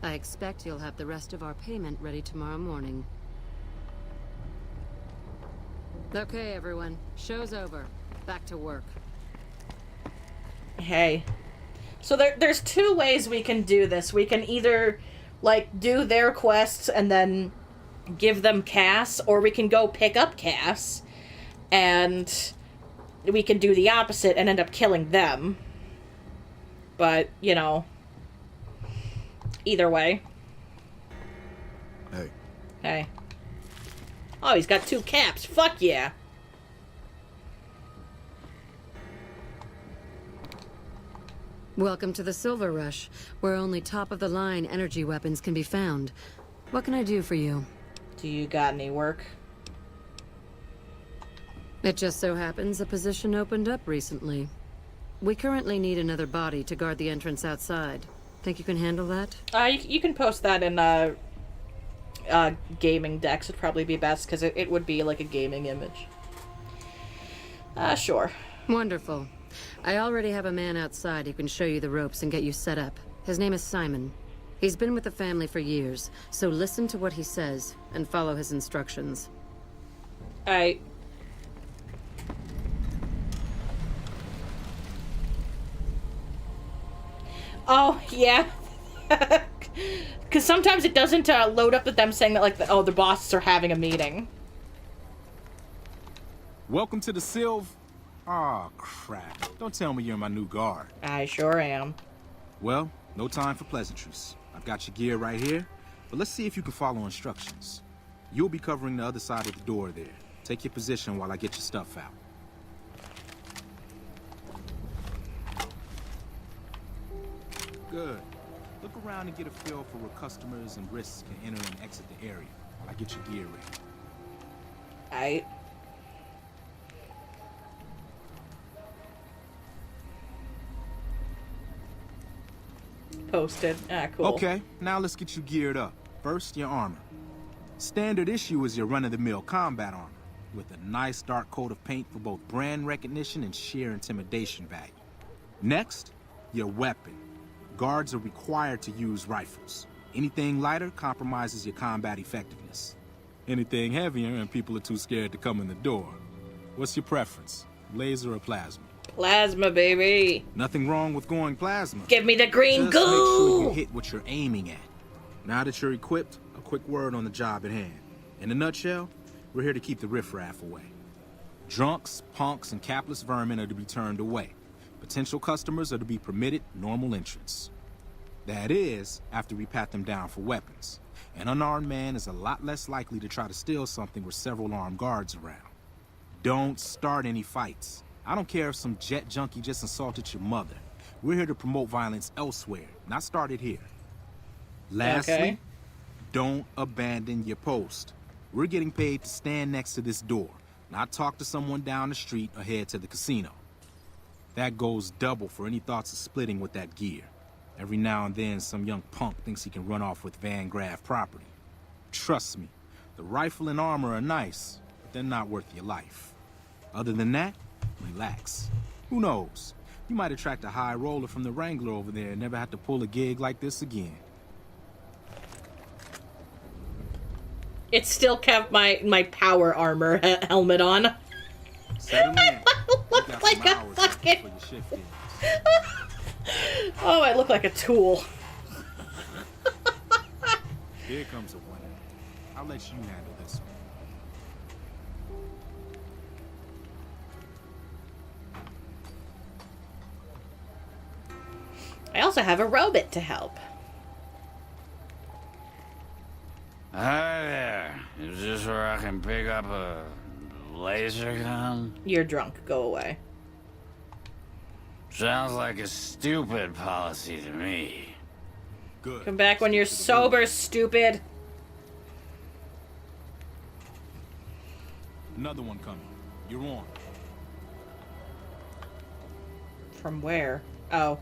I expect you'll have the rest of our payment ready tomorrow morning. Okay, everyone. Show's over. Back to work. Hey. So there's 2 ways we can do this. We can either, like, do their quests and then give them Cass, or we can go pick up Cass, and we can do the opposite and end up killing them. But, you know, either way. Hey. Hey. Oh, he's got 2 caps. Fuck yeah. Welcome to the Silver Rush, where only top-of-the-line energy weapons can be found. What can I do for you? Do you got any work? It just so happens a position opened up recently. We currently need another body to guard the entrance outside. Think you can handle that? You can post that in gaming decks would probably be best, because it would be like a gaming image. Sure. Wonderful. I already have a man outside who can show you the ropes and get you set up. His name is Simon. He's been with the family for years, so listen to what he says and follow his instructions. Oh, yeah. Because sometimes it doesn't load up with them saying that, like, the bosses are having a meeting. Welcome to the Aw, crap. Don't tell me you're my new guard. I sure am. Well, no time for pleasantries. I've got your gear right here, but let's see if you can follow instructions. You'll be covering the other side of the door there. Take your position while I get your stuff out. Good. Look around and get a feel for where customers and risks can enter and exit the area while I get your gear ready. Posted. Cool. Okay, now let's get you geared up. First, your armor. Standard issue is your run-of-the-mill combat armor, with a nice dark coat of paint for both brand recognition and sheer intimidation value. Next, your weapon. Guards are required to use rifles. Anything lighter compromises your combat effectiveness. Anything heavier and people are too scared to come in the door. What's your preference, laser or plasma? Plasma, baby. Nothing wrong with going plasma. Give me the green Just goo! Make sure you hit what you're aiming at. Now that you're equipped, a quick word on the job at hand. In a nutshell, we're here to keep the riffraff away. Drunks, punks, and capless vermin are to be turned away. Potential customers are to be permitted normal entrance. That is, after we pat them down for weapons. An unarmed man is a lot less likely to try to steal something with several armed guards around. Don't start any fights. I don't care if some jet junkie just assaulted your mother. We're here to promote violence elsewhere, not start it here. Lastly, don't abandon your post. We're getting paid to stand next to this door, not talk to someone down the street or head to the casino. That goes double for any thoughts of splitting with that gear. Every now and then, some young punk thinks he can run off with Van Graff property. Trust me, the rifle and armor are nice, but they're not worth your life. Other than that, relax. Who knows? You might attract a high roller from the Wrangler over there and never have to pull a gig like this again. It still kept my power armor helmet on. Settle in. Look like a fucking... Oh, I look like a tool. Here comes a winner. I'll let you handle this one. I also have a robot to help. Hi there. Is this where I can pick up a laser gun? You're drunk. Go away. Sounds like a stupid policy to me. Good. Come back when you're sober, stupid. Another one coming. You're on. From where? Oh.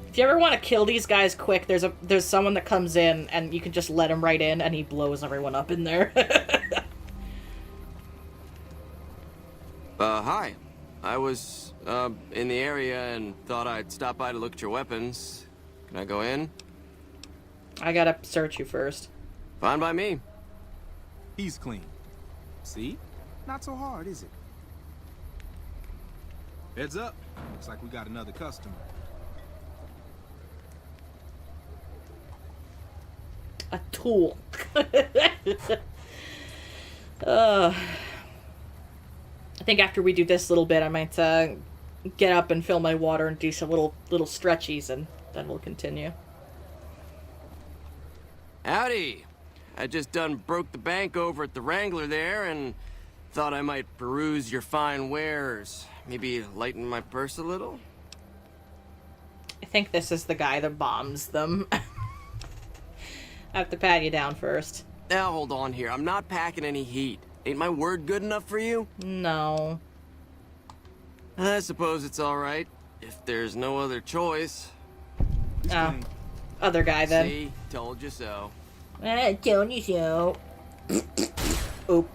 If you ever want to kill these guys quick, there's someone that comes in and you can just let him right in and he blows everyone up in there. Hi. I was, in the area and thought I'd stop by to look at your weapons. Can I go in? I gotta search you first. Fine by me. He's clean. See? Not so hard, is it? Heads up. Looks like we got another customer. A tool. I think after we do this little bit, I might get up and fill my water and do some little stretchies, and then we'll continue. Howdy. I just done broke the bank over at the Wrangler there and Thought I might peruse your fine wares. Maybe lighten my purse a little? I think this is the guy that bombs them. I have to pat you down first. Now hold on here. I'm not packing any heat. Ain't my word good enough for you? No. I suppose it's alright. If there's no other choice. Oh. Other guy then. See? Told you so. Told you so. Oop.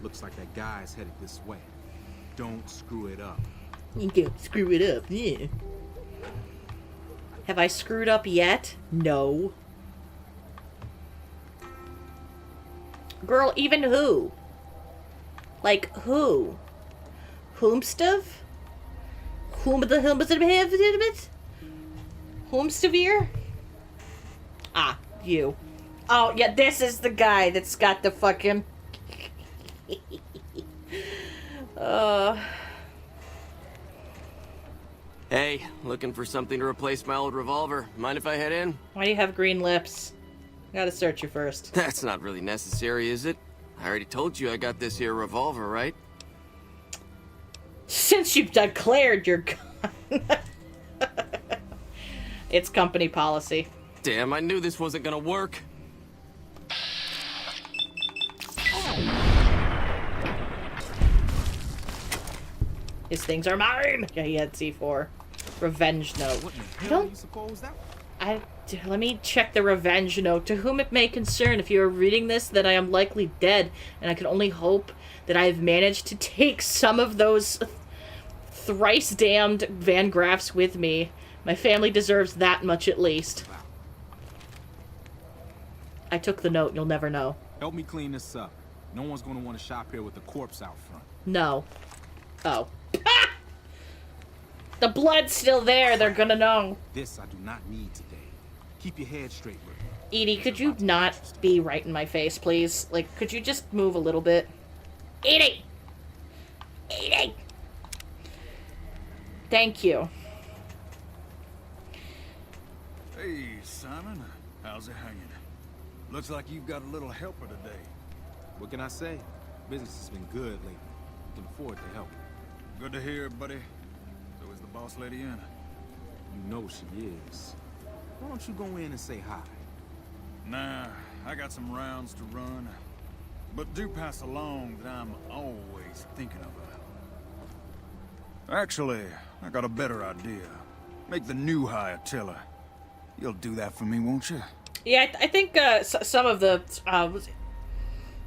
Looks like that guy's headed this way. Don't screw it up. You don't screw it up, yeah. Have I screwed up yet? No. Girl, even who? Like, who? Whomstuv? Whomstavir? Ah, you. Oh, yeah, this is the guy that's got the fucking... Hey, looking for something to replace my old revolver. Mind if I head in? Why do you have green lips? Gotta search you first. That's not really necessary, is it? I already told you I got this here revolver, right? Since you've declared your gun. It's company policy. Damn, I knew this wasn't gonna work. His things are mine! Yeah, he had C4. Revenge note. I don't... Let me check the revenge note. To whom it may concern, if you are reading this, that I am likely dead, and I can only hope that I have managed to take some of those thrice-damned Van Graffs with me. My family deserves that much at least. I took the note, you'll never know. Help me clean this up. No one's gonna want to shop here with a corpse out front. No. Oh. Ah! The blood's still there, they're gonna know. This I do not need today. Keep your head straight, Rick. Edie, could you not be right in my face, please? Like, could you just move a little bit? Edie! Edie! Thank you. Hey, Simon. How's it hanging? Looks like you've got a little helper today. What can I say? Business has been good lately. Can afford to help. Good to hear, buddy. So is the boss lady in? You know she is. Why don't you go in and say hi? Nah, I got some rounds to run. But do pass along that I'm always thinking of her. Actually, I got a better idea. Make the new hire tell her. You'll do that for me, won't you? Yeah, I think some of the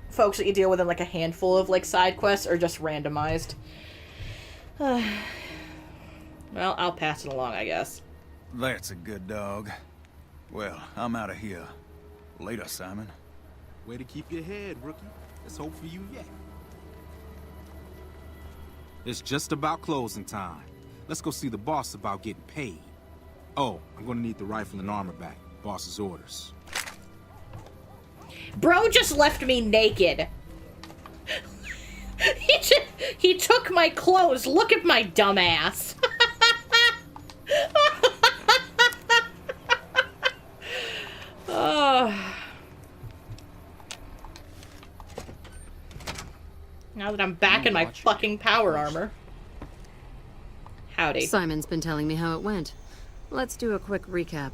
folks that you deal with in like a handful of like side quests are just randomized. Well, I'll pass it along, I guess. That's a good dog. Well, I'm out of here. Later, Simon. Way to keep your head, rookie. Let's hope for you yet. It's just about closing time. Let's go see the boss about getting paid. Oh, I'm gonna need the rifle and armor back. Boss's orders. Bro just left me naked. He took my clothes. Look at my dumb ass. Now that I'm back in my fucking power armor. Howdy. Simon's been telling me how it went. Let's do a quick recap.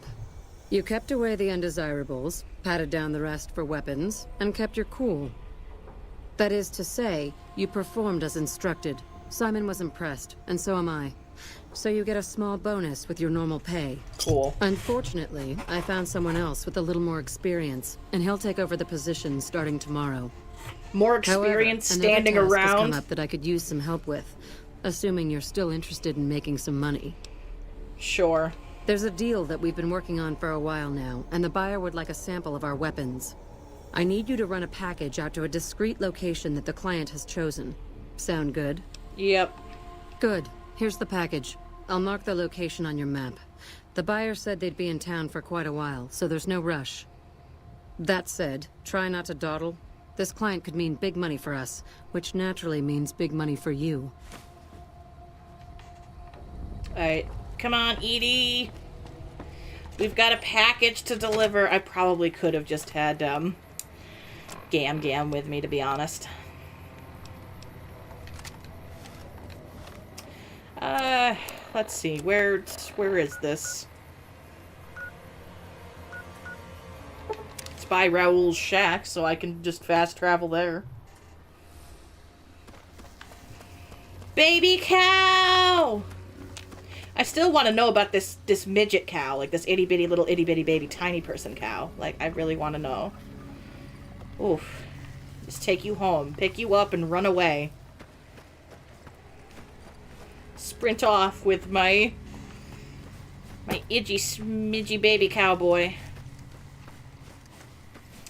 You kept away the undesirables, patted down the rest for weapons, and kept your cool. That is to say, you performed as instructed. Simon was impressed, and so am I. So you get a small bonus with your normal pay. Cool. Unfortunately, I found someone else with a little more experience, and he'll take over the position starting tomorrow. More experience standing another task around? has come up that I could use some help with, assuming you're still interested in making some money. Sure. There's a deal that we've been working on for a while now, and the buyer would like a sample of our weapons. I need you to run a package out to a discreet location that the client has chosen. Sound good? Yep. Good. Here's the package. I'll mark the location on your map. The buyer said they'd be in town for quite a while, so there's no rush. That said, try not to dawdle. This client could mean big money for us, which naturally means big money for you. Alright. Come on, Edie. We've got a package to deliver. I probably could have just had, Gam with me, to be honest. Let's see. Where is this? It's by Raoul's shack, so I can just fast travel there. Baby cow! I still want to know about this midget cow, like this itty bitty little itty bitty baby tiny person cow. Like, I really want to know. Oof. Just take you home, pick you up, and run away. Sprint off with my itchy smidgy baby cowboy.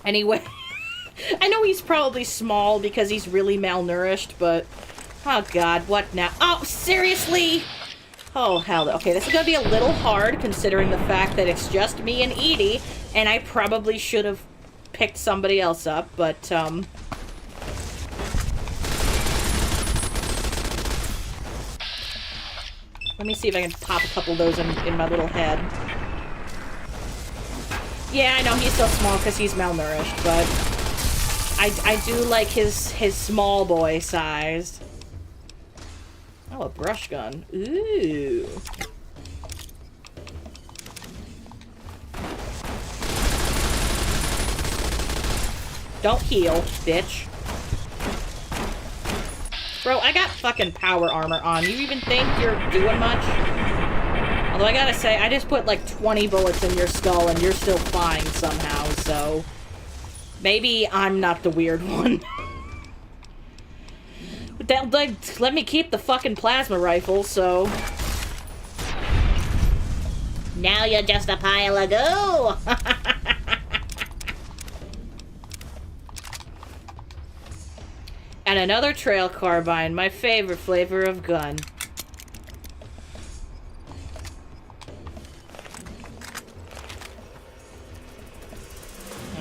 Anyway, I know he's probably small because he's really malnourished, but oh god, what now? Oh, seriously? Oh, hell. Okay, this is gonna be a little hard considering the fact that it's just me and Edie, and I probably should have picked somebody else up, but, let me see if I can pop a couple of those in my little head. Yeah, I know he's so small because he's malnourished, but I do like his small boy size. Oh, a brush gun. Ooh. Don't heal, bitch. Bro, I got fucking power armor on. You even think you're doing much? Although I gotta say, I just put like 20 bullets in your skull and you're still fine somehow, so... maybe I'm not the weird one. Let me keep the fucking plasma rifle, so... now you're just a pile of goo! And another trail carbine, my favorite flavor of gun.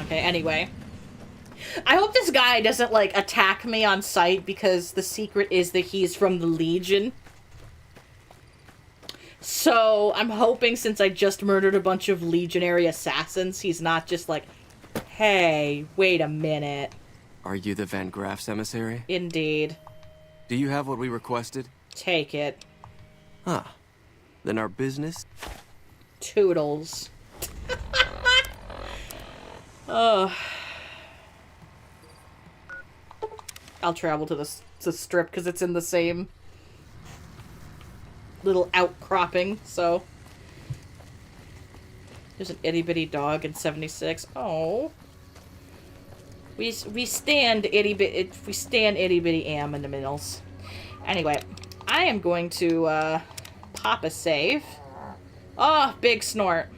Okay, anyway. I hope this guy doesn't, like, attack me on sight because the secret is that he's from the Legion. So, I'm hoping since I just murdered a bunch of legionary assassins, he's not just like, hey, wait a minute. Are you the Van Graff's emissary? Indeed. Do you have what we requested? Take it. Huh. Then our business? Toodles. Ugh. I'll travel to the strip because it's in the same little outcropping, so. There's an itty bitty dog in 76. Oh. We stand itty bitty am in the middles. Anyway, I am going to pop a save. Oh, big snort.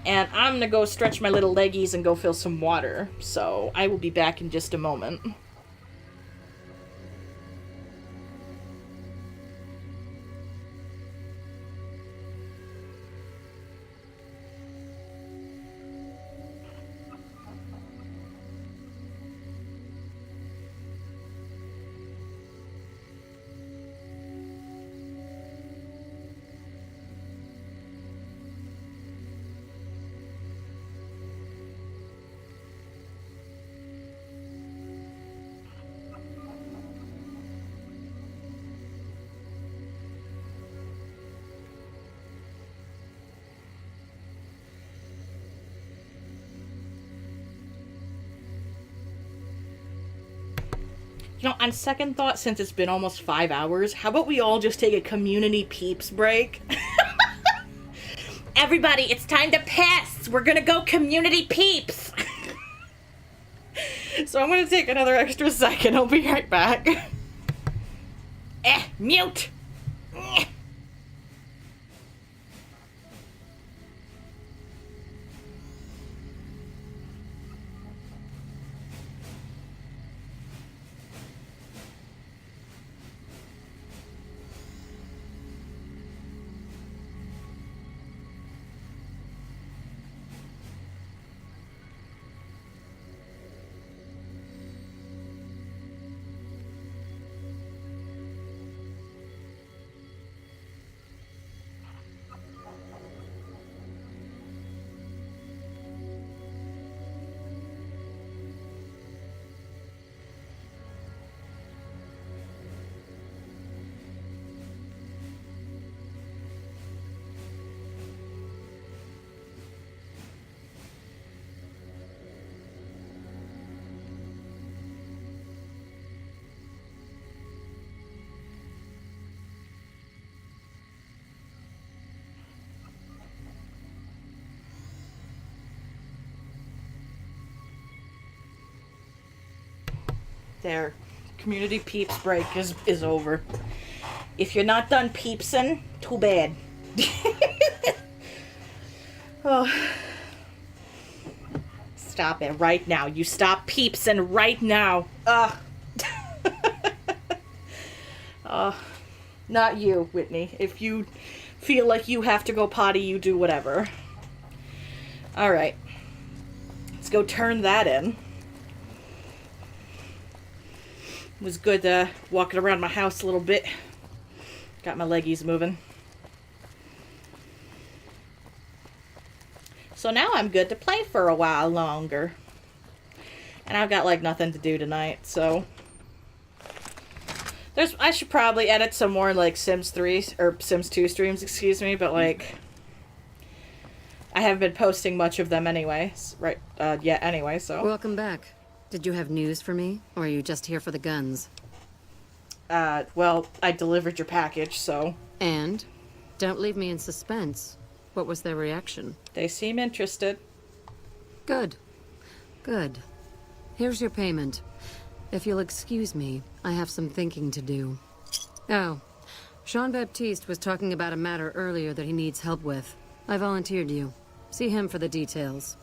And I'm gonna go stretch my little leggies and go fill some water. So I will be back in just a moment. You know, on second thought, since it's been almost 5 hours, how about we all just take a community peeps break? Everybody, it's time to piss! We're gonna go community peeps! So I'm gonna take another extra second. I'll be right back. Mute! There. Community peeps break is over. If you're not done peepsing, too bad. Oh. Stop it right now. You stop peepsing right now. Not you, Whitney. If you feel like you have to go potty, you do whatever. Alright. Let's go turn that in. It was good walking around my house a little bit. Got my leggies moving. So now I'm good to play for a while longer. And I've got like nothing to do tonight, so I should probably edit some more like Sims 3 or Sims 2 streams, excuse me, but like I haven't been posting much of them anyway, right? Yeah, anyway, so. Welcome back. Did you have news for me, or are you just here for the guns? Well, I delivered your package, so. And? Don't leave me in suspense. What was their reaction? They seem interested. Good. Good. Here's your payment. If you'll excuse me, I have some thinking to do. Oh, Jean-Baptiste was talking about a matter earlier that he needs help with. I volunteered you. See him for the details.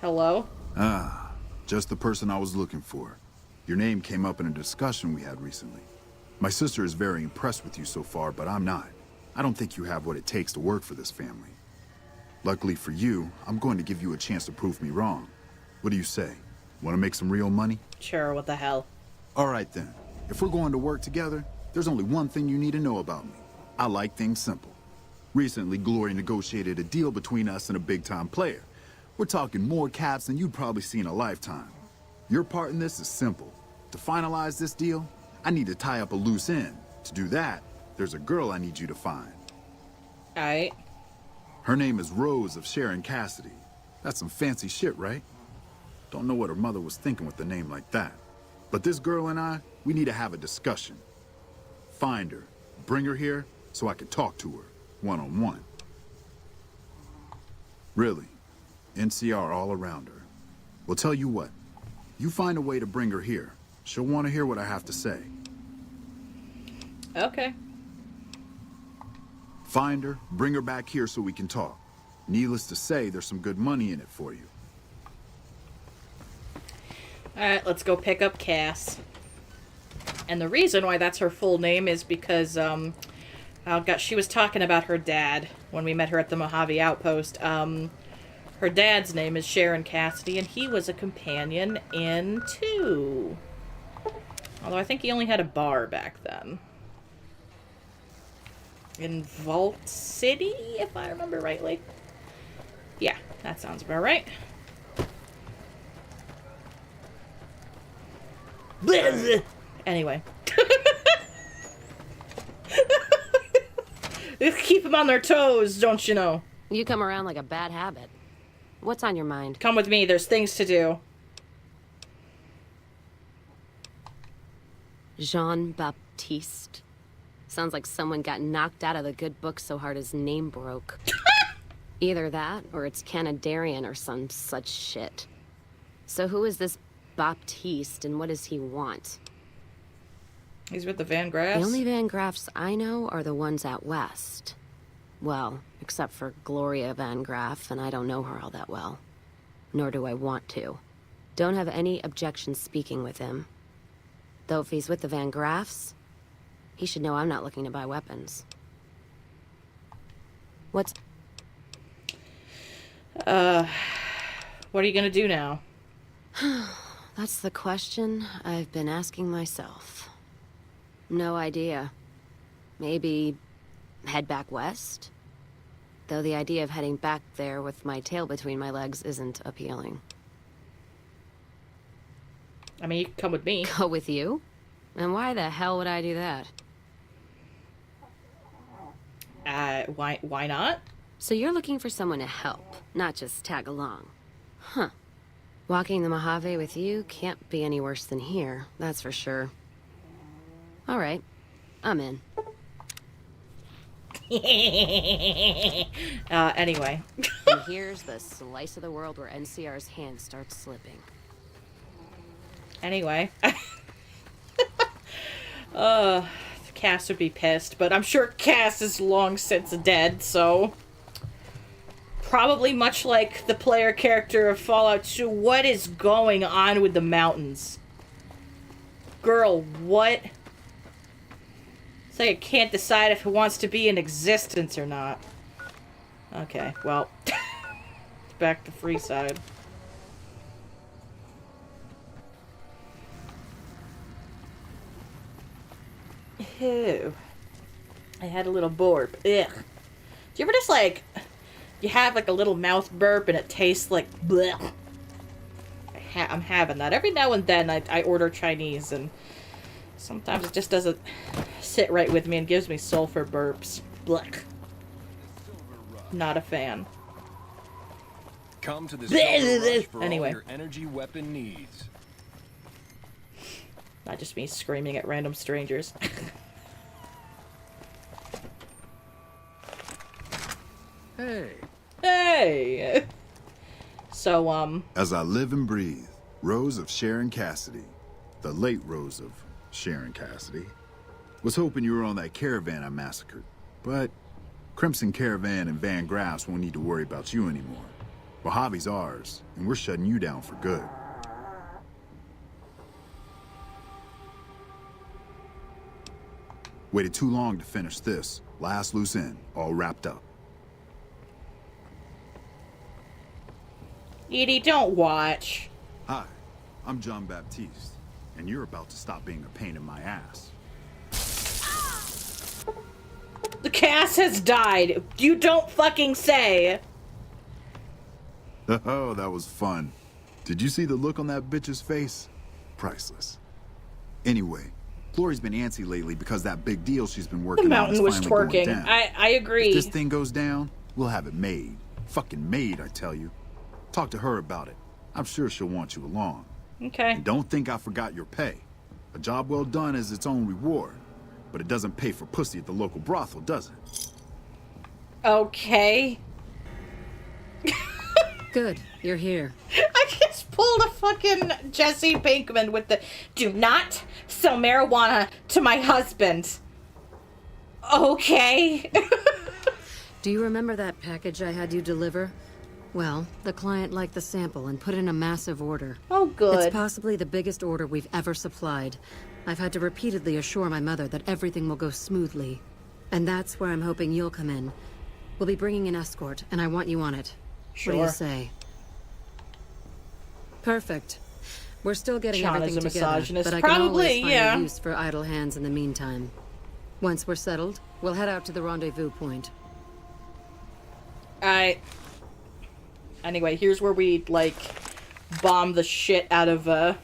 Hello? Ah, just the person I was looking for. Your name came up in a discussion we had recently. My sister is very impressed with you so far, but I'm not. I don't think you have what it takes to work for this family. Luckily for you, I'm going to give you a chance to prove me wrong. What do you say? Want to make some real money? Sure, what the hell? All right then. If we're going to work together, there's only one thing you need to know about me. I like things simple. Recently, Glory negotiated a deal between us and a big-time player. We're talking more caps than you've probably seen in a lifetime. Your part in this is simple. To finalize this deal, I need to tie up a loose end. To do that, there's a girl I need you to find. Alright. Her name is Rose of Sharon Cassidy. That's some fancy shit, right? Don't know what her mother was thinking with a name like that. But this girl and I, we need to have a discussion. Find her, bring her here, so I can talk to her, one-on-one. Really, NCR all around her. Well, tell you what, you find a way to bring her here. She'll want to hear what I have to say. Okay. Find her, bring her back here so we can talk. Needless to say, there's some good money in it for you. Alright, let's go pick up Cass. And the reason why that's her full name is because, she was talking about her dad when we met her at the Mojave Outpost. Her dad's name is Sharon Cassidy, and he was a companion in 2. Although I think he only had a bar back then. In Vault City, if I remember rightly. Yeah, that sounds about right. Anyway. Keep them on their toes, don't you know? You come around like a bad habit. What's on your mind? Come with me, there's things to do. Jean-Baptiste. Sounds like someone got knocked out of the good book so hard his name broke. Either that, or it's Canadarian or some such shit. So who is this Baptiste, and what does he want? He's with the Van Graffs? The only Van Graffs I know are the ones out west. Well, except for Gloria Van Graff, and I don't know her all that well. Nor do I want to. Don't have any objection speaking with him. Though if he's with the Van Graffs, he should know I'm not looking to buy weapons. What's... What are you gonna do now? That's the question I've been asking myself. No idea. Maybe head back west? Though the idea of heading back there with my tail between my legs isn't appealing. I mean, you can come with me. Go with you? And why the hell would I do that? Why not? So you're looking for someone to help, not just tag along. Huh. Walking the Mojave with you can't be any worse than here, that's for sure. All right, I'm in. Anyway. And here's the slice of the world where NCR's hand starts slipping. Anyway. Cass would be pissed, but I'm sure Cass is long since dead, so... Probably much like the player character of Fallout 2, what is going on with the mountains? Girl, what? It's like it can't decide if it wants to be in existence or not. Okay, well... back to Freeside. Ew. I had a little burp. Ugh. Do you ever just, like... You have, like, a little mouth burp and it tastes like... Blech. I'm having that. Every now and then I order Chinese and... Sometimes it just doesn't sit right with me and gives me sulfur burps. Blech. Not a fan. Come to the Silver Rush for anyway. all your energy weapon needs. Not just me screaming at random strangers. Hey. Hey! So, As I live and breathe, Rose of Sharon Cassidy, the late Rose of Sharon Cassidy, was hoping you were on that caravan I massacred. But Crimson Caravan and Van Graffs won't need to worry about you anymore. Mojave's ours, and we're shutting you down for good. Waited too long to finish this. Last loose end, all wrapped up. Edie, don't watch. Hi, I'm John Baptiste, and you're about to stop being a pain in my ass. The Cass has died. You don't fucking say. Oh, that was fun. Did you see the look on that bitch's face? Priceless. Anyway, Glory's been antsy lately because that big deal she's been working on The mountain was finally going twerking. down. I agree. If this thing goes down, we'll have it made. Fucking made, I tell you. Talk to her about it. I'm sure she'll want you along. Okay. And don't think I forgot your pay. A job well done is its own reward. But it doesn't pay for pussy at the local brothel, does it? Okay. Good, you're here. I just pulled a fucking Jesse Pinkman with the do not sell marijuana to my husband. Okay. Do you remember that package I had you deliver? Well, the client liked the sample and put in a massive order. Oh, good. It's possibly the biggest order we've ever supplied. I've had to repeatedly assure my mother that everything will go smoothly. And that's where I'm hoping you'll come in. We'll be bringing an escort, and I want you on it. Sure. What do you say? Perfect. We're still getting Sean everything is a together, misogynist. but I Probably, can always find yeah. a use for idle hands in the meantime. Once we're settled, we'll head out to the rendezvous point. Anyway, here's where we, like, bomb the shit out of, They're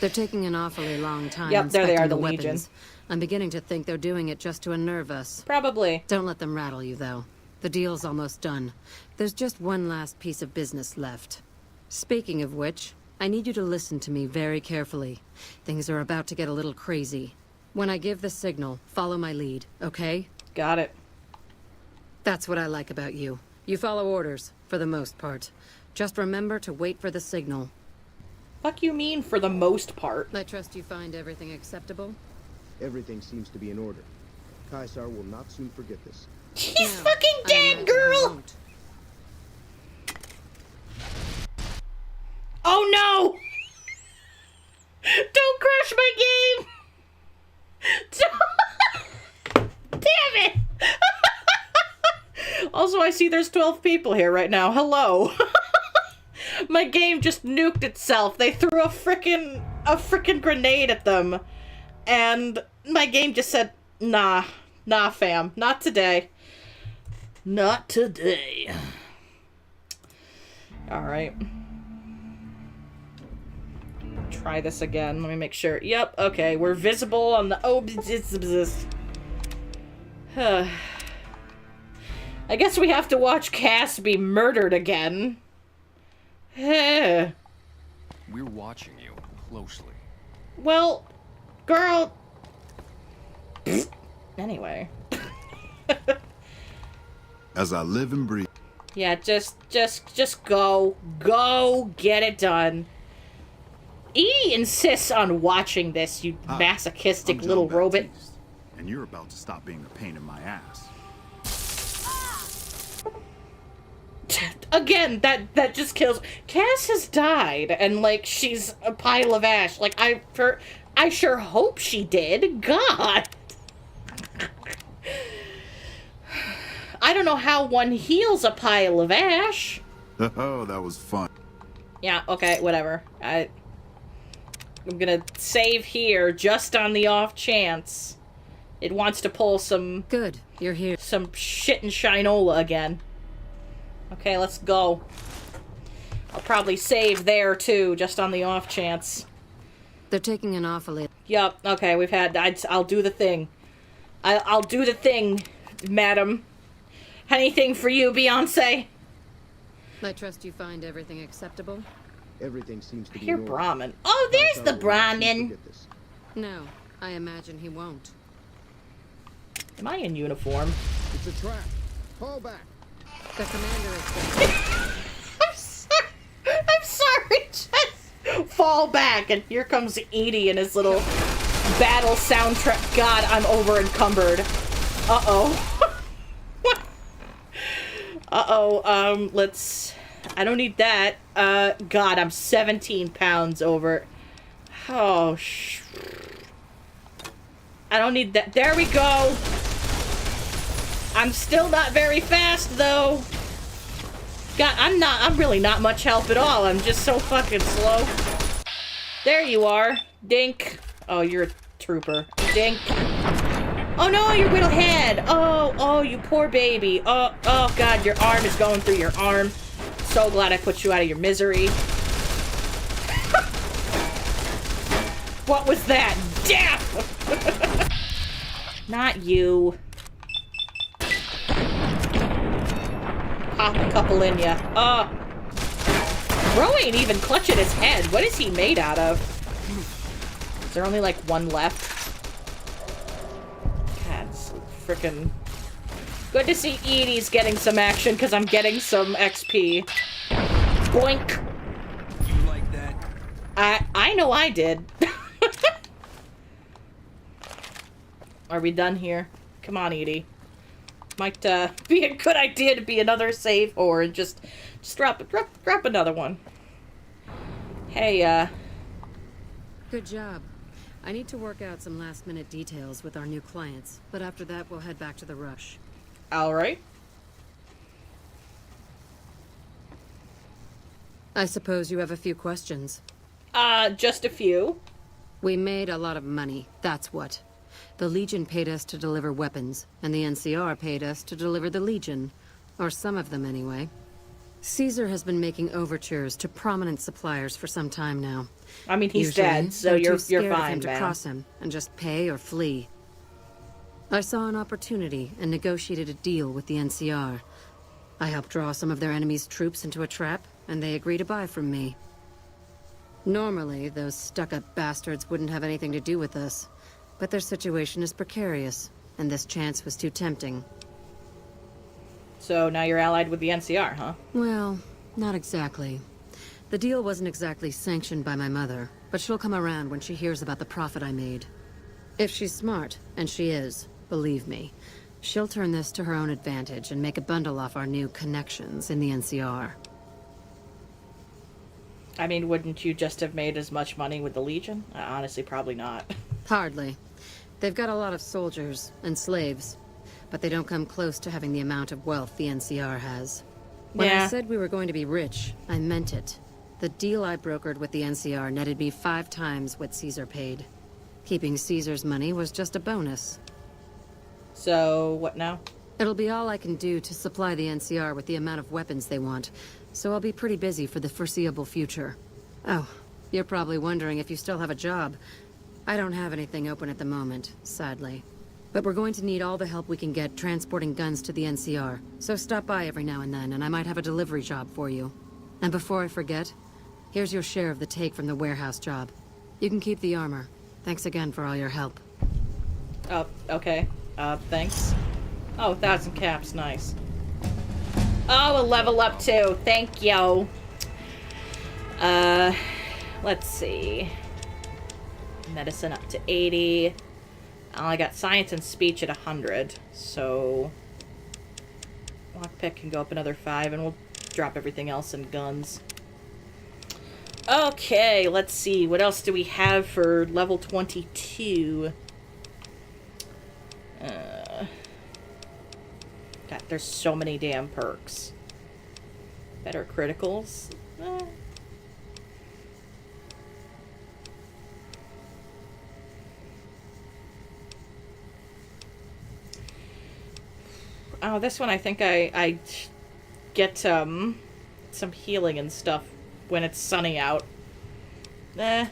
taking an awfully long time. Yep, there they are, inspecting the weapons. Legion. I'm beginning to think they're doing it just to unnerve us. Probably. Don't let them rattle you, though. The deal's almost done. There's just one last piece of business left. Speaking of which, I need you to listen to me very carefully. Things are about to get a little crazy. When I give the signal, follow my lead, okay? Got it. That's what I like about you. You follow orders, for the most part. Just remember to wait for the signal. Fuck you mean, for the most part? I trust you find everything acceptable? Everything seems to be in order. Caesar will not soon forget this. He's fucking dead, girl! Oh no! Don't crash my game! Damn it! Also, I see there's 12 people here right now. Hello. My game just nuked itself. They threw a frickin' grenade at them. And my game just said, nah, fam. Not today. Not today. Alright. Try this again. Let me make sure. Yep, okay. We're visible on the... Oh, I guess we have to watch Cass be murdered again. We're watching you closely. Well, girl... Anyway. As I live and breathe. Yeah, just go. Go, get it done. Edie insists on watching this, you masochistic I'm little John robot. Baptiste, and you're about to stop being a pain in my ass. Again, that just kills. Cass has died, and like she's a pile of ash. Like I sure hope she did. God, I don't know how one heals a pile of ash. Oh, that was fun. Yeah. Okay. Whatever. I'm gonna save here just on the off chance it wants to pull some. Good. You're here. Some shit and shinola again. Okay, let's go. I'll probably save there, too, just on the off chance. They're taking an awfully... Yup, okay, we've had... I'll do the thing. I'll do the thing, madam. Anything for you, Beyonce? I trust you find everything acceptable? Everything seems to be... Here, Brahmin. Oh, there's the Brahmin! No, I imagine he won't. Am I in uniform? It's a trap. Fall back. The commander is dead. I'm sorry, just fall back, and here comes Edie and his little battle soundtrack. God, I'm over encumbered. Uh-oh. Uh-oh, let's... I don't need that. God, I'm 17 pounds over. Oh, I don't need that. There we go. I'm still not very fast, though. God, I'm really not much help at all. I'm just so fucking slow. There you are. Dink. Oh, you're a trooper. Dink. Oh no, your little head. Oh, you poor baby. Oh, God, your arm is going through your arm. So glad I put you out of your misery. What was that? Death! Not you. Pop a couple in ya. Bro ain't even clutching his head. What is he made out of? Is there only like one left? God, so frickin'... Good to see Edie's getting some action because I'm getting some XP. Boink. You like that? I know I did. Are we done here? Come on, Edie. Might be a good idea to be another save whore and just drop another one. Hey, Good job. I need to work out some last-minute details with our new clients, but after that we'll head back to the rush. Alright. I suppose you have a few questions. Just a few. We made a lot of money, that's what. The Legion paid us to deliver weapons, and the NCR paid us to deliver the Legion. Or some of them, anyway. Caesar has been making overtures to prominent suppliers for some time now. I mean, he's Usually, dead, so they're you're too scared of fine, him to man. cross him and just pay or flee. I saw an opportunity and negotiated a deal with the NCR. I helped draw some of their enemy's troops into a trap, and they agreed to buy from me. Normally, those stuck-up bastards wouldn't have anything to do with us, but their situation is precarious, and this chance was too tempting. So now you're allied with the NCR, huh? Well, not exactly. The deal wasn't exactly sanctioned by my mother, but she'll come around when she hears about the profit I made. If she's smart, and she is, believe me, she'll turn this to her own advantage and make a bundle off our new connections in the NCR. I mean, wouldn't you just have made as much money with the Legion? Honestly, probably not. Hardly. They've got a lot of soldiers and slaves, but they don't come close to having the amount of wealth the NCR has. When I said we were going to be rich, I meant it. The deal I brokered with the NCR netted me 5 times what Caesar paid. Keeping Caesar's money was just a bonus. So, what now? It'll be all I can do to supply the NCR with the amount of weapons they want, so I'll be pretty busy for the foreseeable future. Oh, you're probably wondering if you still have a job. I don't have anything open at the moment, sadly. But we're going to need all the help we can get transporting guns to the NCR, so stop by every now and then, and I might have a delivery job for you. And before I forget, here's your share of the take from the warehouse job. You can keep the armor. Thanks again for all your help. Oh, okay. Thanks. Oh, 1,000 caps, nice. Oh, a level up too. Thank you. Let's Let's see. Medicine up to 80. I got science and speech at 100, so lockpick can go up another 5, and we'll drop everything else in guns. Okay, let's see. What else do we have for level 22? God, there's so many damn perks. Better criticals. Oh, this one I think I get some healing and stuff when it's sunny out. I'm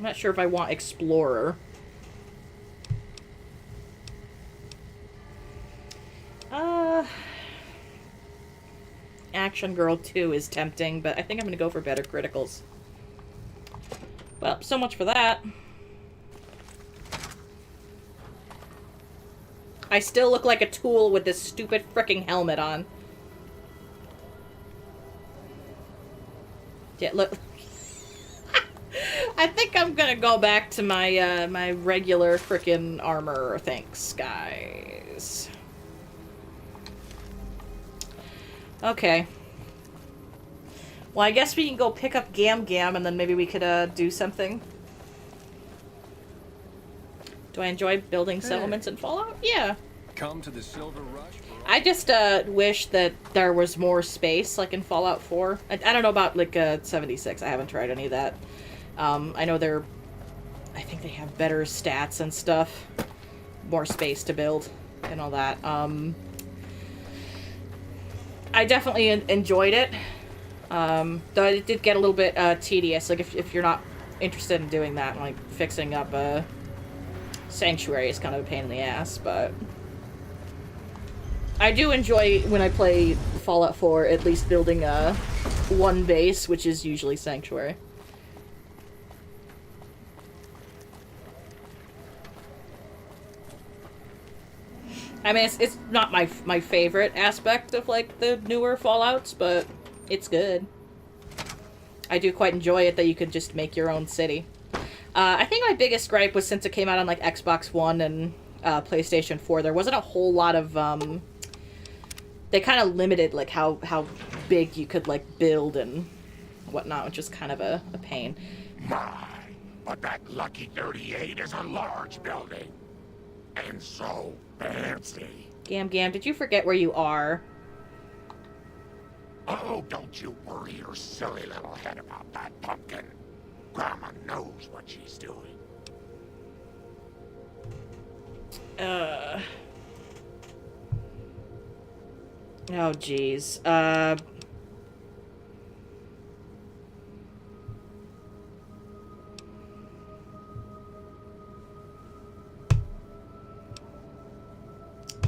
not sure if I want Explorer. Action Girl 2 is tempting, but I think I'm gonna go for better criticals. Well, so much for that. I still look like a tool with this stupid frickin' helmet on. Yeah, look. I think I'm gonna go back to my my regular frickin' armor. Thanks, guys. Okay. Well, I guess we can go pick up Gam Gam, and then maybe we could do something. Do I enjoy building settlements in Fallout? Yeah. Come to the Silver Rush. I just wish that there was more space, like in Fallout 4. I don't know about like 76. I haven't tried any of that. I know I think they have better stats and stuff, more space to build, and all that. I definitely enjoyed it. Though it did get a little bit tedious. Like if you're not interested in doing that, like fixing up Sanctuary is kind of a pain in the ass, but I do enjoy when I play Fallout 4 at least building one base, which is usually Sanctuary. I mean, it's not my favorite aspect of like the newer Fallouts, but it's good. I do quite enjoy it that you could just make your own city. I think my biggest gripe was since it came out on like Xbox One and PlayStation 4, there wasn't a whole lot of they kind of limited like how big you could like build and whatnot, which was kind of a pain. My, but that Lucky 38 is a large building. And so fancy. Gam Gam, did you forget where you are? Oh, don't you worry your silly little head about that, Pumpkin. Grandma knows what she's doing. Oh, jeez.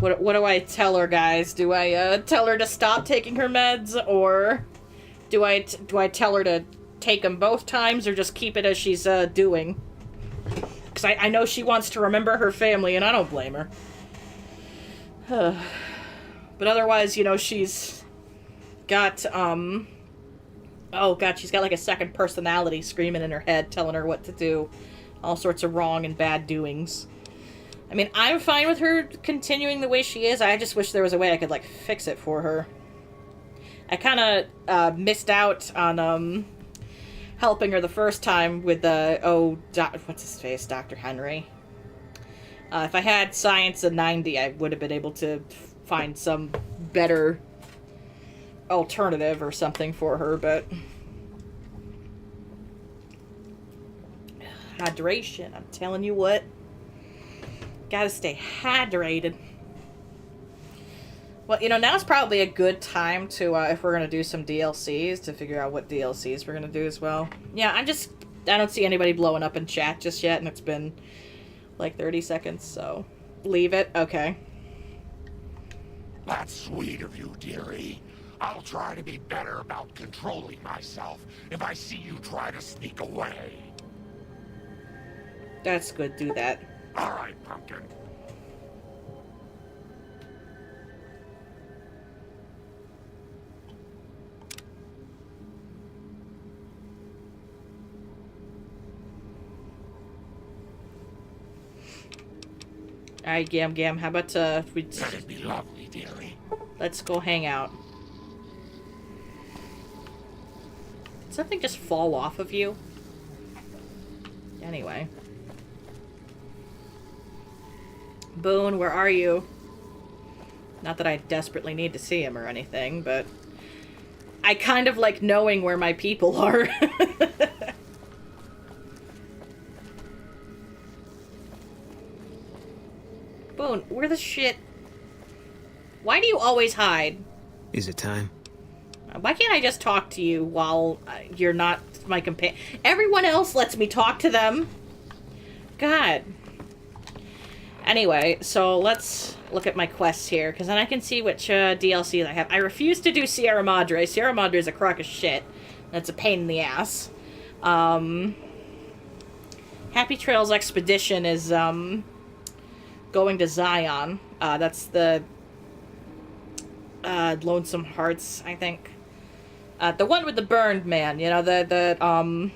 What do I tell her, guys? Do I tell her to stop taking her meds, or do I tell her to take them both times, or just keep it as she's doing? Because I know she wants to remember her family, and I don't blame her. But otherwise, you know, she's got oh god, she's got like a second personality screaming in her head, telling her what to do, all sorts of wrong and bad doings. I mean, I'm fine with her continuing the way she is. I just wish there was a way I could, like, fix it for her. I kind of missed out on helping her the first time with what's his face, Dr. Henry. If I had science at 90, I would have been able to find some better alternative or something for her, but hydration, I'm telling you what. Gotta stay hydrated. Well, you know, now's probably a good time to, if we're gonna do some DLCs, to figure out what DLCs we're gonna do as well. Yeah, I don't see anybody blowing up in chat just yet, and it's been like 30 seconds, so leave it. Okay. That's sweet of you, dearie. I'll try to be better about controlling myself if I see you try to sneak away. That's good, do that. All right, Pumpkin. Alright, Gam, how about, we... That'd be lovely, dearie. Let's go hang out. Did something just fall off of you? Anyway. Boone, where are you? Not that I desperately need to see him or anything, but... I kind of like knowing where my people are. Boone, where the shit... Why do you always hide? Is it time? Why can't I just talk to you while you're not my companion? Everyone else lets me talk to them. God. Anyway, so let's look at my quests here, because then I can see which DLCs I have. I refuse to do Sierra Madre. Sierra Madre is a crock of shit. That's a pain in the ass. Happy Trails Expedition is going to Zion. That's the Lonesome Hearts, I think. The one with the burned man, you know,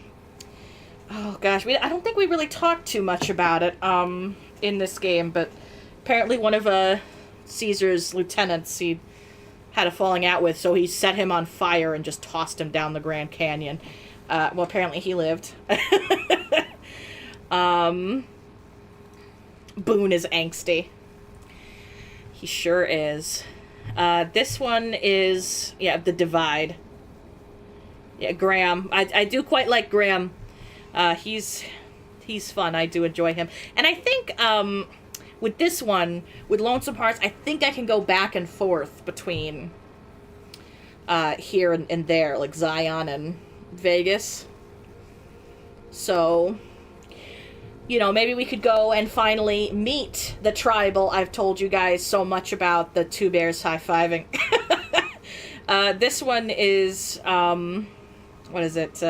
oh gosh, I don't think we really talked too much about it, in this game, but apparently one of, Caesar's lieutenants he had a falling out with, so he set him on fire and just tossed him down the Grand Canyon. Well, apparently he lived. Boone is angsty. He sure is. This one is, yeah, The Divide. Yeah, Graham. I do quite like Graham. He's fun. I do enjoy him. And I think, with this one, with Lonesome Hearts, I think I can go back and forth between, here and there, like Zion and Vegas. So, you know, maybe we could go and finally meet the tribal I've told you guys so much about, the two bears high-fiving. This one is, what is it?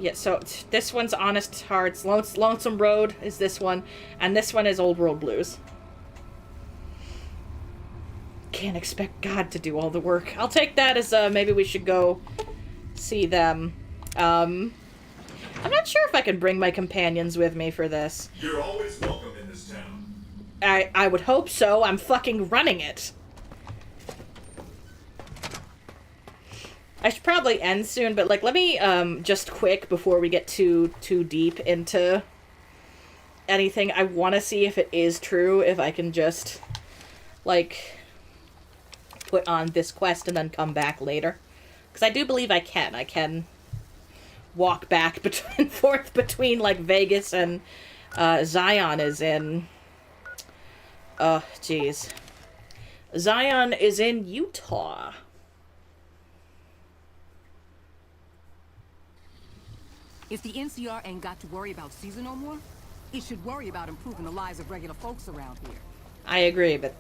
Yeah, so this one's Honest Hearts. Lonesome Road is this one. And this one is Old World Blues. Can't expect God to do all the work. I'll take that as, maybe we should go see them. I'm not sure if I can bring my companions with me for this. You're always welcome in this town. I would hope so. I'm fucking running it. I should probably end soon, but, like, let me, just quick, before we get too deep into anything, I want to see if it is true, if I can just, like, put on this quest and then come back later. Because I do believe I can. I can walk back and forth between, like, Vegas and, Zion is in... Oh, jeez. Zion is in Utah. If the NCR ain't got to worry about Caesar no more, it should worry about improving the lives of regular folks around here. I agree, but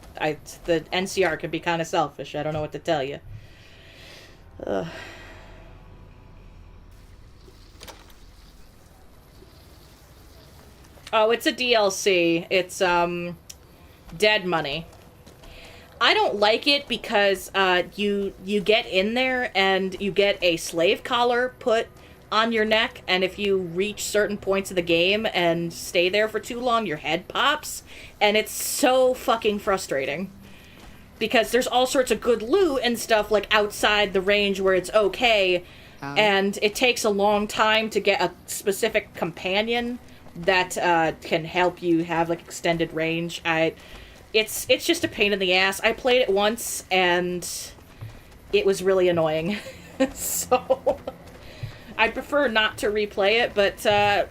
the NCR can be kind of selfish. I don't know what to tell you. Oh, it's a DLC. It's, Dead Money. I don't like it because, you get in there and you get a slave collar put on your neck, and if you reach certain points of the game and stay there for too long, your head pops, and it's so fucking frustrating. Because there's all sorts of good loot and stuff, like, outside the range where it's okay, and it takes a long time to get a specific companion that, can help you have, like, extended range. It's just a pain in the ass. I played it once, and it was really annoying. So... I'd prefer not to replay it, but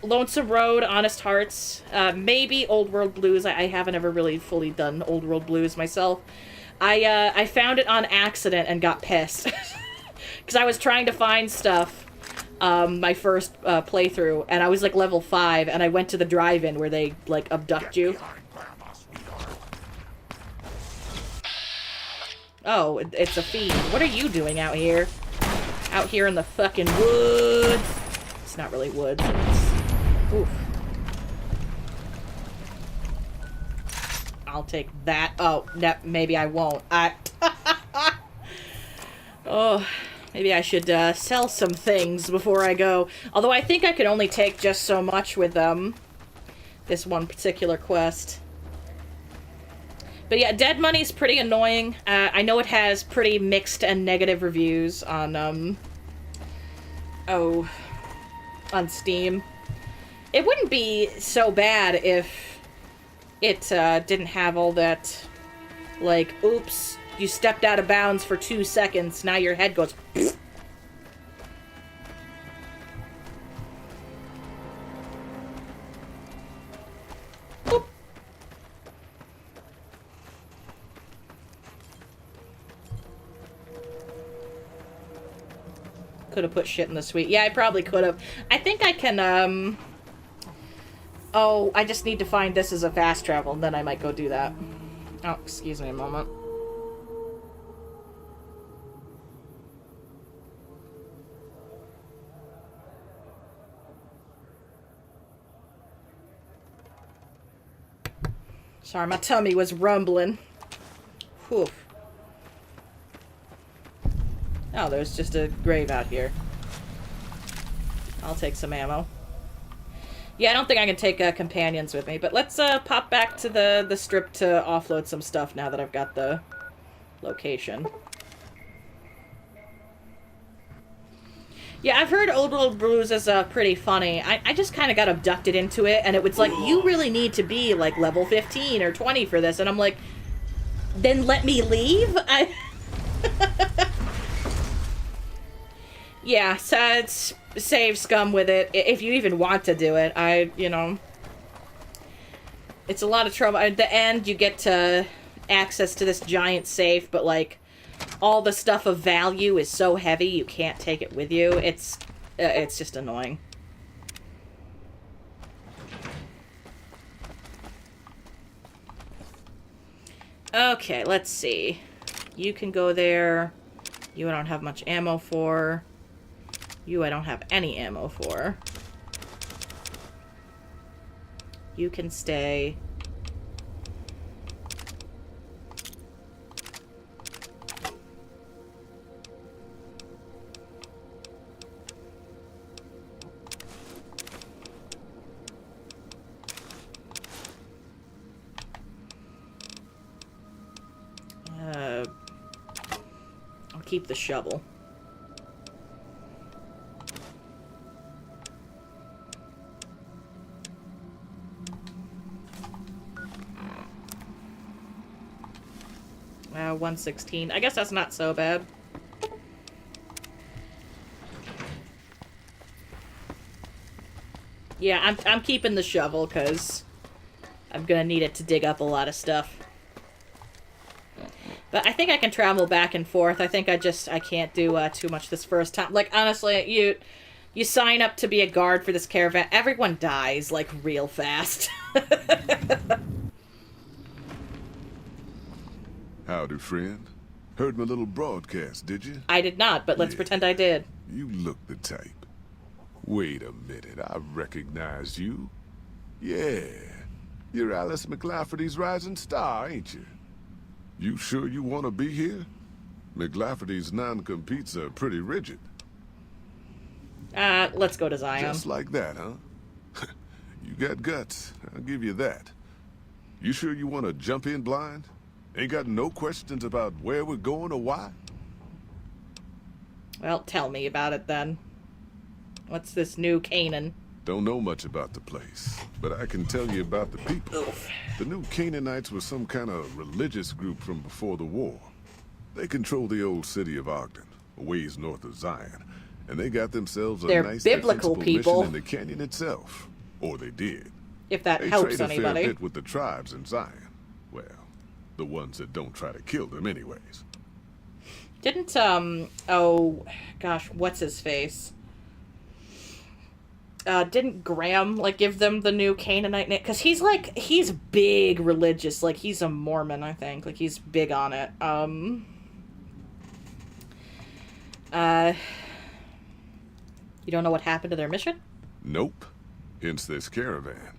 Lonesome Road, Honest Hearts, maybe Old World Blues. I haven't ever really fully done Old World Blues myself. I found it on accident and got pissed. Because I was trying to find stuff my first playthrough, and I was like level 5, and I went to the drive-in where they, like, abduct you. Oh, it's a fiend. What are you doing out here? Out here in the fucking woods. It's not really woods. It's... Oof. I'll take that. Oh, no, maybe I won't. Oh, maybe I should sell some things before I go. Although I think I can only take just so much with the this one particular quest. But yeah, Dead Money's pretty annoying. I know it has pretty mixed and negative reviews on, on Steam. It wouldn't be so bad if it didn't have all that, like, oops, you stepped out of bounds for 2 seconds, now your head goes... Boop. Could have put shit in the suite. Yeah, I probably could have. I think I can, oh, I just need to find this as a fast travel, and then I might go do that. Oh, excuse me a moment. Sorry, my tummy was rumbling. Whew. Oh, there's just a grave out here. I'll take some ammo. Yeah, I don't think I can take companions with me, but let's pop back to the strip to offload some stuff now that I've got the location. Yeah, I've heard Old World Blues is pretty funny. I just kind of got abducted into it, and it was like, you really need to be like level 15 or 20 for this, and I'm like, then let me leave? Yeah, so it's save scum with it, if you even want to do it. You know, it's a lot of trouble. At the end, you get to access to this giant safe, but, like, all the stuff of value is so heavy you can't take it with you. It's just annoying. Okay, let's see. You can go there. You I don't have much ammo for. You I don't have any ammo for. You can stay. I'll keep the shovel. $116. I guess that's not so bad. Yeah, I'm keeping the shovel because I'm gonna need it to dig up a lot of stuff. But I think I can travel back and forth. I think I can't do too much this first time. Like, honestly, you sign up to be a guard for this caravan, everyone dies, like, real fast. Howdy, friend. Heard my little broadcast, did you? I did not, but let's pretend I did. You look the type. Wait a minute, I recognize you. Yeah, you're Alice McLafferty's rising star, ain't you? You sure you want to be here? McLafferty's non-competes are pretty rigid. Let's go to Zion. Just like that, huh? You got guts, I'll give you that. You sure you want to jump in blind? Ain't got no questions about where we're going or why? Well, tell me about it then. What's this new Canaan? Don't know much about the place, but I can tell you about the people. Oof. The new Canaanites were some kind of religious group from before the war. They control the old city of Ogden, a ways north of Zion, and they got themselves a nice biblical people in the canyon itself. Or they did. If that they helps trade a anybody. fair bit with the tribes in Zion. Well, the ones that don't try to kill them anyways. Didn't, oh, gosh, what's his face? Didn't Graham, like, give them the new Canaanite name? Because he's big religious. Like, he's a Mormon, I think. Like, he's big on it. You don't know what happened to their mission? Nope. Hence this caravan.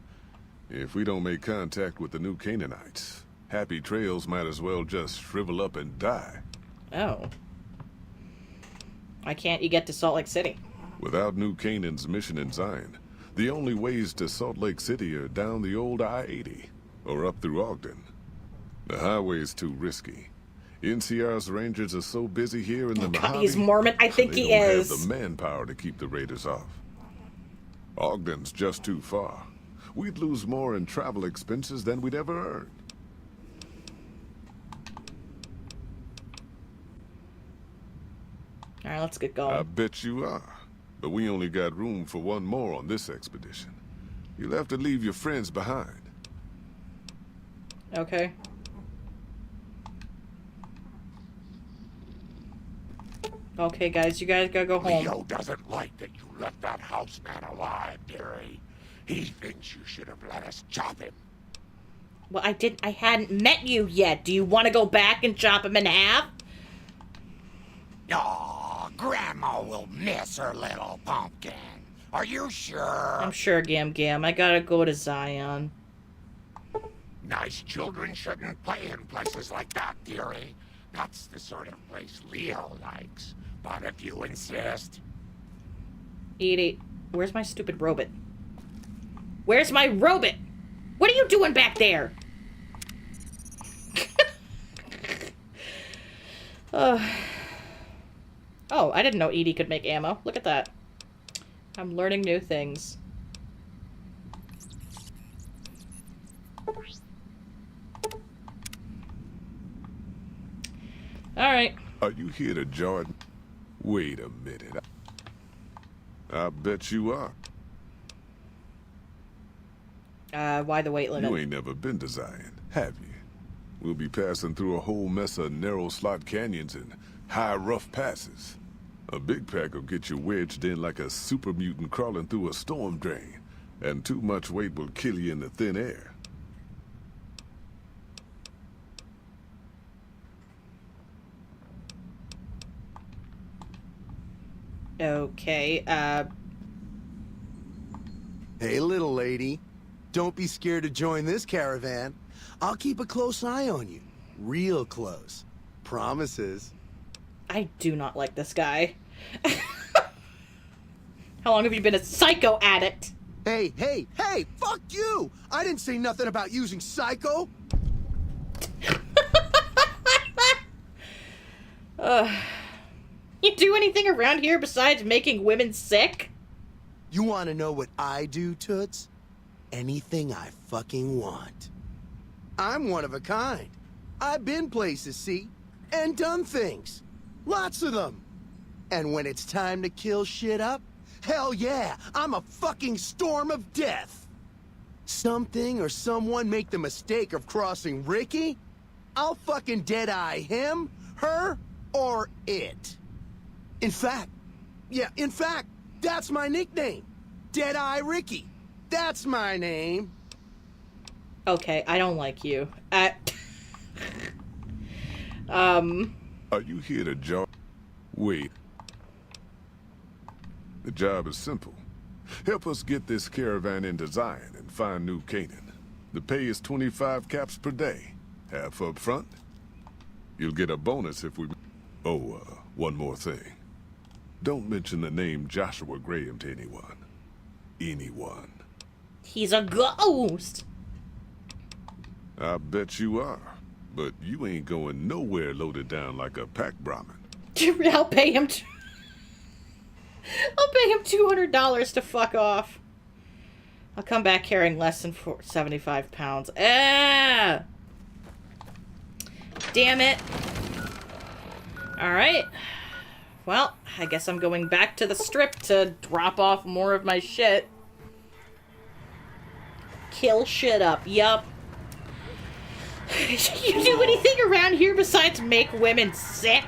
If we don't make contact with the new Canaanites, Happy Trails might as well just shrivel up and die. Oh. Why can't you get to Salt Lake City? Without New Canaan's mission in Zion, The only ways to Salt Lake City are down the old I-80 or up through Ogden. The highway's too risky. NCR's rangers are so busy here in the God, Mojave, he's Mormon. I think they he don't is. have the manpower to keep the raiders off. Ogden's just too far. We'd lose more in travel expenses than we'd ever earn. All right, let's get going. I bet you are. But we only got room for one more on this expedition. You'll have to leave your friends behind. Okay. Okay, guys, you guys gotta go home. Leo doesn't like that you left that houseman alive, dearie. He thinks you should have let us chop him. Well, I hadn't met you yet. Do you want to go back and chop him in half? Aw, Grandma will miss her little pumpkin. Are you sure? I'm sure, Gam Gam. I gotta go to Zion. Nice children shouldn't play in places like that, dearie. That's the sort of place Leo likes. But if you insist... Edie, where's my stupid robot? Where's my robot? What are you doing back there? Oh, I didn't know Edie could make ammo. Look at that. I'm learning new things. Alright. Are you here to Jordan? Wait a minute. I bet you are. Why the weight limit? You ain't never been to Zion, have you? We'll be passing through a whole mess of narrow slot canyons and high rough passes. A big pack will get you wedged in like a super mutant crawling through a storm drain, and too much weight will kill you in the thin air. Okay, Hey, little lady. Don't be scared to join this caravan. I'll keep a close eye on you. Real close. Promises. I do not like this guy. How long have you been a psycho addict? Hey, hey, hey! Fuck you! I didn't say nothing about using psycho! You do anything around here besides making women sick? You want to know what I do, Toots? Anything I fucking want. I'm one of a kind. I've been places, see? And done things. Lots of them. And when it's time to kill shit up, hell yeah, I'm a fucking storm of death. Something or someone make the mistake of crossing Ricky, I'll fucking dead-eye him, her, or it. In fact, that's my nickname. Dead-Eye Ricky. That's my name. Okay, I don't like you. Are you here to job? Wait. The job is simple. Help us get this caravan into Zion and find New Canaan. The pay is 25 caps per day. Half up front. You'll get a bonus if we... Oh, one more thing. Don't mention the name Joshua Graham to anyone. Anyone. He's a ghost! I bet you are. But you ain't going nowhere loaded down like a pack Brahmin. I'll pay him $200 to fuck off. I'll come back carrying less than 75 pounds. Ah! Damn it. Alright. Well, I guess I'm going back to the strip to drop off more of my shit. Kill shit up. Yup. You do anything around here besides make women sick?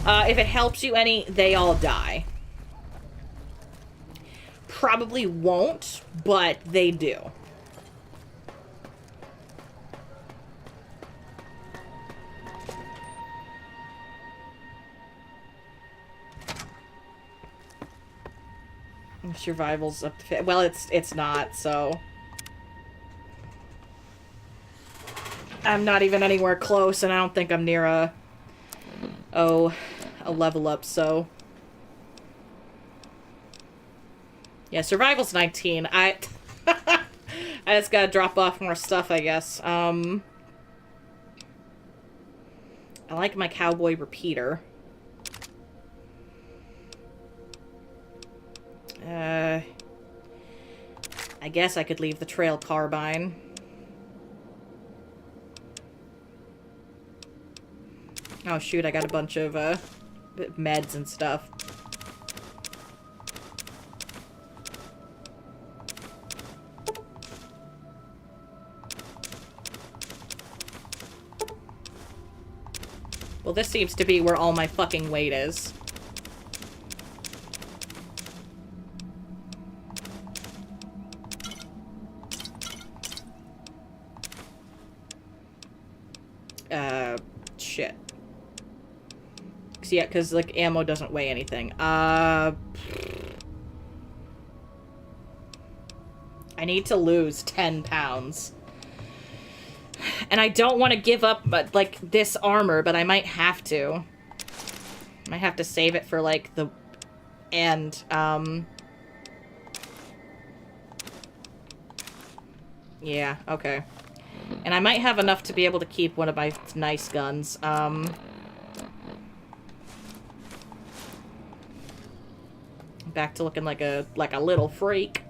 If it helps you any, they all die. Probably won't, but they do. Survival's up to... Well, it's not, so... I'm not even anywhere close, and I don't think I'm near a level up, so... Yeah, survival's 19. I just gotta drop off more stuff, I guess. I like my cowboy repeater. I guess I could leave the trail carbine. Oh shoot, I got a bunch of meds and stuff. Well, this seems to be where all my fucking weight is. Shit. Yeah, because, like, ammo doesn't weigh anything. I need to lose 10 pounds. And I don't want to give up, like, this armor, but I might have to. I might have to save it for, like, the end. Yeah, okay. And I might have enough to be able to keep one of my nice guns. Back to looking like a little freak.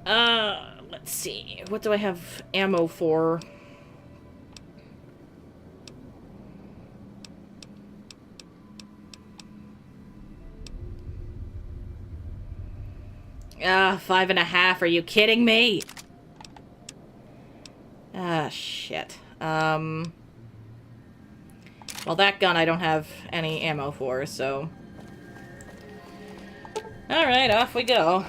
Let's see. What do I have ammo for? Ah, 5.5. Are you kidding me? Ah, shit. Well, that gun I don't have any ammo for, so... Alright, off we go.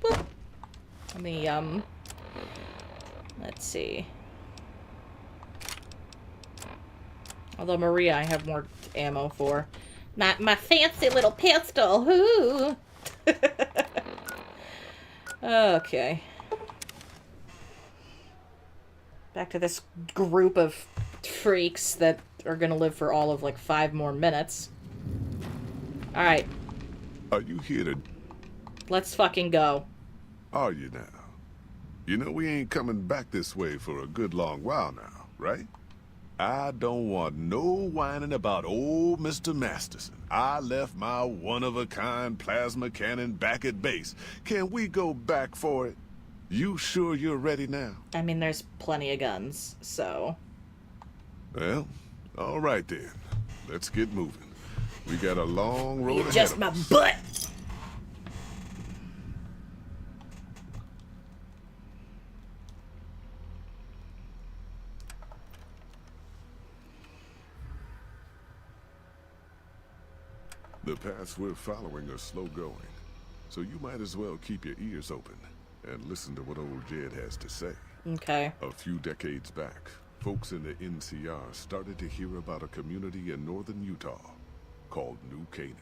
Boop. Let me, let's see. Although Maria I have more ammo for. My fancy little pistol, whoo! Okay. Back to this group of freaks that are gonna live for all of, like, 5 more minutes. Alright. Are you here to... Let's fucking go. Are you now? You know we ain't coming back this way for a good long while now, right? I don't want no whining about old Mr. Masterson. I left my one-of-a-kind plasma cannon back at base. Can we go back for it? You sure you're ready now? I mean, there's plenty of guns, so... Well, all right then. Let's get moving. We got a long road ahead just of my us. butt! The paths we're following are slow going, so you might as well keep your ears open and listen to what old Jed has to say. Okay. A few decades back, folks in the NCR started to hear about a community in northern Utah called New Canaan.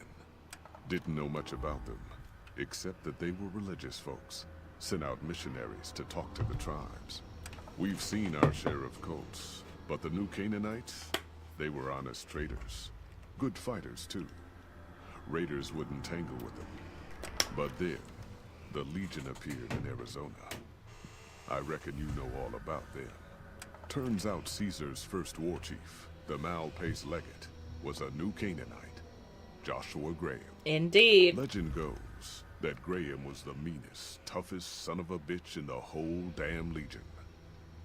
Didn't know much about them, except that they were religious folks, sent out missionaries to talk to the tribes. We've seen our share of cults, but the New Canaanites, they were honest traders. Good fighters, too. Raiders wouldn't tangle with them. But then, the Legion appeared in Arizona. I reckon you know all about them. Turns out Caesar's first war chief, the Malpais Legate, was a New Canaanite, Joshua Graham. Indeed. Legend goes that Graham was the meanest, toughest son of a bitch in the whole damn Legion.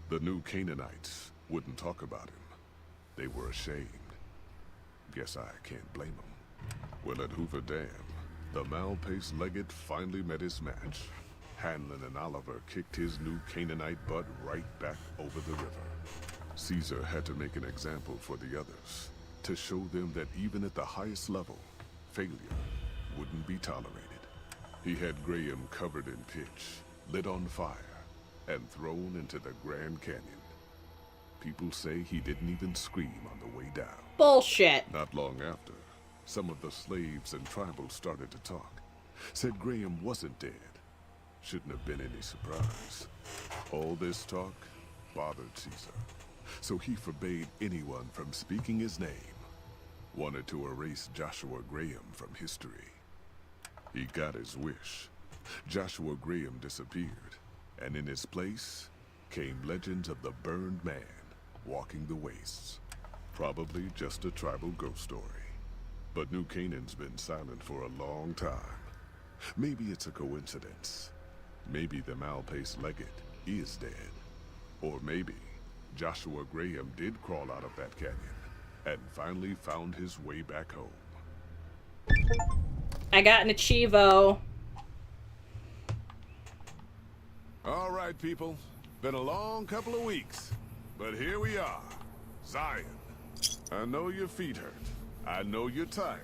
The New Canaanites wouldn't talk about him. They were ashamed. Guess I can't blame them. Well, at Hoover Dam, the Malpais Legate finally met his match. Hanlon and Oliver kicked his New Canaanite butt right back over the river. Caesar had to make an example for the others, to show them that even at the highest level, failure wouldn't be tolerated. He had Graham covered in pitch, lit on fire, and thrown into the Grand Canyon. People say he didn't even scream on the way down. Bullshit. Not long after, some of the slaves and tribals started to talk. Said Graham wasn't dead. Shouldn't have been any surprise. All this talk bothered Caesar, so he forbade anyone from speaking his name. Wanted to erase Joshua Graham from history. He got his wish. Joshua Graham disappeared, and in his place came legends of the Burned Man walking the wastes. Probably just a tribal ghost story. But New Canaan's been silent for a long time. Maybe it's a coincidence. Maybe the Malpace Legate is dead. Or maybe Joshua Graham did crawl out of that canyon and finally found his way back home. I got an Achievo. All right, people. Been a long couple of weeks. But here we are. Zion. I know your feet hurt. I know you're tired.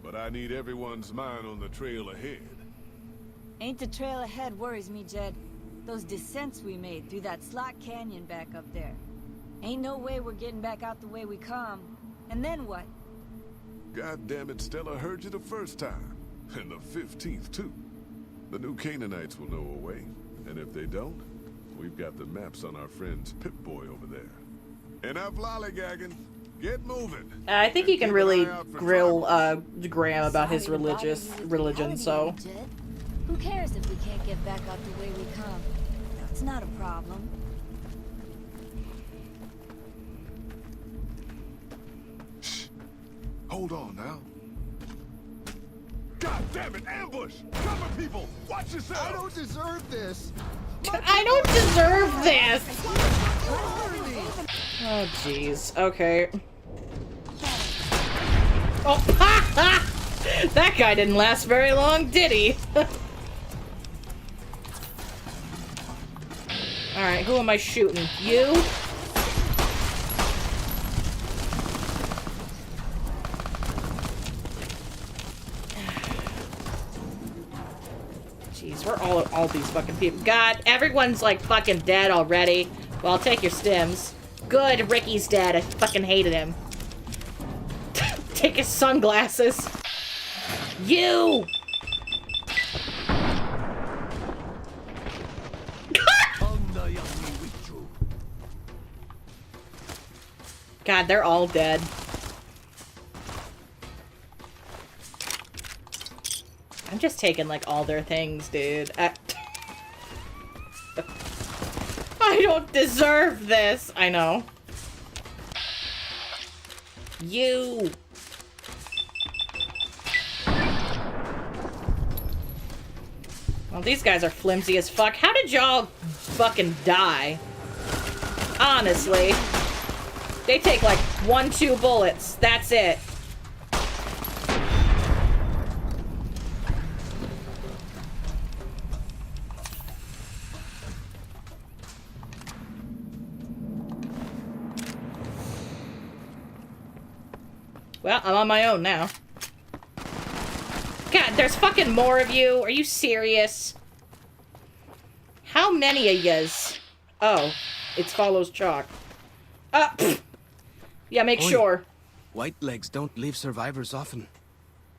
But I need everyone's mind on the trail ahead. Ain't the trail ahead worries me, Jed. Those descents we made through that slot canyon back up there. Ain't no way we're getting back out the way we come. And then what? God damn it, Stella heard you the first time. And the 15th, too. The new Canaanites will know a way. And if they don't, we've got the maps on our friend's Pip-Boy over there. Enough lollygagging. Get moving. I think you can really grill Graham about his religion, so... Who cares if we can't get back out the way we come? That's not a problem. Shh. Hold on now. God damn it, ambush! Cover people! Watch yourself! I don't deserve this! I don't deserve this! Oh, jeez. Okay. Oh, that guy didn't last very long, did he? Alright, who am I shooting? You? Jeez, we're all these fucking people. God, everyone's like fucking dead already. Well, I'll take your stims. Good, Ricky's dead. I fucking hated him. Take his sunglasses. You! God, they're all dead. I'm just taking, like, all their things, dude. I don't deserve this. I know. You! Well, these guys are flimsy as fuck. How did y'all fucking die? Honestly. They take like 1-2 bullets. That's it. Well, I'm on my own now. God, there's fucking more of you. Are you serious? How many of yous? Oh, it follows chalk. Yeah, make sure. White legs don't leave survivors often.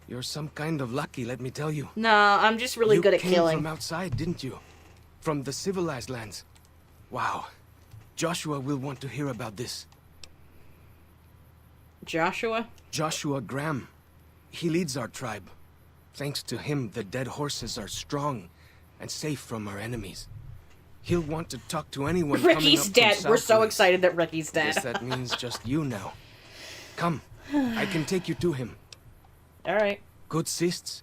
You're some kind of lucky, let me tell you. No, I'm just really good at killing. You came from outside, didn't you? From the civilized lands. Wow. Joshua will want to hear about this. Joshua? Joshua Graham. He leads our tribe. Thanks to him, the dead horses are strong and safe from our enemies. He'll want to talk to anyone Ricky's dead. We're so excited that Ricky's dead. I guess that means just you now. Come, I can take you to him. All right. Good sists.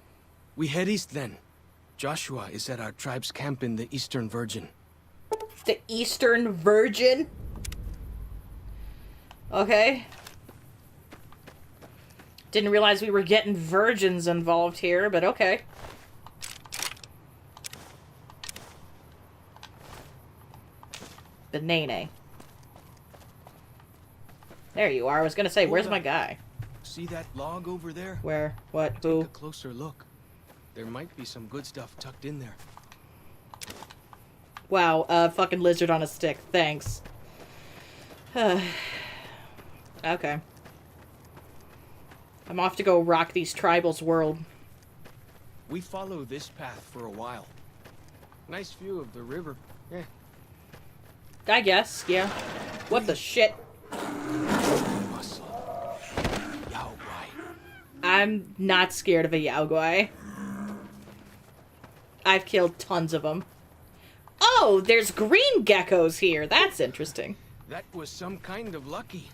We head east then. Joshua is at our tribe's camp in the Eastern Virgin. The Eastern Virgin? Okay. Didn't realize we were getting virgins involved here, but okay. The Nene. There you are. I was gonna say, where's my guy? See that log over there? Where? What? Who? Take a closer look. There might be some good stuff tucked in there. Wow, fucking lizard on a stick. Thanks. Okay. I'm off to go rock these tribals' world. We follow this path for a while. Nice view of the river. Yeah. I guess, yeah. What the shit? Yao Guai. I'm not scared of a Yao Guai. I've killed tons of them. Oh, there's green geckos here. That's interesting. That was some kind of lucky.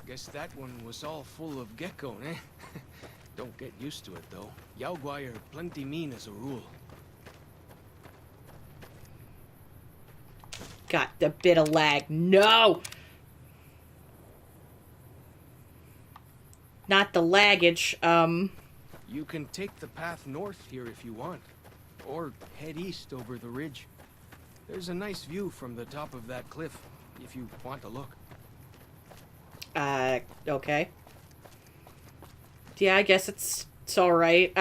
Guess that one was all full of gecko, eh? Don't get used to it, though. Yao Guai are plenty mean as a rule. Got a bit of lag. No! Not the laggage, You can take the path north here if you want. Or head east over the ridge. There's a nice view from the top of that cliff, if you want to look. Okay. Yeah, I guess it's alright.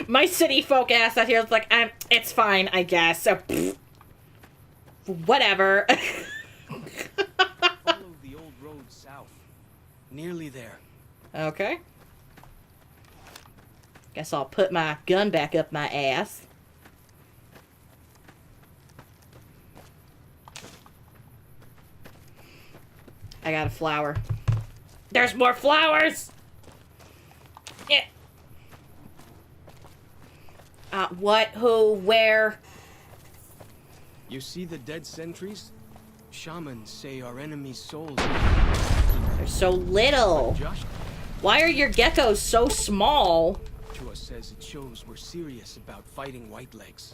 My city folk ass out here is like, it's fine, I guess. Whatever. Follow the old road south. Nearly there. Okay. Guess I'll put my gun back up my ass. I got a flower. There's more flowers! Yeah. What? Who? Where? You see the dead sentries? Shamans say our enemy's souls. They're so little. Why are your geckos so small? Chua says it shows we're serious about fighting Whitelegs.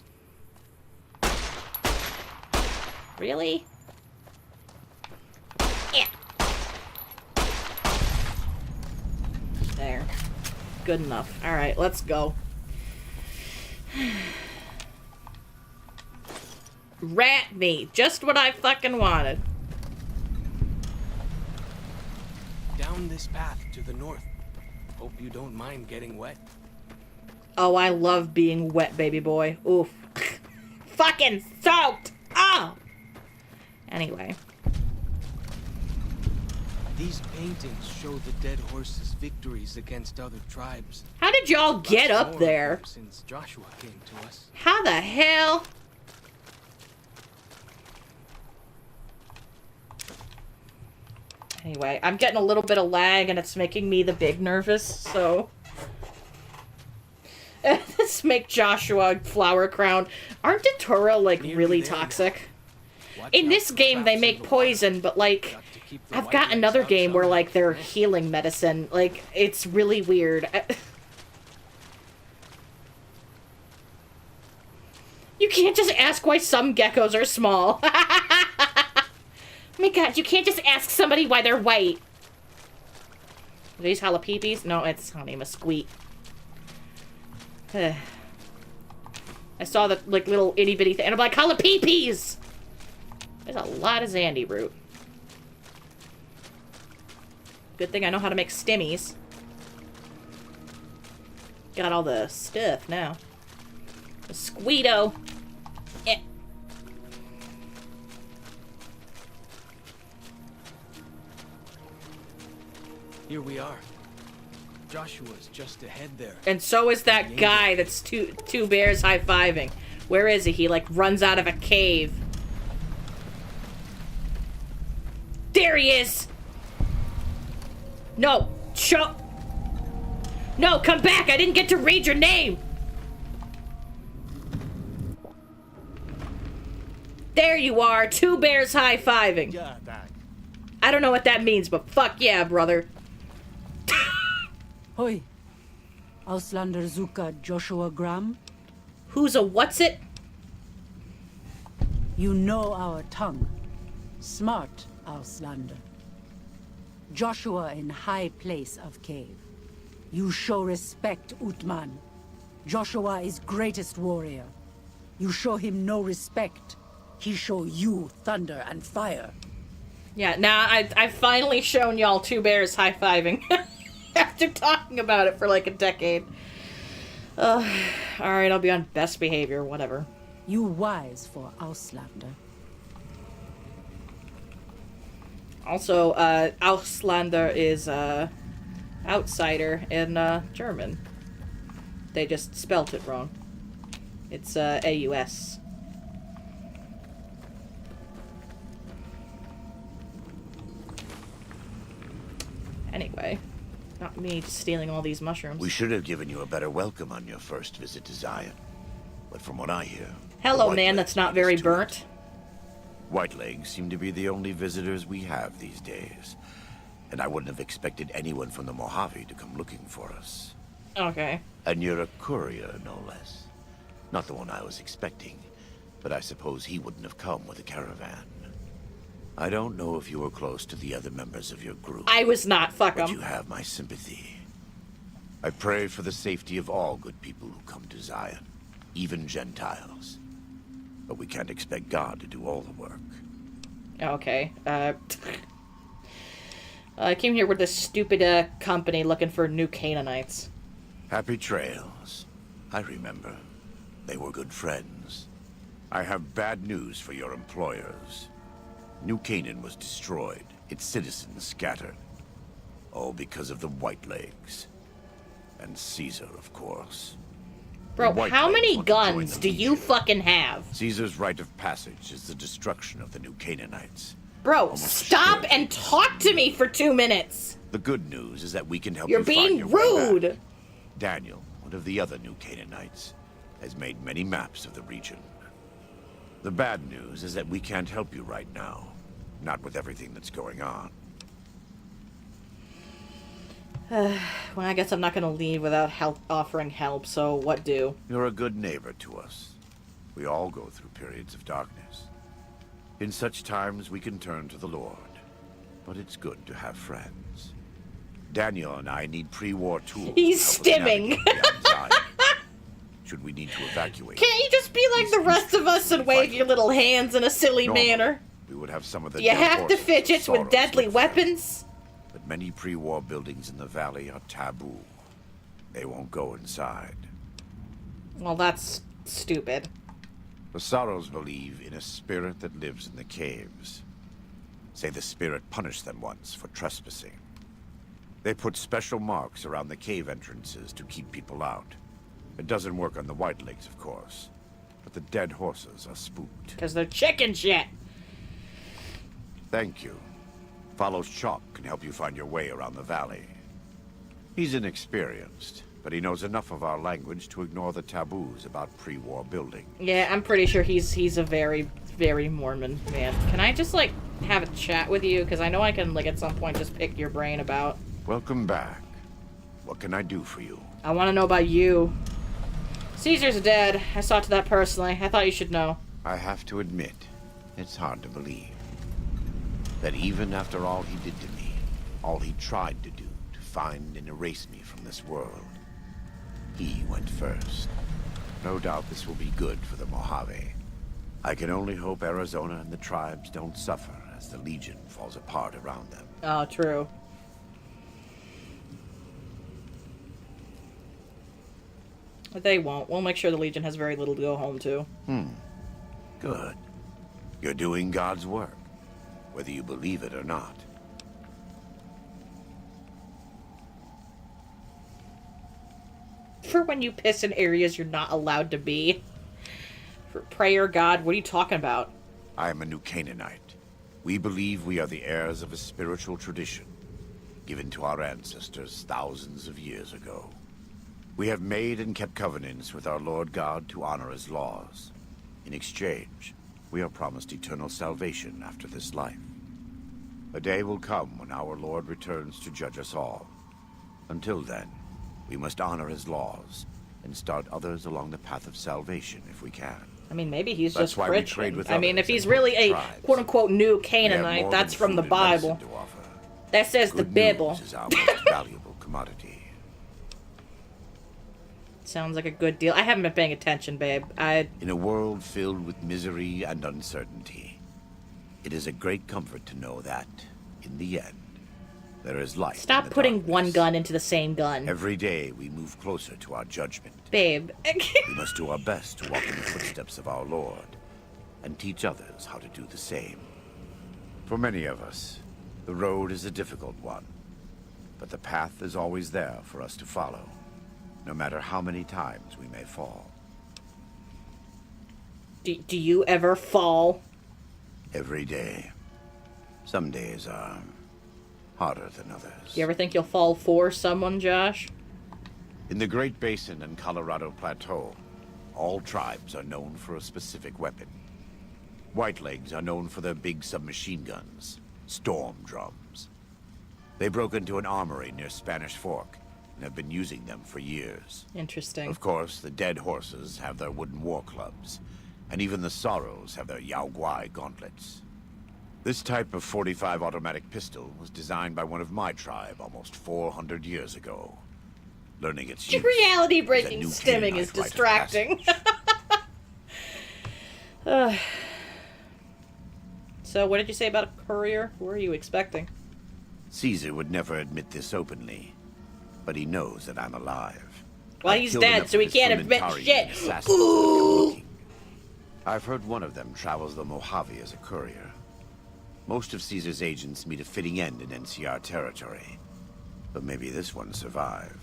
Really? Yeah. There. Good enough. Alright, let's go. Rat meat. Just what I fucking wanted. Down this path to the north. Hope you don't mind getting wet. Oh, I love being wet, baby boy. Oof. Fucking soaked! Oh! Anyway. These paintings show the dead horses' victories against other tribes. How did y'all get up there? Since Joshua came to us. How the hell? Anyway, I'm getting a little bit of lag and it's making me the big nervous, so... Let's make Joshua Flower Crown. Aren't Datura, like, really toxic? In this game, they make poison, but, like, I've got another game where, like, they're healing medicine. Like, it's really weird. You can't just ask why some geckos are small. Oh my god, you can't just ask somebody why they're white. Are these jalapepis? No, it's honey mesquite. I saw the, like, little itty-bitty thing, and I'm like, jalapepis! There's a lot of Zandy root. Good thing I know how to make stimmies. Got all the stuff now. Mosquito. Eh. Here we are. Joshua's just ahead there. And so is that guy that's two bears high-fiving. Where is he? He, like, runs out of a cave. There he is! No! No, come back! I didn't get to read your name! There you are! Two bears high-fiving. I don't know what that means, but fuck yeah, brother. Hoi. Auslander Zuka Joshua Graham? Who's a what's it? You know our tongue. Smart, Auslander. Joshua in high place of cave. You show respect, Utman. Joshua is greatest warrior. You show him no respect. He show you thunder and fire. Yeah, now I've finally shown y'all two bears high-fiving. After talking about it for like a decade. Alright, I'll be on best behavior, whatever. You wise for Auslander. Also, Auslander is, outsider in, German. They just spelt it wrong. It's, AUS. Anyway. Not me stealing all these mushrooms. We should have given you a better welcome on your first visit to Zion. But from what I hear... Hello, man that's not very burnt. Whitelegs seem to be the only visitors we have these days. And I wouldn't have expected anyone from the Mojave to come looking for us. Okay. And you're a courier, no less. Not the one I was expecting, but I suppose he wouldn't have come with a caravan. I don't know if you were close to the other members of your group. I was not, fuck 'em. But you have my sympathy. I pray for the safety of all good people who come to Zion, even Gentiles. But we can't expect God to do all the work. Okay. I came here with this stupid company looking for new Canaanites. Happy trails. I remember. They were good friends. I have bad news for your employers. New Canaan was destroyed, its citizens scattered. All because of the Whitelegs. And Caesar, of course. Bro, how many guns do you fucking have? Caesar's rite of passage is the destruction of the New Canaanites. Bro, stop and talk to me for 2 minutes. The good news is that we can help You're you being find your way rude. back. Daniel, one of the other New Canaanites, has made many maps of the region. The bad news is that we can't help you right now. Not with everything that's going on. Well, I guess I'm not gonna leave without offering help, so what do? You're a good neighbor to us. We all go through periods of darkness. In such times, we can turn to the Lord. But it's good to have friends. Daniel and I need pre-war tools. He's stimming. Should we need to evacuate? Can't you just be like the rest of us and wave your little hands in a silly manner? We would have some of the Do you dead have to horses fidget and with deadly weapons? But many pre-war buildings in the valley are taboo. They won't go inside. Well, that's stupid. The Sorrows believe in a spirit that lives in the caves. Say the spirit punished them once for trespassing. They put special marks around the cave entrances to keep people out. It doesn't work on the Whitelegs, of course. But the dead horses are spooked. Because they're chicken shit. Thank you. Follows Chalk can help you find your way around the valley. He's inexperienced, but he knows enough of our language to ignore the taboos about pre-war building. Yeah, I'm pretty sure he's a very, very Mormon man. Can I just, like, have a chat with you? Because I know I can, like, at some point just pick your brain about... Welcome back. What can I do for you? I want to know about you. Caesar's dead. I saw to that personally. I thought you should know. I have to admit, it's hard to believe. That even after all he did to me, all he tried to do to find and erase me from this world, he went first. No doubt this will be good for the Mojave. I can only hope Arizona and the tribes don't suffer as the Legion falls apart around them. Oh, true. But they won't. We'll make sure the Legion has very little to go home to. Good. You're doing God's work, whether you believe it or not. For when you piss in areas you're not allowed to be. For prayer, God, what are you talking about? I am a New Canaanite. We believe we are the heirs of a spiritual tradition, given to our ancestors thousands of years ago. We have made and kept covenants with our Lord God to honor his laws. In exchange, we are promised eternal salvation after this life. A day will come when our Lord returns to judge us all. Until then, we must honor his laws and start others along the path of salvation if we can. I mean, maybe he's That's just why we Christian. trade with I mean, others if he's and really a tribes. quote-unquote new We have Canaanite, more that's than from the food and medicine Bible. to offer. That says the Good Bible. news is our most valuable commodity. Sounds like a good deal. I haven't been paying attention, babe. In a world filled with misery and uncertainty, it is a great comfort to know that, in the end, there is light. Stop putting one gun into the same gun. Every day we move closer to our judgment. Babe. We must do our best to walk in the footsteps of our Lord and teach others how to do the same. For many of us, the road is a difficult one, but the path is always there for us to follow, no matter how many times we may fall. Do you ever fall? Every day. Some days are harder than others. You ever think you'll fall for someone, Josh? In the Great Basin and Colorado Plateau, all tribes are known for a specific weapon. Whitelegs are known for their big submachine guns, storm drums. They broke into an armory near Spanish Fork and have been using them for years. Interesting. Of course, the Dead Horses have their wooden war clubs, and even the Sorrows have their Yao Guai gauntlets. This type of .45 automatic pistol was designed by one of my tribe almost 400 years ago. Learning its use Reality is a breaking new stimming Canaanite is rite of distracting. So, what did you say about a courier? Who are you expecting? Caesar would never admit this openly, but he knows that I'm alive. Well, I've he's killed dead, enough so he of his can't admit Frumentari shit. and assassins to go looking. I've heard one of them travels the Mojave as a courier. Most of Caesar's agents meet a fitting end in NCR territory, but maybe this one survived.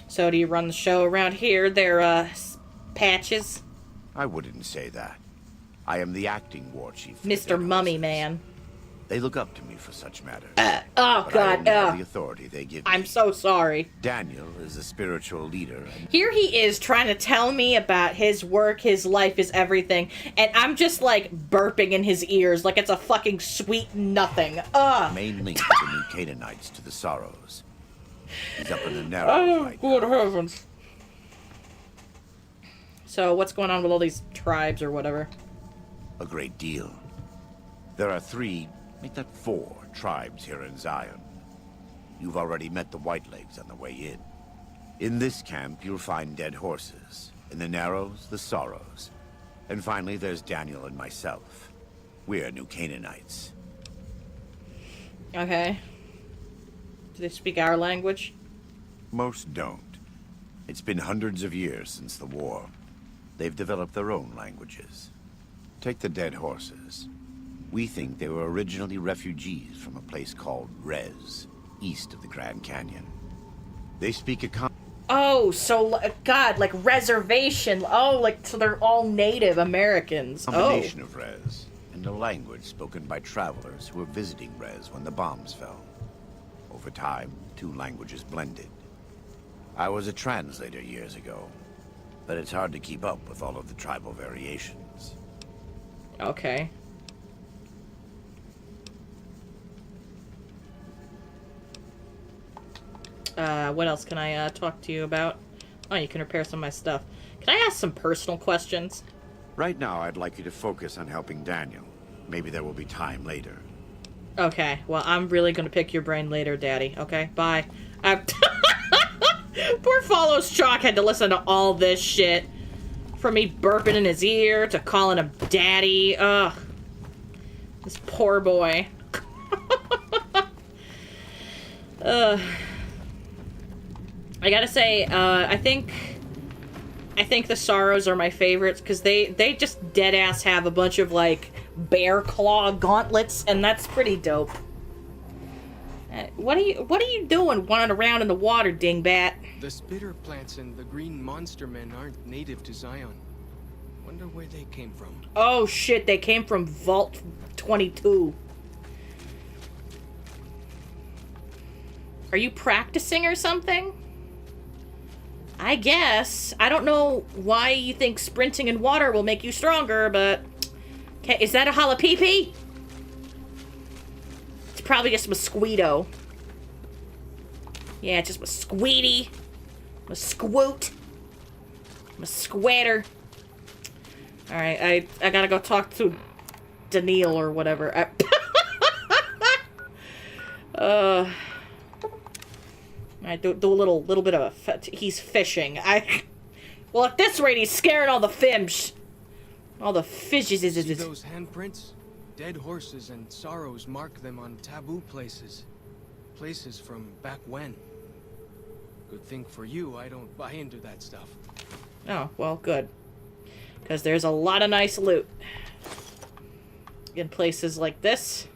So, do you run the show around here? They're, patches? I wouldn't say that. I am the acting war chief. Mr. Mummy Man. They look up to me for such matters. Oh, but God. I only have the authority they give me. I'm so sorry. Daniel is a spiritual leader. And Here he is trying to tell me about his work, his life, his everything, and I'm just, like, burping in his ears like it's a fucking sweet nothing. Ugh. main link of the new Canaanites to the Sorrows. He's up in the Narrows right good heavens. So, what's going on with all these tribes or whatever? A great deal. There are 3, make that 4 tribes here in Zion. You've already met the Whitelegs on the way in. In this camp, you'll find Dead Horses. In the Narrows, the Sorrows. And finally, there's Daniel and myself. We're New Canaanites. Okay. Do they speak our language? Most don't. It's been hundreds of years since the war. They've developed their own languages. Take the Dead Horses. We think they were originally refugees from a place called Rez, east of the Grand Canyon. They speak a Oh, so, God, like reservation. Oh, like, so they're all Native Americans. combination of Rez and a language spoken by travelers who were visiting Rez when the bombs fell. Over time, 2 languages blended. I was a translator years ago, but it's hard to keep up with all of the tribal variations. Okay. What else can I talk to you about? Oh, you can repair some of my stuff. Can I ask some personal questions? Right now, I'd like you to focus on helping Daniel. Maybe there will be time later. Okay, well, I'm really gonna pick your brain later, Daddy. Okay, bye. Poor Follows Chalk had to listen to all this shit. From me burping in his ear to calling him Daddy. Ugh. This poor boy. I gotta say, I think the Sorrows are my favorites because they just dead ass have a bunch of like bear claw gauntlets, and that's pretty dope. What are you doing running around in the water, dingbat? The spitter plants and the green monster men aren't native to Zion. Wonder where they came from. Oh shit, they came from Vault 22. Are you practicing or something? I guess. I don't know why you think sprinting in water will make you stronger, but... Okay, is that a jalapeno? It's probably just a mosquito. Yeah, it's just mosquito. Mosquoot. Mosquatter. Alright, I gotta go talk to Daniel or whatever. I do a little bit of he's fishing. Well, at this rate, he's scaring all the fish. All the fishes. See those handprints? Dead Horses and Sorrows mark them on taboo places. Places from back when. Good thing for you, I don't buy into that stuff. Oh, well, good. Because there's a lot of nice loot. In places like this.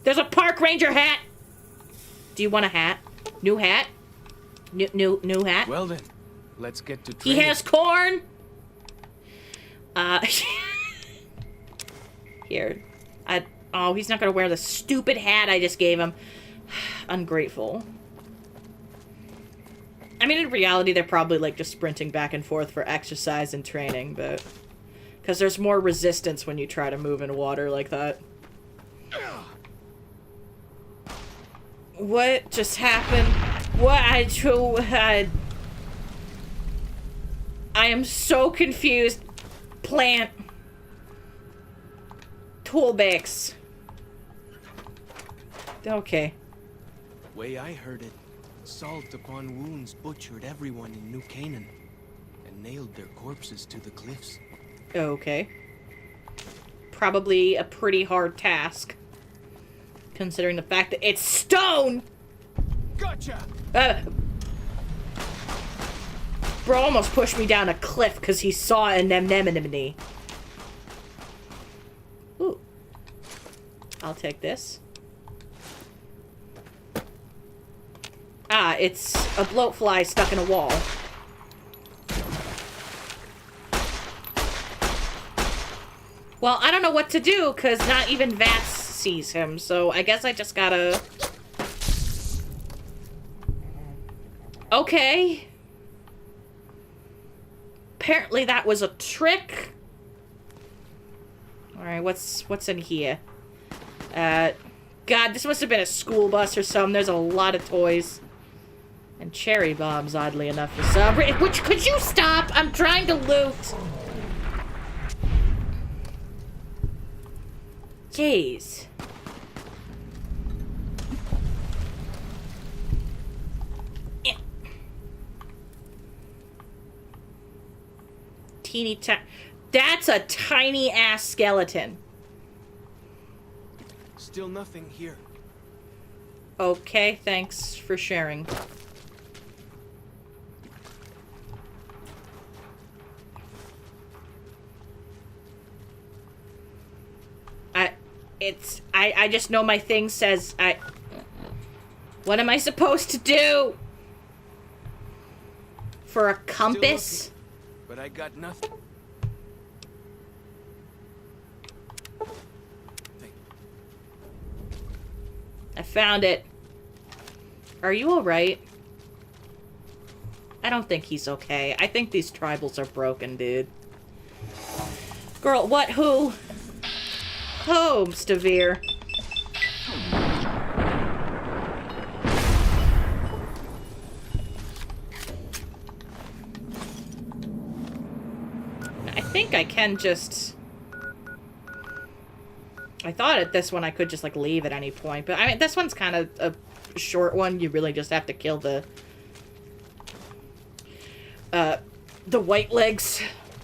There's a park ranger hat! Do you want a hat? New hat? New hat? Well then, let's get to training. He has corn! Here. Oh, he's not gonna wear the stupid hat I just gave him. ungrateful. I mean, in reality, they're probably, like, just sprinting back and forth for exercise and training, but... Because there's more resistance when you try to move in water like that. What just happened? What? I am so confused. Plant. Toolbox. Okay. Way I heard it, salt upon wounds butchered everyone in New Canaan and nailed their corpses to the cliffs. Okay. Probably a pretty hard task. Considering the fact that it's stone! Gotcha! Bro almost pushed me down a cliff because he saw an anemone. Ooh. I'll take this. Ah, it's a bloatfly stuck in a wall. Well, I don't know what to do, because not even Vats sees him, so I guess I just gotta... Okay. Apparently that was a trick. Alright, what's in here? God, this must have been a school bus or something. There's a lot of toys. And cherry bombs, oddly enough, for some... Which, could you stop? I'm trying to loot. Jeez. Yeah. Teeny tiny. That's a tiny ass skeleton. Still nothing here. Okay, thanks for sharing. I just know my thing says what am I supposed to do? For a compass? But I got nothing. I found it. Are you alright? I don't think he's okay. I think these tribals are broken, dude. Girl, what? Who? Oh, Stavir. I think I can just... I thought at this one I could just, like, leave at any point. But, I mean, this one's kind of a short one. You really just have to kill the white legs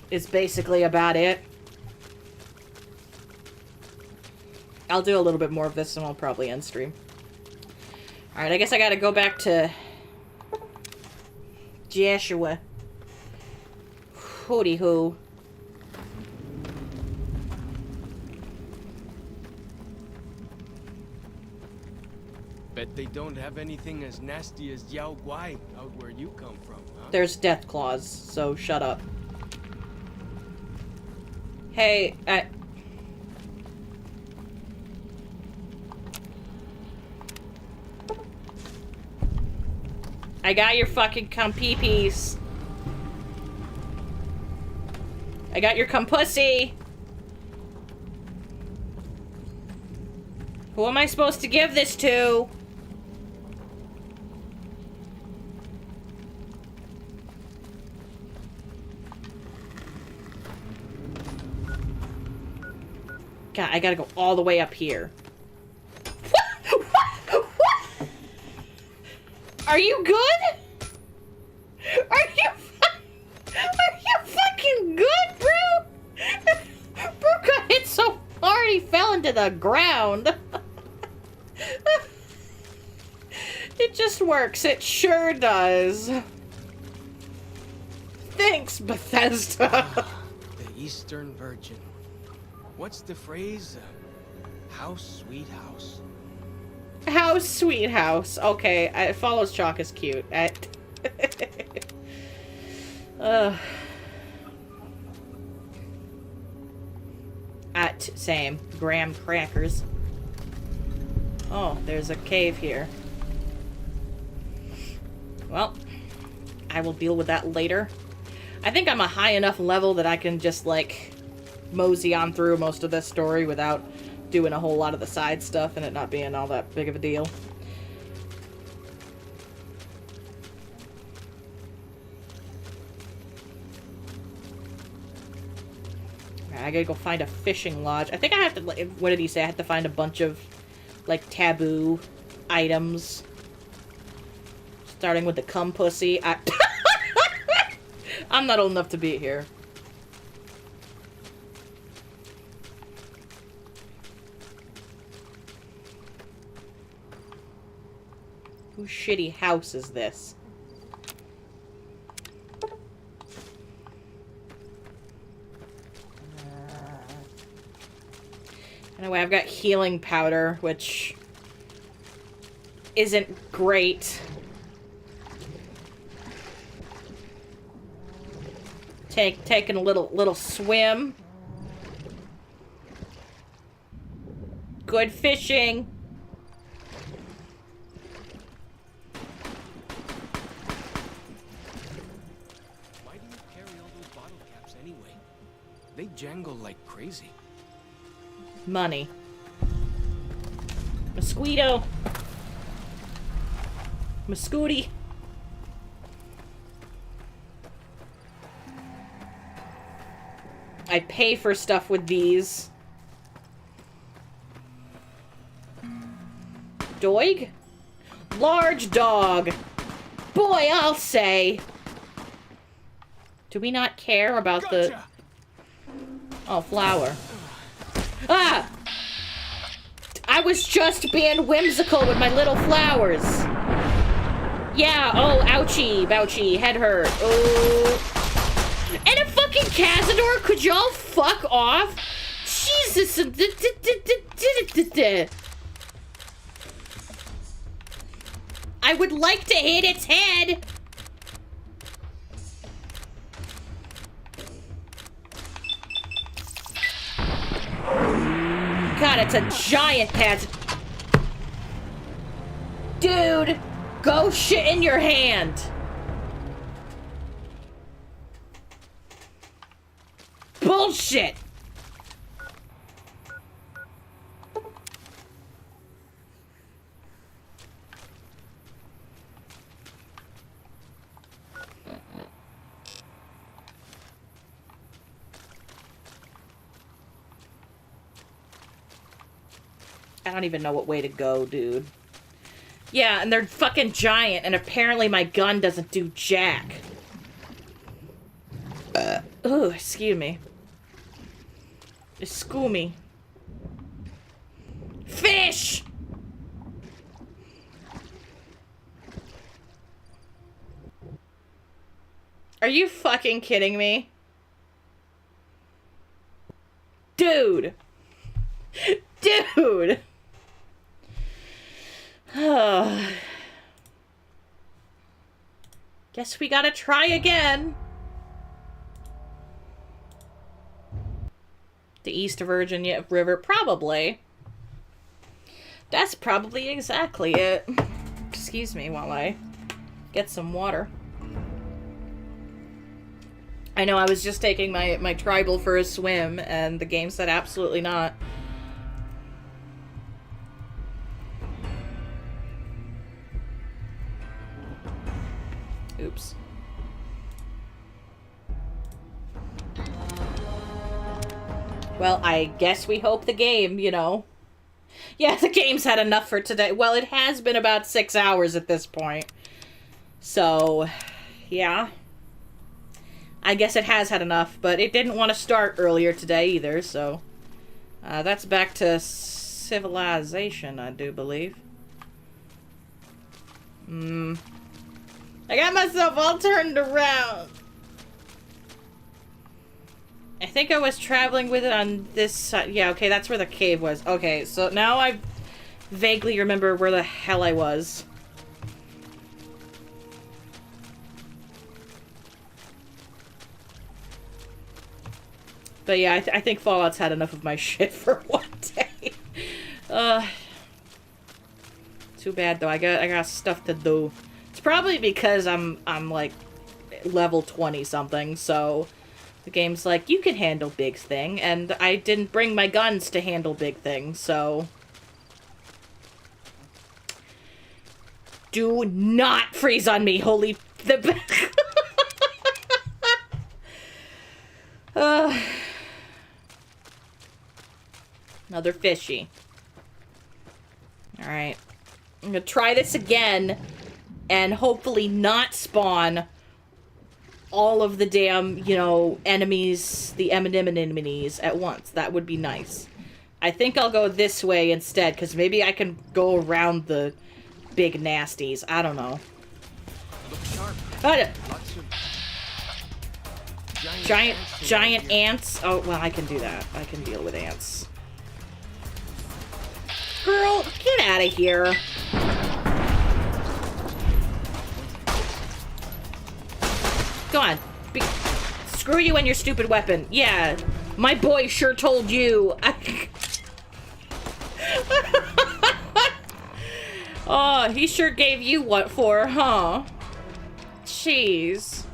is basically about it. I'll do a little bit more of this and I'll probably end stream. Alright, I guess I gotta go back to Joshua. Hooty hoo. Bet they don't have anything as nasty as Yao Guai out where you come from, huh? There's death claws, so shut up. Hey, I got your fucking cum-pee-pees. I got your cum-pussy. Who am I supposed to give this to? God, I gotta go all the way up here. What? Are you good? Are you fucking good, bro? Bro got hit so hard he fell into the ground. It just works. It sure does. Thanks, Bethesda. The Eastern Virgin. What's the phrase? House, sweet house. House, sweet house. Okay, it follows Chalk is cute. Same. Graham crackers. Oh, there's a cave here. Well, I will deal with that later. I think I'm a high enough level that I can just, like, mosey on through most of this story without doing a whole lot of the side stuff and it not being all that big of a deal. I gotta go find a fishing lodge. I think I have to, what did he say? I have to find a bunch of, like, taboo items. Starting with the cum pussy. I'm not old enough to be here. Whose shitty house is this? Anyway, I've got healing powder, which isn't great. Taking a little swim. Good fishing. Why do you carry all those bottle caps anyway? They jangle like crazy. Money. Mosquito. Moscooty. I pay for stuff with these. Doig? Large dog. Boy, I'll say. Do we not care about the... Oh, flower. Ah! I was just being whimsical with my little flowers. Yeah, oh, ouchie, bouchie, head hurt. Oh. And a fucking Cazador, could y'all fuck off? Jesus. I would like to hit its head. God, it's a giant Cazador. Dude, go shit in your hand. Bullshit! I don't even know what way to go, dude. Yeah, and they're fucking giant, and apparently my gun doesn't do jack. Oh, excuse me. Excuse me. Fish! Are you fucking kidding me? Dude! Dude! Guess we gotta try again. The East Virginia River, probably. That's probably exactly it. Excuse me while I get some water. I know I was just taking my tribal for a swim, and the game said absolutely not. Oops. Well, I guess we hope the game, you know. Yeah, the game's had enough for today. Well, it has been about 6 hours at this point. So, yeah. I guess it has had enough, but it didn't want to start earlier today either, so... that's back to civilization, I do believe. I got myself all turned around. I think I was traveling with it on this side. Yeah, okay, that's where the cave was. Okay, so now I vaguely remember where the hell I was. But yeah, I think Fallout's had enough of my shit for one day. Too bad though. I got stuff to do. It's probably because I'm like level 20 something, so the game's like, you can handle big thing, and I didn't bring my guns to handle big things, so do not freeze on me, holy the another fishy. Alright. I'm gonna try this again and hopefully not spawn all of the damn, you know, enemies, the enemies at once. That would be nice. I think I'll go this way instead, because maybe I can go around the big nasties. I don't know. Giant ants. Oh, well, I can do that. I can deal with ants. Girl, get out of here. Go on. Screw you and your stupid weapon. Yeah, my boy sure told you. Oh, he sure gave you what for, huh? Jeez.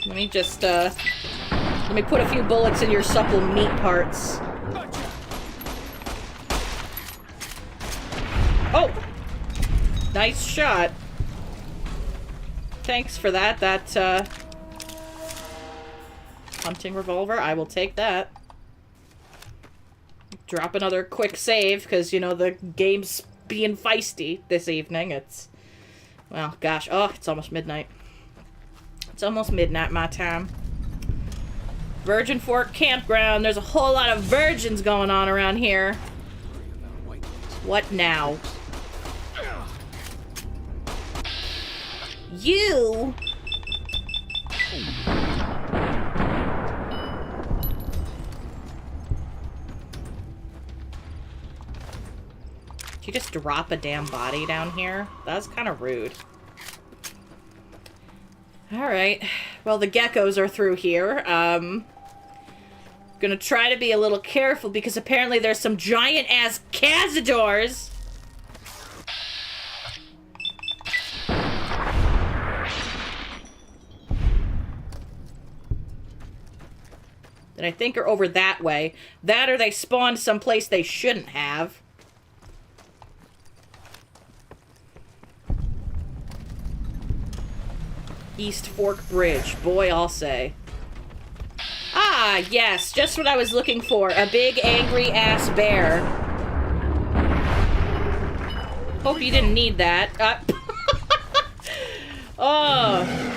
Let me just, let me put a few bullets in your supple meat parts. Oh! Nice shot. Thanks for that. That, hunting revolver. I will take that. Drop another quick save, because, you know, the game's being feisty this evening. It's, well, gosh. Oh, it's almost midnight. It's almost midnight my time. Virgin Fork Campground. There's a whole lot of virgins going on around here. What now? You! Did you just drop a damn body down here? That was kind of rude. Alright. Well, the geckos are through here. Gonna try to be a little careful because apparently there's some giant-ass cazadors. That I think are over that way. That or they spawned someplace they shouldn't have. East Fork Bridge. Boy, I'll say. Ah, yes. Just what I was looking for. A big, angry-ass bear. Hope you didn't need that. Oh.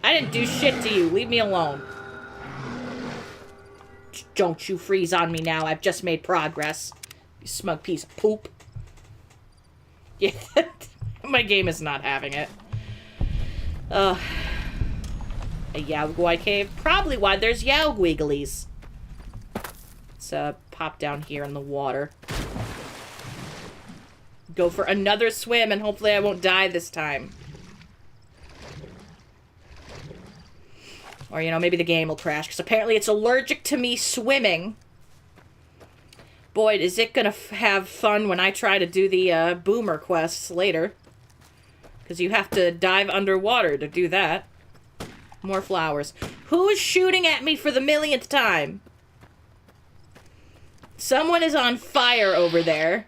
I didn't do shit to you. Leave me alone. Don't you freeze on me now. I've just made progress. You smug piece of poop. Yeah. My game is not having it. A Yaogwai cave. Probably why there's Yaogwiggles. Let's pop down here in the water. Go for another swim and hopefully I won't die this time. Or, you know, maybe the game will crash because apparently it's allergic to me swimming. Boy, is it gonna have fun when I try to do the boomer quests later. Because you have to dive underwater to do that. More flowers. Who's shooting at me for the millionth time? Someone is on fire over there.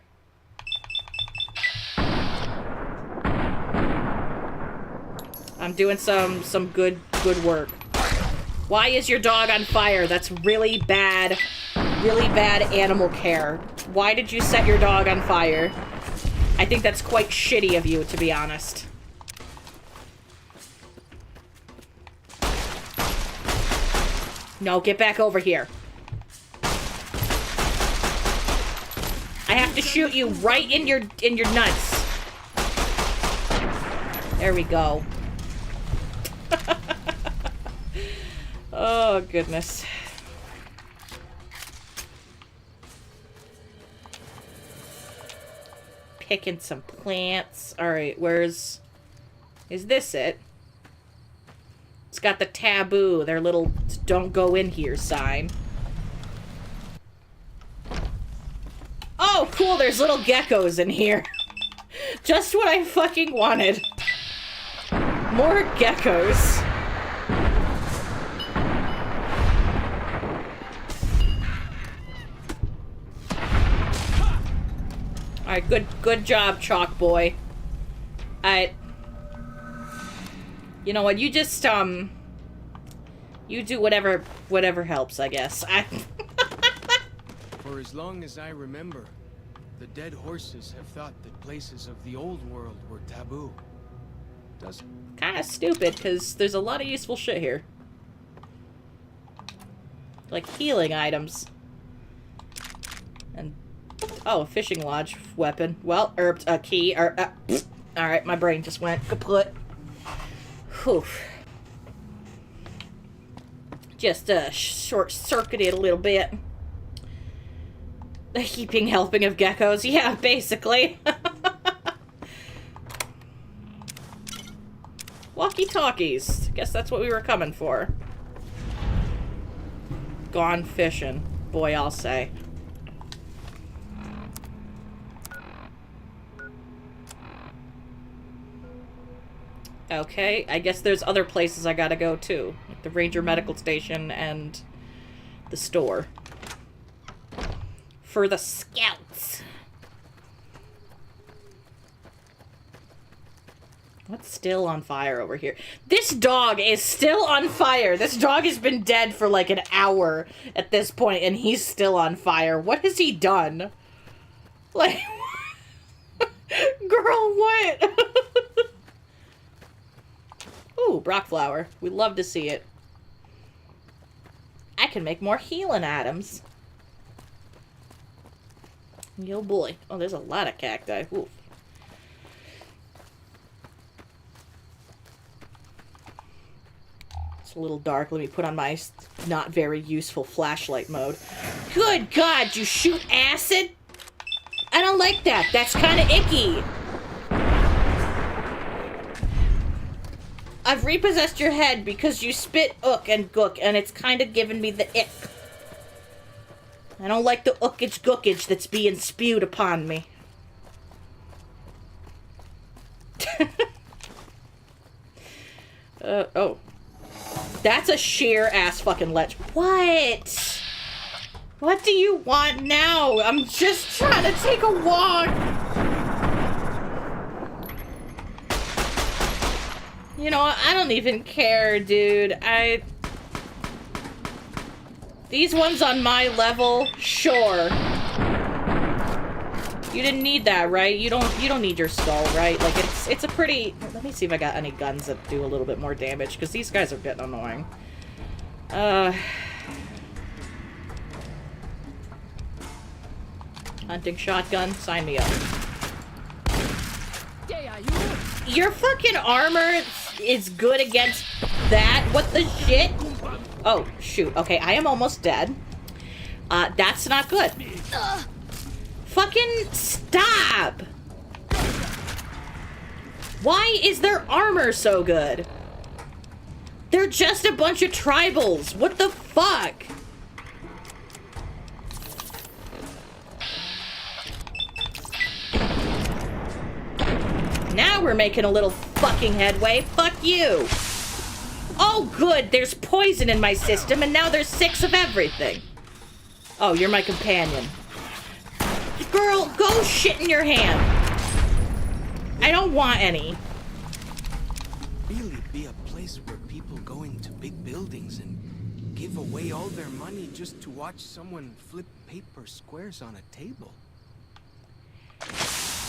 I'm doing some good work. Why is your dog on fire? That's really bad animal care. Why did you set your dog on fire? I think that's quite shitty of you, to be honest. No, get back over here. I have to shoot you right in your nuts. There we go. Oh, goodness. Picking some plants. Alright, where's... Is this it? It's got the taboo, their little don't go in here sign. Oh, cool, there's little geckos in here. Just what I fucking wanted. More geckos. Alright, good job, Chalk Boy. Alright. You know what, you just, you do whatever helps, I guess. For as long as I remember, the dead horses have thought that places of the old world were taboo. Kinda stupid, because there's a lot of useful shit here. Like healing items. And, oh, a fishing lodge weapon. Well, a key, alright, my brain just went kaput. Whew. Just, short-circuited a little bit. A heaping helping of geckos. Yeah, basically. Walkie-talkies. Guess that's what we were coming for. Gone fishing. Boy, I'll say. Okay, I guess there's other places I gotta go too. Like the Ranger Medical Station and the store. For the scouts. What's still on fire over here? This dog is still on fire. This dog has been dead for like an hour at this point, and he's still on fire. What has he done? Like, girl, what? Ooh, Brock flower. We love to see it. I can make more healing items. Yo boy. Oh, there's a lot of cacti. Ooh. It's a little dark. Let me put on my not very useful flashlight mode. Good God, you shoot acid? I don't like that. That's kind of icky. I've repossessed your head because you spit ook and gook, and it's kind of giving me the ick. I don't like the ookage gookage that's being spewed upon me. Oh. That's a sheer ass fucking ledge. What? What do you want now? I'm just trying to take a walk. You know, I don't even care, dude. These ones on my level, sure. You didn't need that, right? You don't need your skull, right? Like it's a pretty. Let me see if I got any guns that do a little bit more damage, because these guys are getting annoying. Hunting shotgun, sign me up. Your fucking armor is good against that? What the shit? Oh, shoot. Okay, I am almost dead. That's not good. Fucking stop! Why is their armor so good? They're just a bunch of tribals. What the fuck? Now we're making a little fucking headway. Fuck you. Oh, good. There's poison in my system, and now there's 6 of everything. Oh, you're my companion. Girl, go shit in your hand. I don't want any. Really be a place where people go into big buildings and give away all their money just to watch someone flip paper squares on a table.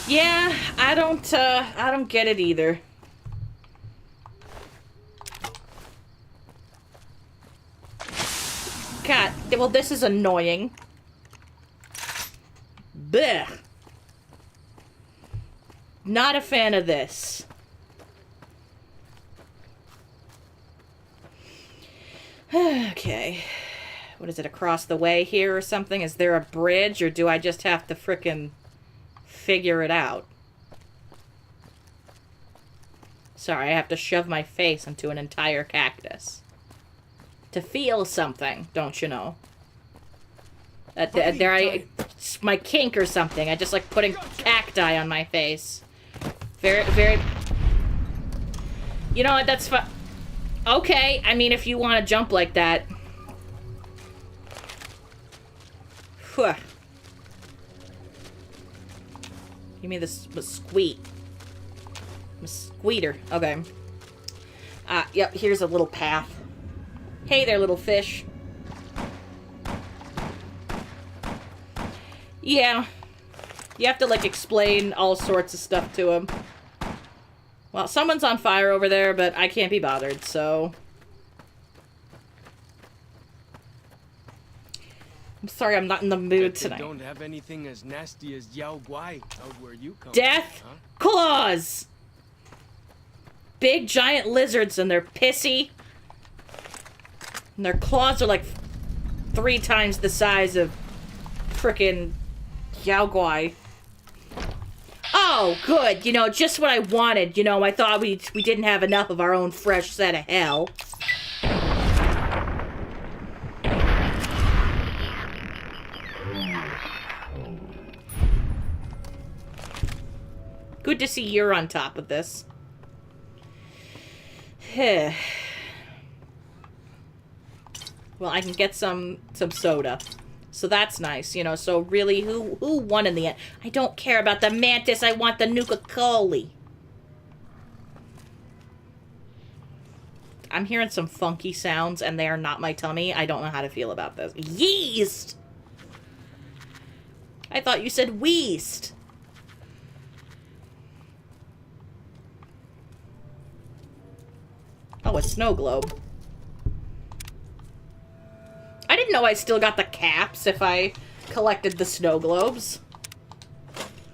Yeah, I don't get it either. God, well, this is annoying. Blech. Not a fan of this. Okay. What is it, across the way here or something? Is there a bridge, or do I just have to frickin' figure it out? Sorry, I have to shove my face into an entire cactus. To feel something, don't you know? my kink or something. I just like putting cacti on my face. Very... You know what, that's fun. Okay, I mean, if you want to jump like that. Whew. Give me this squeak. Squeeter. Okay. Yep, here's a little path. Hey there, little fish. Yeah. You have to, like, explain all sorts of stuff to him. Well, someone's on fire over there, but I can't be bothered, so... I'm sorry, I'm not in the mood tonight. They don't have anything as nasty as Yao Guai out where you come Death from, huh? claws! Big giant lizards, and they're pissy. And their claws are like 3 times the size of frickin' Yao Guai. Oh, good. You know, just what I wanted. You know, I thought we didn't have enough of our own fresh set of hell. Good to see you're on top of this. Well, I can get some soda. So that's nice, you know. So really, who won in the end? I don't care about the mantis. I want the Nuka-Cola. I'm hearing some funky sounds, and they are not my tummy. I don't know how to feel about this. Yeast! I thought you said weast. Oh, a snow globe. I didn't know I still got the caps if I collected the snow globes.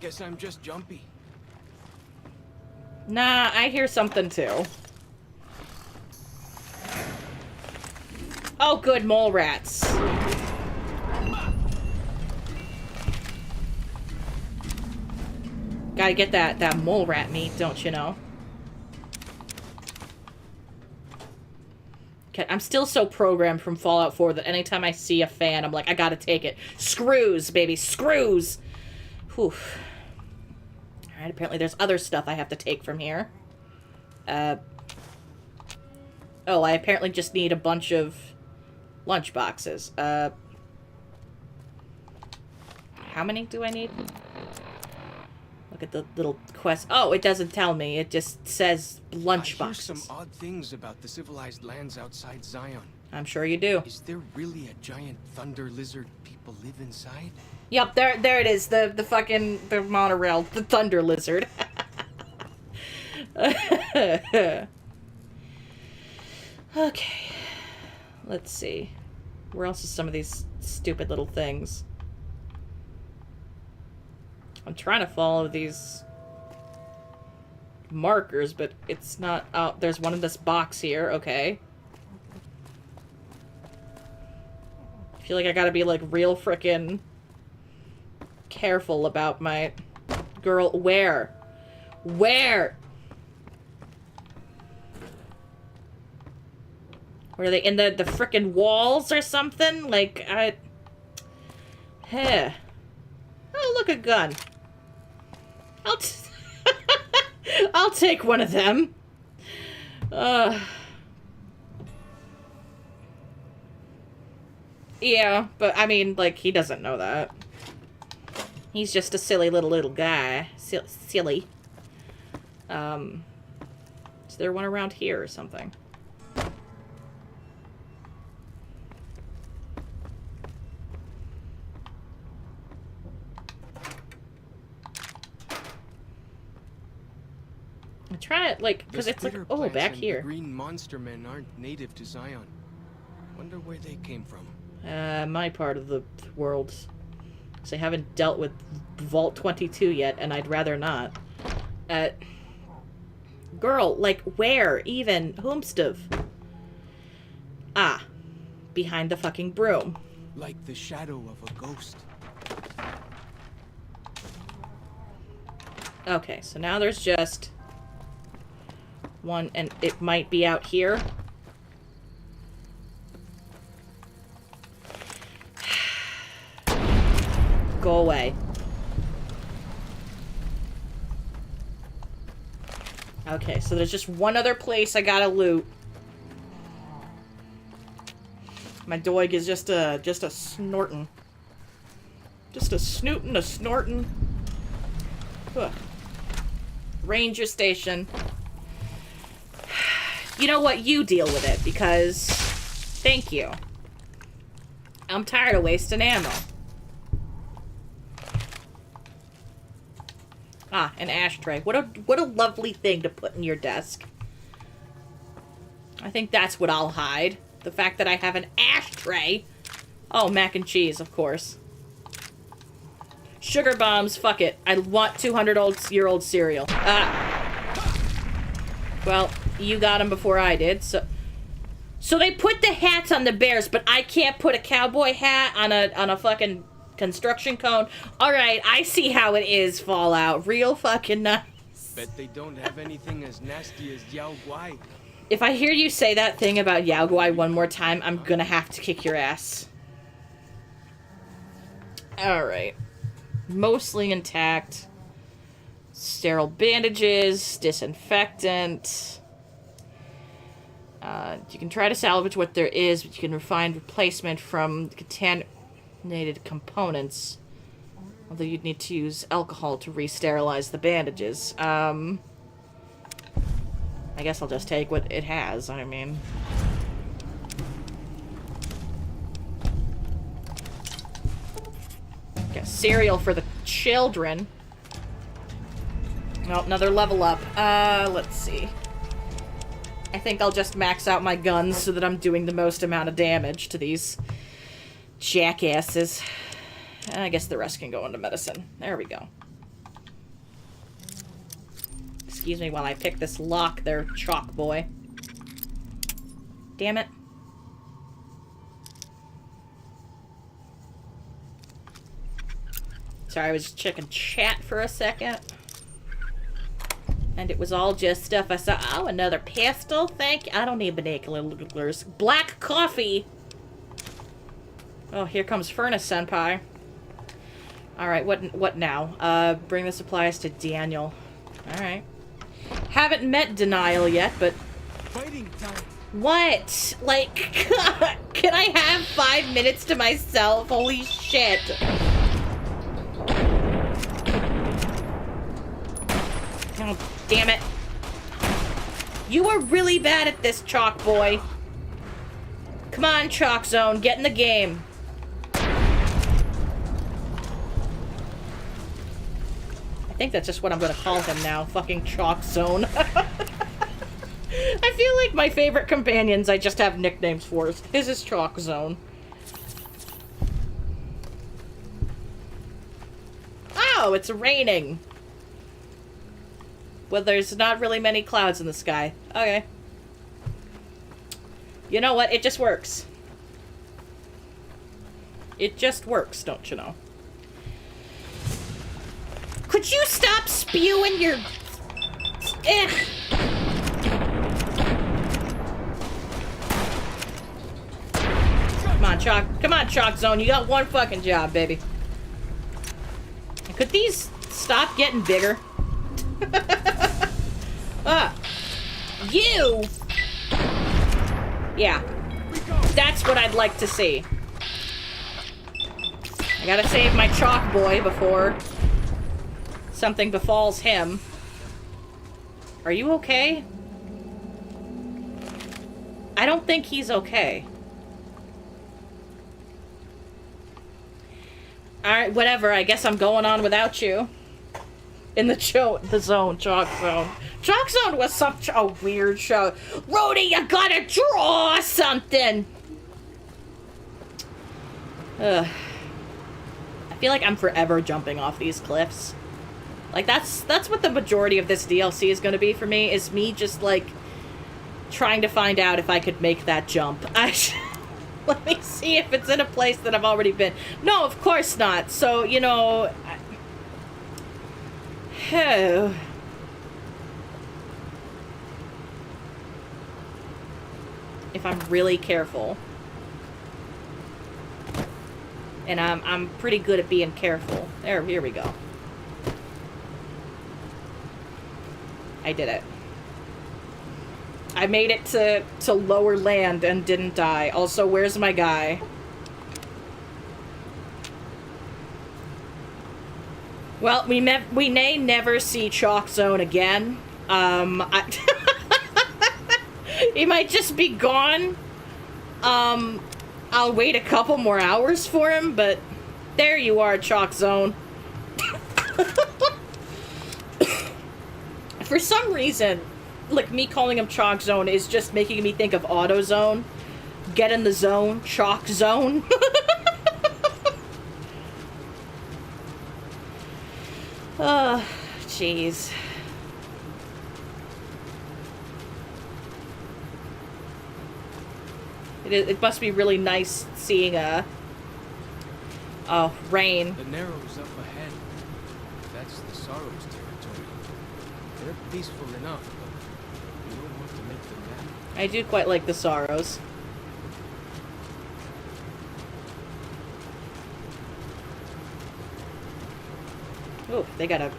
Guess I'm just jumpy. Nah, I hear something too. Oh, good, mole rats. Gotta get that mole rat meat, don't you know? Okay, I'm still so programmed from Fallout 4 that anytime I see a fan, I'm like, I gotta take it. Screws, baby, screws! Whew. Alright, apparently there's other stuff I have to take from here. Oh, I apparently just need a bunch of lunch boxes. How many do I need? Look at the little quest. Oh, it doesn't tell me. It just says lunch boxes. I hear some odd things about the civilized lands outside Zion. I'm sure you do. Is there really a giant thunder lizard people live inside? Yep, there it is. The fucking the monorail, the thunder lizard. Okay. Let's see. Where else is some of these stupid little things? I'm trying to follow these markers, but it's not... Oh, there's one in this box here. Okay. I feel like I gotta be, like, real frickin' careful about my... Girl, where? Where? Were they in the frickin' walls or something? Like, Heh. Oh, look, a gun. I'll take one of them. Yeah, but I mean, like, he doesn't know that. He's just a silly little guy. Silly. Is there one around here or something? I'm trying to, like, because it's like, oh, back here. The green monster men aren't native to Zion. Wonder where they came from. My part of the world. Because I haven't dealt with Vault 22 yet, and I'd rather not. Girl, like, where, even? Whomstuv? Ah. Behind the fucking broom. Like the shadow of a ghost. Okay, so now there's just... one, and it might be out here. Go away. Okay, so there's just one other place I gotta loot. My dog is just a snorting. Just a snootin', a snorting. Ugh. Ranger station. You know what? You deal with it, because... Thank you. I'm tired of wasting ammo. Ah, an ashtray. What a lovely thing to put in your desk. I think that's what I'll hide. The fact that I have an ashtray. Oh, mac and cheese, of course. Sugar bombs, fuck it. I want 200-year-old cereal. Well, you got them before I did, so... So they put the hats on the bears, but I can't put a cowboy hat on a fucking construction cone. Alright, I see how it is, Fallout. Real fucking nice. Bet they don't have anything as nasty as Yao Guai. If I hear you say that thing about Yao Guai one more time, I'm gonna have to kick your ass. Alright. Mostly intact. Sterile bandages, disinfectant. You can try to salvage what there is, but you can find replacement from contaminated components. Although you'd need to use alcohol to re-sterilize the bandages. I guess I'll just take what it has, I mean... Got cereal for the children. Oh, another level up. Let's see. I think I'll just max out my guns so that I'm doing the most amount of damage to these jackasses. I guess the rest can go into medicine. There we go. Excuse me while I pick this lock there, chalk boy. Damn it. Sorry, I was checking chat for a second. And it was all just stuff I saw. Oh, another pistol? Thank you. I don't need binoculars. Black coffee! Oh, here comes Furnace Senpai. Alright, what now? Bring the supplies to Daniel. Alright. Haven't met Denial yet, but... Fighting time. What? Like, can I have 5 minutes to myself? Holy shit. Oh, damn it. You are really bad at this, Chalk Boy. Come on, Chalk Zone, get in the game. I think that's just what I'm gonna call him now. Fucking Chalk Zone. I feel like my favorite companions I just have nicknames for. His is Chalk Zone. Oh, it's raining. Well, there's not really many clouds in the sky. Okay. You know what? It just works. It just works, don't you know? Could you stop spewing your... Ugh. Come on, Chalk. Come on, Chalk Zone. You got one fucking job, baby. Could these stop getting bigger? You! Yeah. That's what I'd like to see. I gotta save my Chalk Boy before something befalls him. Are you okay? I don't think he's okay. Alright, whatever. I guess I'm going on without you. In the zone, Chalk Zone. Chalk Zone was such a weird show. Rhodey, you gotta draw something! Ugh. I feel like I'm forever jumping off these cliffs. Like, that's what the majority of this DLC is gonna be for me, is me just, like, trying to find out if I could make that jump. Let me see if it's in a place that I've already been. No, of course not. So, you know... Oh. If I'm really careful. And I'm pretty good at being careful. Here we go. I did it. I made it to lower land and didn't die. Also, where's my guy? Well, we may never see Chalk Zone again. He might just be gone. I'll wait a couple more hours for him, but there you are, Chalk Zone. For some reason, like, me calling him Chalk Zone is just making me think of AutoZone. Get in the zone, Chalk Zone. Jeez. It must be really nice seeing rain. The Narrows up ahead. That's the Sorrows territory. They're peaceful enough, but you don't want to make them mad. I do quite like the Sorrows. Oh, they got a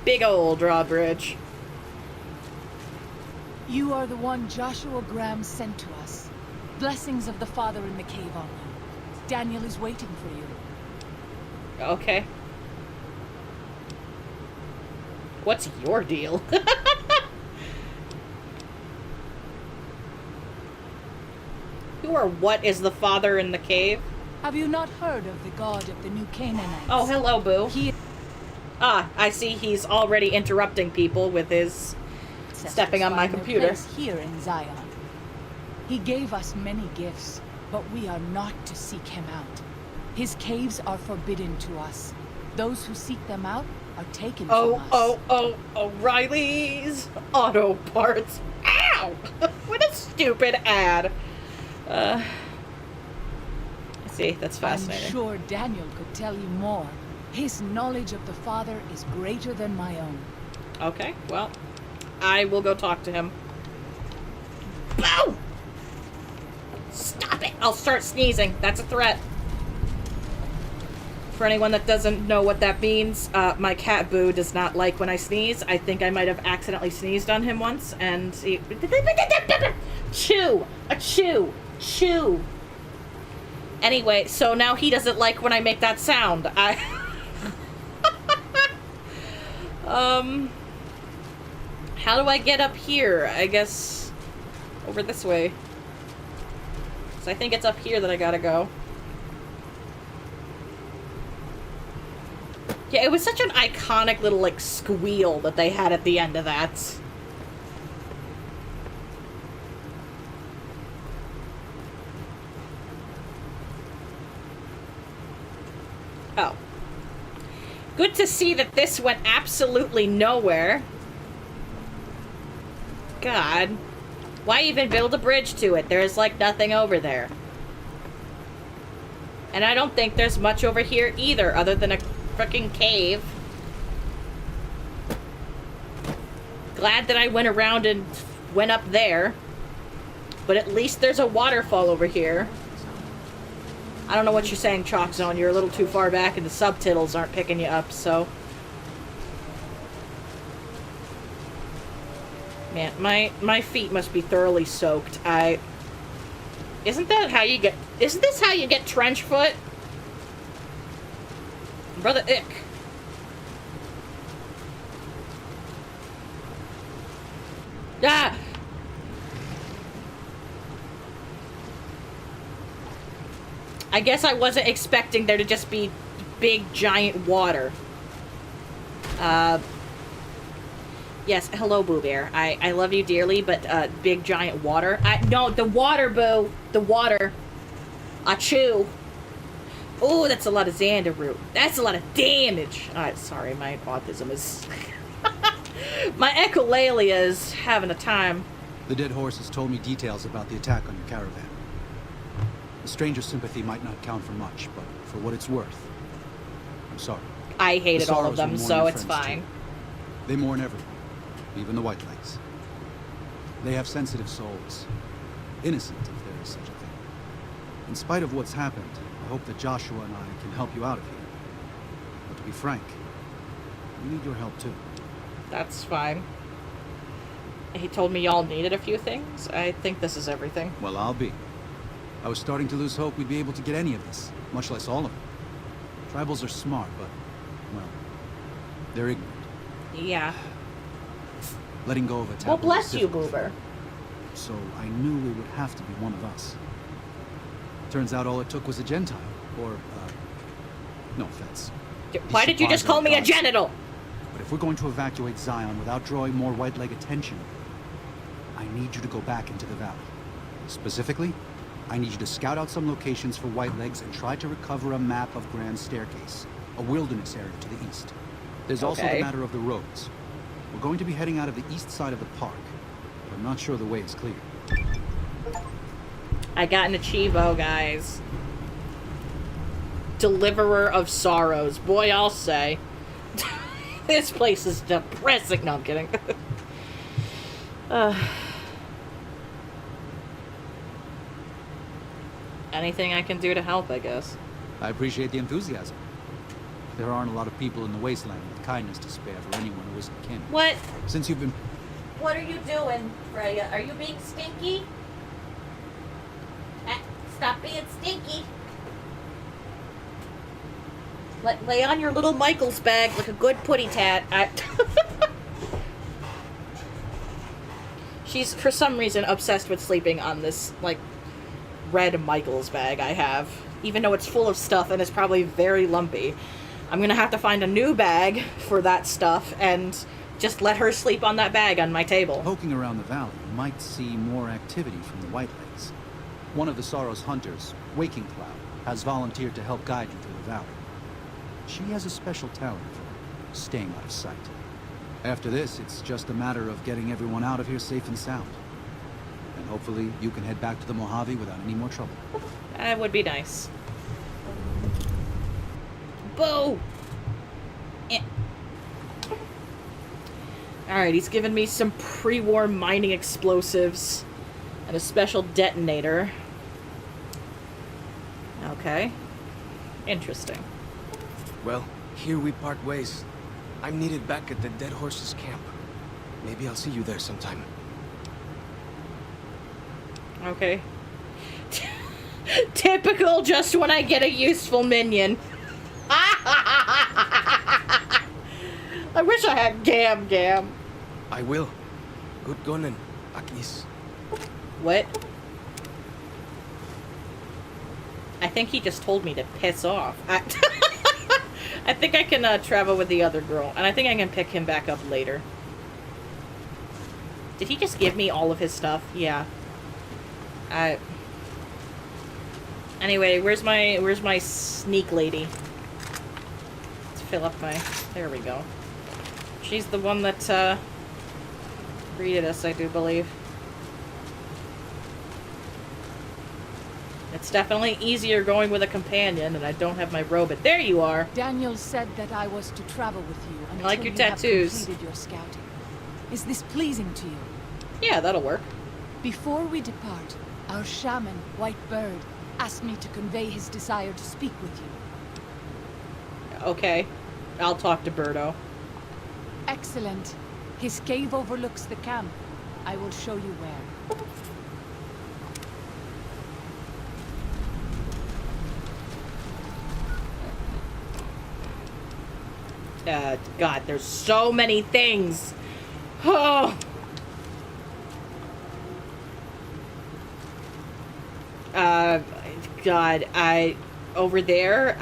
big old drawbridge. You are the one Joshua Graham sent to us. Blessings of the Father in the cave on you. Daniel is waiting for you. Okay. What's your deal? Who or what is the Father in the cave? Have you not heard of the god of the new Canaanites? Oh, hello, Boo. I see he's already interrupting people with his stepping on my computer. Here in Zion. He gave us many gifts, but we are not to seek him out. His caves are forbidden to us. Those who seek them out are taken from us. O'Reilly's Auto Parts. Ow! What a stupid ad. I see, that's fascinating. I'm sure Daniel could tell you more. His knowledge of the Father is greater than my own. Okay, well, I will go talk to him. Bow! Stop it! I'll start sneezing. That's a threat. For anyone that doesn't know what that means, my cat Boo does not like when I sneeze. I think I might have accidentally sneezed on him once, and he... Chew! Chew! Chew! Anyway, so now he doesn't like when I make that sound. How do I get up here? I guess over this way. So I think it's up here that I gotta go. Yeah, it was such an iconic little, like, squeal that they had at the end of that. Oh. Good to see that this went absolutely nowhere. God. Why even build a bridge to it? There's, like, nothing over there. And I don't think there's much over here either, other than a frickin' cave. Glad that I went around and went up there. But at least there's a waterfall over here. I don't know what you're saying, Chalk Zone. You're a little too far back and the subtitles aren't picking you up, so... Man, my feet must be thoroughly soaked. Isn't this how you get trench foot? Brother Ick. Ah! I guess I wasn't expecting there to just be big, giant water. Yes, hello, Boo Bear. I love you dearly, but, big, giant water. No, the water, Boo! The water. Achoo! Oh, that's a lot of Xander root. That's a lot of damage. Sorry, my autism is... My echolalia is having a time. The dead horses told me details about the attack on your caravan. A stranger's sympathy might not count for much, but for what it's worth, I'm sorry. I hated all of them, so it's fine. Too. They mourn everyone, even the Whitelights. They have sensitive souls. Innocent, if there is such a thing. In spite of what's happened, I hope that Joshua and I can help you out of here. But to be frank, we need your help too. That's fine. He told me y'all needed a few things. I think this is everything. Well, I'll be. I was starting to lose hope we'd be able to get any of this, much less all of it. Tribals are smart, but, well, they're ignorant. Yeah. Letting go of a taboo. Well, bless you, Boober. So I knew it would have to be one of us. Turns out all it took was a Gentile, or, no offense. Why did you just call me a genital? But if we're going to evacuate Zion without drawing more White Leg attention, I need you to go back into the valley. Specifically, I need you to scout out some locations for White Legs and try to recover a map of Grand Staircase, a wilderness area to the east. There's also the matter of the roads. We're going to be heading out of the east side of the park, but I'm not sure the way is clear. I got an Achievo, guys. Deliverer of Sorrows. Boy, I'll say. This place is depressing. No, I'm kidding. Anything I can do to help, I guess. I appreciate the enthusiasm. There aren't a lot of people in the wasteland with kindness to spare for anyone who isn't kin. What? Since you've been... What are you doing, Freya? Are you being stinky? Stop being stinky. Lay on your little Michael's bag like a good putty tat. She's, for some reason, obsessed with sleeping on this, like, red Michael's bag I have. Even though it's full of stuff and it's probably very lumpy. I'm gonna have to find a new bag for that stuff and just let her sleep on that bag on my table. Poking around the valley, you might see more activity from the Whitelegs. One of the Sorrow's hunters, Waking Cloud, has volunteered to help guide you through the valley. She has a special talent for staying out of sight. After this, it's just a matter of getting everyone out of here safe and sound. And hopefully you can head back to the Mojave without any more trouble. That would be nice. Boo! Eh. Alright, he's given me some pre-war mining explosives and a special detonator. Okay. Interesting. Well, here we part ways. I'm needed back at the Dead Horses camp. Maybe I'll see you there sometime. Okay. Typical, just when I get a useful minion. I wish I had Gam. I will. Good gunning, Akis. What? I think he just told me to piss off. I think I can travel with the other girl, and I think I can pick him back up later. Did he just give me all of his stuff? Yeah. Anyway, where's my sneak lady? Let's fill up my... There we go. She's the one that, greeted us, I do believe. It's definitely easier going with a companion, and I don't have my robot. There you are! Daniel said that I was to travel with you until I like your you tattoos. have completed your scouting. Is this pleasing to you? Yeah, that'll work. Before we depart, our shaman, White Bird, asked me to convey his desire to speak with you. Okay. I'll talk to Birdo. Excellent. His cave overlooks the camp. I will show you where. God, there's so many things. Oh. God, over there,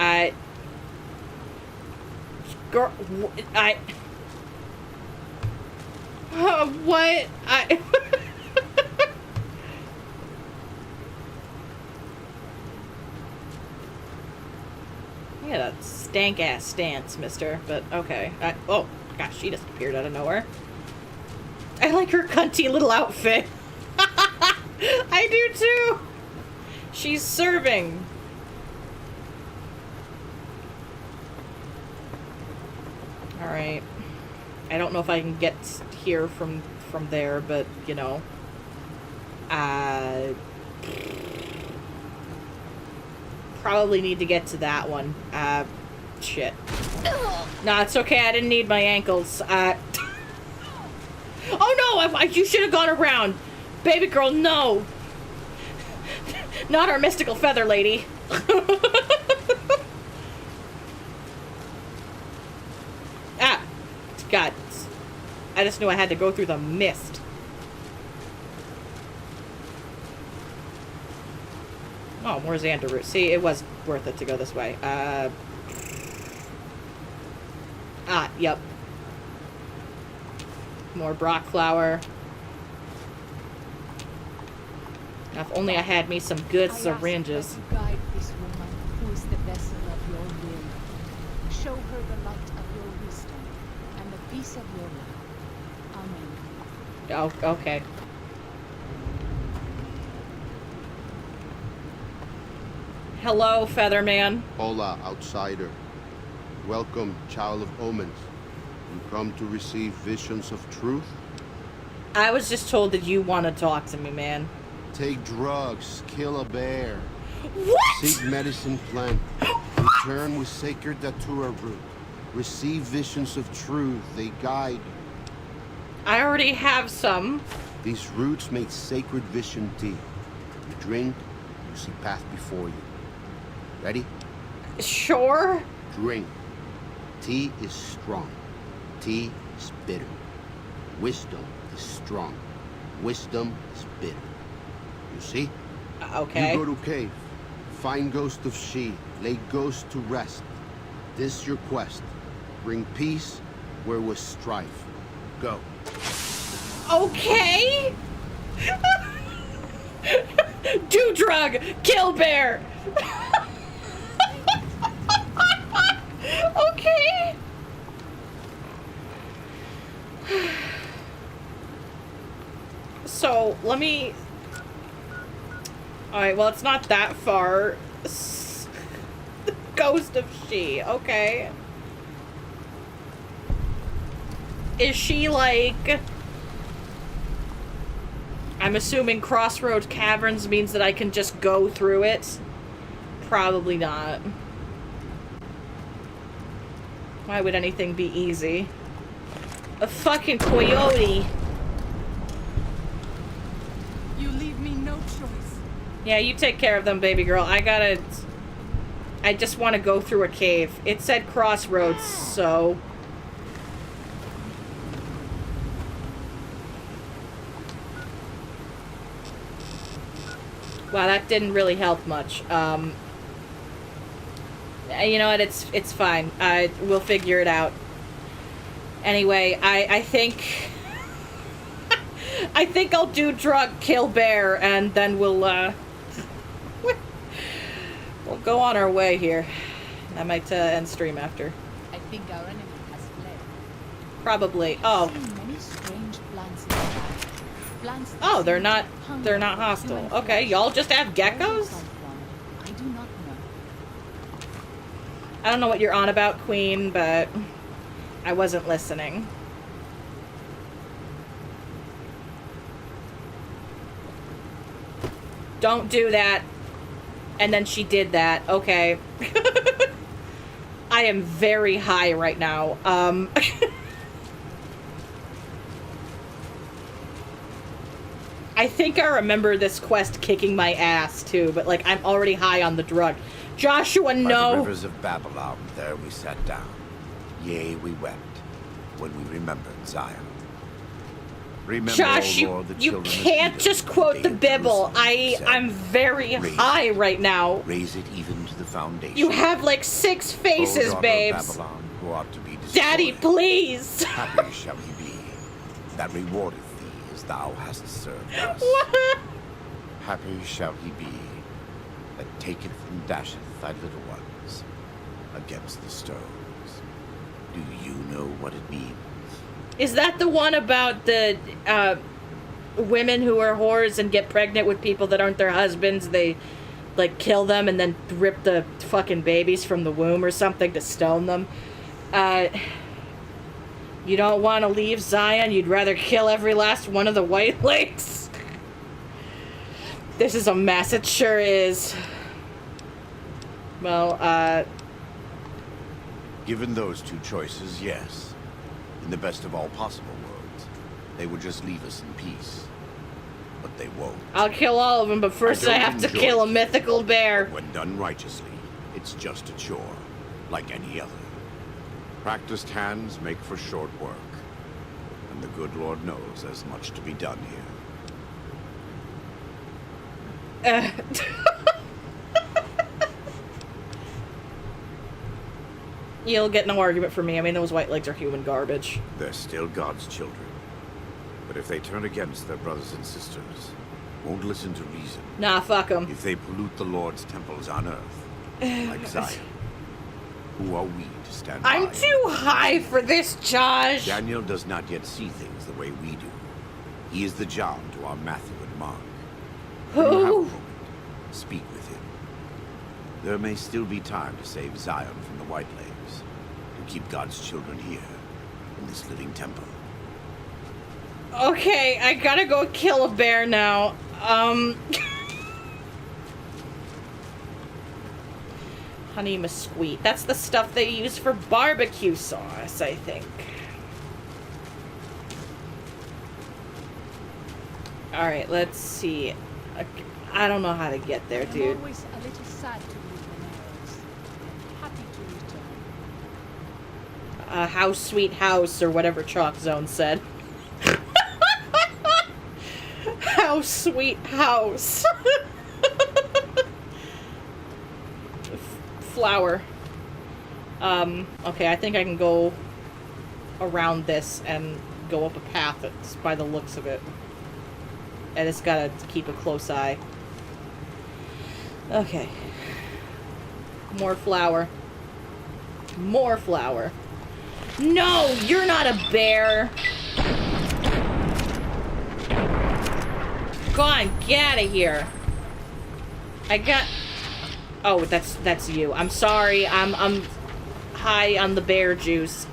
girl, what? Yeah, that stank-ass stance, mister, but okay. Oh, gosh, she just appeared out of nowhere. I like her cunty little outfit. I do too! She's serving. Alright. I don't know if I can get here from there, but, you know. probably need to get to that one. Shit. Nah, it's okay. I didn't need my ankles. Oh no! You should have gone around. Baby girl, no. Not our mystical feather lady. Ah! God. I just knew I had to go through the mist. Oh, more Xander root. See, it was worth it to go this way. Yep. More Brock flower. Now, if only I had me some good syringes. I ask that you guide this woman, who is the vessel of your will. Show her the light of your wisdom and the peace of your love. Amen. Oh, okay. Hello, Featherman. Hola, outsider. Welcome, child of omens. You come to receive visions of truth? I was just told that you want to talk to me, man. Take drugs, kill a bear. What? Seek medicine plant. Return with sacred datura root. Receive visions of truth, they guide you. I already have some. These roots make sacred vision tea. You drink, you see path before you. Ready? Sure. Drink. Tea is strong. Tea is bitter. Wisdom is strong. Wisdom is bitter. You see? Okay. You go to cave. Find ghost of she. Lay ghost to rest. This your quest. Bring peace where was strife. Go. Okay. Do drug. Kill bear. Okay. So, let me... Alright, well, it's not that far. Ghost of she, okay. Is she, like... I'm assuming Crossroads Caverns means that I can just go through it? Probably not. Why would anything be easy? A fucking coyote! You leave me no choice. Yeah, you take care of them, baby girl. I just want to go through a cave. It said Crossroads, so... Wow, that didn't really help much. You know what? It's fine. We'll figure it out. Anyway, I think... I think I'll do drug, kill bear, and then we'll go on our way here. I might end stream after. I think our enemy has fled. Probably. Oh. Many strange plants in the wild. Plants that Oh, they're seem not to hunger they're not for hostile. human Okay, flesh. y'all just have Where they geckos? come from, I do not know. I don't know what you're on about, Queen, but I wasn't listening. Don't do that. And then she did that. Okay. I am very high right now. I think I remember this quest kicking my ass too, but like I'm already high on the drug. Joshua, By the no. rivers of Babylon, there we sat down. Yea, we wept when we remembered Zion. Remember, Josh, O Lord, the you children of can't Edom, just quote when the they had Bible. Jerusalem, said, I'm very "Raise high right now. Raise it even to the foundation. You have like 6 faces, O daughter of babes. Babylon, who ought to be destroyed. Daddy, please. Happy shall he be, that rewardeth thee as thou hast served us. Happy shall he be, that taketh and dasheth thy little ones against the stones. Do you know what it means? Is that the one about the women who are whores and get pregnant with people that aren't their husbands? They like kill them and then rip the fucking babies from the womb or something to stone them. You don't want to leave Zion? You'd rather kill every last one of the White Lakes? This is a mess. It sure is. Well, Given those two choices, yes. In the best of all possible worlds, they would just leave us in peace. But they won't. I'll kill all of them, but first I have to kill a mythical bear. But when done righteously, it's just a chore, like any other. Practiced hands make for short work. And the good Lord knows there's much to be done here. You'll get no argument from me. I mean, those white legs are human garbage. They're still God's children. But if they turn against their brothers and sisters, won't listen to reason. Nah, fuck them. If they pollute the Lord's temples on earth, like Zion, who are we to stand by? I'm too high for this, Josh. Daniel does not yet see things the way we do. He is the John to our Matthew and Mark. When you have a moment, speak with him. There may still be time to save Zion from the White Legs, to keep God's children here, in this living temple. Okay, I gotta go kill a bear now. Honey mesquite. That's the stuff they use for barbecue sauce, I think. Alright, let's see. I don't know how to get there, dude. I'm always a little sad to leave Benares. Happy to return. House sweet house, or whatever Chalk Zone said. House sweet house. Flower. Okay, I think I can go around this and go up a path that's by the looks of it. I just gotta keep a close eye. Okay. More flour. More flour. No, you're not a bear. Go on, get out of here. I got... Oh, that's you. I'm sorry. I'm high on the bear juice.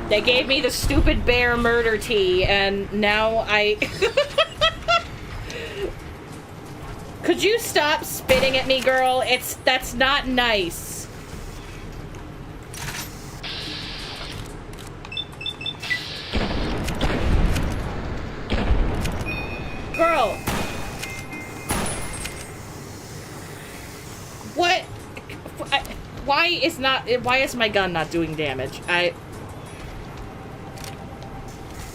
They gave me the stupid bear murder tea, and now I... Could you stop spitting at me, girl? That's not nice. Girl. What? Why is my gun not doing damage?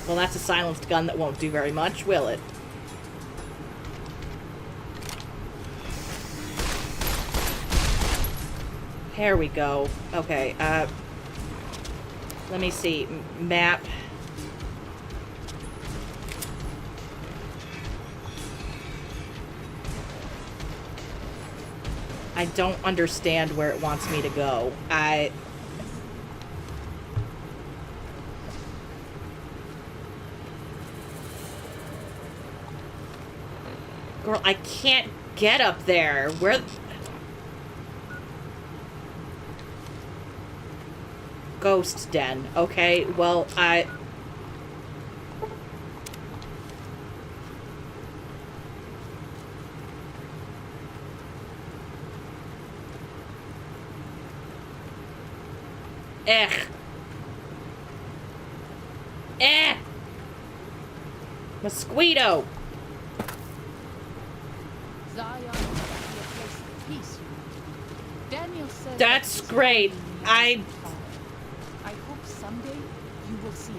Well, that's a silenced gun that won't do very much, will it? There we go. Okay, let me see. Map. I don't understand where it wants me to go. Girl, I can't get up there. Where... Ghost den. Okay, well, Mosquito! Zion is a place of peace. Daniel says that's great. I hope someday you will see it.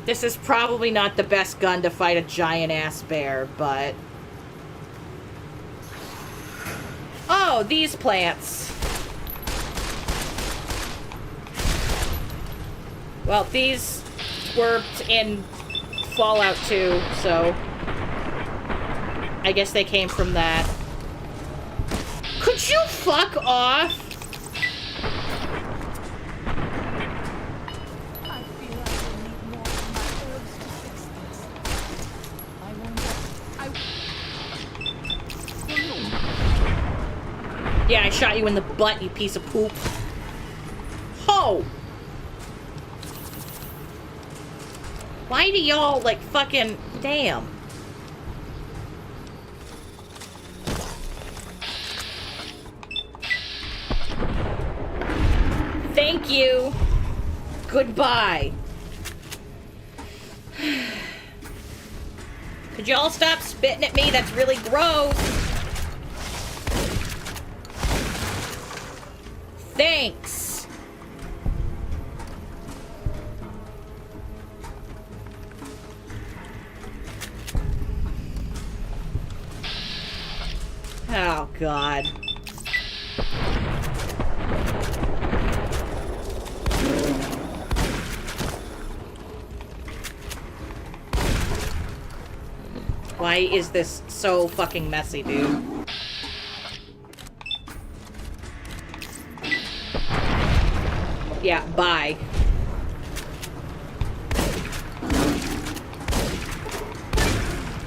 This is probably not the best gun to fight a giant-ass bear, but... Oh, these plants. Well, these worked in Fallout 2, so... I guess they came from that. Could you fuck off? I feel like I need more of my herbs to fix this. I won't... Yeah, shot you in the butt, you piece of poop. Ho! Why do y'all, like, fucking... Damn. Thank you. Goodbye. Could y'all stop spitting at me? That's really gross. Thanks. Oh, God. Why is this so fucking messy, dude? Yeah, bye.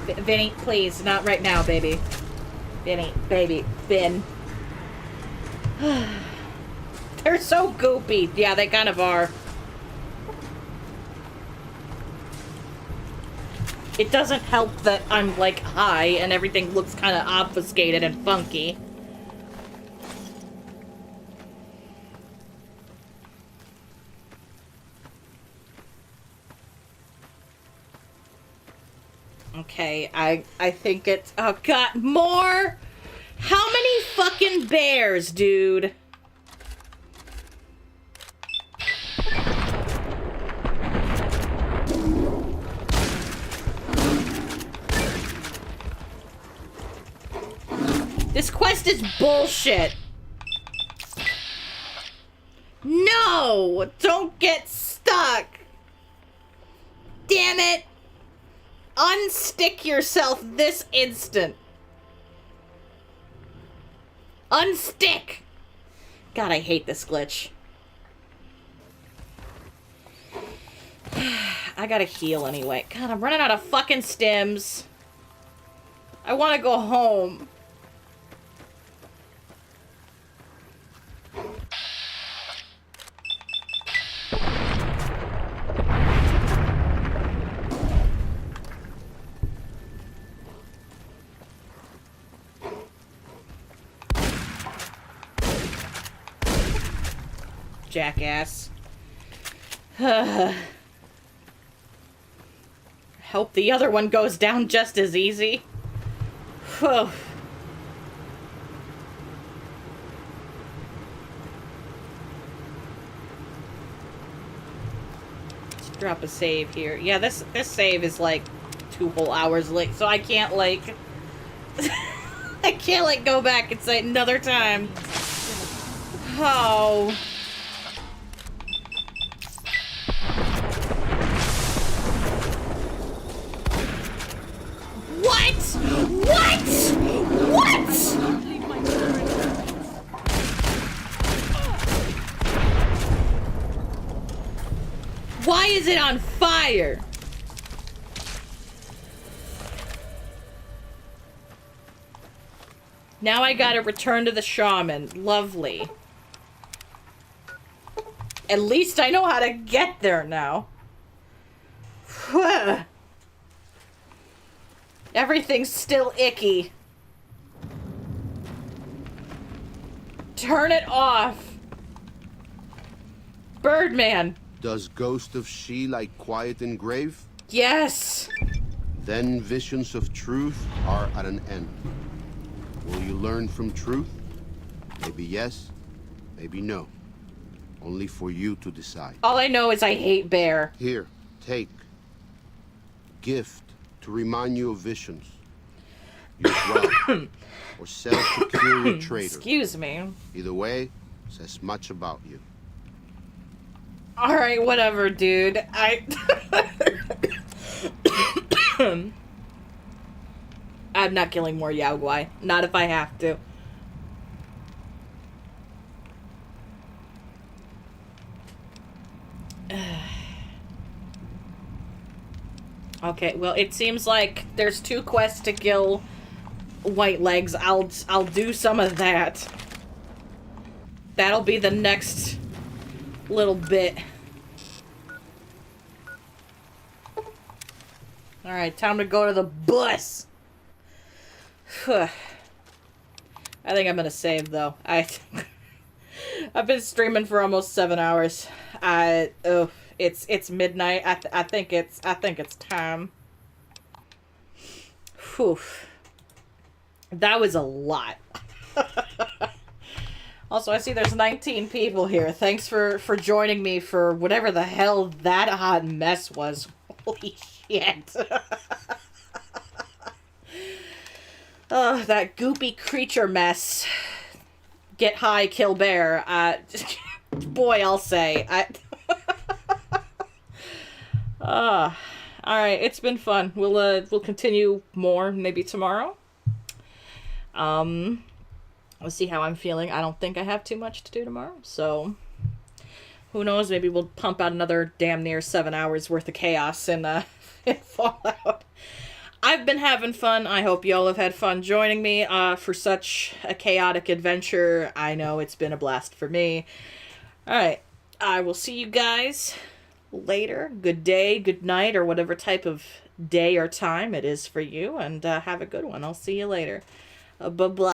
Vinny, please, not right now, baby. Vinny, baby, Vin. They're so goopy. Yeah, they kind of are. It doesn't help that I'm, like, high and everything looks kind of obfuscated and funky. Okay, I think it's... Oh, God, more? How many fucking bears, dude? This quest is bullshit. No! Don't get stuck! Damn it! Unstick yourself this instant. Unstick! God, I hate this glitch. I gotta heal anyway. God, I'm running out of fucking stims. I want to go home. Jackass. Hope the other one goes down just as easy. Whew. Let's drop a save here. Yeah, this save is like 2 whole hours late, so I can't like I can't like go back and say another time. Oh. What? What? What? Why is it on fire? Now I gotta return to the shaman. Lovely. At least I know how to get there now. Everything's still icky. Turn it off. Birdman. Does Ghost of She like quiet and grave? Yes. Then visions of truth are at an end. Will you learn from truth? Maybe yes, maybe no. Only for you to decide. All I know is I hate bear. Here, take. Gift to remind you of visions. Use well. Or sell to cure your traitor. Excuse me. Either way, says much about you. Alright, whatever, dude. I'm not killing more Yao Guai. Not if I have to. Okay, well, it seems like there's 2 quests to kill White Legs. I'll do some of that. That'll be the next little bit. Alright, time to go to the bus. I think I'm gonna save, though. I've been streaming for almost 7 hours. It's midnight. I think it's time. Whew. That was a lot. Also, I see there's 19 people here. Thanks for joining me for whatever the hell that hot mess was. Holy shit. Oh, that goopy creature mess. Get high, kill bear. Boy, I'll say. Alright, it's been fun. We'll continue more maybe tomorrow. We'll see how I'm feeling. I don't think I have too much to do tomorrow, so who knows? Maybe we'll pump out another damn near 7 hours worth of chaos in Fallout. I've been having fun. I hope y'all have had fun joining me for such a chaotic adventure. I know it's been a blast for me. Alright, I will see you guys later. Good day, good night, or whatever type of day or time it is for you, and have a good one. I'll see you later. Bye-bye.